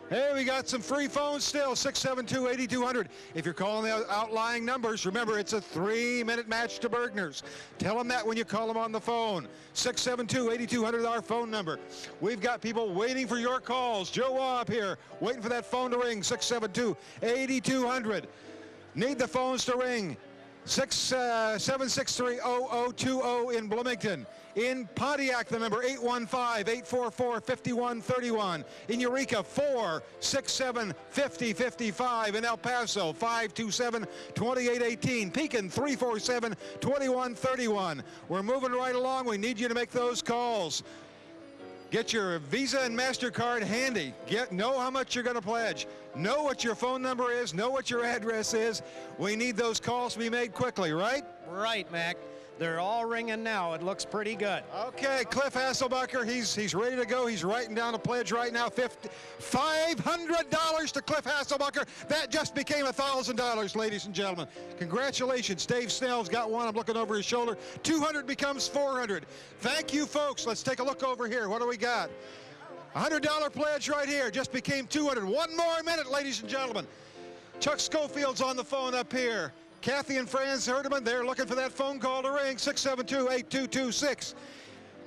Hey, we got some free phones still, 672-8200. If you're calling the outlying numbers, remember it's a 3-minute match to Bergner's. Tell them that when you call them on the phone. 672-8200 is our phone number. We've got people waiting for your calls. Joe Waub here, waiting for that phone to ring, 672-8200. Need the phones to ring. 763-0020 in Bloomington. In Pontiac, the number 815-844-5131. In Eureka, 467-5055. In El Paso, 527-2818. Pekin, 347-2131. We're moving right along. We need you to make those calls. Get your Visa and MasterCard handy. Know how much you're going to pledge. Know what your phone number is. Know what your address is. We need those calls to be made quickly, right? Right, Mac. They're all ringing now. It looks pretty good. Okay, Cliff Hasselbacher, he's ready to go. He's writing down a pledge right now. $500 to Cliff Hasselbacher. That just became $1,000, ladies and gentlemen. Congratulations. Dave Snell's got one. I'm looking over his shoulder. 200 becomes 400. Thank you, folks. Let's take a look over here. What do we got? $100 pledge right here. Just became 200. One more minute, ladies and gentlemen. Chuck Schofield's on the phone up here. Kathy and Franz Herdeman, they're looking for that phone call to ring, 672-8226.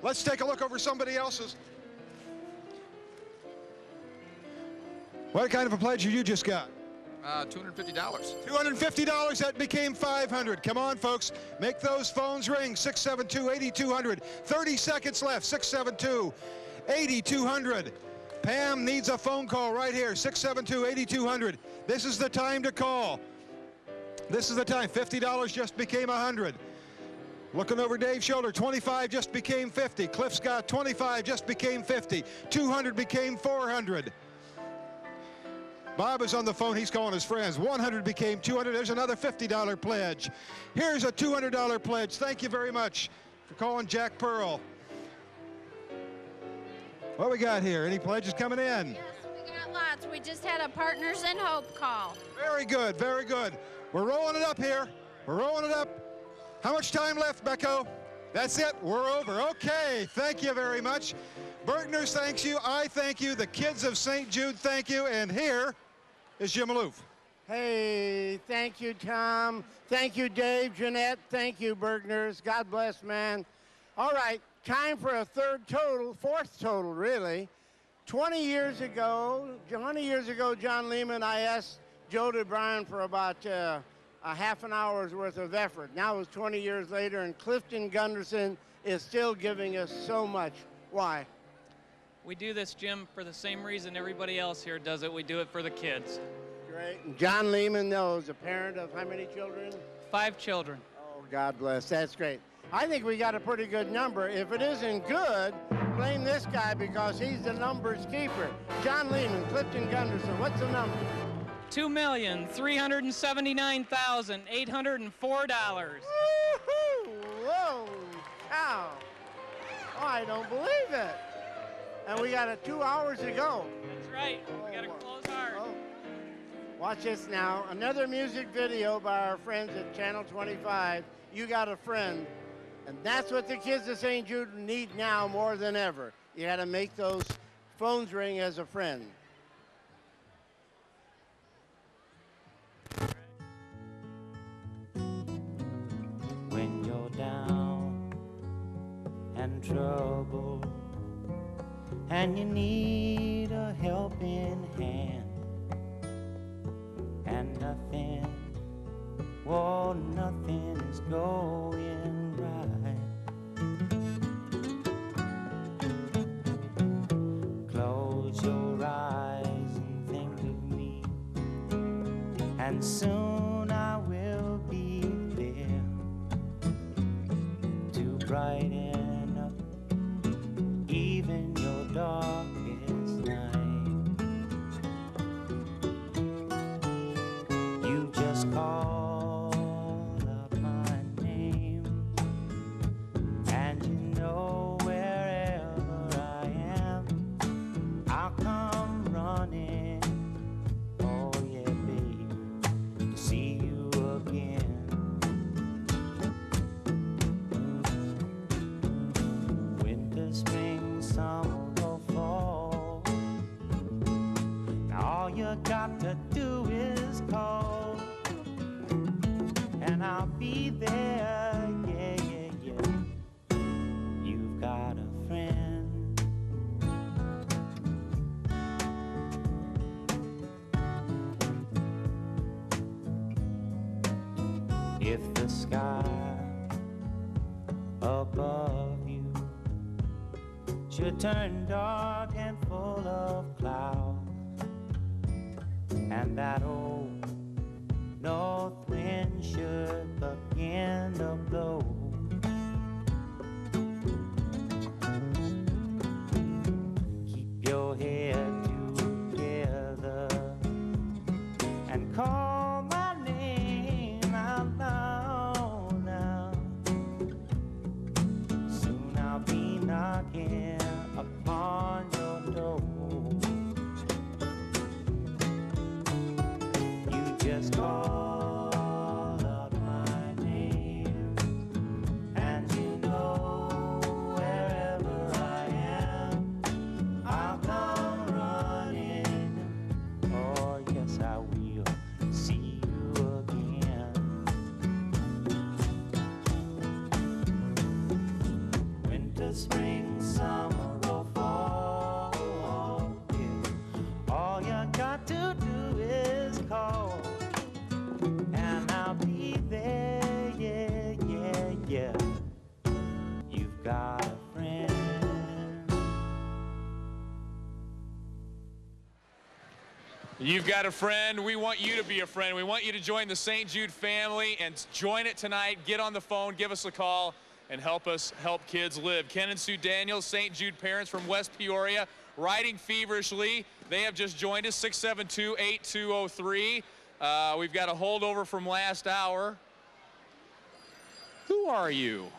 Let's take a look over somebody else's. What kind of a pledge you just got? $250. $250, that became 500. Come on, folks, make those phones ring, 672-8200. 30 seconds left, 672-8200. Pam needs a phone call right here, 672-8200. This is the time to call. This is the time. $50 just became 100. Looking over Dave's shoulder, 25 just became 50. Cliff Scott, 25 just became 50. 200 became 400. Bob is on the phone. He's calling his friends. 100 became 200. There's another $50 pledge. Here's a $200 pledge. Thank you very much for calling Jack Pearl. What we got here? Any pledges coming in? Yes, we got lots. We just had a Partners in Hope call. Very good, very good. We're rolling it up here. We're rolling it up. How much time left, Becco? That's it. We're over. Okay. Thank you very much. Bergner's thanks you. I thank you. The kids of St. Jude thank you. And here is Jim Maloof. Hey, thank you, Tom. Thank you, Dave, Jeanette. Thank you, Bergner's. God bless, man. All right. Time for a fourth total, really. 20 years ago, John Lehman, I asked Joe DeBryan for about a half an hour's worth of effort. Now it's 20 years later, and Clifton Gunderson is still giving us so much. Why? We do this, Jim, for the same reason everybody else here does it. We do it for the kids. Great. And John Lehman knows, a parent of how many children? 5 children. Oh, God bless. That's great. I think we got a pretty good number. If it isn't good, blame this guy because he's the numbers keeper. John Lehman, Clifton Gunderson, what's the number? $2,379,804. Whoa, cow. Oh, I don't believe it. And we got 2 hours to go. That's right. We got to close hard. Oh. Watch this now. Another music video by our friends at Channel 25, You Got a Friend. And that's what the kids of St. Jude need now more than ever. You got to make those phones ring as a friend. When you're down and troubled and you need a helping hand and nothing is going right. Close your eyes and think of me, and soon I will be there to brighten up even your to do is call, and I'll be there, yeah, yeah, yeah. You've got a friend. If the sky above you should turn dark and full of clouds, and that old north wind should begin to blow, keep your head together and call my name out loud now. Soon I'll be knocking upon your door. You just call out my name, and you know wherever I am, I'll come running. Oh, yes, I will see you again. Winter, spring, summer, or fall, yeah. All you got to do is call, and I'll be there, yeah, yeah, yeah. You've got a friend. You've got a friend. We want you to be a friend. We want you to join the St. Jude family and join it tonight. Get on the phone, give us a call, and help us help kids live. Ken and Sue Daniels, St. Jude parents from West Peoria, writing feverishly. They have just joined us, 672-8203. We've got a holdover from last hour. Who are you?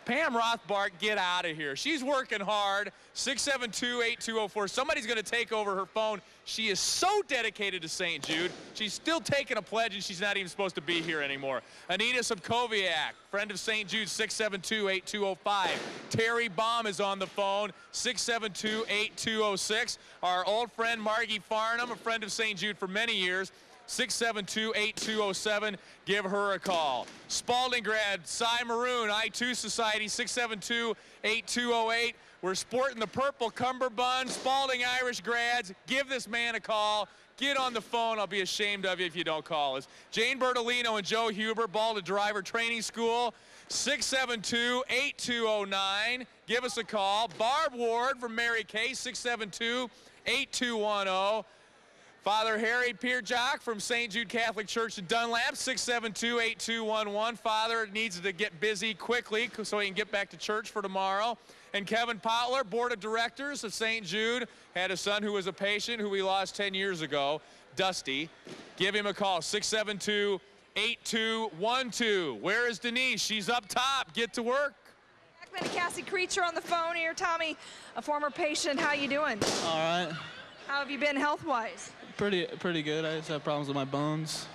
Pam Rothbart, get out of here. She's working hard. 672-8204. Somebody's going to take over her phone. She is so dedicated to St. Jude. She's still taking a pledge, and she's not even supposed to be here anymore. Anita Sobkowiak, friend of St. Jude, 672-8205. Terry Baum is on the phone, 672-8206. Our old friend Margie Farnham, a friend of St. Jude for many years, 672-8207. Give her a call. Spalding grad, Cy Maroon, I2 Society, 672-8208. We're sporting the purple cummerbund. Spalding Irish grads, give this man a call. Get on the phone. I'll be ashamed of you if you don't call us. Jane Bertolino and Joe Huber, Balda Driver Training School, 672-8209. Give us a call. Barb Ward from Mary Kay, 672-8210. Father Harry Pierjock from St. Jude Catholic Church in Dunlap, 672-8211. Father needs to get busy quickly so he can get back to church for tomorrow. And Kevin Potler, Board of Directors of St. Jude, had a son who was a patient who we lost 10 years ago, Dusty. Give him a call, 672-8212. Where is Denise? She's up top. Get to work. Beckman and Cassie Creature on the phone here. Tommy, a former patient. How you doing? All right. How have you been health-wise? Pretty good. I just have problems with my bones.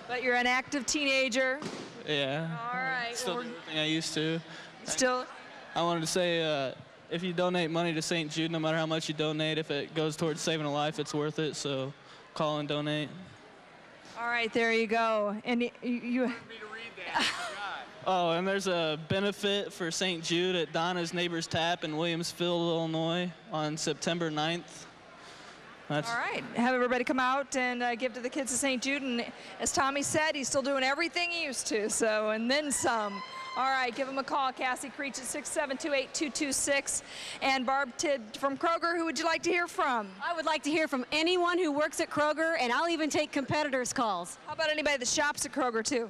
But you're an active teenager. Yeah. All right. Still do everything I used to. Still? I wanted to say, if you donate money to St. Jude, no matter how much you donate, if it goes towards saving a life, it's worth it. So call and donate. All right, there you go. And you Oh, and there's a benefit for St. Jude at Donna's Neighbors Tap in Williamsville, Illinois on September 9th. all right. Have everybody come out and give to the kids of St. Jude. And as Tommy said, he's still doing everything he used to, so, and then some. All right, give him a call. Cassie Creech at 672-8226. And Barb Tidd from Kroger, who would you like to hear from? I would like to hear from anyone who works at Kroger, and I'll even take competitors' calls. How about anybody that shops at Kroger, too?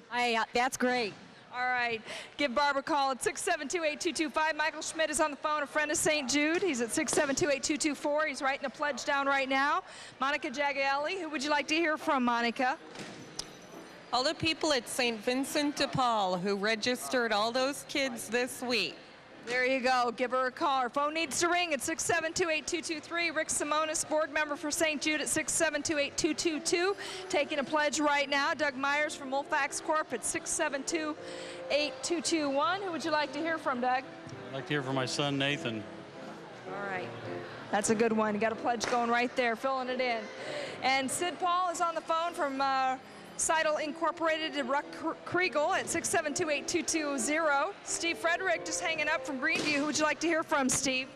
That's great. All right, give Barb a call at 672-8225. Michael Schmidt is on the phone, a friend of St. Jude. He's at 672-8224. He's writing a pledge down right now. Monica Jagaelli, who would you like to hear from, Monica? All the people at St. Vincent de Paul who registered all those kids this week. There you go. Give her a call. Her phone needs to ring at 672-8223. Rick Simonis, board member for St. Jude at 672-8222. Taking a pledge right now. Doug Myers from Wolfax Corp at 672-8221. Who would you like to hear from, Doug? I'd like to hear from my son, Nathan. All right. That's a good one. You got a pledge going right there, filling it in. And Sid Paul is on the phone from Seidel Incorporated in Ruck Kriegel at 672-8220. Steve Frederick just hanging up from Greenview. Who would you like to hear from, Steve?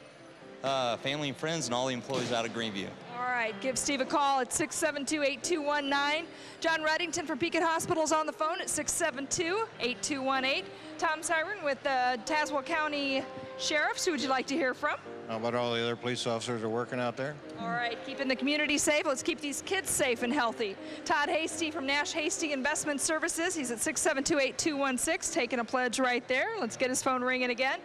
Family and friends and all the employees out of Greenview. All right, give Steve a call at 672-8219. John Reddington from Pekin Hospital is on the phone at 672-8218. Tom Siren with the Tazewell County Sheriffs. Who would you like to hear from? How about all the other police officers are working out there? All right, keeping the community safe. Let's keep these kids safe and healthy. Todd Hasty from Nash Hasty Investment Services. He's at 672-8216, taking a pledge right there. Let's get his phone ringing again.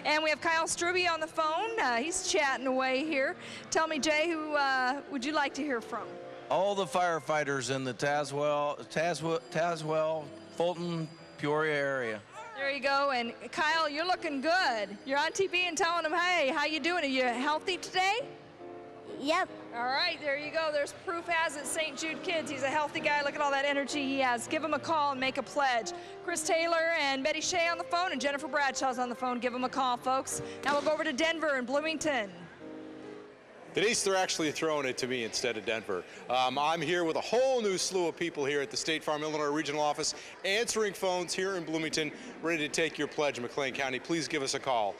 And we have Kyle Struby on the phone. He's chatting away here. Tell me, Jay, who would you like to hear from? All the firefighters in the Tazewell, Fulton, Peoria area. There you go. And Kyle, you're looking good. You're on TV and telling them, hey, how you doing? Are you healthy today? Yep. All right, there you go. There's proof as it, St. Jude Kids. He's a healthy guy. Look at all that energy he has. Give him a call and make a pledge. Chris Taylor and Betty Shea on the phone, and Jennifer Bradshaw's on the phone. Give them a call, folks. Now we'll go over to Denver and Bloomington. Denise, they're actually throwing it to me instead of Denver. I'm here with a whole new slew of people here at the State Farm Illinois Regional Office, answering phones here in Bloomington, ready to take your pledge in McLean County. Please give us a call.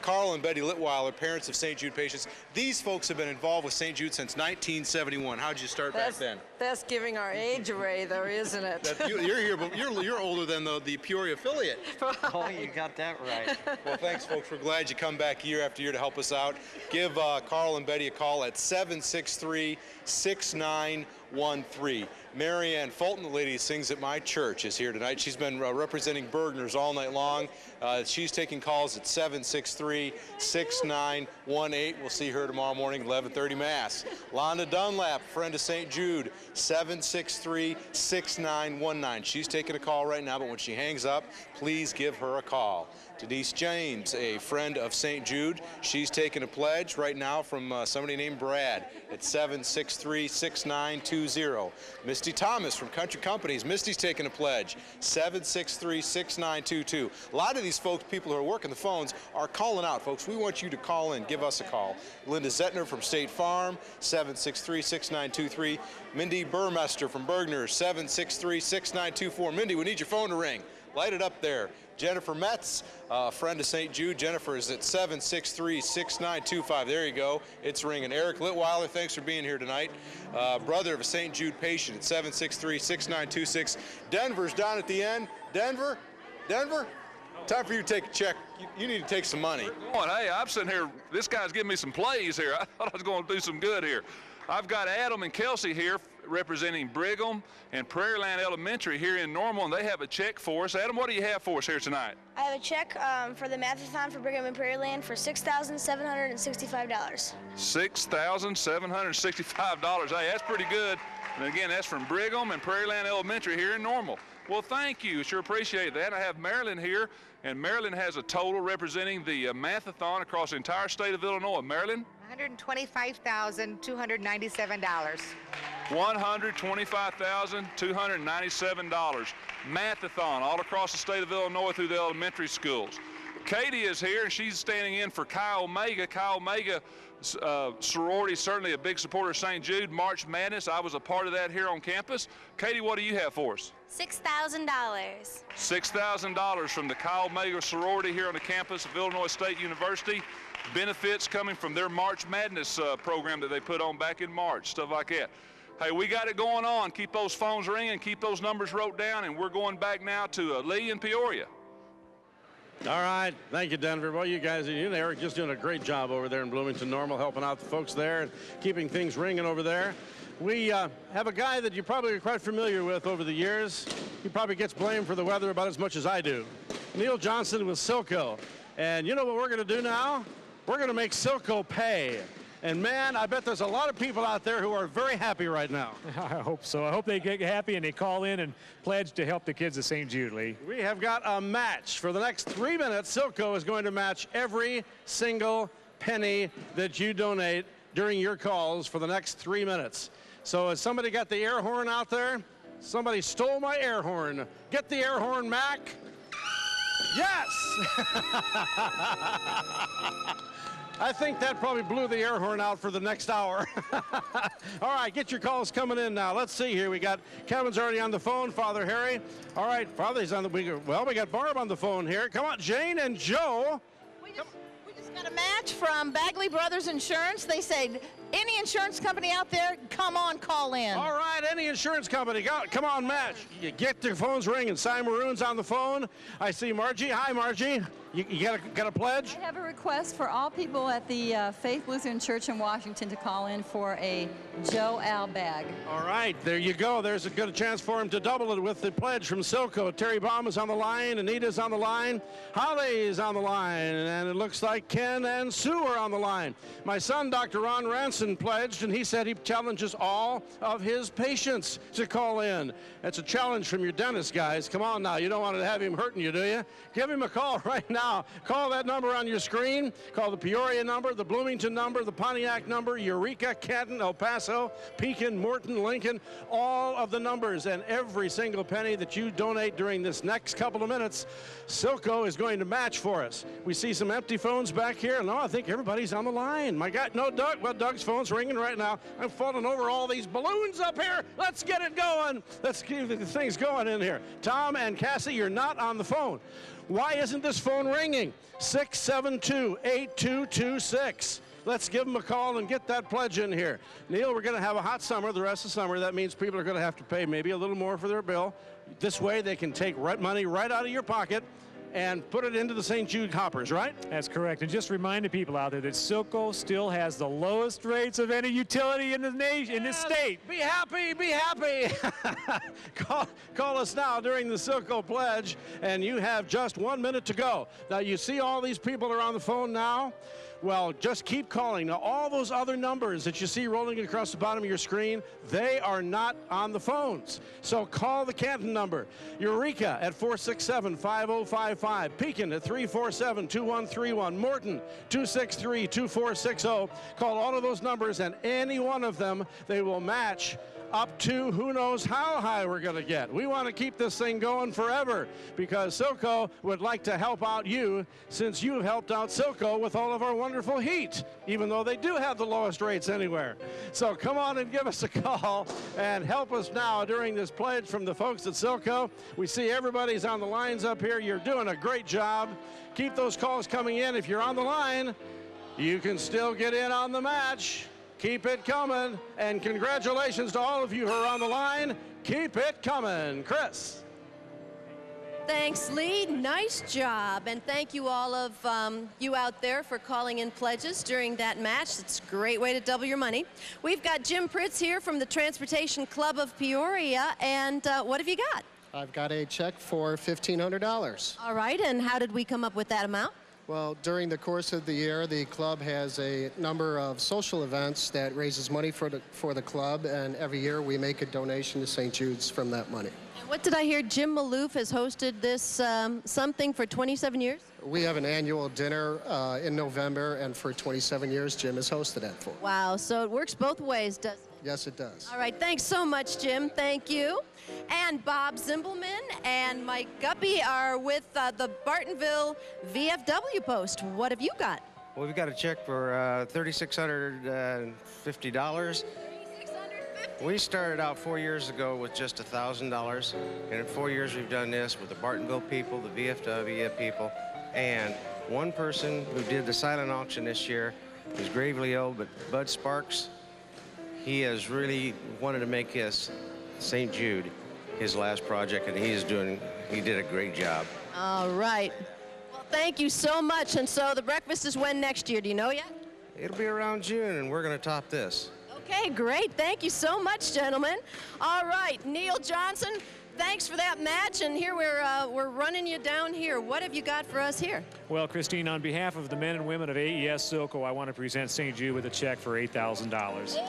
Carl and Betty Litweiler, parents of St. Jude patients. These folks have been involved with St. Jude since 1971. How'd you start back then? That's giving our age away, though, isn't it? You're here, but you're older than the Peoria affiliate. Oh, you got that right. Well, thanks, folks. We're glad you come back year after year to help us out. Give Carl and Betty a call at 763-6913. Marianne Fulton, the lady who sings at my church, is here tonight. She's been representing Bergners all night long. She's taking calls at 763-6918. We'll see her tomorrow morning, 11:30 Mass. Londa Dunlap, friend of St. Jude, 763-6919. She's taking a call right now, but when she hangs up, please give her a call. Denise James, a friend of St. Jude. She's taking a pledge right now from somebody named Brad at 763-6920. Misty Thomas from Country Companies. Misty's taking a pledge, 763-6922. A lot of these folks, people who are working the phones, are calling out, folks. We want you to call in. Give us a call. Linda Zettner from State Farm, 763-6923. Mindy Burmester from Bergner, 763-6924. Mindy, we need your phone to ring. Light it up there. Jennifer Metz, friend of St. Jude. Jennifer is at 763-6925. There you go. It's ringing. Eric Litweiler, thanks for being here tonight. Brother of a St. Jude patient at 763-6926. Denver's down at the end. Denver? Time for you to take a check. You need to take some money. Hey, I'm sitting here. This guy's giving me some plays here. I thought I was going to do some good here. I've got Adam and Kelsey here representing Brigham and Prairie Land Elementary here in Normal, and they have a check for us. Adam, what do you have for us here tonight? I have a check for the Mathathon for Brigham and Prairie Land for $6,765. $6,765. Hey, that's pretty good. And again, that's from Brigham and Prairie Land Elementary here in Normal. Well, thank you. Sure appreciate that. I have Marilyn here, and Marilyn has a total representing the Mathathon across the entire state of Illinois. Marilyn? $125,297. $125,297. Mathathon all across the state of Illinois through the elementary schools. Katie is here, and she's standing in for Kyle Omega. Kyle Omega sorority, certainly a big supporter of St. Jude. March Madness, I was a part of that here on campus. Katie, what do you have for us? $6,000. $6,000 from the Kyle Omega sorority here on the campus of Illinois State University. Benefits coming from their March Madness program that they put on back in March, stuff like that. Hey, we got it going on. Keep those phones ringing, keep those numbers wrote down, and we're going back now to Lee and Peoria. All right, thank you, Denver. Well, you guys, you and Eric just doing a great job over there in Bloomington Normal, helping out the folks there and keeping things ringing over there. We have a guy that you probably are quite familiar with over the years. He probably gets blamed for the weather about as much as I do. Neil Johnson with Silco. And you know what we're going to do now? We're going to make Silco pay. And man, I bet there's a lot of people out there who are very happy right now. I hope so. I hope they get happy and they call in and pledge to help the kids at St. Jude, Lee. We have got a match. For the next 3 minutes, Silco is going to match every single penny that you donate during your calls for the next 3 minutes. So has somebody got the air horn out there? Somebody stole my air horn. Get the air horn, Mac. Yes! I think that probably blew the air horn out for the next hour. All right, get your calls coming in now. Let's see here. We got Kevin's already on the phone, Father Harry. All right, Father's on the, we got Barb on the phone here. Come on, Jane and Joe. We just got a match from Bagley Brothers Insurance. They said, any insurance company out there, come on, call in. All right, any insurance company, come on, match. You get their phones ringing. Cy Maroon's on the phone. I see Margie. Hi, Margie. You got a pledge? I have a request for all people at the Faith Lutheran Church in Washington to call in for a Joe Al bag. All right, there you go. There's a good chance for him to double it with the pledge from Silco. Terry Baum is on the line. Anita's on the line. Holly is on the line. And it looks like Ken and Sue are on the line. My son, Dr. Ron Ranson, pledged, and he said he challenges all of his patients to call in. That's a challenge from your dentist, guys. Come on now. You don't want to have him hurting you, do you? Give him a call right now. Call that number on your screen. Call the Peoria number, the Bloomington number, the Pontiac number, Eureka, Canton, El Paso, Pekin, Morton, Lincoln, all of the numbers, and every single penny that you donate during this next couple of minutes, Silco is going to match for us. We see some empty phones back here. No, I think everybody's on the line. My God, no, Doug. Well, Doug's phone's ringing right now. I'm falling over all these balloons up here. Let's get it going. Let's keep the things going in here. Tom and Cassie, you're not on the phone. Why isn't this phone ringing? 672-8226. Let's give them a call and get that pledge in here. Neil, we're going to have a hot summer the rest of summer. That means people are going to have to pay maybe a little more for their bill. This way they can take money right out of your pocket and put it into the St. Jude hoppers, right? That's correct. And just reminding people out there that Silco still has the lowest rates of any utility in the nation, in the state. Be happy, be happy. Call us now during the Silco pledge, and you have just 1 minute to go. Now, you see all these people are on the phone now. Well, just keep calling. Now, all those other numbers that you see rolling across the bottom of your screen, they are not on the phones. So call the Canton number. Eureka at 467-5055. Pekin at 347-2131. Morton, 263-2460. Call all of those numbers, and any one of them, they will match up to who knows how high we're going to get. We want to keep this thing going forever because Silco would like to help out you since you've helped out Silco with all of our wonderful heat, even though they do have the lowest rates anywhere. So come on and give us a call and help us now during this pledge from the folks at Silco. We see everybody's on the lines up here. You're doing a great job. Keep those calls coming in. If you're on the line, you can still get in on the match. Keep it coming, and congratulations to all of you who are on the line. Keep it coming. Chris. Thanks, Lee. Nice job. And thank you all of you out there for calling in pledges during that match. It's a great way to double your money. We've got Jim Pritz here from the Transportation Club of Peoria. And what have you got? I've got a check for $1,500. All right. And how did we come up with that amount? Well, during the course of the year, the club has a number of social events that raises money for the club, and every year we make a donation to St. Jude's from that money. And what did I hear? Jim Maloof has hosted this something for 27 years? We have an annual dinner in November, and for 27 years, Jim has hosted that for. Wow, so it works both ways, doesn't it? Yes, it does. All right, thanks so much, Jim. Thank you. And Bob Zimbelman and Mike Guppy are with the Bartonville VFW Post. What have you got? Well, we've got a check for $3,650. We started out 4 years ago with just $1,000, and in 4 years we've done this with the Bartonville people, the VFW people, and one person who did the silent auction this year is gravely ill, but Bud Sparks, he has really wanted to make his St. Jude his last project, and he did a great job. All right. Well, thank you so much. And so the breakfast is when next year? Do you know yet? It'll be around June, and we're going to top this. Okay, great. Thank you so much, gentlemen. All right, Neil Johnson, thanks for that match. And here we're running you down here. What have you got for us here? Well, Christine, on behalf of the men and women of AES Silco, I want to present St. Jude with a check for $8,000. $8,000.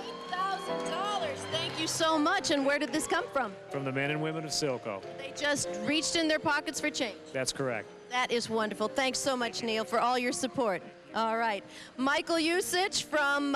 Thank you so much. And where did this come from? From the men and women of Silco. They just reached in their pockets for change. That's correct. That is wonderful. Thanks so much, Neil, for all your support. All right. Michael Usich from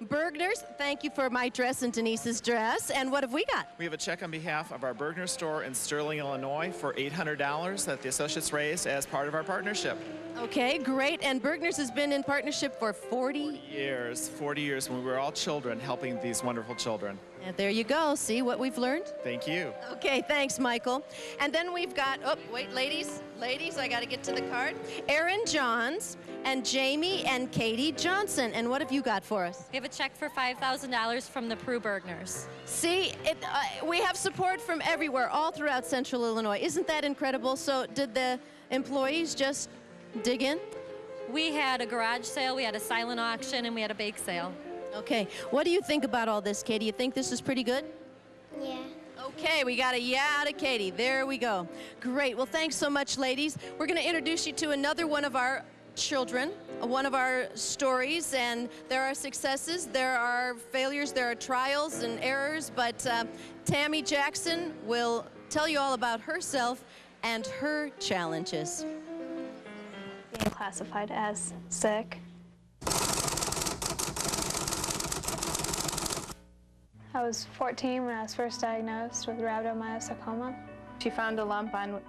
Bergner's. Thank you for my dress and Denise's dress. And what have we got? We have a check on behalf of our Bergner store in Sterling, Illinois for $800 that the associates raised as part of our partnership. Okay, great. And Bergner's has been in partnership for 40 years. 40 years when we were all children helping these wonderful children. And there you go. See what we've learned? Thank you. Okay, thanks, Michael. And then we've got, oh, wait, ladies, I got to get to the card. Erin Johns and Jamie and Katie Johnson. And what have you got for us? We have a check for $5,000 from the Prue Bergners. See, we have support from everywhere, all throughout Central Illinois. Isn't that incredible? So did the employees just dig in? We had a garage sale, we had a silent auction, and we had a bake sale. Okay, what do you think about all this, Katie? You think this is pretty good? Yeah. Okay, we got a yeah out of Katie. There we go. Great. Well, thanks so much, ladies. We're going to introduce you to another one of our children, one of our stories, and there are successes, there are failures, there are trials and errors, but Tammy Jackson will tell you all about herself and her challenges. Being classified as sick. I was 14 when I was first diagnosed with rhabdomyosarcoma. She found a lump on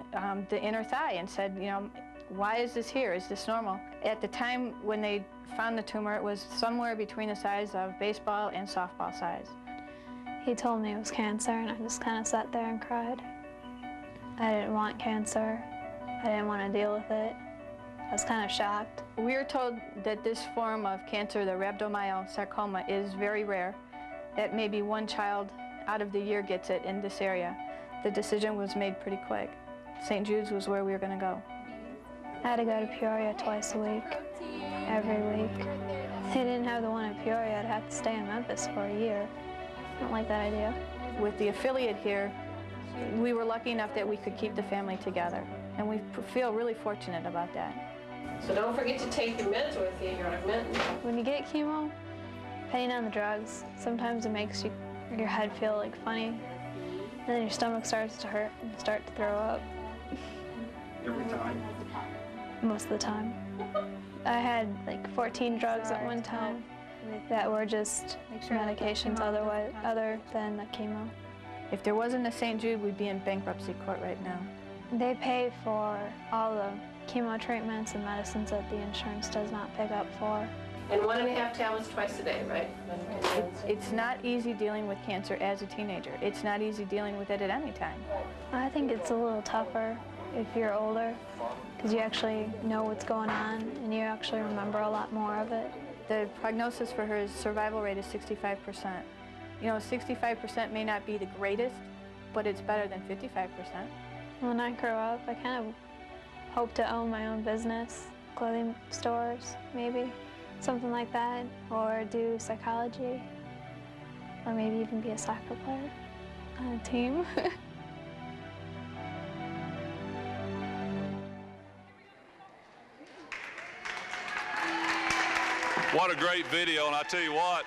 the inner thigh and said, you know, why is this here? Is this normal? At the time when they found the tumor, it was somewhere between the size of baseball and softball size. He told me it was cancer, and I just kind of sat there and cried. I didn't want cancer. I didn't want to deal with it. I was kind of shocked. We were told that this form of cancer, the rhabdomyosarcoma, is very rare, that maybe one child out of the year gets it in this area. The decision was made pretty quick. St. Jude's was where we were going to go. I had to go to Peoria twice a week, every week. If they didn't have the one in Peoria, I'd have to stay in Memphis for a year. I don't like that idea. With the affiliate here, we were lucky enough that we could keep the family together, and we feel really fortunate about that. So don't forget to take your meds with you, your augmentin. When you get chemo, depending on the drugs, sometimes it makes your head feel like funny, and then your stomach starts to hurt and you start to throw up. Every time? Most of the time. I had like 14 drugs at one time that were just medications other than the chemo. If there wasn't a St. Jude, we'd be in bankruptcy court right now. They pay for all the chemo treatments and medicines that the insurance does not pick up for. And 1.5 tablets twice a day, right? It's not easy dealing with cancer as a teenager. It's not easy dealing with it at any time. I think it's a little tougher if you're older, because you actually know what's going on and you actually remember a lot more of it. The prognosis for her survival rate is 65%. You know, 65% may not be the greatest, but it's better than 55%. When I grow up, I kind of hope to own my own business, clothing stores, maybe, something like that, or do psychology, or maybe even be a soccer player on a team. What a great video, and I tell you what,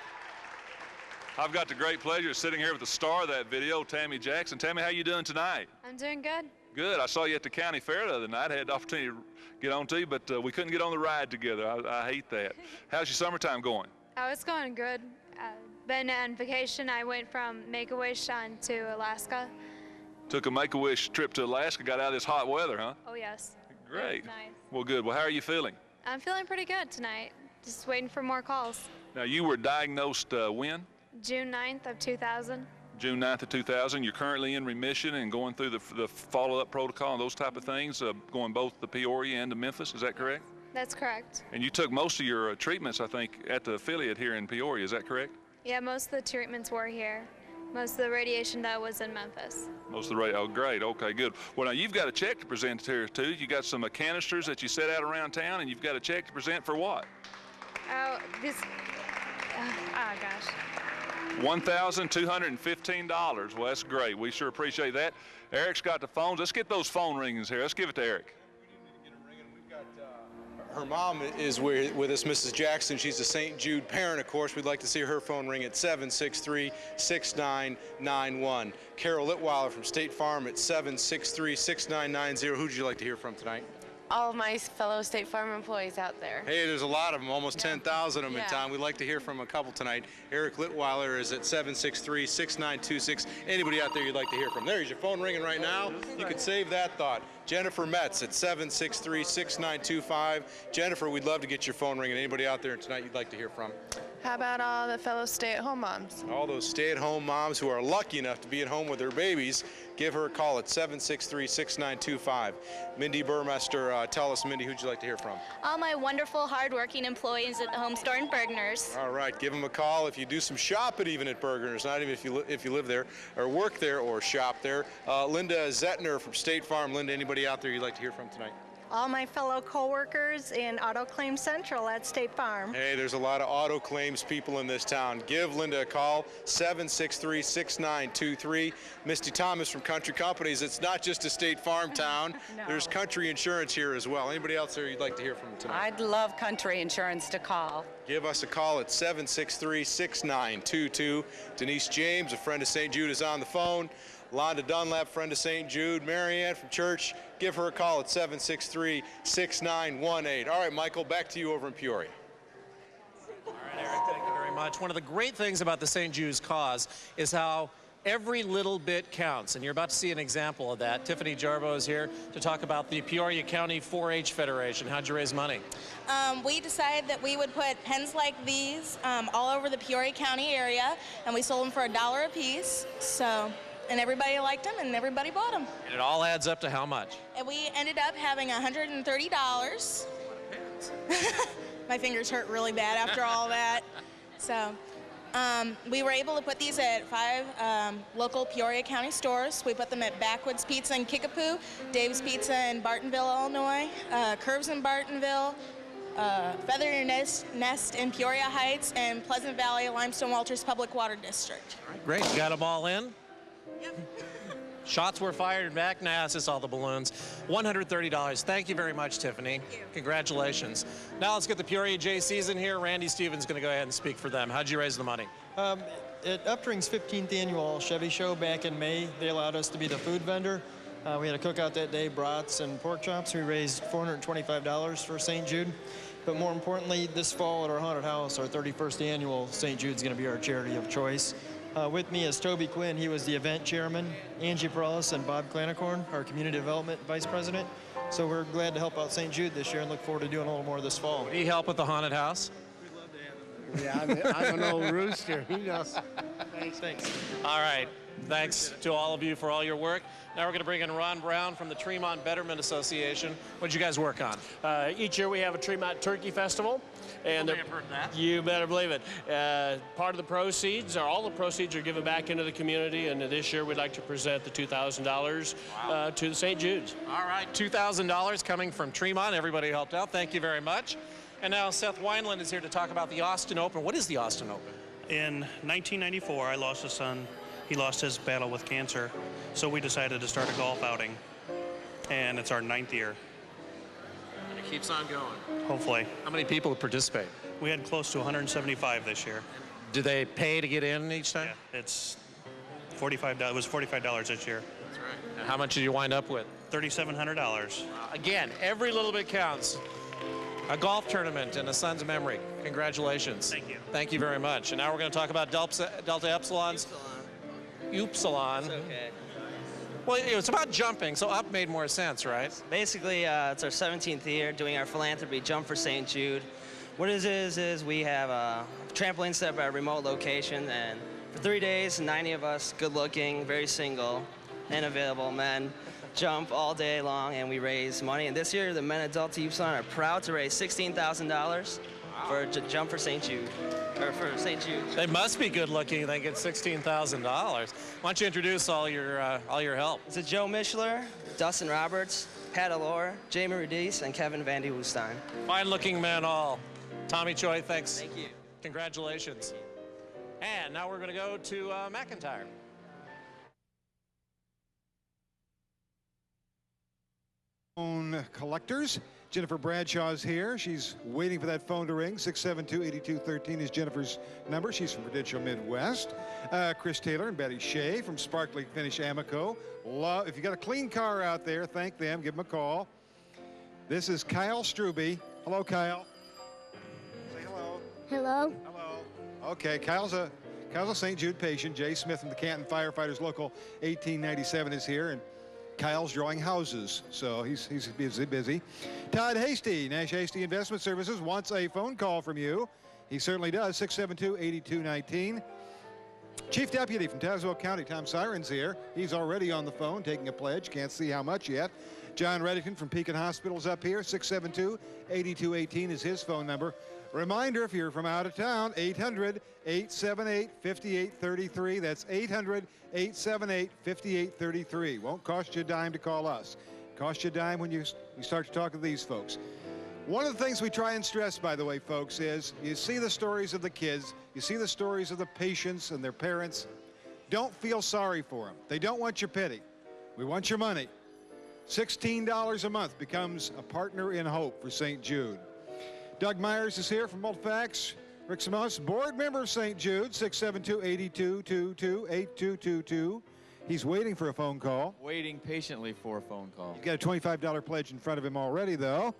I've got the great pleasure of sitting here with the star of that video, Tammy Jackson. Tammy, how you doing tonight? I'm doing good. Good. I saw you at the county fair the other night. I had the opportunity to get on to you, but we couldn't get on the ride together. I hate that. How's your summertime going? Oh, it's going good. Been on vacation. I went from Make-A-Wish on to Alaska. Took a Make-A-Wish trip to Alaska, got out of this hot weather, huh? Oh, yes. Great. Nice. Well, good. Well, how are you feeling? I'm feeling pretty good tonight. Just waiting for more calls. Now, you were diagnosed when? June 9th of 2000. June 9th of 2000. You're currently in remission and going through the follow-up protocol and those type of things, going both to Peoria and to Memphis. Is that correct? That's correct. And you took most of your treatments, I think, at the affiliate here in Peoria. Is that correct? Yeah, most of the treatments were here. Most of the radiation, though, was in Memphis. Most of the radiation. Oh, great. Okay, good. Well, now you've got a check to present here, too. You got some canisters that you set out around town, and you've got a check to present for what? Oh, this. Oh, gosh. $1,215. Well, that's great. We sure appreciate that. Eric's got the phones. Let's get those phone ringings here. Let's give it to Eric. Her mom is with us, Mrs. Jackson. She's a St. Jude parent, of course. We'd like to see her phone ring at 763-6991. Carol Litweiler from State Farm at 763-6990. Who would you like to hear from tonight? all of my fellow State Farm employees out there. Hey, there's a lot of them, almost 10,000 of them in town. We'd like to hear from a couple tonight. Eric Litweiler is at 763-6926. Anybody out there you'd like to hear from? There's your phone ringing right now. You can save that thought. Jennifer Metz at 763-6925. Jennifer, we'd love to get your phone ringing. Anybody out there tonight you'd like to hear from? How about all the fellow stay-at-home moms? All those stay-at-home moms who are lucky enough to be at home with their babies, give her a call at 763-6925. Mindy Burmester, tell us, Mindy, who'd you like to hear from? All my wonderful, hardworking employees at the home store in Bergner's. All right, give them a call if you do some shopping even at Bergner's, not even if you live there or work there or shop there. Linda Zettner from State Farm. Linda, anybody out there you'd like to hear from tonight? All my fellow co-workers in Auto Claim Central at State Farm. Hey, there's a lot of auto claims people in this town. Give Linda a call, 763-6923. Misty Thomas from Country Companies. It's not just a State Farm town. No. There's country insurance here as well. Anybody else there you'd like to hear from tonight? I'd love Country Insurance to call. Give us a call at 763-6922. Denise James, a friend of St. Jude, is on the phone. Londa Dunlap, friend of St. Jude. Marianne from church, give her a call at 763-6918. All right, Michael, back to you over in Peoria. All right, Eric, thank you very much. One of the great things about the St. Jude's cause is how every little bit counts, and you're about to see an example of that. Tiffany Jarbo is here to talk about the Peoria County 4-H Federation. How'd you raise money? We decided that we would put pens like these all over the Peoria County area, and we sold them for $1 a piece. And everybody liked them, and everybody bought them. And it all adds up to how much? And we ended up having $130. My fingers hurt really bad after all that. So we were able to put these at 5 local Peoria County stores. We put them at Backwoods Pizza in Kickapoo, Dave's Pizza in Bartonville, Illinois, Curves in Bartonville, Feather Your Nest in Peoria Heights, and Pleasant Valley Limestone Walters Public Water District. All right, great. You got them all in? Shots were fired back. Nah, it's just all the balloons. $130. Thank you very much, Tiffany. Congratulations. Now let's get the Peoria JCs in here. Randy Stevens going to go ahead and speak for them. How'd you raise the money? At Upring's 15th annual Chevy show back in May, they allowed us to be the food vendor. We had a cookout that day, brats and pork chops. We raised $425 for St. Jude. But more importantly, this fall at our haunted house, our 31st annual, St. Jude's going to be our charity of choice. With me is Toby Quinn. He was the event chairman, Angie Perales and Bob Clanacorn, our community development vice president. So we're glad to help out St. Jude this year and look forward to doing a little more this fall. Would he help with the haunted house? We'd love to have him. Yeah, I'm an old rooster. He knows. Thanks. All right. Thanks to all of you for all your work. Now we're going to bring in Ron Brown from the Tremont Betterment Association. What did you guys work on? Each year we have a Tremont Turkey Festival. And I've heard that. You better believe it. Part of the proceeds, or all the proceeds, are given back into the community. And this year we'd like to present the $2,000 to the St. Jude's. All right, $2,000 coming from Tremont. Everybody helped out. Thank you very much. And now Seth Wineland is here to talk about the Austin Open. What is the Austin Open? In 1994, I lost a son. He lost his battle with cancer. So we decided to start a golf outing. And it's our 9th year. And it keeps on going. Hopefully. How many people participate? We had close to 175 this year. Do they pay to get in each time? Yeah, it's $45. It was $45 this year. That's right. And how much did you wind up with? $3,700. Again, every little bit counts. A golf tournament in a son's memory. Congratulations. Thank you. Thank you very much. And now we're going to talk about Delta Epsilon's Upsilon. Okay. Well, it's about jumping, so up made more sense, right? Basically, it's our 17th year doing our philanthropy Jump for St. Jude. What it is we have a trampoline set up at a remote location, and for 3 days, 90 of us, good-looking, very single, and available men, jump all day long, and we raise money. And this year, the men at Delta Upsilon are proud to raise $16,000 for Jump for St. Jude. Or for St. Jude. They must be good looking. They get $16,000. Why don't you introduce all your help? It's Joe Mishler, Dustin Roberts, Pat Allure, Jamie Radice, and Kevin Van Woestein. Fine looking men all. Tommy Choi, thanks. Thank you. Congratulations. And now we're going to go to McIntyre. Collectors. Jennifer Bradshaw's here. She's waiting for that phone to ring. 672-8213 is Jennifer's number. She's from Prudential Midwest. Chris Taylor and Betty Shea from Sparkly Finish Amico. If you got a clean car out there, thank them. Give them a call. This is Kyle Struby. Hello, Kyle. Say hello. Hello. Hello. Okay, Kyle's a St. Jude patient. Jay Smith from the Canton Firefighters Local 1897 is here, and Kyle's drawing houses, so he's busy. Todd Hasty, Nash Hasty Investment Services, wants a phone call from you. He certainly does, 672-8219. Chief Deputy from Tazewell County, Tom Siren's here. He's already on the phone taking a pledge. Can't see how much yet. John Reddington from Pekin Hospital's up here. 672-8218 is his phone number. Reminder, if you're from out of town, 800-878-5833. That's 800-878-5833. Won't cost you a dime to call us. Cost you a dime when you start to talk to these folks. One of the things we try and stress, by the way, folks, is you see the stories of the kids, you see the stories of the patients and their parents. Don't feel sorry for them. They don't want your pity. We want your money. $16 a month becomes a partner in hope for St. Jude. Doug Myers is here from Multifax. Rick Simons, board member of St. Jude, 672-8222-8222. He's waiting for a phone call. Waiting patiently for a phone call. You've got a $25 pledge in front of him already, though.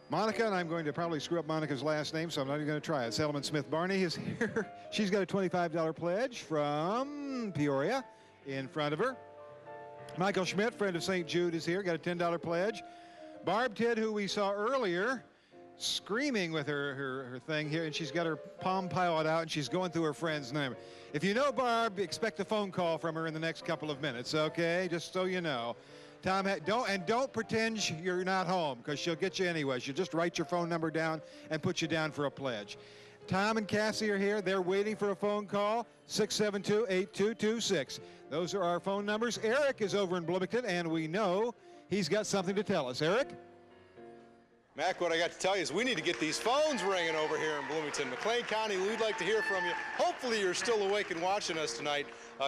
Monica, and I'm going to probably screw up Monica's last name, so I'm not even going to try it. Selman Smith Barney is here. She's got a $25 pledge from Peoria in front of her. Michael Schmidt, friend of St. Jude, is here, got a $10 pledge. Barb Tidd, who we saw earlier, screaming with her thing here, and she's got her palm pilot out, and she's going through her friend's name. If you know Barb, expect a phone call from her in the next couple of minutes, okay? Just so you know. Tom, don't pretend you're not home, because she'll get you anyway. She'll just write your phone number down and put you down for a pledge. Tom and Cassie are here. They're waiting for a phone call, 672-8226. Those are our phone numbers. Eric is over in Bloomington, and we know he's got something to tell us. Eric? Mac, what I got to tell you is we need to get these phones ringing over here in Bloomington. McLean County, we'd like to hear from you. Hopefully you're still awake and watching us tonight.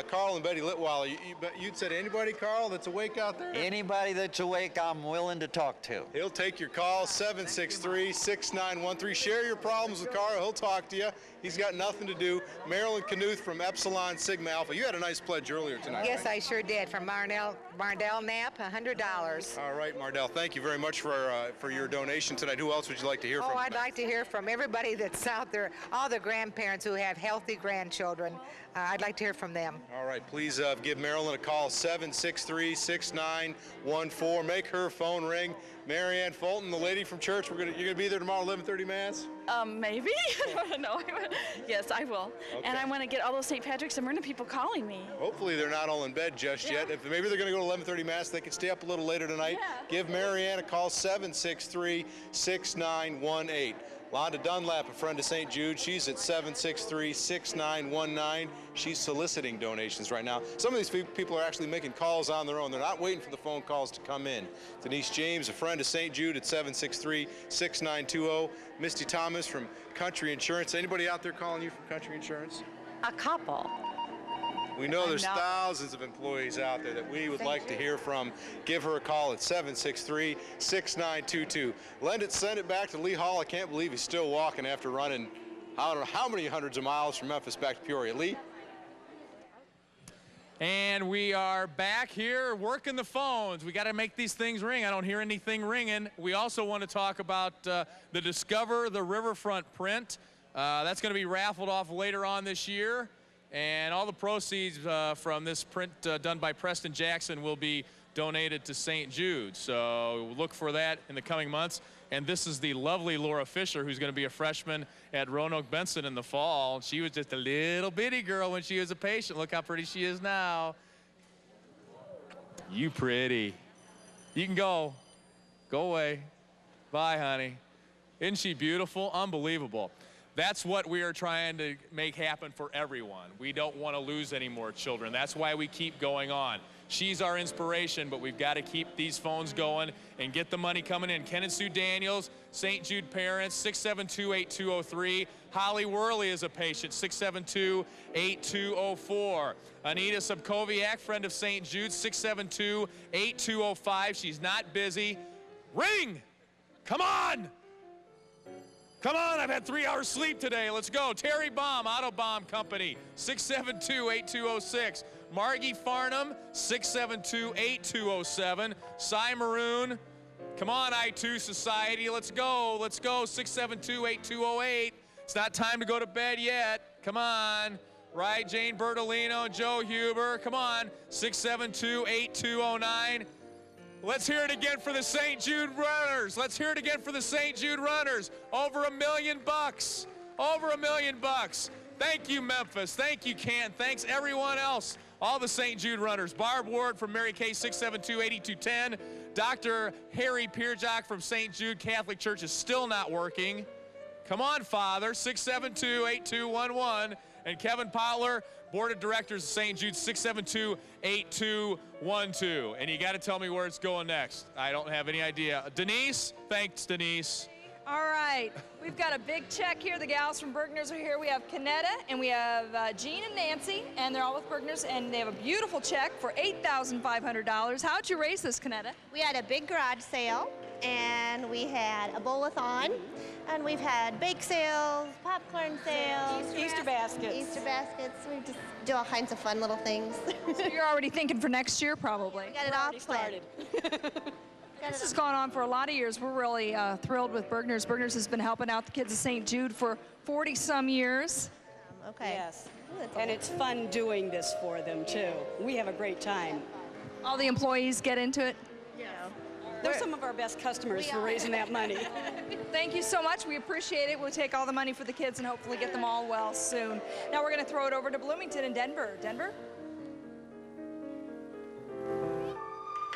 Carl and Betty Litweiler, you'd said anybody, Carl, that's awake out there? Anybody that's awake, I'm willing to talk to. He'll take your call, 763-6913. Share your problems with Carl. He'll talk to you. He's got nothing to do. Marilyn Knuth from Epsilon Sigma Alpha. You had a nice pledge earlier tonight. Yes, right? I sure did. From Mardell Knapp, $100. All right, Mardell, thank you very much for your donation tonight. Who else would you like to hear from? Oh, I'd like to hear from everybody that's out there, all the grandparents who have healthy grandchildren. I'd like to hear from them. All right, please give Marilyn a call, 763-6914. Make her phone ring. Marianne Fulton, the lady from church, you're gonna be there tomorrow, 11:30 Mass? Maybe. I don't know. Yes, I will. Okay. And I want to get all those St. Patrick's and Myrna people calling me. Hopefully they're not all in bed just yet. If maybe they're going to go to 11:30 Mass, they can stay up a little later tonight. Yeah. Give Marianne a call, 763-6918. Londa Dunlap, a friend of St. Jude, she's at 763-6919. She's soliciting donations right now. Some of these people are actually making calls on their own. They're not waiting for the phone calls to come in. Denise James, a friend of St. Jude, at 763-6920. Misty Thomas from Country Insurance. Anybody out there calling you from Country Insurance? A couple. We know there's thousands of employees out there that we would like to hear from. Give her a call at 763-6922. Send it back to Lee Hall. I can't believe he's still walking after running, I don't know how many hundreds of miles from Memphis back to Peoria. Lee? And we are back here working the phones. We got to make these things ring. I don't hear anything ringing. We also want to talk about the Discover the Riverfront print. That's going to be raffled off later on this year. And all the proceeds from this print done by Preston Jackson will be donated to St. Jude. So look for that in the coming months. And this is the lovely Laura Fisher, who's going to be a freshman at Roanoke Benson in the fall. She was just a little bitty girl when she was a patient. Look how pretty she is now. You pretty. You can go. Go away. Bye, honey. Isn't she beautiful? Unbelievable. That's what we are trying to make happen for everyone. We don't want to lose any more children. That's why we keep going on. She's our inspiration, but we've got to keep these phones going and get the money coming in. Ken and Sue Daniels, St. Jude parents, 672-8203. Holly Worley is a patient, 672-8204. Anita Subkoviak, friend of St. Jude, 672-8205. She's not busy. Ring! Come on! Come on, I've had 3 hours sleep today. Let's go. Terry Baum, Auto Bomb Company, 672-8206. Margie Farnham, 672-8207. Cy Maroon, Come on, I2 Society. Let's go. Let's go. 672-8208. It's not time to go to bed yet. Come on. Right, Jane Bertolino, Joe Huber. Come on. 672-8209. Let's hear it again for the St. Jude Runners. Let's hear it again for the St. Jude Runners. Over $1 million. Over $1 million. Thank you, Memphis. Thank you, Canton. Thanks, everyone else. All the St. Jude Runners. Barb Ward from Mary Kay, 672-8210. Dr. Harry Pierjock from St. Jude Catholic Church is still not working. Come on, Father, 672-8211. And Kevin Potler, Board of Directors of St. Jude, 672-8212. And you got to tell me where it's going next. I don't have any idea. Denise? Thanks, Denise. All right, we've got a big check here. The gals from Bergner's are here. We have Kanetta and we have Jean and Nancy, and they're all with Bergner's, and they have a beautiful check for $8,500. How'd you raise this, Kanetta? We had a big garage sale, and we had a bowl-a-thon, and we've had bake sales, popcorn sales, Easter baskets. Easter baskets. We just do all kinds of fun little things. So you're already thinking for next year, probably. Got it all planned. This has gone on for a lot of years. We're really thrilled with Bergner's. Bergner's has been helping out the kids at St. Jude for 40-some years. Okay. Yes, and it's fun doing this for them, too. We have a great time. All the employees get into it? Yeah. They're some of our best customers for raising that money. Thank you so much. We appreciate it. We'll take all the money for the kids and hopefully get them all well soon. Now we're going to throw it over to Bloomington and Denver. Denver?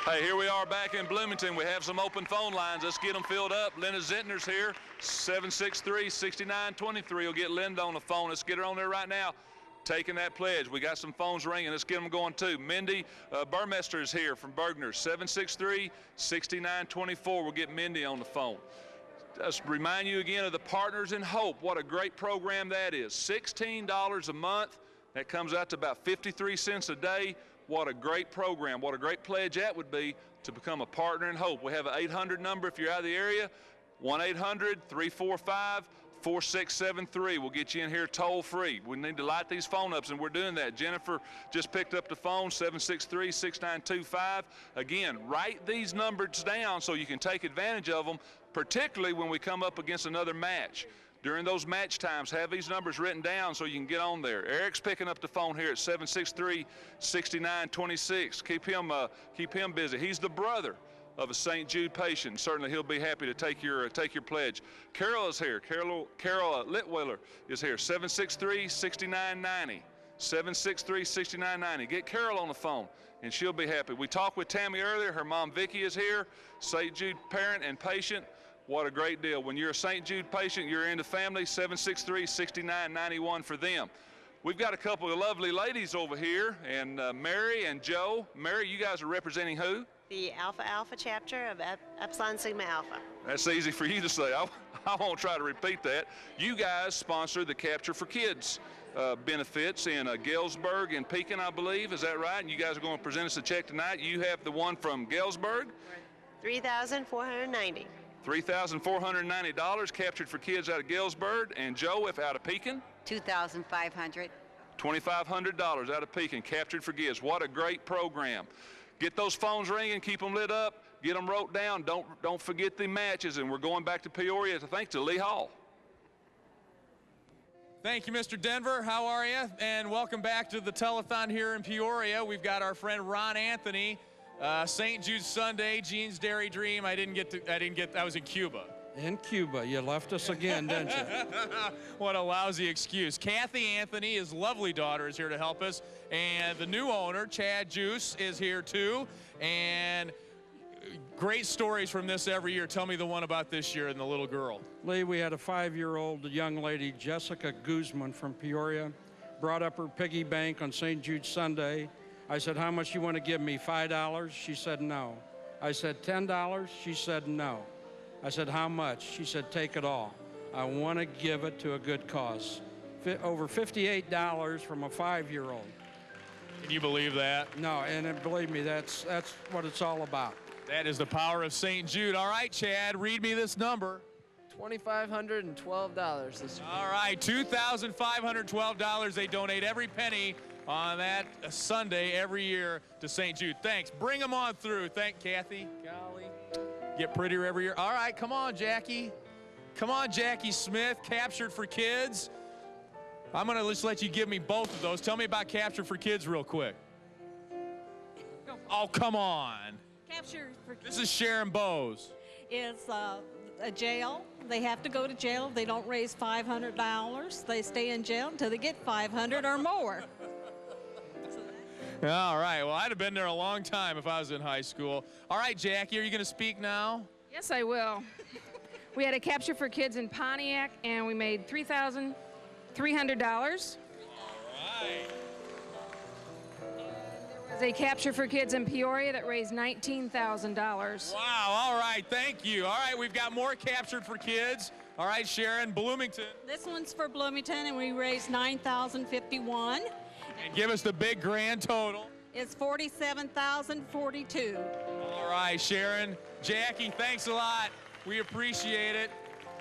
Hey, here we are back in Bloomington. We have some open phone lines. Let's get them filled up. Linda Zentner's here, 763-6923. We'll get Linda on the phone. Let's get her on there right now, taking that pledge. We got some phones ringing. Let's get them going, too. Mindy Burmester is here from Bergner's, 763-6924. We'll get Mindy on the phone. Just remind you again of the Partners in Hope. What a great program that is. $16 a month. That comes out to about 53 cents a day. What a great program. What a great pledge that would be to become a Partner in Hope. We have an 800 number if you're out of the area, 1-800-345-4673. We'll get you in here toll free. We need to light these phone ups, and we're doing that. Jennifer just picked up the phone, 763-6925. Again, write these numbers down so you can take advantage of them, particularly when we come up against another match. During those match times, have these numbers written down so you can get on there. Eric's picking up the phone here at 763-6926. Keep him busy. He's the brother of a St. Jude patient. Certainly he'll be happy to take your pledge. Carol is here. Carol Litweiler is here, 763-6990. 763-6990. Get Carol on the phone, and she'll be happy. We talked with Tammy earlier. Her mom, Vicki, is here, St. Jude parent and patient. What a great deal. When you're a St. Jude patient, you're in the family, 763-6991 for them. We've got a couple of lovely ladies over here, and Mary and Joe. Mary, you guys are representing who? The Alpha Alpha chapter of Epsilon Sigma Alpha. That's easy for you to say. I won't try to repeat that. You guys sponsor the Capture for Kids benefits in Galesburg and Pekin, I believe. Is that right? And you guys are going to present us a check tonight. You have the one from Galesburg? $3,490. $3,490 captured for kids out of Galesburg. And Joe, if out of Pekin? $2,500. $2,500 out of Pekin, captured for kids. What a great program. Get those phones ringing, keep them lit up, get them wrote down. Don't forget the matches, and we're going back to Peoria to Lee Hall. Thank you, Mr. Denver. How are you? And welcome back to the telethon here in Peoria. We've got our friend Ron Anthony. St. Jude Sunday, Jean's Dairy Dream. I was in Cuba. In Cuba, you left us again, didn't you? What a lousy excuse. Kathy Anthony, his lovely daughter, is here to help us. And the new owner, Chad Juice, is here too. And great stories from this every year. Tell me the one about this year and the little girl. Lee, we had a 5-year-old young lady, Jessica Guzman from Peoria, brought up her piggy bank on St. Jude Sunday. I said, how much you want to give me, $5? She said, no. I said, $10? She said, no. I said, how much? She said, take it all. I want to give it to a good cause. Over $58 from a 5-year-old. Can you believe that? No, and believe me, that's what it's all about. That is the power of St. Jude. All right, Chad, read me this number. $2,512 this year. All right, $2,512. They donate every penny on that Sunday every year to St. Jude. Thanks. Bring them on through. Thank Kathy. Golly. get prettier every year. All right, come on, Jackie. Come on, Jackie Smith, Captured for Kids. I'm going to just let you give me both of those. Tell me about Captured for Kids real quick. Oh, come on. Captured for Kids. This is Sharon Bowes. It's a jail. They have to go to jail. If they don't raise $500, they stay in jail until they get $500 or more. All right, well, I'd have been there a long time if I was in high school. All right, Jackie, are you going to speak now? Yes, I will. We had a Capture for Kids in Pontiac, and we made $3,300. All right. There was a Capture for Kids in Peoria that raised $19,000. Wow, all right, thank you. All right, we've got more Captured for Kids. All right, Sharon, Bloomington. This one's for Bloomington, and we raised $9,051. And give us the big grand total. It's $47,042. All right, Sharon. Jackie, thanks a lot. We appreciate it.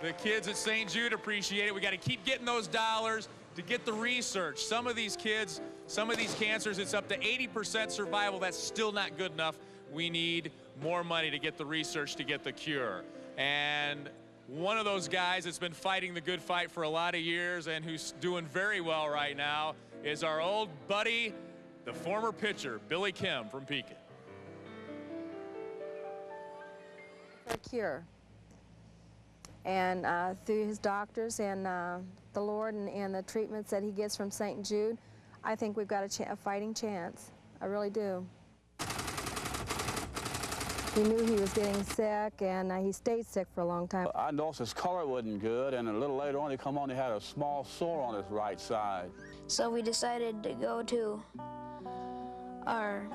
The kids at St. Jude appreciate it. We got to keep getting those dollars to get the research. Some of these kids, some of these cancers, it's up to 80% survival. That's still not good enough. We need more money to get the research to get the cure. And one of those guys that's been fighting the good fight for a lot of years and who's doing very well right now is our old buddy, the former pitcher, Billy Kim from Pekin. For a cure. And through his doctors and the Lord and the treatments that he gets from St. Jude, I think we've got a fighting chance. I really do. He knew he was getting sick, and he stayed sick for a long time. I noticed his color wasn't good, and a little later on, he come on, he had a small sore on his right side. So we decided to go to our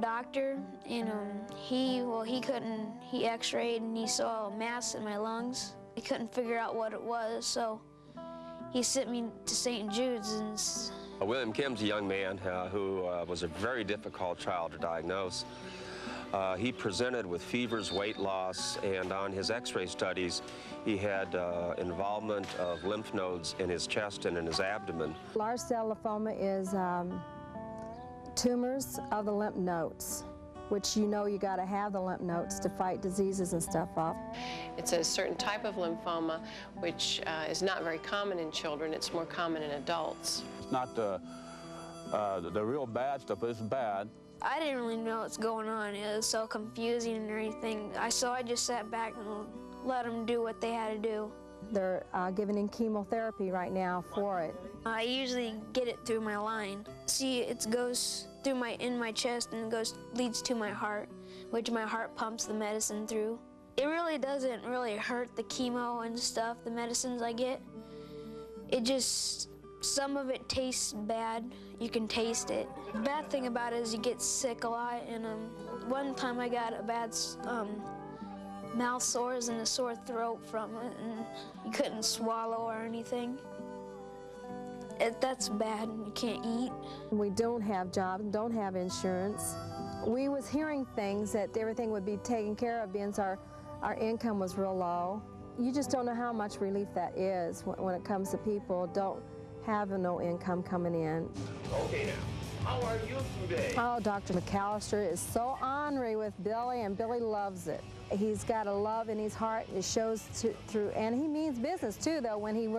doctor, and he x-rayed and he saw a mass in my lungs. He couldn't figure out what it was, so he sent me to St. Jude's. And William Kim's a young man who was a very difficult child to diagnose. He presented with fevers, weight loss, and on his x-ray studies, he had involvement of lymph nodes in his chest and in his abdomen. Large cell lymphoma is tumors of the lymph nodes, which you got to have the lymph nodes to fight diseases and stuff off. It's a certain type of lymphoma which is not very common in children. It's more common in adults. It's not the real bad stuff, but it's bad. I didn't really know what's going on. It was so confusing and everything. I just sat back and let them do what they had to do. They're giving him chemotherapy right now for it. I usually get it through my line. See, it goes through in my chest and leads to my heart, which my heart pumps the medicine through. It really doesn't really hurt the chemo and stuff, the medicines I get. It just, some of it tastes bad. You can taste it. The bad thing about it is you get sick a lot, and one time I got a bad mouth sores and a sore throat from it, and you couldn't swallow or anything. That's bad, and you can't eat. We don't have jobs, don't have insurance. We was hearing things that everything would be taken care of because our income was real low. You just don't know how much relief that is when it comes to people don't have no income coming in. Okay now, how are you today? Oh, Dr. McAllister is so ornery with Billy, and Billy loves it. He's got a love in his heart. It shows through, and he means business too, though, when he's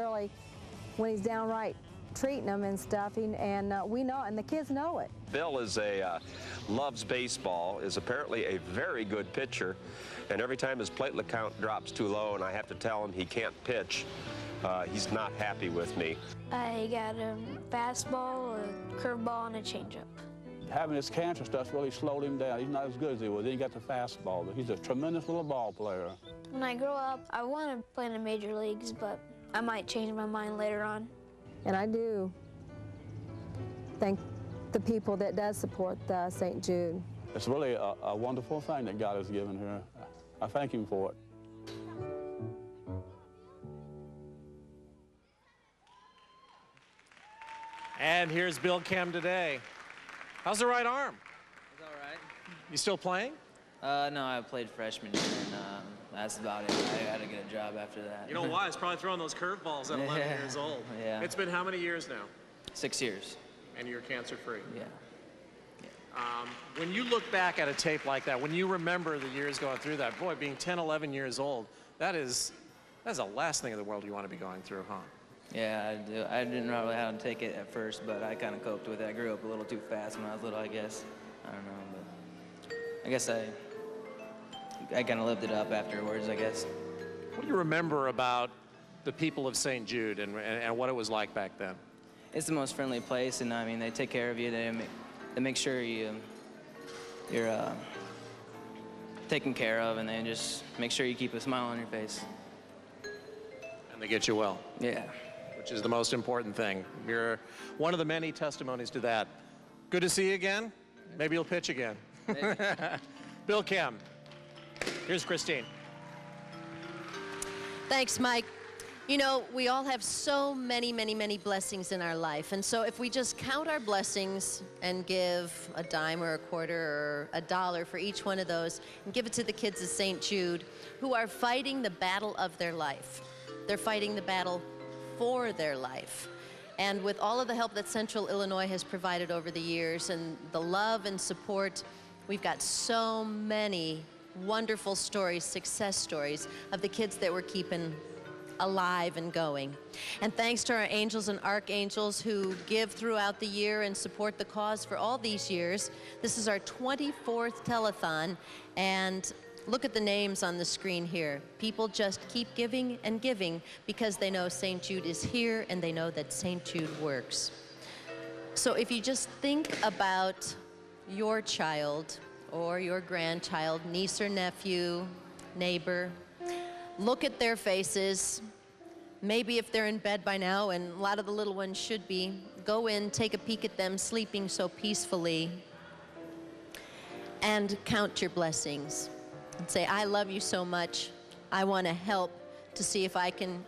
downright treating them and stuff, and we know, and the kids know it. Bill is loves baseball, is apparently a very good pitcher, and every time his platelet count drops too low and I have to tell him he can't pitch, he's not happy with me. I got a fastball, a curveball, and a changeup. Having this cancer stuff really slowed him down. He's not as good as he was. Then he got the fastball, but he's a tremendous little ball player. When I grow up, I want to play in the major leagues, but I might change my mind later on. And I do thank the people that does support St. Jude. It's really a wonderful thing that God has given here. I thank him for it. And here's Bill Kim today. How's the right arm? It's all right. You still playing? No, I played freshman year, and that's about it. I had to get a job after that. You know why? It's probably throwing those curveballs at 11 years old. Yeah. It's been how many years now? 6 years. And you're cancer-free? Yeah. When you look back at a tape like that, when you remember the years going through that, boy, being 10, 11 years old, that's the last thing in the world you want to be going through, huh? Yeah, I do. I didn't know how to take it at first, but I kind of coped with it. I grew up a little too fast when I was little, I guess. I don't know, but I guess I kind of lived it up afterwards, I guess. What do you remember about the people of St. Jude and what it was like back then? It's the most friendly place, and I mean, they take care of you. They make sure you're taken care of, and they just make sure you keep a smile on your face. And they get you well. Yeah. Which is the most important thing. You're one of the many testimonies to that. Good to see you again. Maybe you'll pitch again. Bill Kim. Here's Christine. Thanks, Mike. You know, we all have so many, many, many blessings in our life. And so if we just count our blessings and give a dime or a quarter or a dollar for each one of those and give it to the kids of St. Jude who are fighting the battle of their life. They're fighting the battle for their life. And with all of the help that Central Illinois has provided over the years and the love and support, we've got so many wonderful stories, success stories of the kids that we're keeping alive and going. And thanks to our angels and archangels who give throughout the year and support the cause for all these years. This is our 24th telethon, and look at the names on the screen here. People just keep giving and giving because they know St. Jude is here and they know that St. Jude works. So if you just think about your child or your grandchild, niece or nephew, neighbor, look at their faces. Maybe if they're in bed by now, and a lot of the little ones should be, go in, take a peek at them sleeping so peacefully, and count your blessings. And say, I love you so much. I want to help to see if I can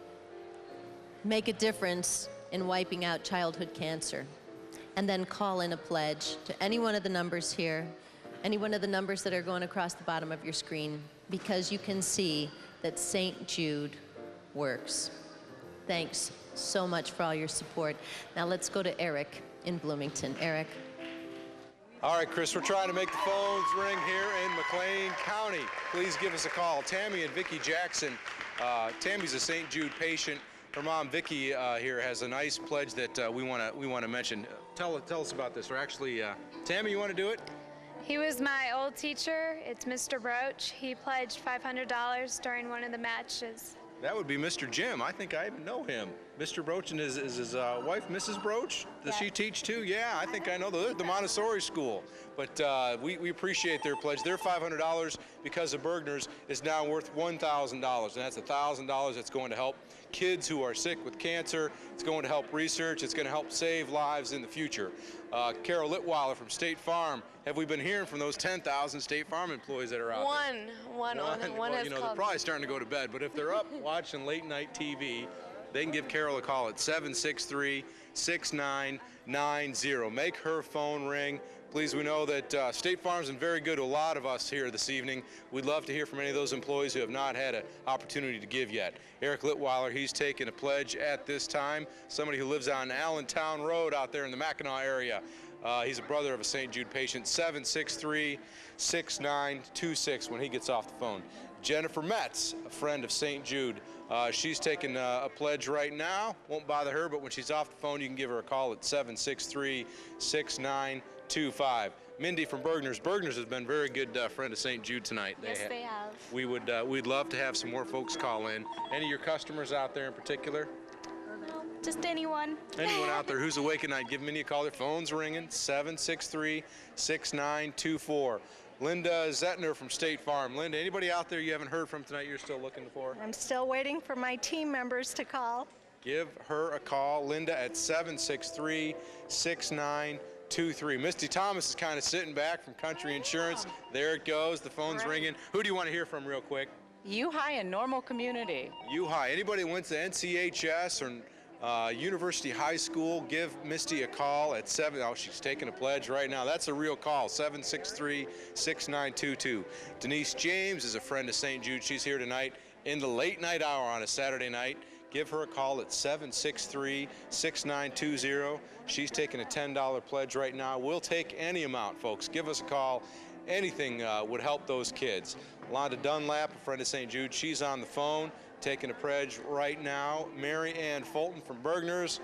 make a difference in wiping out childhood cancer. And then call in a pledge to any one of the numbers here, any one of the numbers that are going across the bottom of your screen, because you can see that St. Jude works. Thanks so much for all your support. Now let's go to Eric in Bloomington. Eric. All right, Chris, we're trying to make the phones ring here in McLean County. Please give us a call. Tammy and Vicki Jackson. Tammy's a St. Jude patient. Her mom, Vicki, here has a nice pledge that we want to mention. Tell us about this. Or actually, Tammy, you want to do it? He was my old teacher. It's Mr. Broach. He pledged $500 during one of the matches. That would be Mr. Jim. I think I even know him. Mr. Broach and his wife, Mrs. Broach. Does she teach too? Yeah, I think I know. They're at the Montessori school. But we appreciate their pledge. Their $500 because of Bergner's is now worth $1,000. And that's $1,000 that's going to help kids who are sick with cancer. It's going to help research. It's going to help save lives in the future. Carol Litweiler from State Farm. Have we been hearing from those 10,000 State Farm employees that are out there? One Well, has you know, they're called. probably starting to go to bed, but if they're up watching late night TV, they can give Carol a call at 763-6990. Make her phone ring. Please, we know that State Farm's been very good to a lot of us here this evening. We'd love to hear from any of those employees who have not had an opportunity to give yet. Eric Litweiler, he's taken a pledge at this time. Somebody who lives on Allentown Road out there in the Mackinac area. He's a brother of a St. Jude patient. 763-6926 when he gets off the phone. Jennifer Metz, a friend of St. Jude. She's taking a pledge right now. Won't bother her, but when she's off the phone, you can give her a call at 763-6925. Mindy from Bergner's. Bergner's has been a very good friend of St. Jude tonight. Yes, they have. We'd love to have some more folks call in. Any of your customers out there in particular? Just anyone. Anyone out there who's awake at night, give Mindy a call. Their phone's ringing, 763-6924. Linda Zettner from State Farm. Linda, anybody out there you haven't heard from tonight you're still looking for? I'm still waiting for my team members to call. Give her a call, Linda, at 763-6923. Misty Thomas is kind of sitting back from Country Insurance. There it goes. The phone's ringing. Who do you want to hear from real quick? U-High and Normal Community. U-High. Anybody who went to NCHS or University High School, give Misty a call at she's taking a pledge right now. That's a real call, 763-6922. Denise James is a friend of St. Jude. She's here tonight in the late night hour on a Saturday night. give her a call at 763-6920. She's taking a $10 pledge right now. We'll take any amount, folks. Give us a call. Anything would help those kids. Londa Dunlap, a friend of St. Jude, she's on the phone taking a pledge right now. Mary Ann Fulton from Bergner's,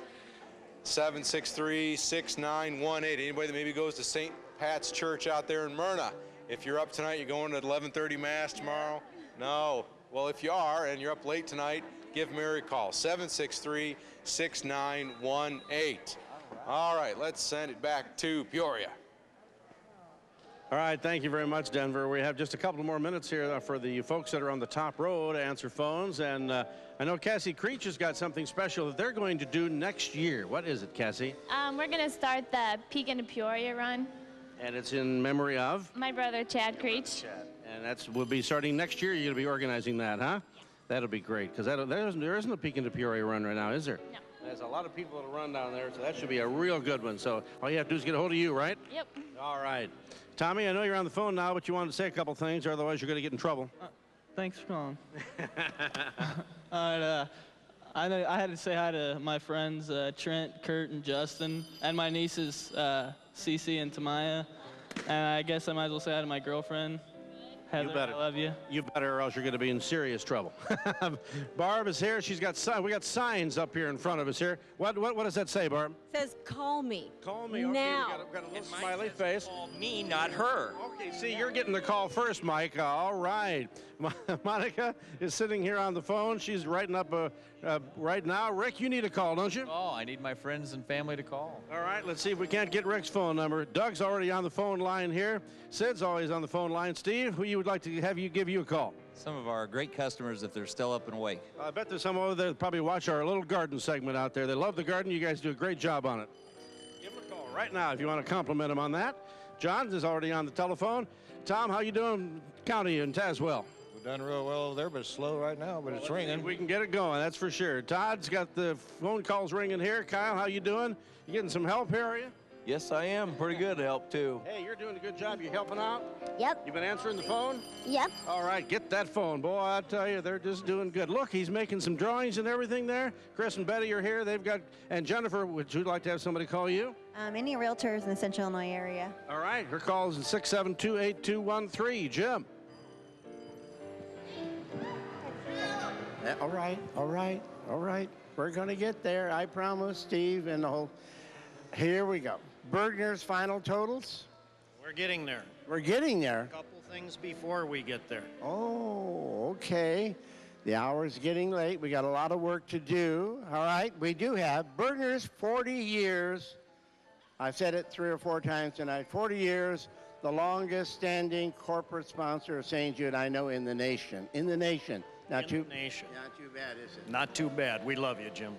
763-6918. Anybody that maybe goes to St. Pat's Church out there in Myrna, if you're up tonight, you're going to 11:30 Mass tomorrow? No. Well, if you are and you're up late tonight, give Mary a call, 763-6918. All right, let's send it back to Peoria. All right, thank you very much, Denver. We have just a couple more minutes here for the folks that are on the top row to answer phones. And I know Cassie Creech has got something special that they're going to do next year. What is it, Cassie? We're going to start the Pekin to Peoria run. And it's in memory of? My brother, Chad Creech. And we'll be starting next year. You're going to be organizing that, huh? That'll be great, because there isn't a Pekin to Peoria run right now, is there? No. There's a lot of people that'll run down there, so that should be a real good one. So all you have to do is get a hold of you, right? Yep. All right. Tommy, I know you're on the phone now, but you wanted to say a couple things, or otherwise you're going to get in trouble. Thanks for calling. All right, I had to say hi to my friends Trent, Kurt, and Justin, and my nieces Cece and Tamaya. And I guess I might as well say hi to my girlfriend, Heather. You better. I love you. You better, or else you're going to be in serious trouble. Barb is here. We got signs up here in front of us here. What does that say, Barb? It says, call me. Call me. Okay, now. we got a little smiley face. Call me, not her. Okay, see, you're getting the call first, Mike. All right. Monica is sitting here on the phone. She's writing up right now. Rick, you need a call, don't you? Oh, I need my friends and family to call. All right, let's see if we can't get Rick's phone number. Doug's already on the phone line here. Sid's always on the phone line. Steve, who you would like to have give you a call? Some of our great customers, if they're still up and awake. I bet there's some over there that probably watch our little garden segment out there. They love the garden. You guys do a great job on it. Give them a call right now if you want to compliment them on that. John is already on the telephone. Tom, how you doing, County and Tazewell? We've done real well over there, but it's slow right now, but it's ringing. We can get it going, that's for sure. Todd's got the phone calls ringing here. Kyle, how you doing? You getting some help here, are you? Yes, I am. Pretty good help, too. Hey, you're doing a good job. You helping out? Yep. You been answering the phone? Yep. All right, get that phone. Boy, I tell you, they're just doing good. Look, he's making some drawings and everything there. Chris and Betty are here. They've got, and Jennifer, would you like to have somebody call you? Any realtors in the Central Illinois area. All right, her call is at 672-8213. Jim. All right. We're going to get there, I promise, Steve, and the whole. Here we go. Bergner's final totals? We're getting there. We're getting there. A couple things before we get there. Oh, okay. The hour's getting late. We got a lot of work to do. All right, we do have Bergner's 40 years. I've said it 3 or 4 times tonight. 40 years, the longest standing corporate sponsor of St. Jude I know in the nation. In the nation. Not too bad, is it? Not too bad. We love you, Jim.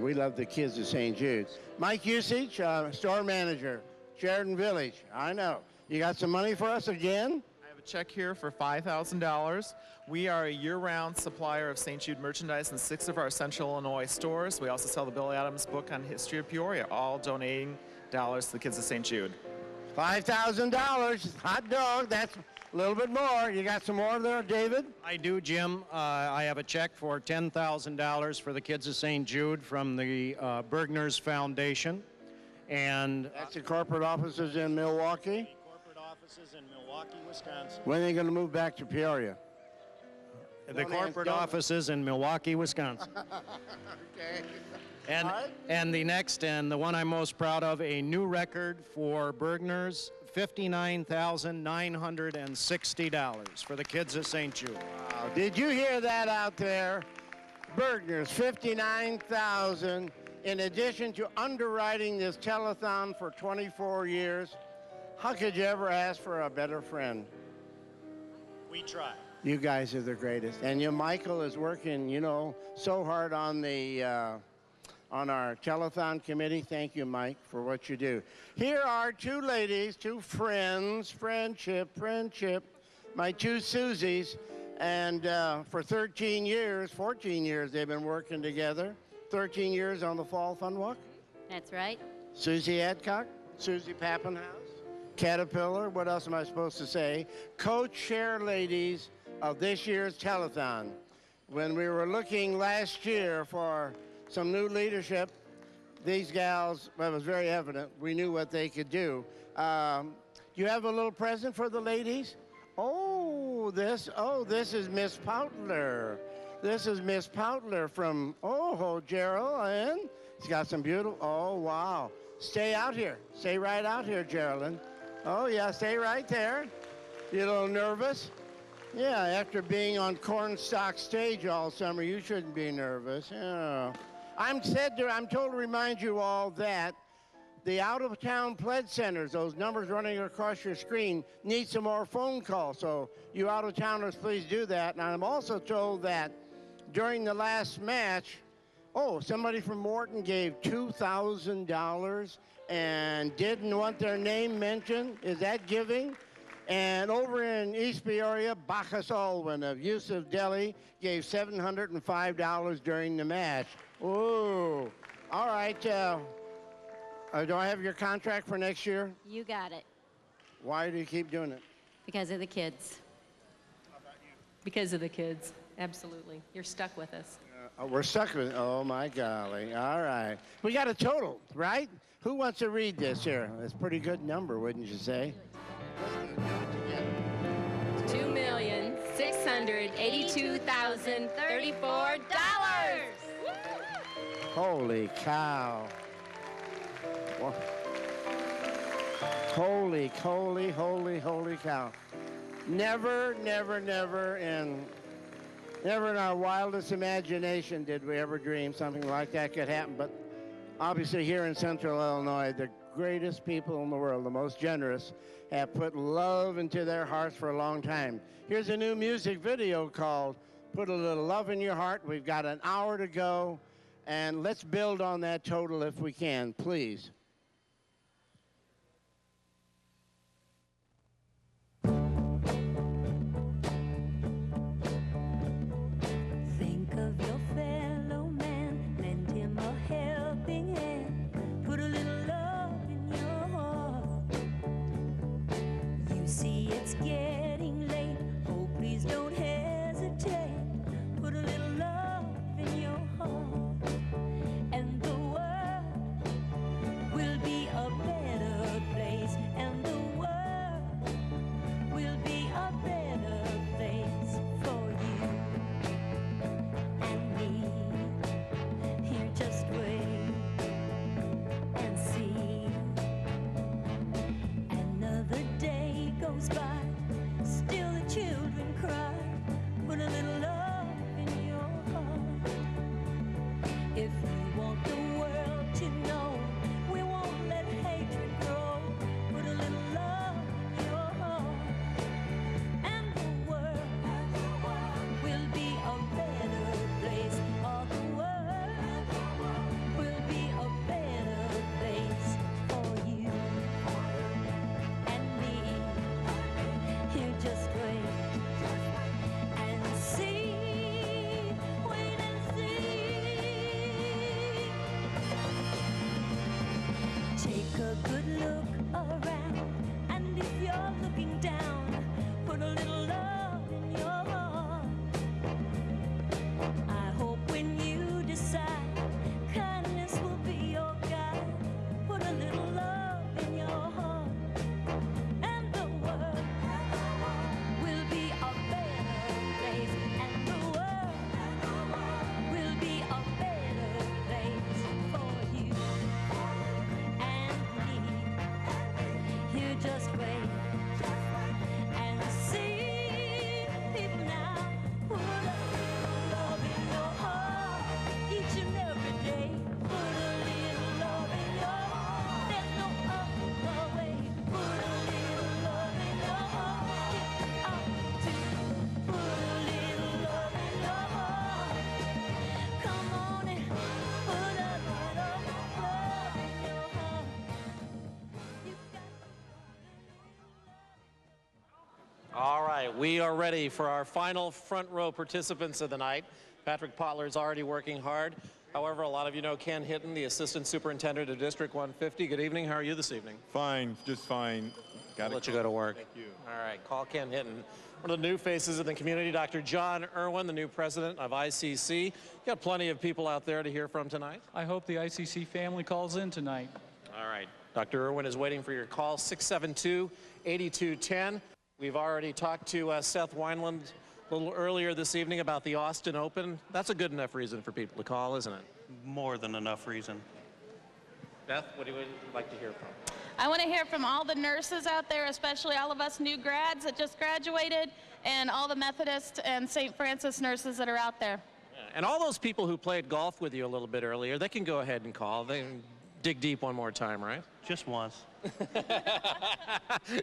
We love the kids of St. Jude's. Mike Usage, store manager, Sheridan Village. I know. You got some money for us again? I have a check here for $5,000. We are a year-round supplier of St. Jude merchandise in 6 of our Central Illinois stores. We also sell the Billy Adams book on history of Peoria, all donating dollars to the kids of St. Jude. $5,000, hot dog, that's a little bit more. You got some more there, David? I do, Jim. I have a check for $10,000 for the kids of St. Jude from the Bergner's Foundation. And that's the corporate offices in Milwaukee? Corporate offices in Milwaukee, Wisconsin. When are they going to move back to Peoria? The corporate offices in Milwaukee, Wisconsin. Okay. And the next, and the one I'm most proud of, a new record for Bergner's, $59,960 for the kids at St. Jude. Wow. Did you hear that out there? Bergner's, $59,000. In addition to underwriting this telethon for 24 years, how could you ever ask for a better friend? We try. You guys are the greatest. And Michael is working, so hard on the on our telethon committee. Thank you, Mike, for what you do. Here are 2 ladies, 2 friends, friendship, my 2 Susies, and for 13 years, 14 years they've been working together. 13 years on the Fall Fun Walk. That's right. Susie Adcock, Susie Pappenhouse, Caterpillar, what else am I supposed to say? Co-chair ladies of this year's telethon. when we were looking last year for some new leadership, these gals, well, it was very evident, we knew what they could do. You have a little present for the ladies? Oh, this is Miss Poutler. This is Miss Poutler from, Gerald, and she's got some beautiful, oh, wow. Stay out here. Stay right out here, Geraldine. Oh, yeah, stay right there. You a little nervous? Yeah, after being on Cornstalk stage all summer, you shouldn't be nervous. Yeah. I'm told to remind you all that the out-of-town pledge centers, those numbers running across your screen, need some more phone calls. So you out-of-towners, please do that. And I'm also told that during the last match, somebody from Morton gave $2,000 and didn't want their name mentioned. Is that giving? And over in East Peoria, Bacchus Alwyn of Yusuf Delhi gave $705 during the match. Ooh. All right. Do I have your contract for next year? You got it. Why do you keep doing it? Because of the kids. How about you? Because of the kids. Absolutely. You're stuck with us. We're stuck with it. Oh, my golly. All right. We got a total, right? Who wants to read this here? That's a pretty good number, wouldn't you say? $2,682,034. Holy cow. Holy cow. Never in our wildest imagination did we ever dream something like that could happen. But obviously here in Central Illinois, the greatest people in the world, the most generous, have put love into their hearts for a long time. Here's a new music video called Put a Little Love in Your Heart. We've got an hour to go, and let's build on that total if we can, please. Think of your fellow man, lend him a helping hand, put a little love in your heart. You see it's getting late, oh please don't hesitate, put a little love in your heart, and the world will be a better place, and the world will be a better place for you and me. Here, just wait and see. Another day goes by, still the children cry. Put a little love in your heart. If you want the world to know, we won't let hatred grow. Put a little love in your heart, and the world will be a better place. Oh, the world will be a better place for you and me. Here, just wait and see. Wait and see. Take a good look around, and if you're looking down, put a little love in your heart. I hope when you decide, kindness will be your guide. Put a little love in your heart, and the world will be a better place, and the world will be a better place for you and me. Here, just wait and see. People now, put a little love in your heart each and every day. Put a little love in your heart. There's no other way. Put a little love in your heart. Get out to put a little love in your heart. Come on and put a little love in your heart. All right, we are ready for our final front row participants of the night. Patrick Potler is already working hard. However, a lot of you know Ken Hitton, the Assistant Superintendent of District 150. Good evening. How are you this evening? Fine, just fine. I'll let you go to work. Thank you. All right, call Ken Hinton. One of the new faces in the community, Dr. John Irwin, the new president of ICC. You got plenty of people out there to hear from tonight. I hope the ICC family calls in tonight. All right, Dr. Irwin is waiting for your call, 672-8210. We've already talked to Seth Wineland a little earlier this evening about the Austin Open. That's a good enough reason for people to call, isn't it? More than enough reason. Beth, what do you like to hear from? I want to hear from all the nurses out there, especially all of us new grads that just graduated, and all the Methodist and St. Francis nurses that are out there. And all those people who played golf with you a little bit earlier, they can go ahead and call. They can dig deep one more time, right? Just once.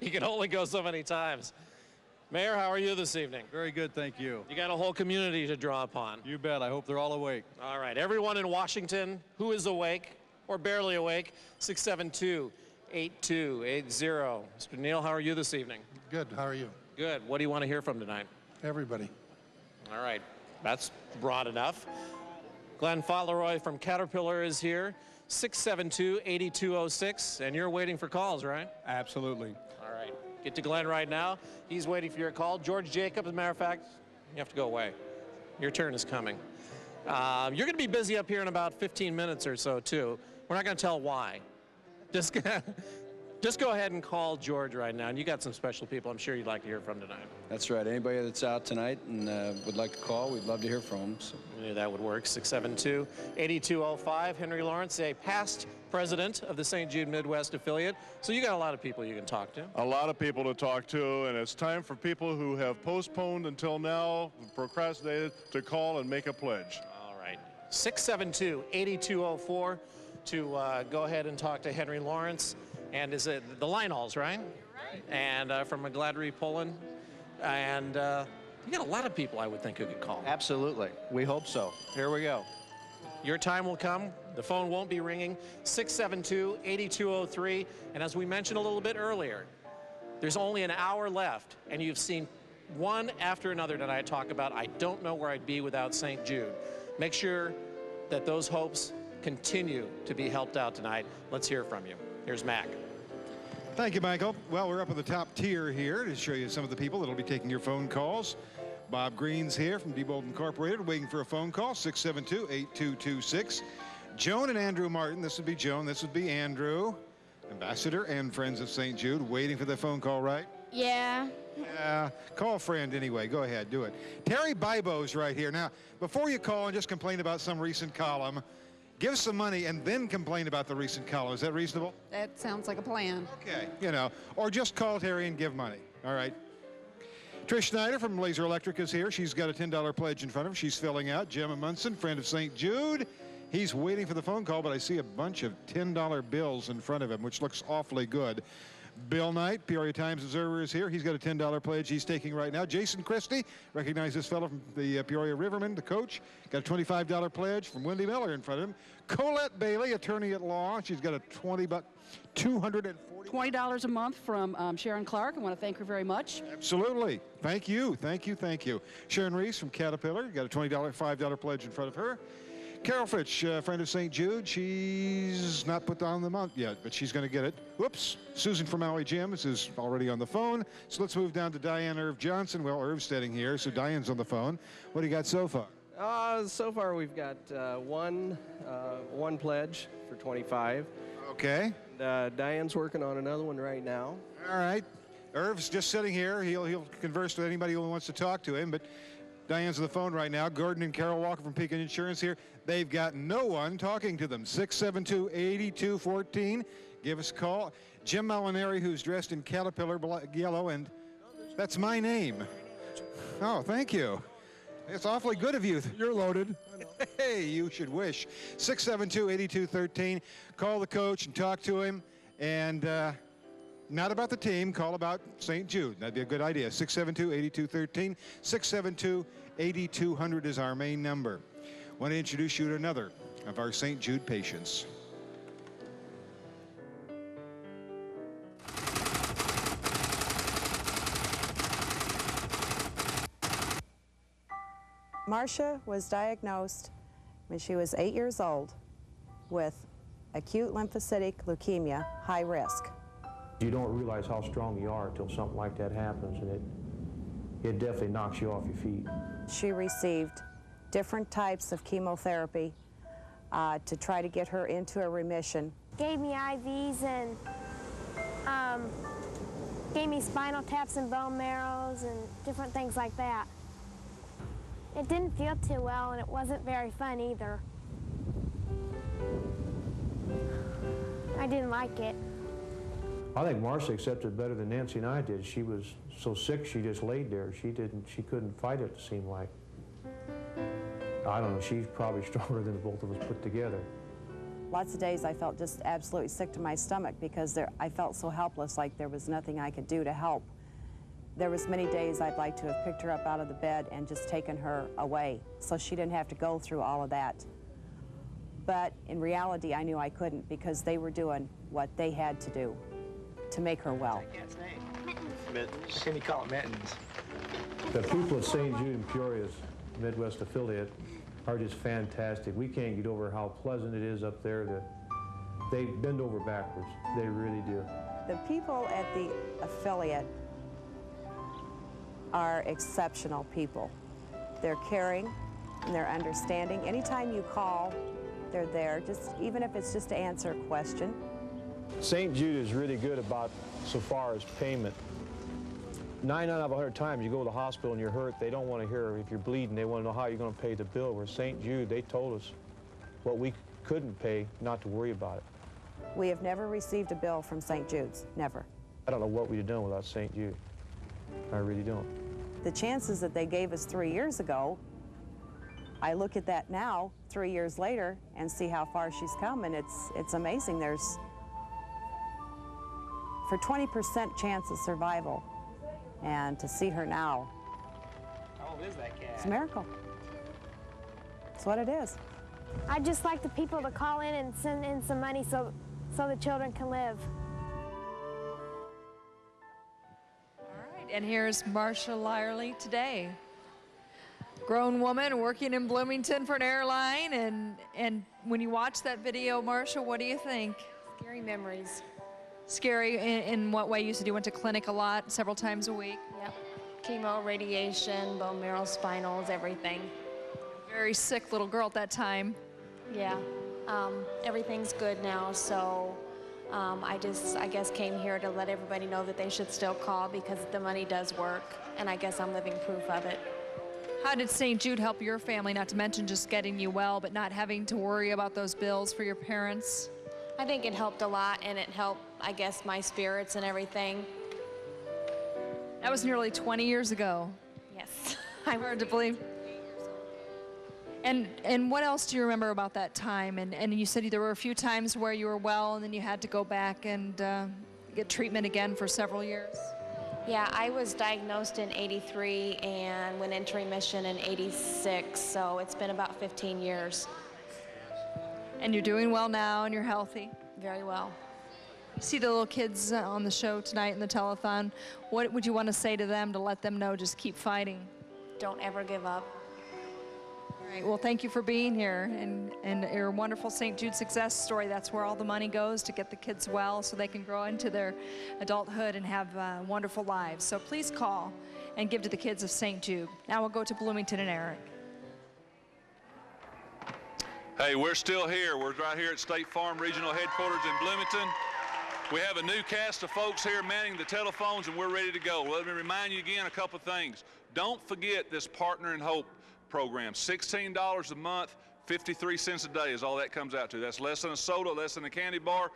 You can only go so many times. Mayor, how are you this evening? Very good, thank you. You got a whole community to draw upon. You bet. I hope they're all awake. All right, everyone in Washington who is awake or barely awake, 672-8280. Mr. Neal, how are you this evening? Good. How are you? Good. What do you want to hear from tonight? Everybody. All right. That's broad enough. Glenn Fauntleroy from Caterpillar is here, 672-8206, and you're waiting for calls, right? Absolutely. All right. Get to Glenn right now. He's waiting for your call. George Jacobs, as a matter of fact, you have to go away. Your turn is coming. You're going to be busy up here in about 15 minutes or so, too. We're not going to tell why. Just go ahead and call George right now. And you got some special people I'm sure you'd like to hear from tonight. That's right. Anybody that's out tonight and would like to call, we'd love to hear from them. So. I knew that would work. 672-8205. Henry Lawrence, a past president of the St. Jude Midwest affiliate. So you got a lot of people you can talk to. A lot of people to talk to, and it's time for people who have postponed until now, procrastinated, to call and make a pledge. All right. 672-8204 to go ahead and talk to Henry Lawrence. And is it the Lionels, right? Right. And from McGladrey, Poland. And you got a lot of people, I would think, who could call. Absolutely. We hope so. Here we go. Your time will come. The phone won't be ringing. 672-8203. And as we mentioned a little bit earlier, there's only an hour left, and you've seen one after another tonight talk about, I don't know where I'd be without St. Jude. Make sure that those hopes continue to be helped out tonight. Let's hear from you. Here's Mac. Thank you, Michael. Well, we're up at the top tier here to show you some of the people that will be taking your phone calls. Bob Green's here from Diebold Incorporated, waiting for a phone call, 672-8226. Joan and Andrew Martin. This would be Joan. This would be Andrew. Ambassador and Friends of St. Jude, waiting for the phone call, right? Yeah. Call a friend anyway. Go ahead, do it. Terry Bibo's right here. Now, before you call and just complain about some recent column, give some money and then complain about the recent column. Is that reasonable? That sounds like a plan. Okay, you know, or just call Terry and give money. All right. Trish Snyder from Laser Electric is here. She's got a $10 pledge in front of her. She's filling out. Gemma Munson, friend of St. Jude. He's waiting for the phone call, but I see a bunch of $10 bills in front of him, which looks awfully good. Bill Knight, Peoria Times Observer, is here. He's got a $10 pledge he's taking right now. Jason Christie, recognize this fellow from the Peoria Rivermen, the coach. Got a $25 pledge from Wendy Miller in front of him. Colette Bailey, attorney at law. She's got a $240. $20 a month from Sharon Clark. I want to thank her very much. Absolutely. Thank you. Thank you. Thank you. Sharon Reese from Caterpillar. Got a $5 pledge in front of her. Carol Fitch, friend of St. Jude. She's not put on the month yet, but she's going to get it. Whoops. Susan from Maui Gyms is already on the phone. So let's move down to Diane Irv Johnson. Well, Irv's standing here, so Diane's on the phone. What do you got so far? So far we've got one pledge for 25. Okay. And, Diane's working on another one right now. All right. Irv's just sitting here. He'll converse with anybody who wants to talk to him, but Diane's on the phone right now. Gordon and Carol Walker from Pekin Insurance here. They've got no one talking to them. 672-8214. Give us a call. Jim Molinari, who's dressed in Caterpillar yellow, and that's my name. Oh, thank you. It's awfully good of you. You're loaded. Hey, you should wish. 672-8213. Call the coach and talk to him. And not about the team. Call about St. Jude. That'd be a good idea. 672-8213. 672-8200 is our main number. I want to introduce you to another of our St. Jude patients. Marcia was diagnosed when she was 8 years old with acute lymphocytic leukemia, high risk. You don't realize how strong you are until something like that happens, and it definitely knocks you off your feet. She received different types of chemotherapy to try to get her into a remission. Gave me IVs and gave me spinal taps and bone marrows and different things like that. It didn't feel too well, and it wasn't very fun either. I didn't like it. I think Marcia accepted it better than Nancy and I did. She was so sick she just laid there. She couldn't fight it, it seemed like. I don't know, she's probably stronger than the both of us put together. Lots of days I felt just absolutely sick to my stomach because I felt so helpless, like there was nothing I could do to help. There was many days I'd like to have picked her up out of the bed and just taken her away so she didn't have to go through all of that. But in reality, I knew I couldn't because they were doing what they had to do to make her well. Mittens. Can you call it mittens? The people at St. Jude in Peoria's Midwest affiliate are just fantastic. We can't get over how pleasant it is up there. They bend over backwards. They really do. The people at the affiliate are exceptional people. They're caring and they're understanding. Anytime you call, they're there, even if it's just to answer a question. St. Jude is really good about so far as payment. 9 out of 100 times you go to the hospital and you're hurt, they don't want to hear if you're bleeding. They want to know how you're going to pay the bill. Where St. Jude, they told us what we couldn't pay, not to worry about it. We have never received a bill from St. Jude's, never. I don't know what we'd have done without St. Jude. I really don't. The chances that they gave us 3 years ago, I look at that now, 3 years later, and see how far she's come, and it's amazing. There's, for 20% chance of survival, and to see her now, How old is that cat? it's a miracle. It's what it is. I'd just like the people to call in and send in some money so the children can live. And here's Marcia Lyerly today. Grown woman working in Bloomington for an airline, and when you watch that video, Marcia, what do you think? Scary memories. Scary in what way? You said you went to clinic a lot, several times a week? Yep. Chemo, radiation, bone marrow, spinals, everything. Very sick little girl at that time. Yeah. Everything's good now, so I guess came here to let everybody know that they should still call because the money does work, and I guess I'm living proof of it. How did St. Jude help your family, not to mention just getting you well, but not having to worry about those bills for your parents? I think it helped a lot, and it helped, I guess, my spirits and everything. That was nearly 20 years ago. Yes. Hard to believe. And what else do you remember about that time? And you said there were a few times where you were well and then you had to go back and get treatment again for several years. Yeah, I was diagnosed in '83 and went into remission in '86, so it's been about 15 years. And you're doing well now and you're healthy? Very well. You see the little kids on the show tonight in the telethon. What would you want to say to them to let them know just keep fighting? Don't ever give up. All right, well, thank you for being here and your wonderful St. Jude success story. That's where all the money goes, to get the kids well so they can grow into their adulthood and have wonderful lives. So please call and give to the kids of St. Jude. Now we'll go to Bloomington and Eric. Hey, we're still here. We're right here at State Farm Regional Headquarters in Bloomington. We have a new cast of folks here manning the telephones, and we're ready to go. Let me remind you again a couple of things. Don't forget this Partner in Hope program. $16 a month, 53 cents a day is all that comes out to. That's less than a soda, less than a candy bar.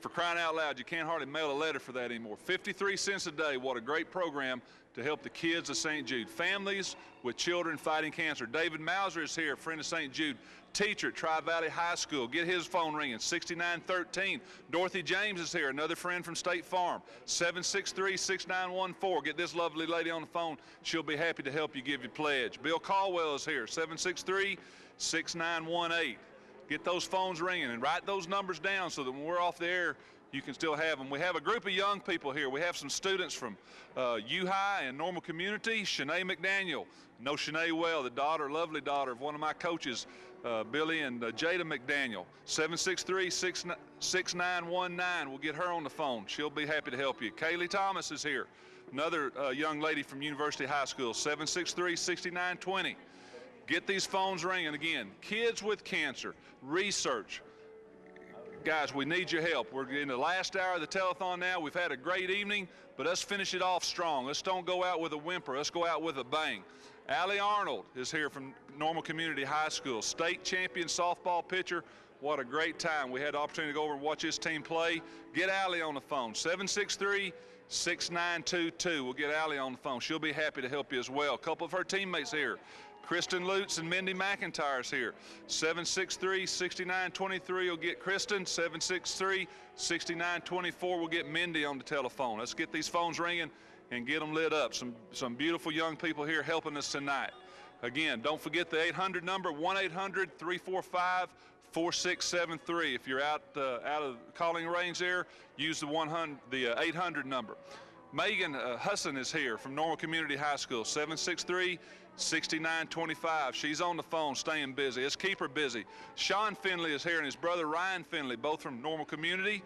For crying out loud, you can't hardly mail a letter for that anymore. 53 cents a day. What a great program to help the kids of St. Jude. Families with children fighting cancer. David Mauser is here, friend of St. Jude. Teacher at Tri-Valley High School. Get his phone ringing, 6913. Dorothy James is here, another friend from State Farm, 763-6914. Get this lovely lady on the phone. She'll be happy to help you give your pledge. Bill Caldwell is here, 763-6918. Get those phones ringing and write those numbers down so that when we're off the air, you can still have them. We have a group of young people here. We have some students from U-High and Normal Community. Shanae McDaniel. Know Shanae well, the daughter, lovely daughter of one of my coaches Billy and Jada McDaniel. 763-6919. We'll get her on the phone. She'll be happy to help you. Kaylee Thomas is here. Another young lady from University High School. 763-6920. Get these phones ringing again. Kids with cancer, research. Guys, we need your help. We're in the last hour of the telethon now. We've had a great evening, but let's finish it off strong. Let's don't go out with a whimper. Let's go out with a bang. Allie Arnold is here from Normal Community High School, state champion softball pitcher. What a great time. We had the opportunity to go over and watch his team play. Get Allie on the phone, 763-6922. We'll get Allie on the phone. She'll be happy to help you as well. A couple of her teammates here. Kristen Lutz and Mindy McIntyre's here. 763-6923 will get Kristen. 763-6924 will get Mindy on the telephone. Let's get these phones ringing and get them lit up. Some beautiful young people here helping us tonight. Again, don't forget the 800 number, 1-800-345-4673. If you're out of calling range there, use the 800 number. Megan Husson is here from Normal Community High School, 763-6925. She's on the phone, staying busy. Let's keep her busy. Sean Finley is here, and his brother Ryan Finley, both from Normal Community.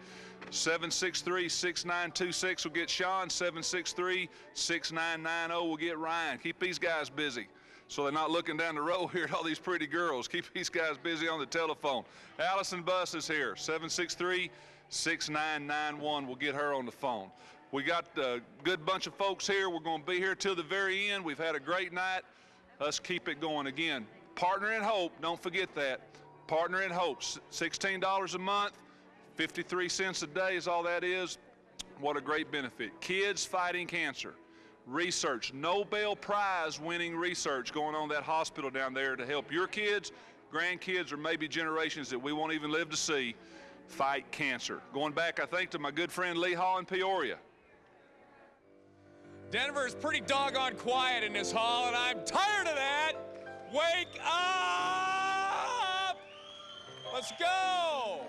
763-6926 will get Sean. 763-6990 will get Ryan. Keep these guys busy so they're not looking down the road here at all these pretty girls. Keep these guys busy on the telephone. Allison Buss is here. 763-6991 will get her on the phone. We got a good bunch of folks here. We're going to be here till the very end. We've had a great night. Let's keep it going. Again, Partner in Hope, don't forget that. Partner in Hope, $16 a month, 53 cents a day is all that is. What a great benefit. Kids fighting cancer. Research, Nobel Prize winning research going on in that hospital down there to help your kids, grandkids, or maybe generations that we won't even live to see fight cancer. Going back, I think, to my good friend Lee Hall in Peoria. Denver is pretty doggone quiet in this hall, and I'm tired of that. Wake up! Let's go!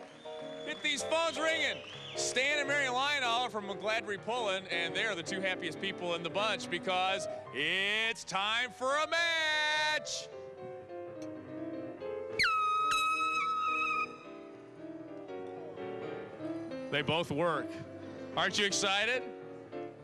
Get these phones ringing. Stan and Mary Lionel from McGladrey-Pullen, and they're the two happiest people in the bunch because it's time for a match. They both work. Aren't you excited?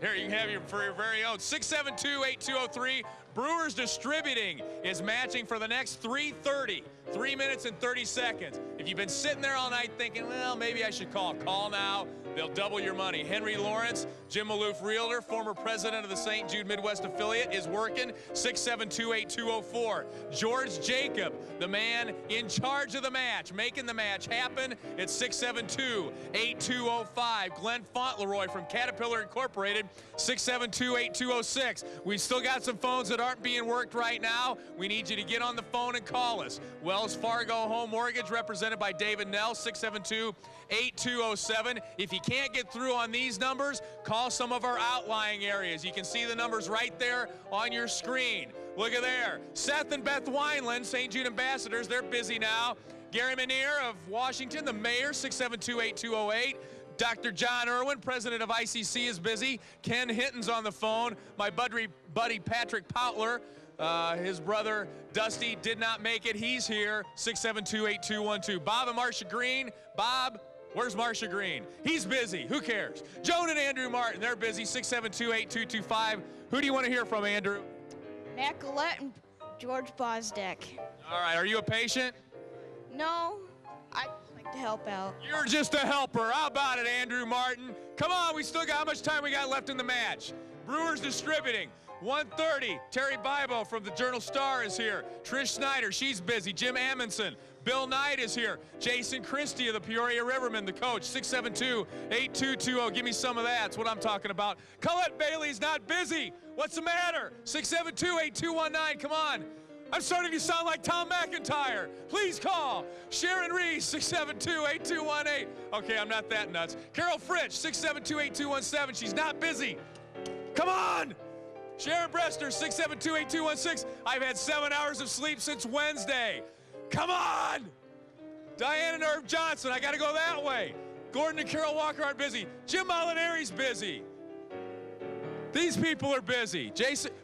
Here, you can have your for your very own. 672-8203. Brewers Distributing is matching for the next 3:30. 3 minutes and 30 seconds. If you've been sitting there all night thinking, well, maybe I should call now. They'll double your money. Henry Lawrence, Jim Maloof Realtor, former president of the St. Jude Midwest affiliate, is working. 672-8204. George Jacob, the man in charge of the match, making the match happen. It's 672-8205. Glenn Fauntleroy from Caterpillar Incorporated, 672-8206. We've still got some phones that aren't being worked right now. We need you to get on the phone and call us. Wells Fargo Home Mortgage, represented by David Nell, 672-8207. If you can't get through on these numbers, call some of our outlying areas. You can see the numbers right there on your screen. Look at there. Seth and Beth Wineland, St. Jude ambassadors, they're busy now. Gary Manier of Washington, the mayor, 672-8208. Dr. John Irwin, president of ICC, is busy. Ken Hinton's on the phone. My buddy Patrick Poutler, his brother Dusty did not make it. He's here, 672-8212. Bob and Marcia Green. Bob, where's Marcia Green? He's busy. Who cares? Joan and Andrew Martin, they're busy, 672-8225. Who do you want to hear from, Andrew? Matt Gillette and George Bosdeck. All right, are you a patient? No, I just like to help out. You're just a helper. How about it, Andrew Martin? Come on, we still got how much time we got left in the match? Brewers Distributing. 1:30, Terry Bibo from the Journal-Star is here. Trish Snyder, she's busy. Jim Amundsen. Bill Knight is here. Jason Christie of the Peoria Rivermen, the coach, 672-8220. Give me some of that. That's what I'm talking about. Colette Bailey's not busy. What's the matter? 672-8219. Come on. I'm starting to sound like Tom McIntyre. Please call. Sharon Reese, 672-8218. Okay, I'm not that nuts. Carol Fritsch, 672-8217. She's not busy. Come on. Sharon Brester, 672-8216. I've had 7 hours of sleep since Wednesday. Come on! Diana Nerve Johnson, I gotta go that way. Gordon and Carol Walker aren't busy. Jim Molinari's busy. These people are busy.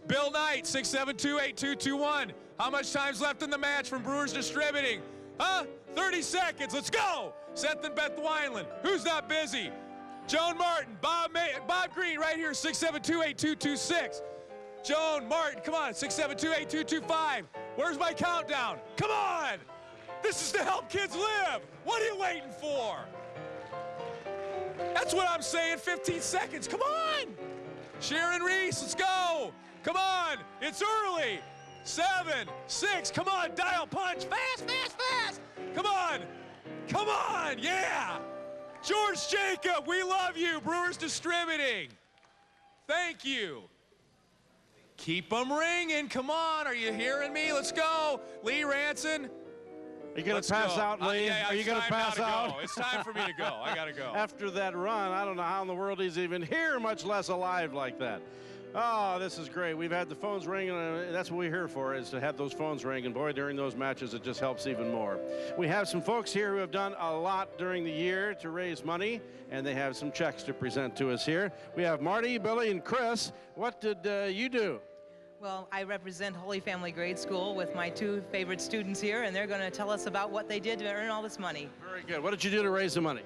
Bill Knight, 672-8221. How much time's left in the match from Brewers Distributing? Huh? 30 seconds. Let's go. Seth and Beth Wineland. Who's not busy? Joan Martin, Bob Green, right here, 672-8226. Joan Martin, come on, 672-8225. Where's my countdown? Come on. This is to help kids live. What are you waiting for? That's what I'm saying, 15 seconds. Come on. Sharon Reese, let's go. Come on, it's early. 7, 6, come on, dial punch. Fast, fast, fast. Come on, yeah. George Jacob, we love you. Brewers Distributing. Thank you. Keep them ringing, come on, are you hearing me? Let's go. Lee Ranson. Are you going to pass out, Lee? Yeah, Are you going to pass out? Go. It's time for me to go. I got to go. After that run, I don't know how in the world he's even here, much less alive like that. Oh, this is great. We've had the phones ringing, and that's what we're here for, is to have those phones ring. And boy, during those matches, it just helps even more. We have some folks here who have done a lot during the year to raise money, and they have some checks to present to us here. We have Marty, Billy, and Chris. What did you do? Well, I represent Holy Family Grade School with my 2 favorite students here, and they're going to tell us about what they did to earn all this money. Very good. What did you do to raise the money?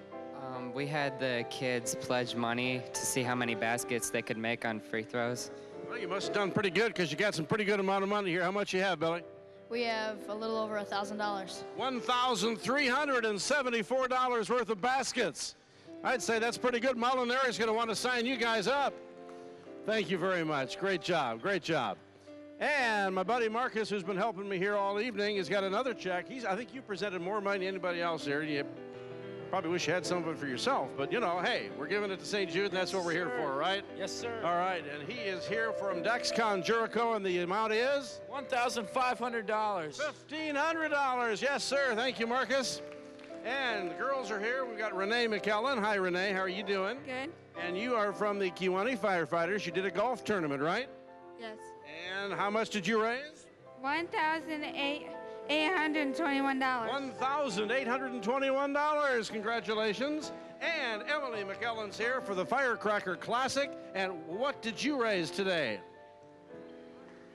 We had the kids pledge money to see how many baskets they could make on free throws. Well, you must have done pretty good because you got some pretty good amount of money here. How much you have, Billy? We have a little over $1,000. $1,374 worth of baskets. I'd say that's pretty good. Molinari's going to want to sign you guys up. Thank you very much. Great job. Great job. And my buddy Marcus, who's been helping me here all evening, has got another check. I think you presented more money than anybody else here. You probably wish you had some of it for yourself, but you know, hey, we're giving it to St. Jude, and that's what we're here for, right? Yes, sir. All right, and he is here from Dexcon Jericho, and the amount is? $1,500. $1,500, yes, sir. Thank you, Marcus. And the girls are here. We've got Renee McKellen. Hi, Renee. How are you doing? Good. And you are from the Kewanee Firefighters. You did a golf tournament, right? Yes. And how much did you raise? $1,821. $1,821. Congratulations. And Emily McKellen's here for the Firecracker Classic. And what did you raise today?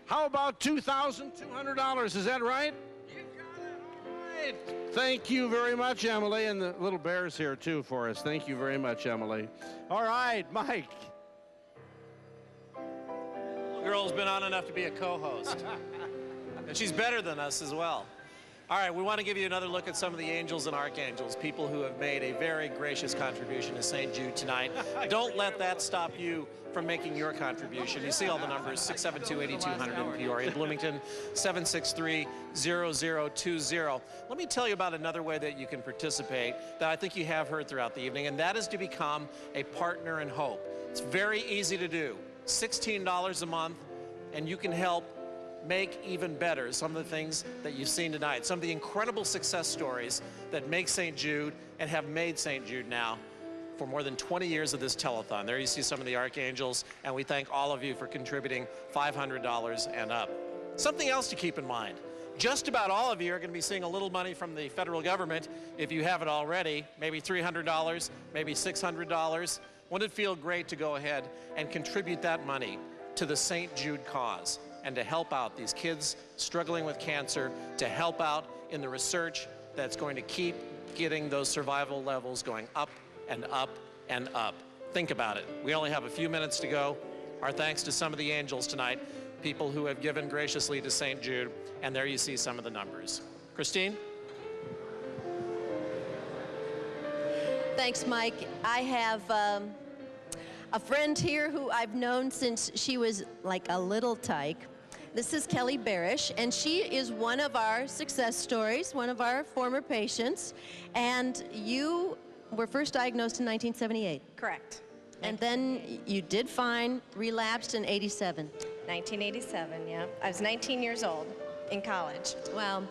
How about $2,200? Is that right? You got it. All right. Thank you very much, Emily. And the little bear's here, too, for us. Thank you very much, Emily. All right, Mike. The girl's been on enough to be a co-host. And she's better than us as well. All right, we want to give you another look at some of the angels and archangels, people who have made a very gracious contribution to St. Jude tonight. Don't let that stop you from making your contribution. You see all the numbers, 672-8200 in Peoria, Bloomington, 763-0020. Let me tell you about another way that you can participate that I think you have heard throughout the evening, and that is to become a partner in hope. It's very easy to do. $16 a month, and you can help make even better some of the things that you've seen tonight, some of the incredible success stories that make St. Jude and have made St. Jude now for more than 20 years of this telethon. There you see some of the archangels, and we thank all of you for contributing $500 and up. Something else to keep in mind. Just about all of you are going to be seeing a little money from the federal government if you haven't already, maybe $300, maybe $600. Wouldn't it feel great to go ahead and contribute that money to the St. Jude cause and to help out these kids struggling with cancer, to help out in the research that's going to keep getting those survival levels going up and up and up. Think about it. We only have a few minutes to go. Our thanks to some of the angels tonight, people who have given graciously to St. Jude, and there you see some of the numbers. Christine? Thanks, Mike. I have a friend here who I've known since she was like a little tyke. This is Kelly Barish, and she is one of our success stories, one of our former patients. And you were first diagnosed in 1978. Correct. And then you did fine, relapsed in 87. 1987, yeah. I was 19 years old in college. Wow.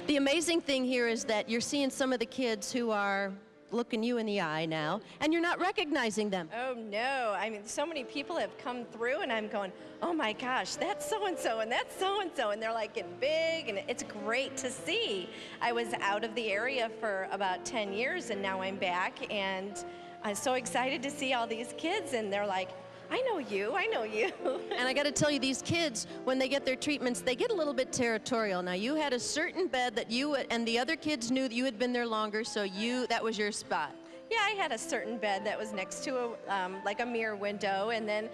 The amazing thing here is that you're seeing some of the kids who are looking you in the eye now, and you're not recognizing them. Oh no, I mean, so many people have come through and I'm going, oh my gosh, that's so-and-so and that's so-and-so, and they're like getting big, and it's great to see. I was out of the area for about 10 years and now I'm back, and I'm so excited to see all these kids, and they're like, I know you, I know you. And I got to tell you, these kids, when they get their treatments, they get a little bit territorial. Now, you had a certain bed that you and the other kids knew that you had been there longer, so that was your spot. Yeah, I had a certain bed that was next to like a mirror window, and then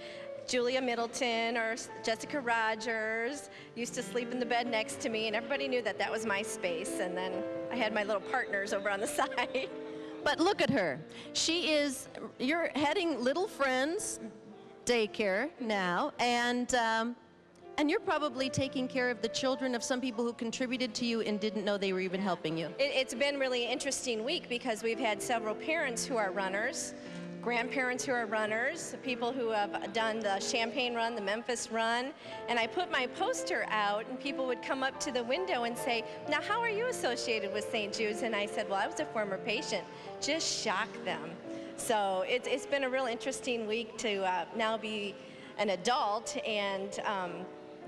Julia Middleton or Jessica Rogers used to sleep in the bed next to me, and everybody knew that that was my space. And then I had my little partners over on the side. But look at her. You're heading Little Friends daycare now, and you're probably taking care of the children of some people who contributed to you and didn't know they were even helping you. It's been really an interesting week because we've had several parents who are runners, grandparents who are runners, people who have done the Champaign Run, the Memphis Run, and I put my poster out and people would come up to the window and say, now how are you associated with St. Jude's? And I said, well, I was a former patient. Just shock them. So it's been a real interesting week to now be an adult and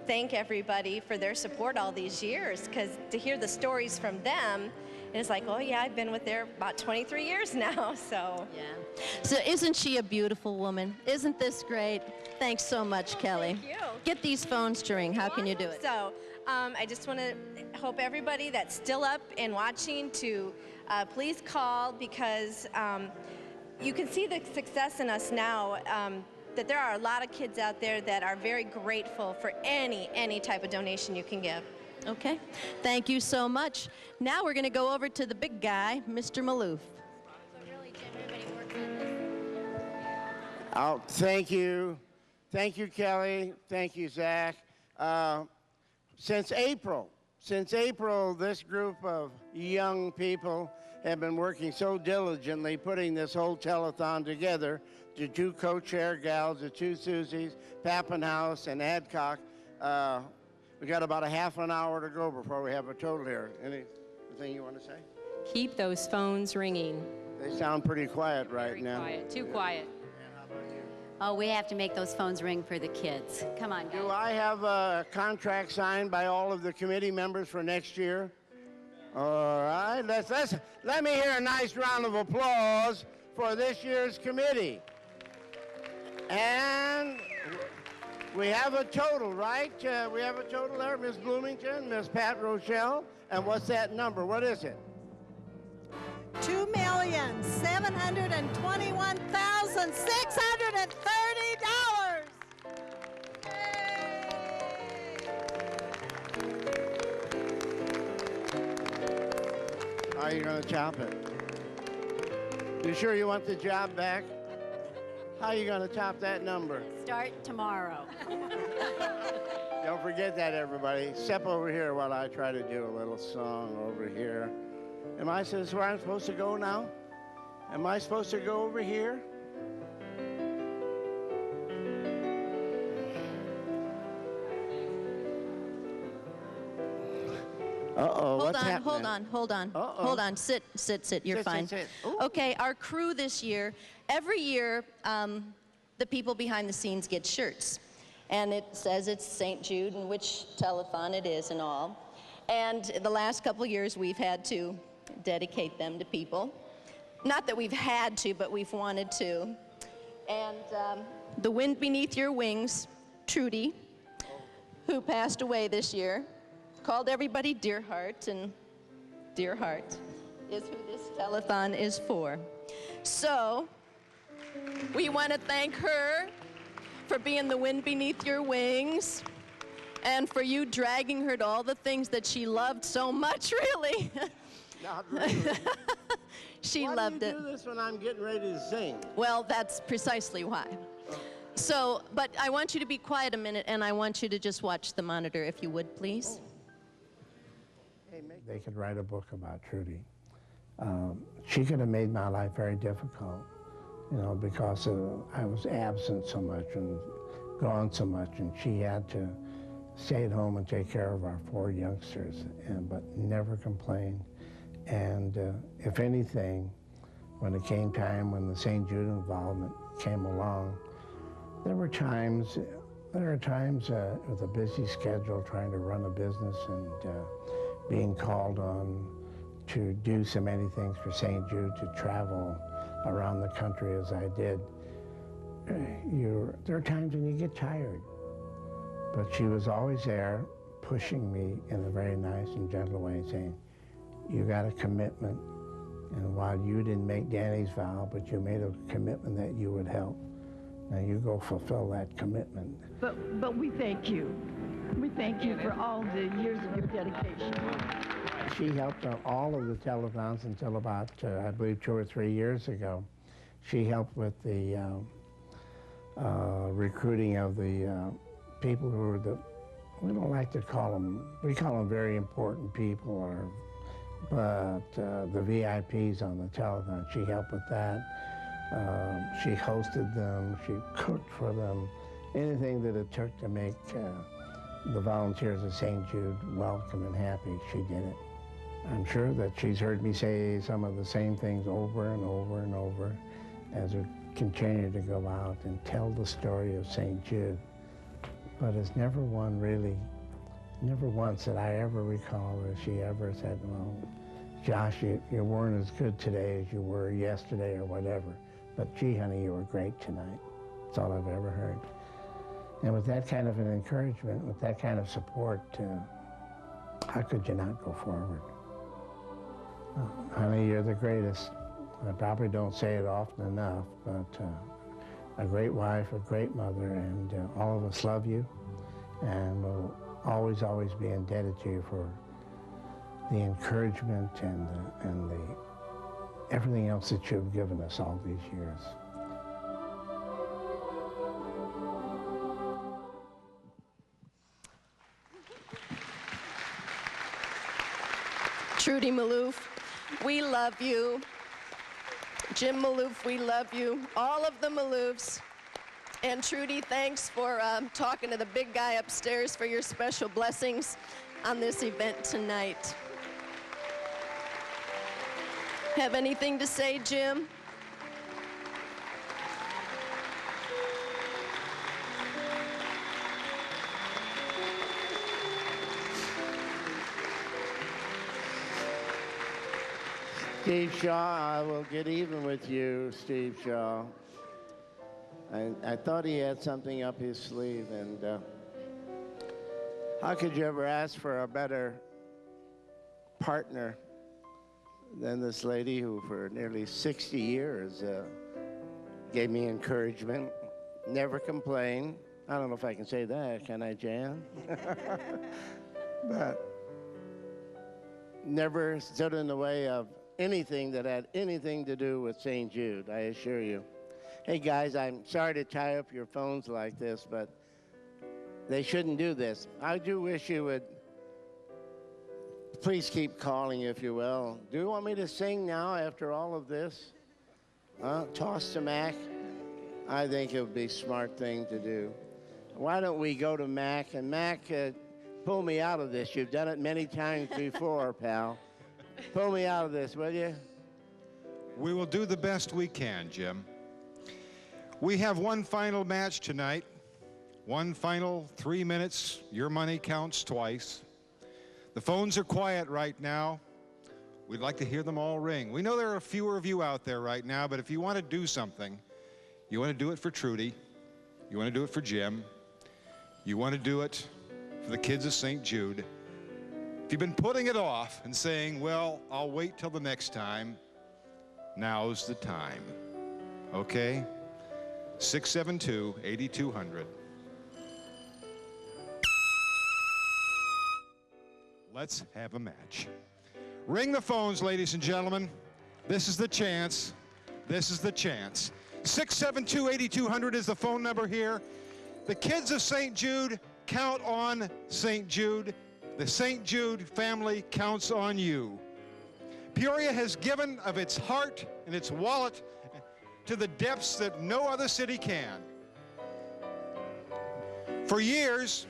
thank everybody for their support all these years, because to hear the stories from them, it's like, oh yeah, I've been with there about 23 years now, so. Yeah. So isn't she a beautiful woman? Isn't this great? Thanks so much, Kelly. Thank you. Get these phones to ring. How can you do it? So I just want to hope everybody that's still up and watching to please call, because you can see the success in us now, that there are a lot of kids out there that are very grateful for any type of donation you can give. Okay, thank you so much. Now we're going to go over to the big guy, Mr. Maloof. Oh, thank you. Thank you, Kelly. Thank you, Zach. Since April, this group of young people have been working so diligently putting this whole telethon together. The two co-chair gals, the two Susies, Pappenhouse and Adcock. We got about a half an hour to go before we have a total here. Anything you want to say? Keep those phones ringing. They sound pretty quiet right now. Quiet, too quiet. Oh, we have to make those phones ring for the kids. Come on, guys. Do I have a contract signed by all of the committee members for next year? All right, let me hear a nice round of applause for this year's committee. And we have a total, right? We have a total there, Miss Bloomington, Miss Pat Rochelle. And what's that number? What is it? $2,721,630. How are you going to chop it? You sure you want the job back? How are you going to top that number? Start tomorrow. Don't forget that, everybody. Step over here while I try to do a little song over here. Am I supposed where I'm supposed to go now? Am I supposed to go over here? Uh-oh, what's happening? Hold on. Sit. You're fine. Sit. Okay, our crew this year, every year, the people behind the scenes get shirts. And it says it's St. Jude and which telethon it is and all. And the last couple of years, we've had to dedicate them to people. Not that we've had to, but we've wanted to. And the wind beneath your wings, Trudy, who passed away this year, called everybody Dear Heart, and Dear Heart is who this telethon is for. So, we want to thank her for being the wind beneath your wings, and for you dragging her to all the things that she loved so much, really. Not really. She Why loved do you it. do this when I'm getting ready to sing? Well, that's precisely why. So, but I want you to be quiet a minute, and I want you to just watch the monitor, if you would, please. They could write a book about Trudy. She could have made my life very difficult, because I was absent so much and gone so much, and she had to stay at home and take care of our 4 youngsters, but never complained. And if anything, when it came time when the St. Jude involvement came along, there were times with a busy schedule trying to run a business and being called on to do so many things for St. Jude, to travel around the country as I did. there are times when you get tired. But she was always there, pushing me in a very nice and gentle way, saying, you got a commitment, and while you didn't make Danny's vow, but you made a commitment that you would help. Now you go fulfill that commitment. But we thank you. We thank you for all the years of your dedication. She helped on all of the telethons until about, I believe, 2 or 3 years ago. She helped with the recruiting of the people who are we don't like to call them, we call them very important people, but the VIPs on the telethon, she helped with that. She hosted them, she cooked for them, anything that it took to make the volunteers of St. Jude welcome and happy, she did it. I'm sure that she's heard me say some of the same things over and over and over as we continue to go out and tell the story of St. Jude. But it's never once that I ever recall that she ever said, well, Josh, you weren't as good today as you were yesterday or whatever. But gee, honey, you were great tonight. That's all I've ever heard. And with that kind of an encouragement, with that kind of support, how could you not go forward? Honey, you're the greatest. I probably don't say it often enough, but a great wife, a great mother, and all of us love you, and we'll always, always be indebted to you for the encouragement and everything else that you've given us all these years. Trudy Maloof, we love you. Jim Maloof, we love you. All of the Maloofs. And Trudy, thanks for talking to the big guy upstairs for your special blessings on this event tonight. Have anything to say, Jim? Steve Shaw, I will get even with you, Steve Shaw. I thought he had something up his sleeve, and how could you ever ask for a better partner than this lady who for nearly 60 years gave me encouragement, never complained. I don't know if I can say that, can I, Jan? But never stood in the way of anything that had anything to do with St. Jude, I assure you. Hey guys, I'm sorry to tie up your phones like this, but they shouldn't do this. I do wish you would please keep calling, if you will. Do you want me to sing now after all of this? Toss to Mac? I think it would be a smart thing to do. Why don't we go to Mac, and Mac, pull me out of this. You've done it many times before, pal. Pull me out of this, will you? We will do the best we can, Jim. We have one final match tonight. One final 3 minutes. Your money counts twice. The phones are quiet right now. We'd like to hear them all ring. We know there are fewer of you out there right now, but if you want to do something, you want to do it for Trudy, you want to do it for Jim, you want to do it for the kids of St. Jude. If you've been putting it off and saying, well, I'll wait till the next time, now's the time. Okay? 672-8200. Let's have a match. Ring the phones, ladies and gentlemen. This is the chance. This is the chance. 672-8200 is the phone number here. The kids of St. Jude count on St. Jude. The St. Jude family counts on you. Peoria has given of its heart and its wallet to the depths that no other city can. For years,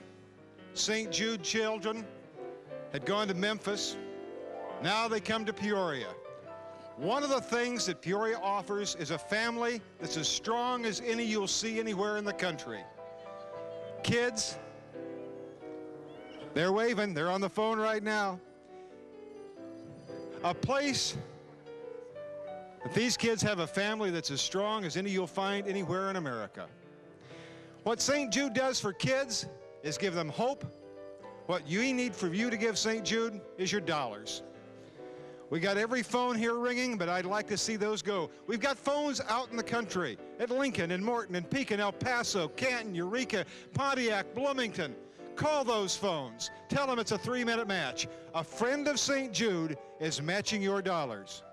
St. Jude children had gone to Memphis. Now they come to Peoria. One of the things that Peoria offers is a family that's as strong as any you'll see anywhere in the country. Kids, they're waving, they're on the phone right now. A place But these kids have a family that's as strong as any you'll find anywhere in America. What St. Jude does for kids is give them hope. What you need for you to give St. Jude is your dollars. We got every phone here ringing, but I'd like to see those go. We've got phones out in the country at Lincoln and Morton and Pekin, El Paso, Canton, Eureka, Pontiac, Bloomington. Call those phones. Tell them it's a 3-minute match. A friend of St. Jude is matching your dollars.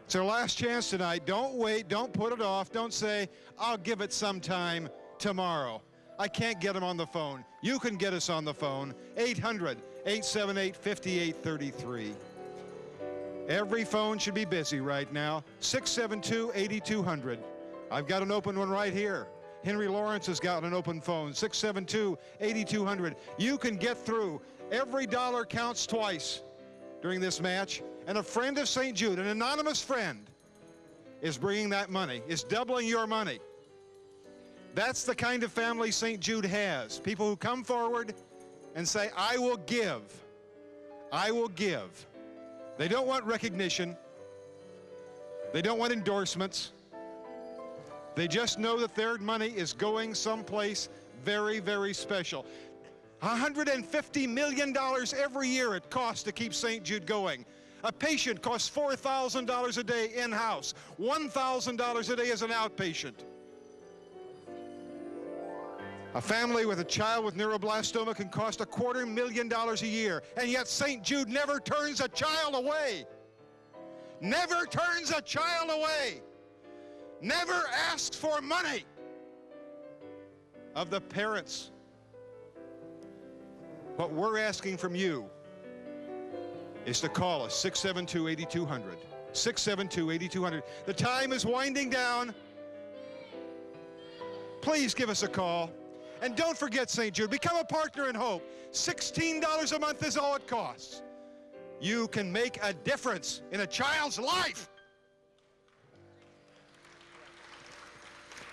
It's our last chance tonight. Don't wait. Don't put it off. Don't say, I'll give it sometime tomorrow. I can't get them on the phone. You can get us on the phone. 800-878-5833. Every phone should be busy right now. 672-8200. I've got an open one right here. Henry Lawrence has got an open phone. 672-8200. You can get through. Every dollar counts twice during this match. And a friend of St. Jude, an anonymous friend, is bringing that money, is doubling your money. That's the kind of family St. Jude has. People who come forward and say, I will give. I will give. They don't want recognition. They don't want endorsements. They just know that their money is going someplace very, very special. $150 million every year it costs to keep St. Jude going. A patient costs $4,000 a day in-house, $1,000 a day as an outpatient. A family with a child with neuroblastoma can cost $250,000 a year, and yet St. Jude never turns a child away. Never turns a child away. Never asks for money of the parents. What we're asking from you is to call us, 672-8200. 672-8200. The time is winding down. Please give us a call. And don't forget St. Jude. Become a partner in hope. $16 a month is all it costs. You can make a difference in a child's life.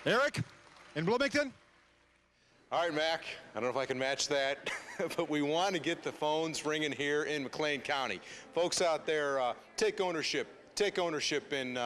Eric, in Bloomington? All right, Mac, I don't know if I can match that, but we want to get the phones ringing here in McLean County. Folks out there, take ownership in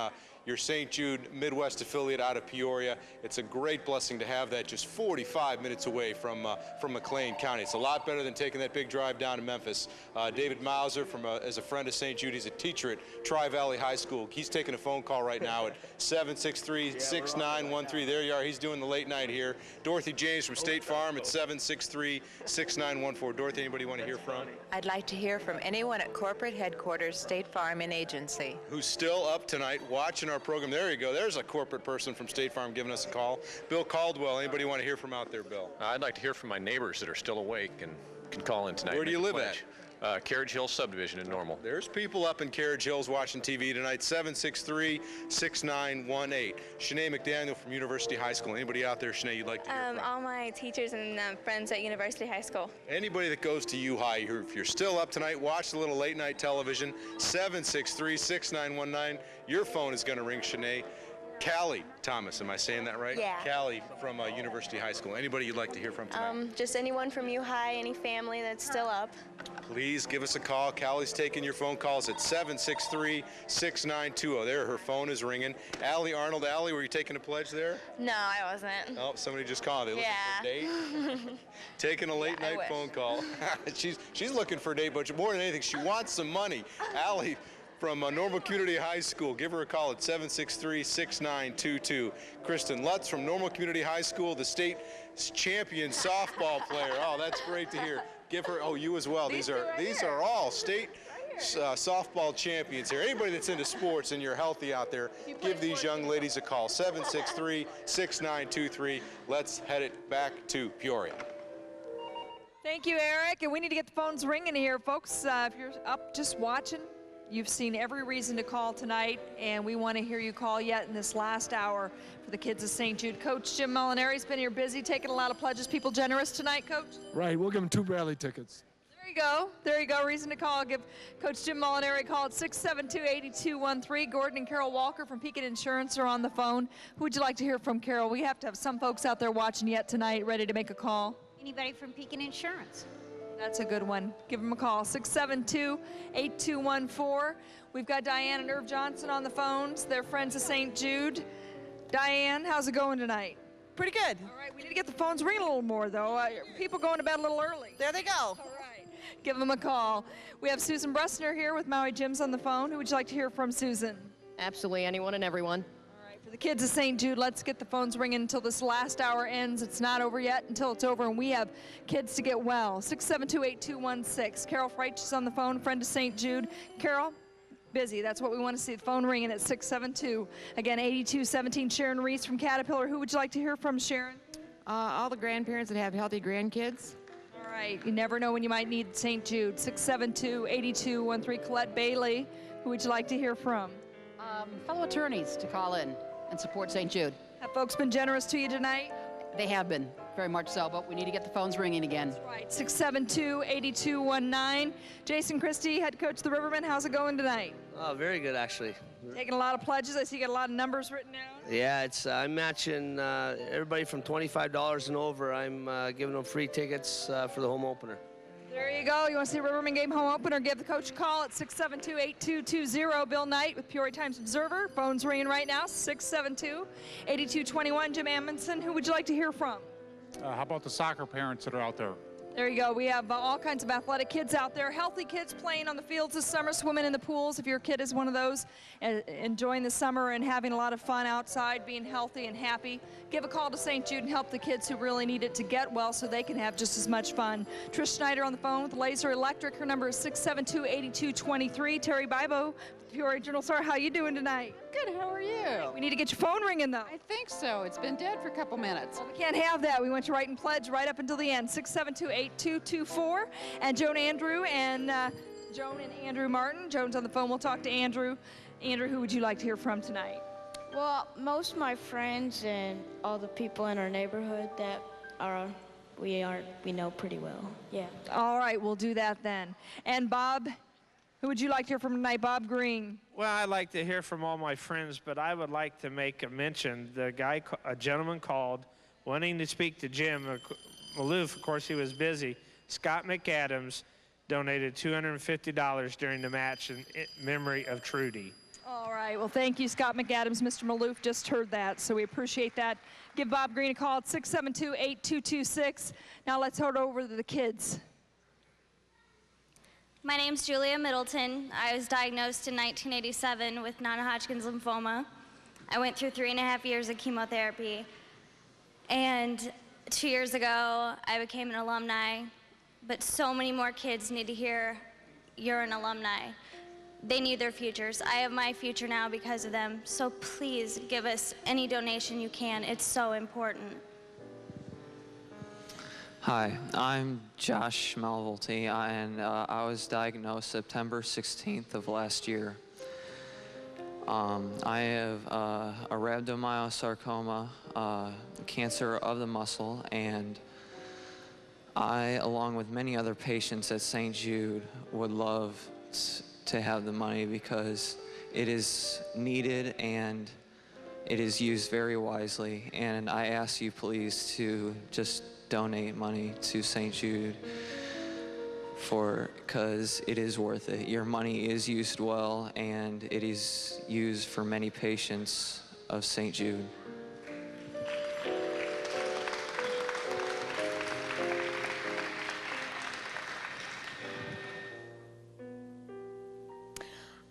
your St. Jude Midwest affiliate out of Peoria. It's a great blessing to have that just 45 minutes away from McLean County. It's a lot better than taking that big drive down to Memphis. David Mauser, as a friend of St. Jude, he's a teacher at Tri-Valley High School. He's taking a phone call right now at 763-6913. There you are. He's doing the late night here. Dorothy James from State Farm at 763-6914. Dorothy, anybody you want to hear from? I'd like to hear from anyone at corporate headquarters, State Farm and Agency. Who's still up tonight watching our program. There you go. There's a corporate person from State Farm giving us a call. Bill Caldwell, anybody you want to hear from out there, Bill? I'd like to hear from my neighbors that are still awake and can call in tonight. Where do you live at? Carriage Hill subdivision in Normal. There's people up in Carriage Hills watching TV tonight, 763-6918. Shanae McDaniel from University High School. Anybody out there, Shanae, you'd like to hear from? All my teachers and friends at University High School. Anybody that goes to U-High, if you're still up tonight, watch the little late night television, 763-6919. Your phone is going to ring, Shanae. Callie Thomas, am I saying that right? Yeah. Callie from University High School. Anybody you'd like to hear from tonight? Just anyone from U-High, any family that's still up. Please give us a call. Callie's taking your phone calls at 763-6920. There, her phone is ringing. Allie Arnold. Allie, were you taking a pledge there? No, I wasn't. Oh, somebody just called. They looking for a date? Taking a late night phone call. She's looking for a date, but more than anything, she wants some money. Allie from Normal Community High School. Give her a call at 763-6922. Kristen Lutz from Normal Community High School, the state champion softball player. Oh, that's great to hear. Give her, you as well. These are all state softball champions here. Anybody that's into sports and you're healthy out there, give these young ladies a call, 763-6923. Let's head it back to Peoria. Thank you, Eric. And we need to get the phones ringing here, folks. If you're up just watching, you've seen every reason to call tonight, and we want to hear you call yet in this last hour for the kids of St. Jude. Coach Jim Molinari's been here busy, taking a lot of pledges. People generous tonight, Coach? Right, we'll give them 2 Bradley tickets. There you go. There you go. Reason to call. Give Coach Jim Molinari a call at 672-8213. Gordon and Carol Walker from Pekin Insurance are on the phone. Who would you like to hear from, Carol? We have to have some folks out there watching yet tonight ready to make a call. Anybody from Pekin Insurance? That's a good one. Give them a call, 672-8214. We've got Diane and Irv Johnson on the phones. They're friends of St. Jude. Diane, how's it going tonight? Pretty good. All right, we need to get the phones ringing a little more, though. People going to bed a little early. There they go. All right, give them a call. We have Susan Bressner here with Maui Gyms on the phone. Who would you like to hear from, Susan? Absolutely, anyone and everyone. For the kids of St. Jude, let's get the phones ringing until this last hour ends. It's not over yet until it's over, and we have kids to get well. 672-8216. Carol Freitch is on the phone, friend of St. Jude. Carol, busy. That's what we want to see. The phone ringing at 672. Again, 8217. Sharon Reese from Caterpillar. Who would you like to hear from, Sharon? All the grandparents that have healthy grandkids. All right. You never know when you might need St. Jude. 672-8213. Colette Bailey. Who would you like to hear from? Fellow attorneys to call in and support St. Jude. Have folks been generous to you tonight? They have been, very much so, but we need to get the phones ringing again. That's right, 672-8219. Jason Christie, head coach of the Rivermen. How's it going tonight? Oh, very good, actually. Taking a lot of pledges. I see you got a lot of numbers written down. Yeah, I'm matching everybody from $25 and over. I'm giving them free tickets for the home opener. There you go. You want to see a Riverman game home opener? Give the coach a call at 672-8220. Bill Knight with Peoria Times Observer. Phone's ringing right now, 672-8221. Jim Amundsen, who would you like to hear from? How about the soccer parents that are out there? There you go. We have all kinds of athletic kids out there, healthy kids playing on the fields this summer, swimming in the pools. If your kid is one of those, enjoying the summer and having a lot of fun outside, being healthy and happy, give a call to St. Jude and help the kids who really need it to get well so they can have just as much fun. Trish Schneider on the phone with Laser Electric. Her number is 672-8223. Terry Bibo, Peoria Journal-Star. How you doing tonight? Good, how are you? We need to get your phone ringing, though. I think so. It's been dead for a couple minutes. Well, we can't have that. We want you writing pledge right up until the end. 672-8224. And Joan and Andrew Martin. Joan's on the phone. We'll talk to Andrew. Andrew, who would you like to hear from tonight? Well, most of my friends and all the people in our neighborhood that we know pretty well. Yeah. All right, we'll do that then. And Bob, who would you like to hear from tonight? Bob Green. Well, I'd like to hear from all my friends, but I would like to make a mention. A gentleman called wanting to speak to Jim Maloof. Of course, he was busy. Scott McAdams donated $250 during the match in memory of Trudy. All right, well, thank you, Scott McAdams. Mr. Maloof just heard that, so we appreciate that. Give Bob Green a call at 672-8226. Now let's head over to the kids. My name's Julia Middleton. I was diagnosed in 1987 with non-Hodgkin's lymphoma. I went through 3.5 years of chemotherapy. And 2 years ago, I became an alumni. But so many more kids need to hear you're an alumni. They need their futures. I have my future now because of them. So please give us any donation you can. It's so important. Hi, I'm Josh Malvolti, and I was diagnosed September 16th of last year. I have a rhabdomyosarcoma, cancer of the muscle, and I, along with many other patients at St. Jude, would love to have the money because it is needed and it is used very wisely. And I ask you please to just donate money to St. Jude because it is worth it. Your money is used well, and it is used for many patients of St. Jude.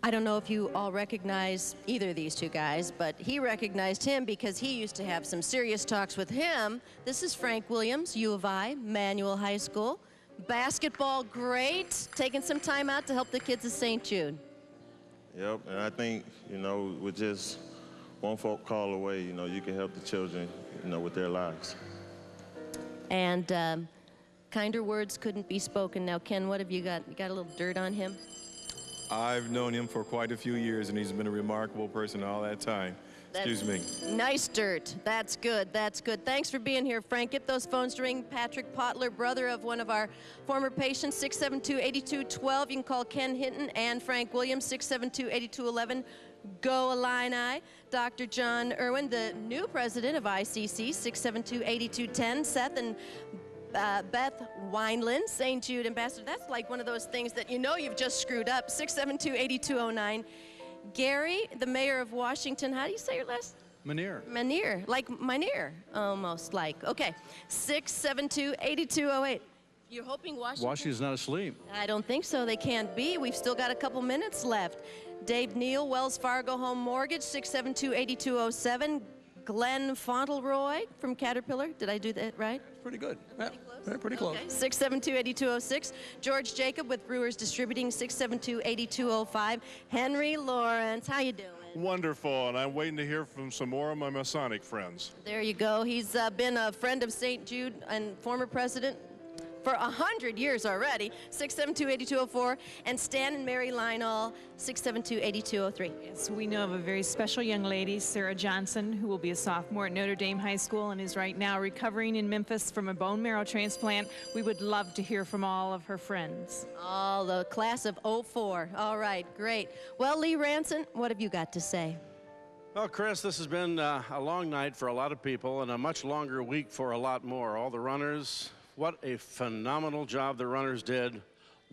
I don't know if you all recognize either of these two guys, but he recognized him because he used to have some serious talks with him. This is Frank Williams, U of I, Manual High School. Basketball great, taking some time out to help the kids at St. Jude. Yep, and I think, with just one phone call away, you can help the children, with their lives. And kinder words couldn't be spoken. Now, Ken, what have you got? You got a little dirt on him? I've known him for quite a few years, and he's been a remarkable person all that time. Excuse me. Nice dirt. That's good. That's good. Thanks for being here, Frank. Get those phones to ring. Patrick Potler, brother of one of our former patients, 672-8212. You can call Ken Hinton and Frank Williams, 672-8211. Go Illini. Dr. John Irwin, the new president of ICC, 672-8210. Seth and Beth Wineland, St. Jude Ambassador. That's like one of those things that you know you've just screwed up. 672-8209. Gary, the mayor of Washington. How do you say your last? Manier. Manier, like Manier, almost like. Okay, 672-8208. You're hoping Washington? Washington's not asleep. I don't think so. They can't be. We've still got a couple minutes left. Dave Neal, Wells Fargo Home Mortgage, 672-8207. Glenn Fauntleroy from Caterpillar. Did I do that right? Pretty good. Yeah, pretty close. Okay. 672-8206. George Jacob with Brewers Distributing, 672-8205. Henry Lawrence, how you doing? Wonderful, and I'm waiting to hear from some more of my Masonic friends. There you go. He's been a friend of St. Jude and former president for 100 years already. 672-8204. And Stan and Mary Lionel, 672-8203. Yes, we know of a very special young lady, Sarah Johnson, who will be a sophomore at Notre Dame High School and is right now recovering in Memphis from a bone marrow transplant. We would love to hear from all of her friends. Oh, the class of 04. All right, great. Well, Lee Ranson, what have you got to say? Well, Chris, this has been a long night for a lot of people and a much longer week for a lot more. All the runners, what a phenomenal job the runners did.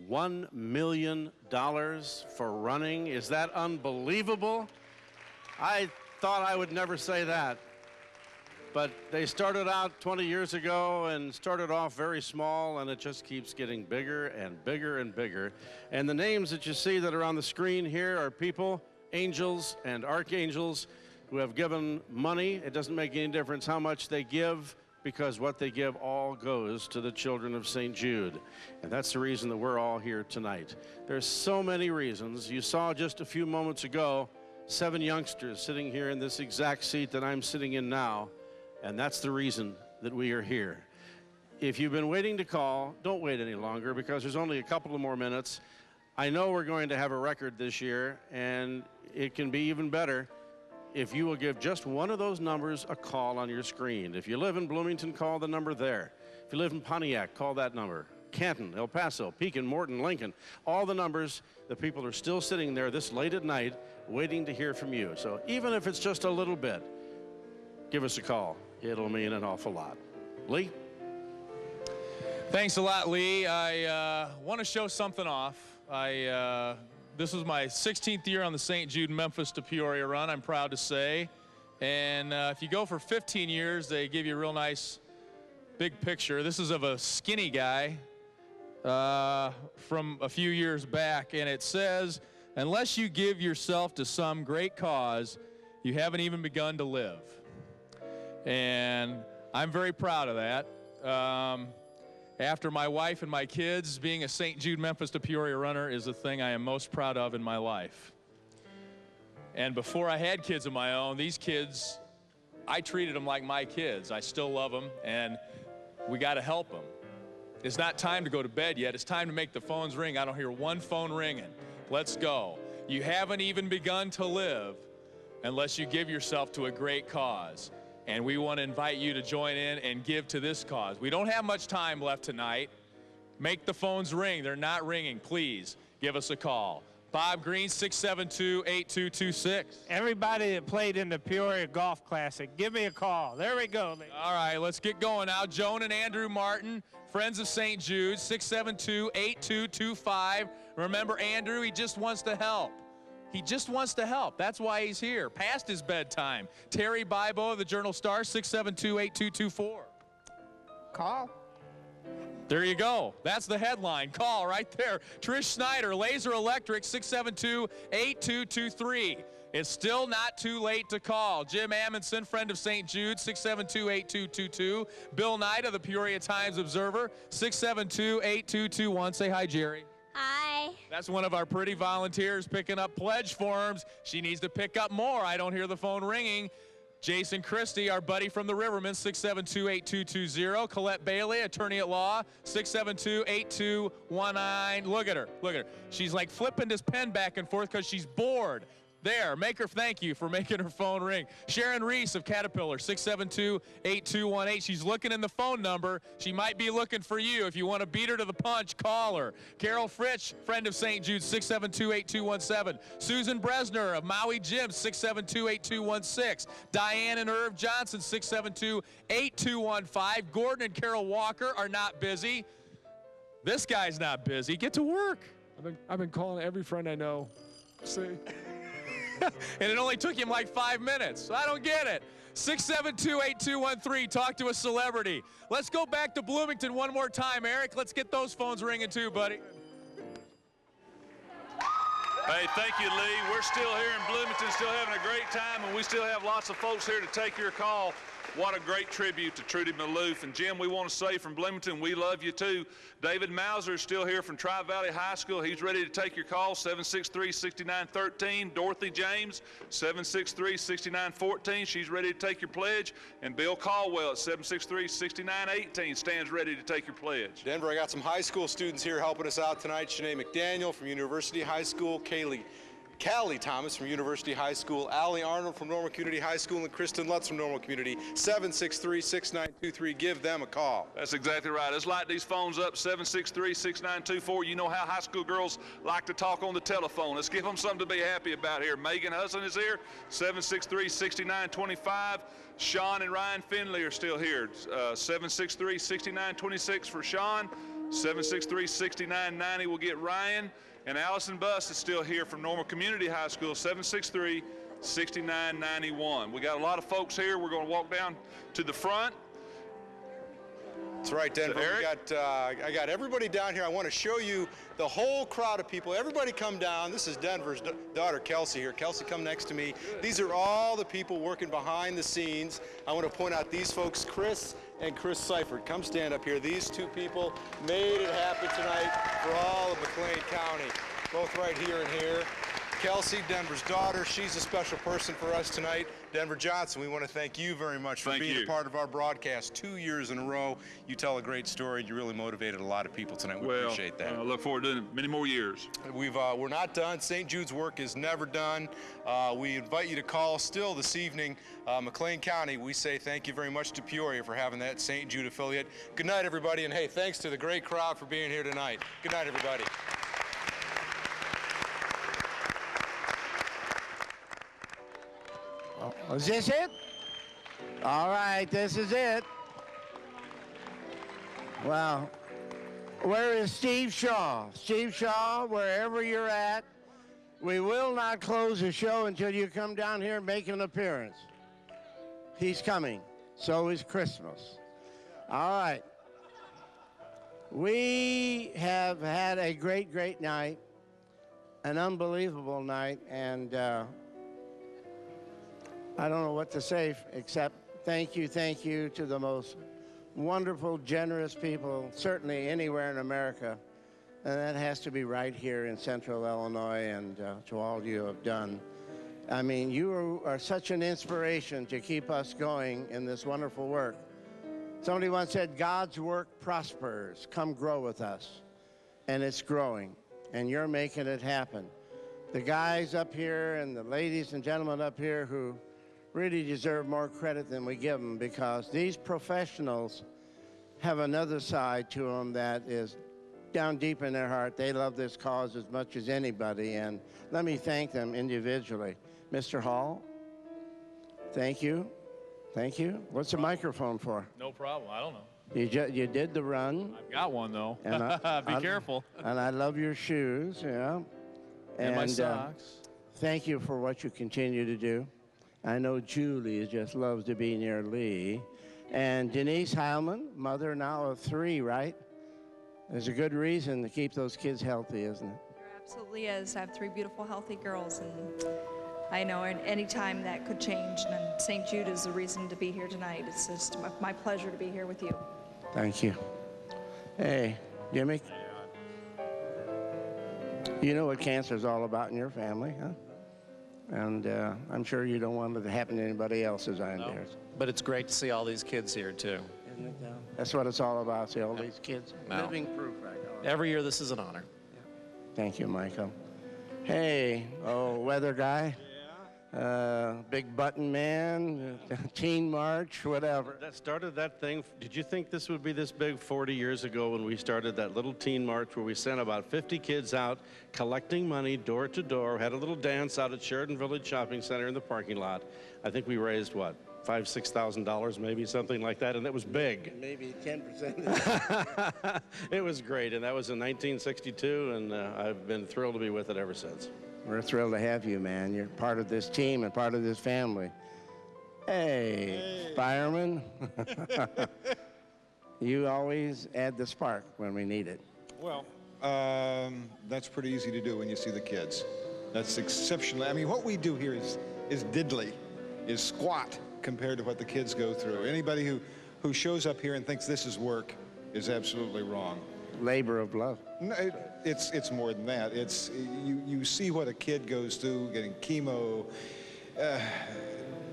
$1 million for running. Is that unbelievable? I thought I would never say that. But they started out 20 years ago and started off very small, and it just keeps getting bigger and bigger and bigger. And the names that you see that are on the screen here are people, angels and archangels, who have given money. It doesn't make any difference how much they give, because what they give all goes to the children of St. Jude. And that's the reason that we're all here tonight. There's so many reasons. You saw just a few moments ago 7 youngsters sitting here in this exact seat that I'm sitting in now, and that's the reason that we are here. If you've been waiting to call, don't wait any longer, because there's only a couple of more minutes. I know we're going to have a record this year, and it can be even better if you will give just one of those numbers a call on your screen. If you live in Bloomington, call the number there. If you live in Pontiac, call that number. Canton, El Paso, Pekin, Morton, Lincoln, all the numbers. The people are still sitting there this late at night waiting to hear from you. So even if it's just a little bit, give us a call. It'll mean an awful lot. Lee? Thanks a lot, Lee. I want to show something off. This was my 16th year on the St. Jude Memphis to Peoria run, I'm proud to say. And if you go for 15 years, they give you a real nice big picture. This is of a skinny guy from a few years back, and it says, unless you give yourself to some great cause, you haven't even begun to live. And I'm very proud of that. After my wife and my kids, being a St. Jude Memphis to Peoria runner is the thing I am most proud of in my life. And before I had kids of my own, these kids, I treated them like my kids. I still love them, and we got to help them. It's not time to go to bed yet. It's time to make the phones ring. I don't hear one phone ringing. Let's go. You haven't even begun to live unless you give yourself to a great cause. And we want to invite you to join in and give to this cause. We don't have much time left tonight. Make the phones ring. They're not ringing. Please give us a call. Bob Green, 672-8226. Everybody that played in the Peoria Golf Classic, give me a call. There we go. All right, let's get going now. Joan and Andrew Martin, Friends of St. Jude, 672-8225. Remember, Andrew, he just wants to help. He just wants to help. That's why he's here, past his bedtime. Terry Bibo of the Journal-Star, 672-8224. Call. There you go. That's the headline. Call right there. Trish Snyder, Laser Electric, 672-8223. It's still not too late to call. Jim Amundsen, friend of St. Jude, 672-8222. Bill Knight of the Peoria Times-Observer, 672-8221. Say hi, Jerry. Hi. That's one of our pretty volunteers picking up pledge forms. She needs to pick up more. I don't hear the phone ringing. Jason Christie, our buddy from the Rivermen, 672-8220. Colette Bailey, attorney at law, 672-8219. Look at her. Look at her. She's like flipping this pen back and forth because she's bored. There, make her thank you for making her phone ring. Sharon Reese of Caterpillar, 672-8218. She's looking in the phone number. She might be looking for you. If you want to beat her to the punch, call her. Carol Fritsch, friend of St. Jude, 672-8217. Susan Bresner of Maui Gym, 672-8216. Diane and Irv Johnson, 672-8215. Gordon and Carol Walker are not busy. This guy's not busy. Get to work. I've been calling every friend I know. See? And it only took him like 5 minutes. I don't get it. 672-8213. Talk to a celebrity. Let's go back to Bloomington one more time, Eric. Let's get those phones ringing too, buddy. Hey, thank you, Lee. We're still here in Bloomington, still having a great time, and we still have lots of folks here to take your call. What a great tribute to Trudy Maloof. And Jim, we want to say from Bloomington, we love you too. David Mauser is still here from Tri-Valley High School. He's ready to take your call, 763-6913. Dorothy James, 763-6914. She's ready to take your pledge. And Bill Caldwell at 763-6918 stands ready to take your pledge. Denver, I got some high school students here helping us out tonight. Shanae McDaniel from University High School, Callie Thomas from University High School, Allie Arnold from Normal Community High School, and Kristen Lutz from Normal Community. 763-6923. Give them a call. That's exactly right. Let's light these phones up, 763-6924. You know how high school girls like to talk on the telephone. Let's give them something to be happy about here. Megan Hudson is here, 763-6925. Sean and Ryan Finley are still here, 763-6926 for Sean. 763-6990 will get Ryan. And Allison Buss is still here from Normal Community High School, 763-6991. We got a lot of folks here. We're going to walk down to the front. That's right, Denver. I got everybody down here. I want to show you the whole crowd of people. Everybody come down. This is Denver's daughter, Kelsey, here. Kelsey, come next to me. These are all the people working behind the scenes. I want to point out these folks, Chris and Chris Seifert. Come stand up here. These two people made it happen tonight for all of McLean County. Both right here and here. Kelsey, Denver's daughter, she's a special person for us tonight. Denver Johnson, we want to thank you very much for being a part of our broadcast 2 years in a row. You tell a great story, and you really motivated a lot of people tonight. We appreciate that. I look forward to doing it many more years. We're not done. St. Jude's work is never done. We invite you to call still this evening. McLean County, we say thank you very much to Peoria for having that St. Jude affiliate. Good night, everybody, and hey, thanks to the great crowd for being here tonight. Good night, everybody. Is this it? All right, this is it. Well, where is Steve Shaw? Steve Shaw, wherever you're at, we will not close the show until you come down here and make an appearance. He's coming. So is Christmas. All right. We have had a great, great night, an unbelievable night, and I don't know what to say except thank you to the most wonderful, generous people, certainly anywhere in America. And that has to be right here in Central Illinois, and to all you have done. I mean, you are such an inspiration to keep us going in this wonderful work. Somebody once said, God's work prospers. Come grow with us. And it's growing, and you're making it happen. The guys up here and the ladies and gentlemen up here who really deserve more credit than we give them, because these professionals have another side to them that is down deep in their heart. They love this cause as much as anybody, and let me thank them individually. Mr. Hall, thank you. Thank you. What's the microphone for? No problem. I don't know. You did the run. I've got one, though. And Be careful. And I love your shoes, yeah. And my socks. Thank you for what you continue to do. I know Julie just loves to be near Lee. And Denise Heilman, mother now of 3, right? There's a good reason to keep those kids healthy, isn't it? There absolutely is. I have 3 beautiful, healthy girls, and I know any time that could change, and St. Jude is the reason to be here tonight. It's just my pleasure to be here with you. Thank you. Hey, Jimmy. You know what cancer is all about in your family, huh? And I'm sure you don't want it to happen to anybody else as I know. But it's great to see all these kids here, too. Isn't it, though? That's what it's all about, see all these kids. Living proof right now. Every year, this is an honor. Thank you, Michael. Hey, weather guy. Big Button Man, Teen March, whatever. That started that thing. Did you think this would be this big 40 years ago when we started that little teen march where we sent about 50 kids out collecting money door to door, had a little dance out at Sheridan Village Shopping Center in the parking lot. I think we raised, what, $5,000, $6,000 maybe, something like that, and it was big. Maybe 10%. It was great, and that was in 1962, and I've been thrilled to be with it ever since. We're thrilled to have you, man. You're part of this team and part of this family. Hey. Fireman. You always add the spark when we need it. Well, that's pretty easy to do when you see the kids. That's exceptional. I mean, what we do here is diddly, is squat compared to what the kids go through. Anybody who shows up here and thinks this is work is absolutely wrong. Labor of love. No, it's more than that. It's you see what a kid goes through, getting chemo.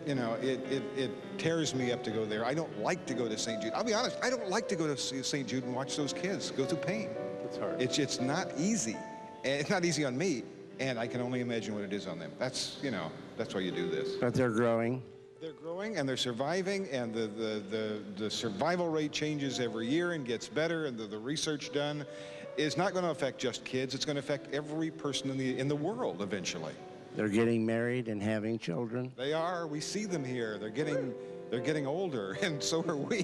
You know, it tears me up to go there. I don't like to go to St. Jude. I'll be honest, I don't like to go to St. Jude and watch those kids go through pain. It's hard. It's not easy. And it's not easy on me, and I can only imagine what it is on them. That's, you know, that's why you do this. But they're growing. They're growing and they're surviving, and the survival rate changes every year and gets better, and the research done is not going to affect just kids. It's going to affect every person in the world eventually. They're getting married and having children. They are. We see them here. They're getting older, and so are we.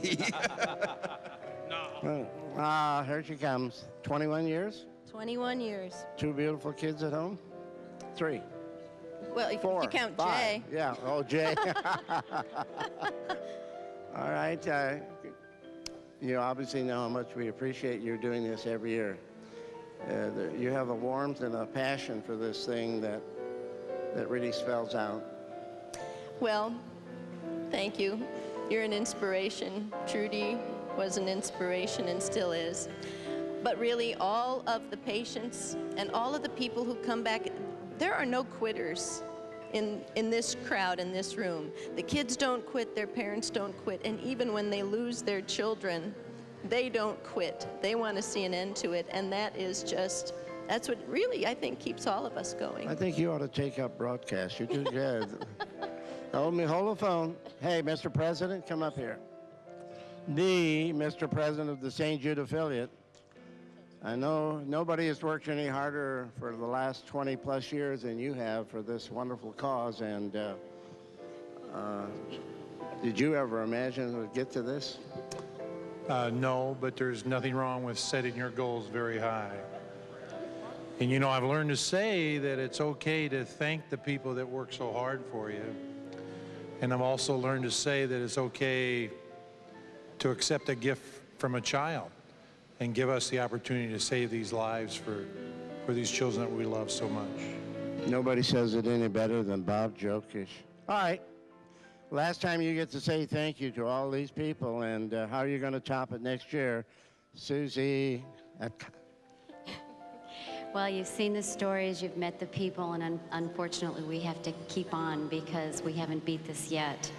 Here she comes. 21 years? 21 years. 2 beautiful kids at home? 3. Well, if 4, you count 5. Jay. Yeah, oh, Jay. All right. You obviously know how much we appreciate you doing this every year. You have a warmth and a passion for this thing that really spells out. Well, thank you. You're an inspiration. Trudy was an inspiration and still is. But really, all of the patients and all of the people who come back, there are no quitters in this crowd, in this room. The kids don't quit, their parents don't quit, and even when they lose their children, they don't quit. They want to see an end to it, and that is just, that's what really, I think, keeps all of us going. I think you ought to take up broadcast. You're too good. Hold the phone. Hey, Mr. President, come up here. The Mr. President of the St. Jude affiliate. I know nobody has worked any harder for the last 20-plus years than you have for this wonderful cause, and did you ever imagine it would get to this? No, but there's nothing wrong with setting your goals very high. And you know, I've learned to say that it's okay to thank the people that work so hard for you. And I've also learned to say that it's okay to accept a gift from a child and give us the opportunity to save these lives for these children that we love so much. Nobody says it any better than Bob Jokish. All right. Last time you get to say thank you to all these people, and how are you going to top it next year? Susie. Well, you've seen the stories, you've met the people, and unfortunately we have to keep on because we haven't beat this yet.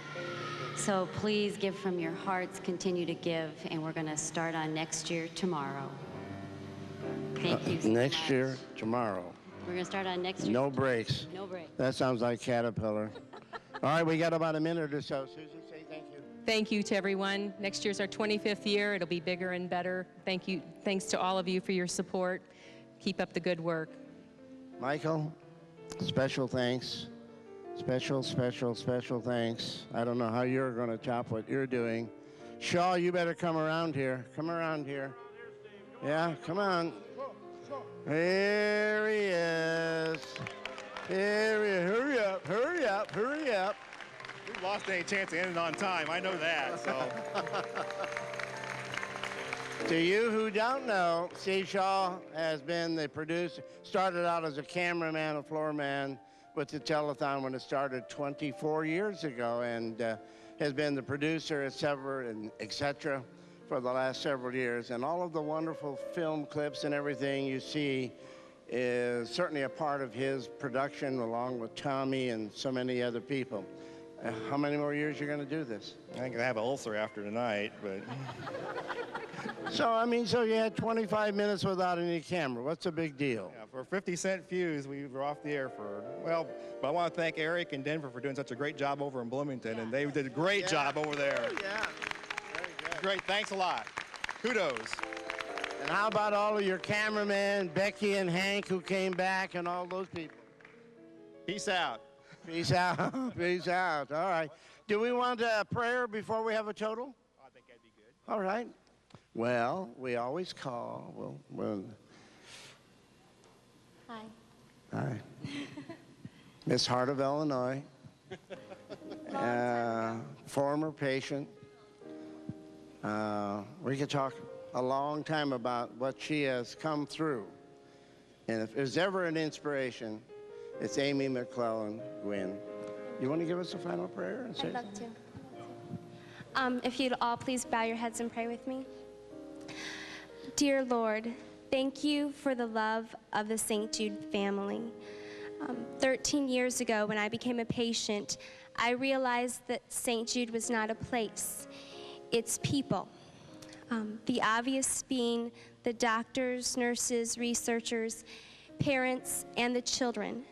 So please give from your hearts, continue to give, and we're going to start on next year tomorrow. Thank you so Next much. year, tomorrow. We're going to start on next year. No breaks. No breaks. That sounds like Caterpillar. All right, we got about a minute or so. Susie, say thank you. Thank you to everyone. Next year's our 25th year. It'll be bigger and better. Thank you. Thanks to all of you for your support. Keep up the good work. Michael, special thanks. Special thanks. I don't know how you're going to top what you're doing. Shaw, you better come around here. Come around here. Yeah, come on. Here he is. Here he is. Hurry up, hurry up, hurry up. We've lost any chance of ending on time. I know that, so. To you who don't know, Steve Shaw has been the producer, started out as a cameraman, a floor man with the telethon when it started 24 years ago, and has been the producer at several, and et cetera, for the last several years. And all of the wonderful film clips and everything you see is certainly a part of his production, along with Tommy and so many other people. How many more years you're going to do this? I think I have an ulcer after tonight, but... So you had 25 minutes without any camera. What's the big deal? Yeah, for a 50-cent fuse, we were off the air for, well, but I want to thank Eric and Denver for doing such a great job over in Bloomington, and they did a great job over there. Yeah, very good. Great, thanks a lot. Kudos. And how about all of your cameramen, Becky and Hank, who came back, and all those people? Peace out. Peace out. Peace out. All right. Do we want a prayer before we have a total? I think that'd be good. All right. Well, we always call. Hi. Hi. Miss Hart of Illinois, former patient. We could talk a long time about what she has come through. And if there's ever an inspiration, it's Amy McClellan Gwynn. You want to give us a final prayer? And say I'd love to. If you'd all please bow your heads and pray with me. Dear Lord, thank you for the love of the St. Jude family. 13 years ago, when I became a patient, I realized that St. Jude was not a place, it's people. The obvious being the doctors, nurses, researchers, parents, and the children.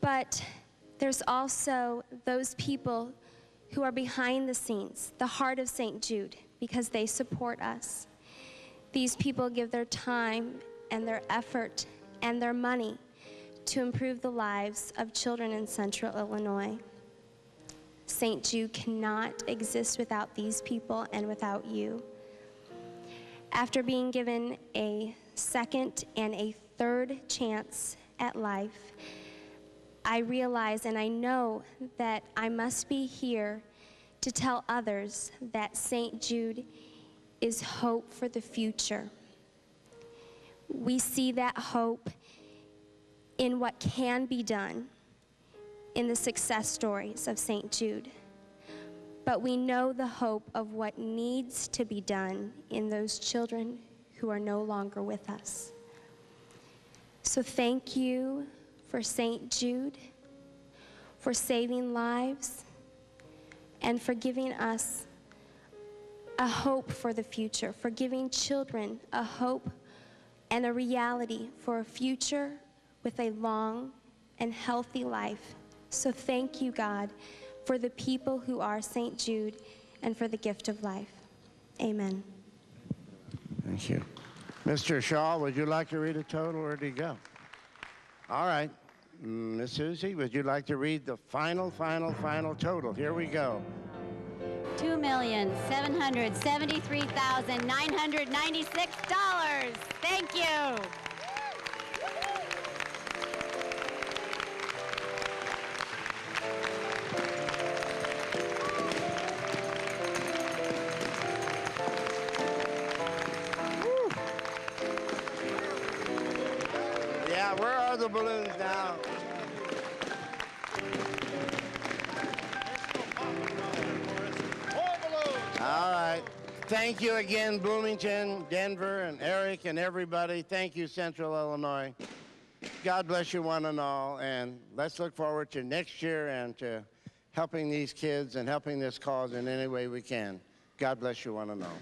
But there's also those people who are behind the scenes, the heart of St. Jude, because they support us. These people give their time and their effort and their money to improve the lives of children in Central Illinois. St. Jude cannot exist without these people and without you. After being given a second and a third chance at life, I realize and I know that I must be here to tell others that St. Jude is hope for the future. We see that hope in what can be done in the success stories of St. Jude. But we know the hope of what needs to be done in those children who are no longer with us. So thank you for St. Jude, for saving lives, and for giving us a hope for the future, for giving children a hope and a reality for a future with a long and healthy life. So thank you, God, for the people who are St. Jude and for the gift of life. Amen. Thank you. Mr. Shaw, would you like to read a total, or did he go? All right. Miss Susie, would you like to read the final total? Here we go. $2,773,996. Thank you. Yeah, where are the balloons now? All right. Thank you again, Bloomington, Denver, and Eric, and everybody. Thank you, Central Illinois. God bless you one and all, and let's look forward to next year and to helping these kids and helping this cause in any way we can. God bless you one and all.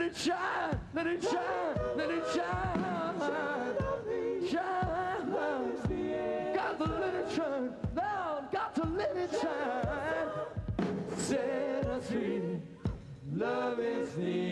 it shine, let it shine, let it shine, shine. Got to let it shine, now got to let it shine. Set us free, love is the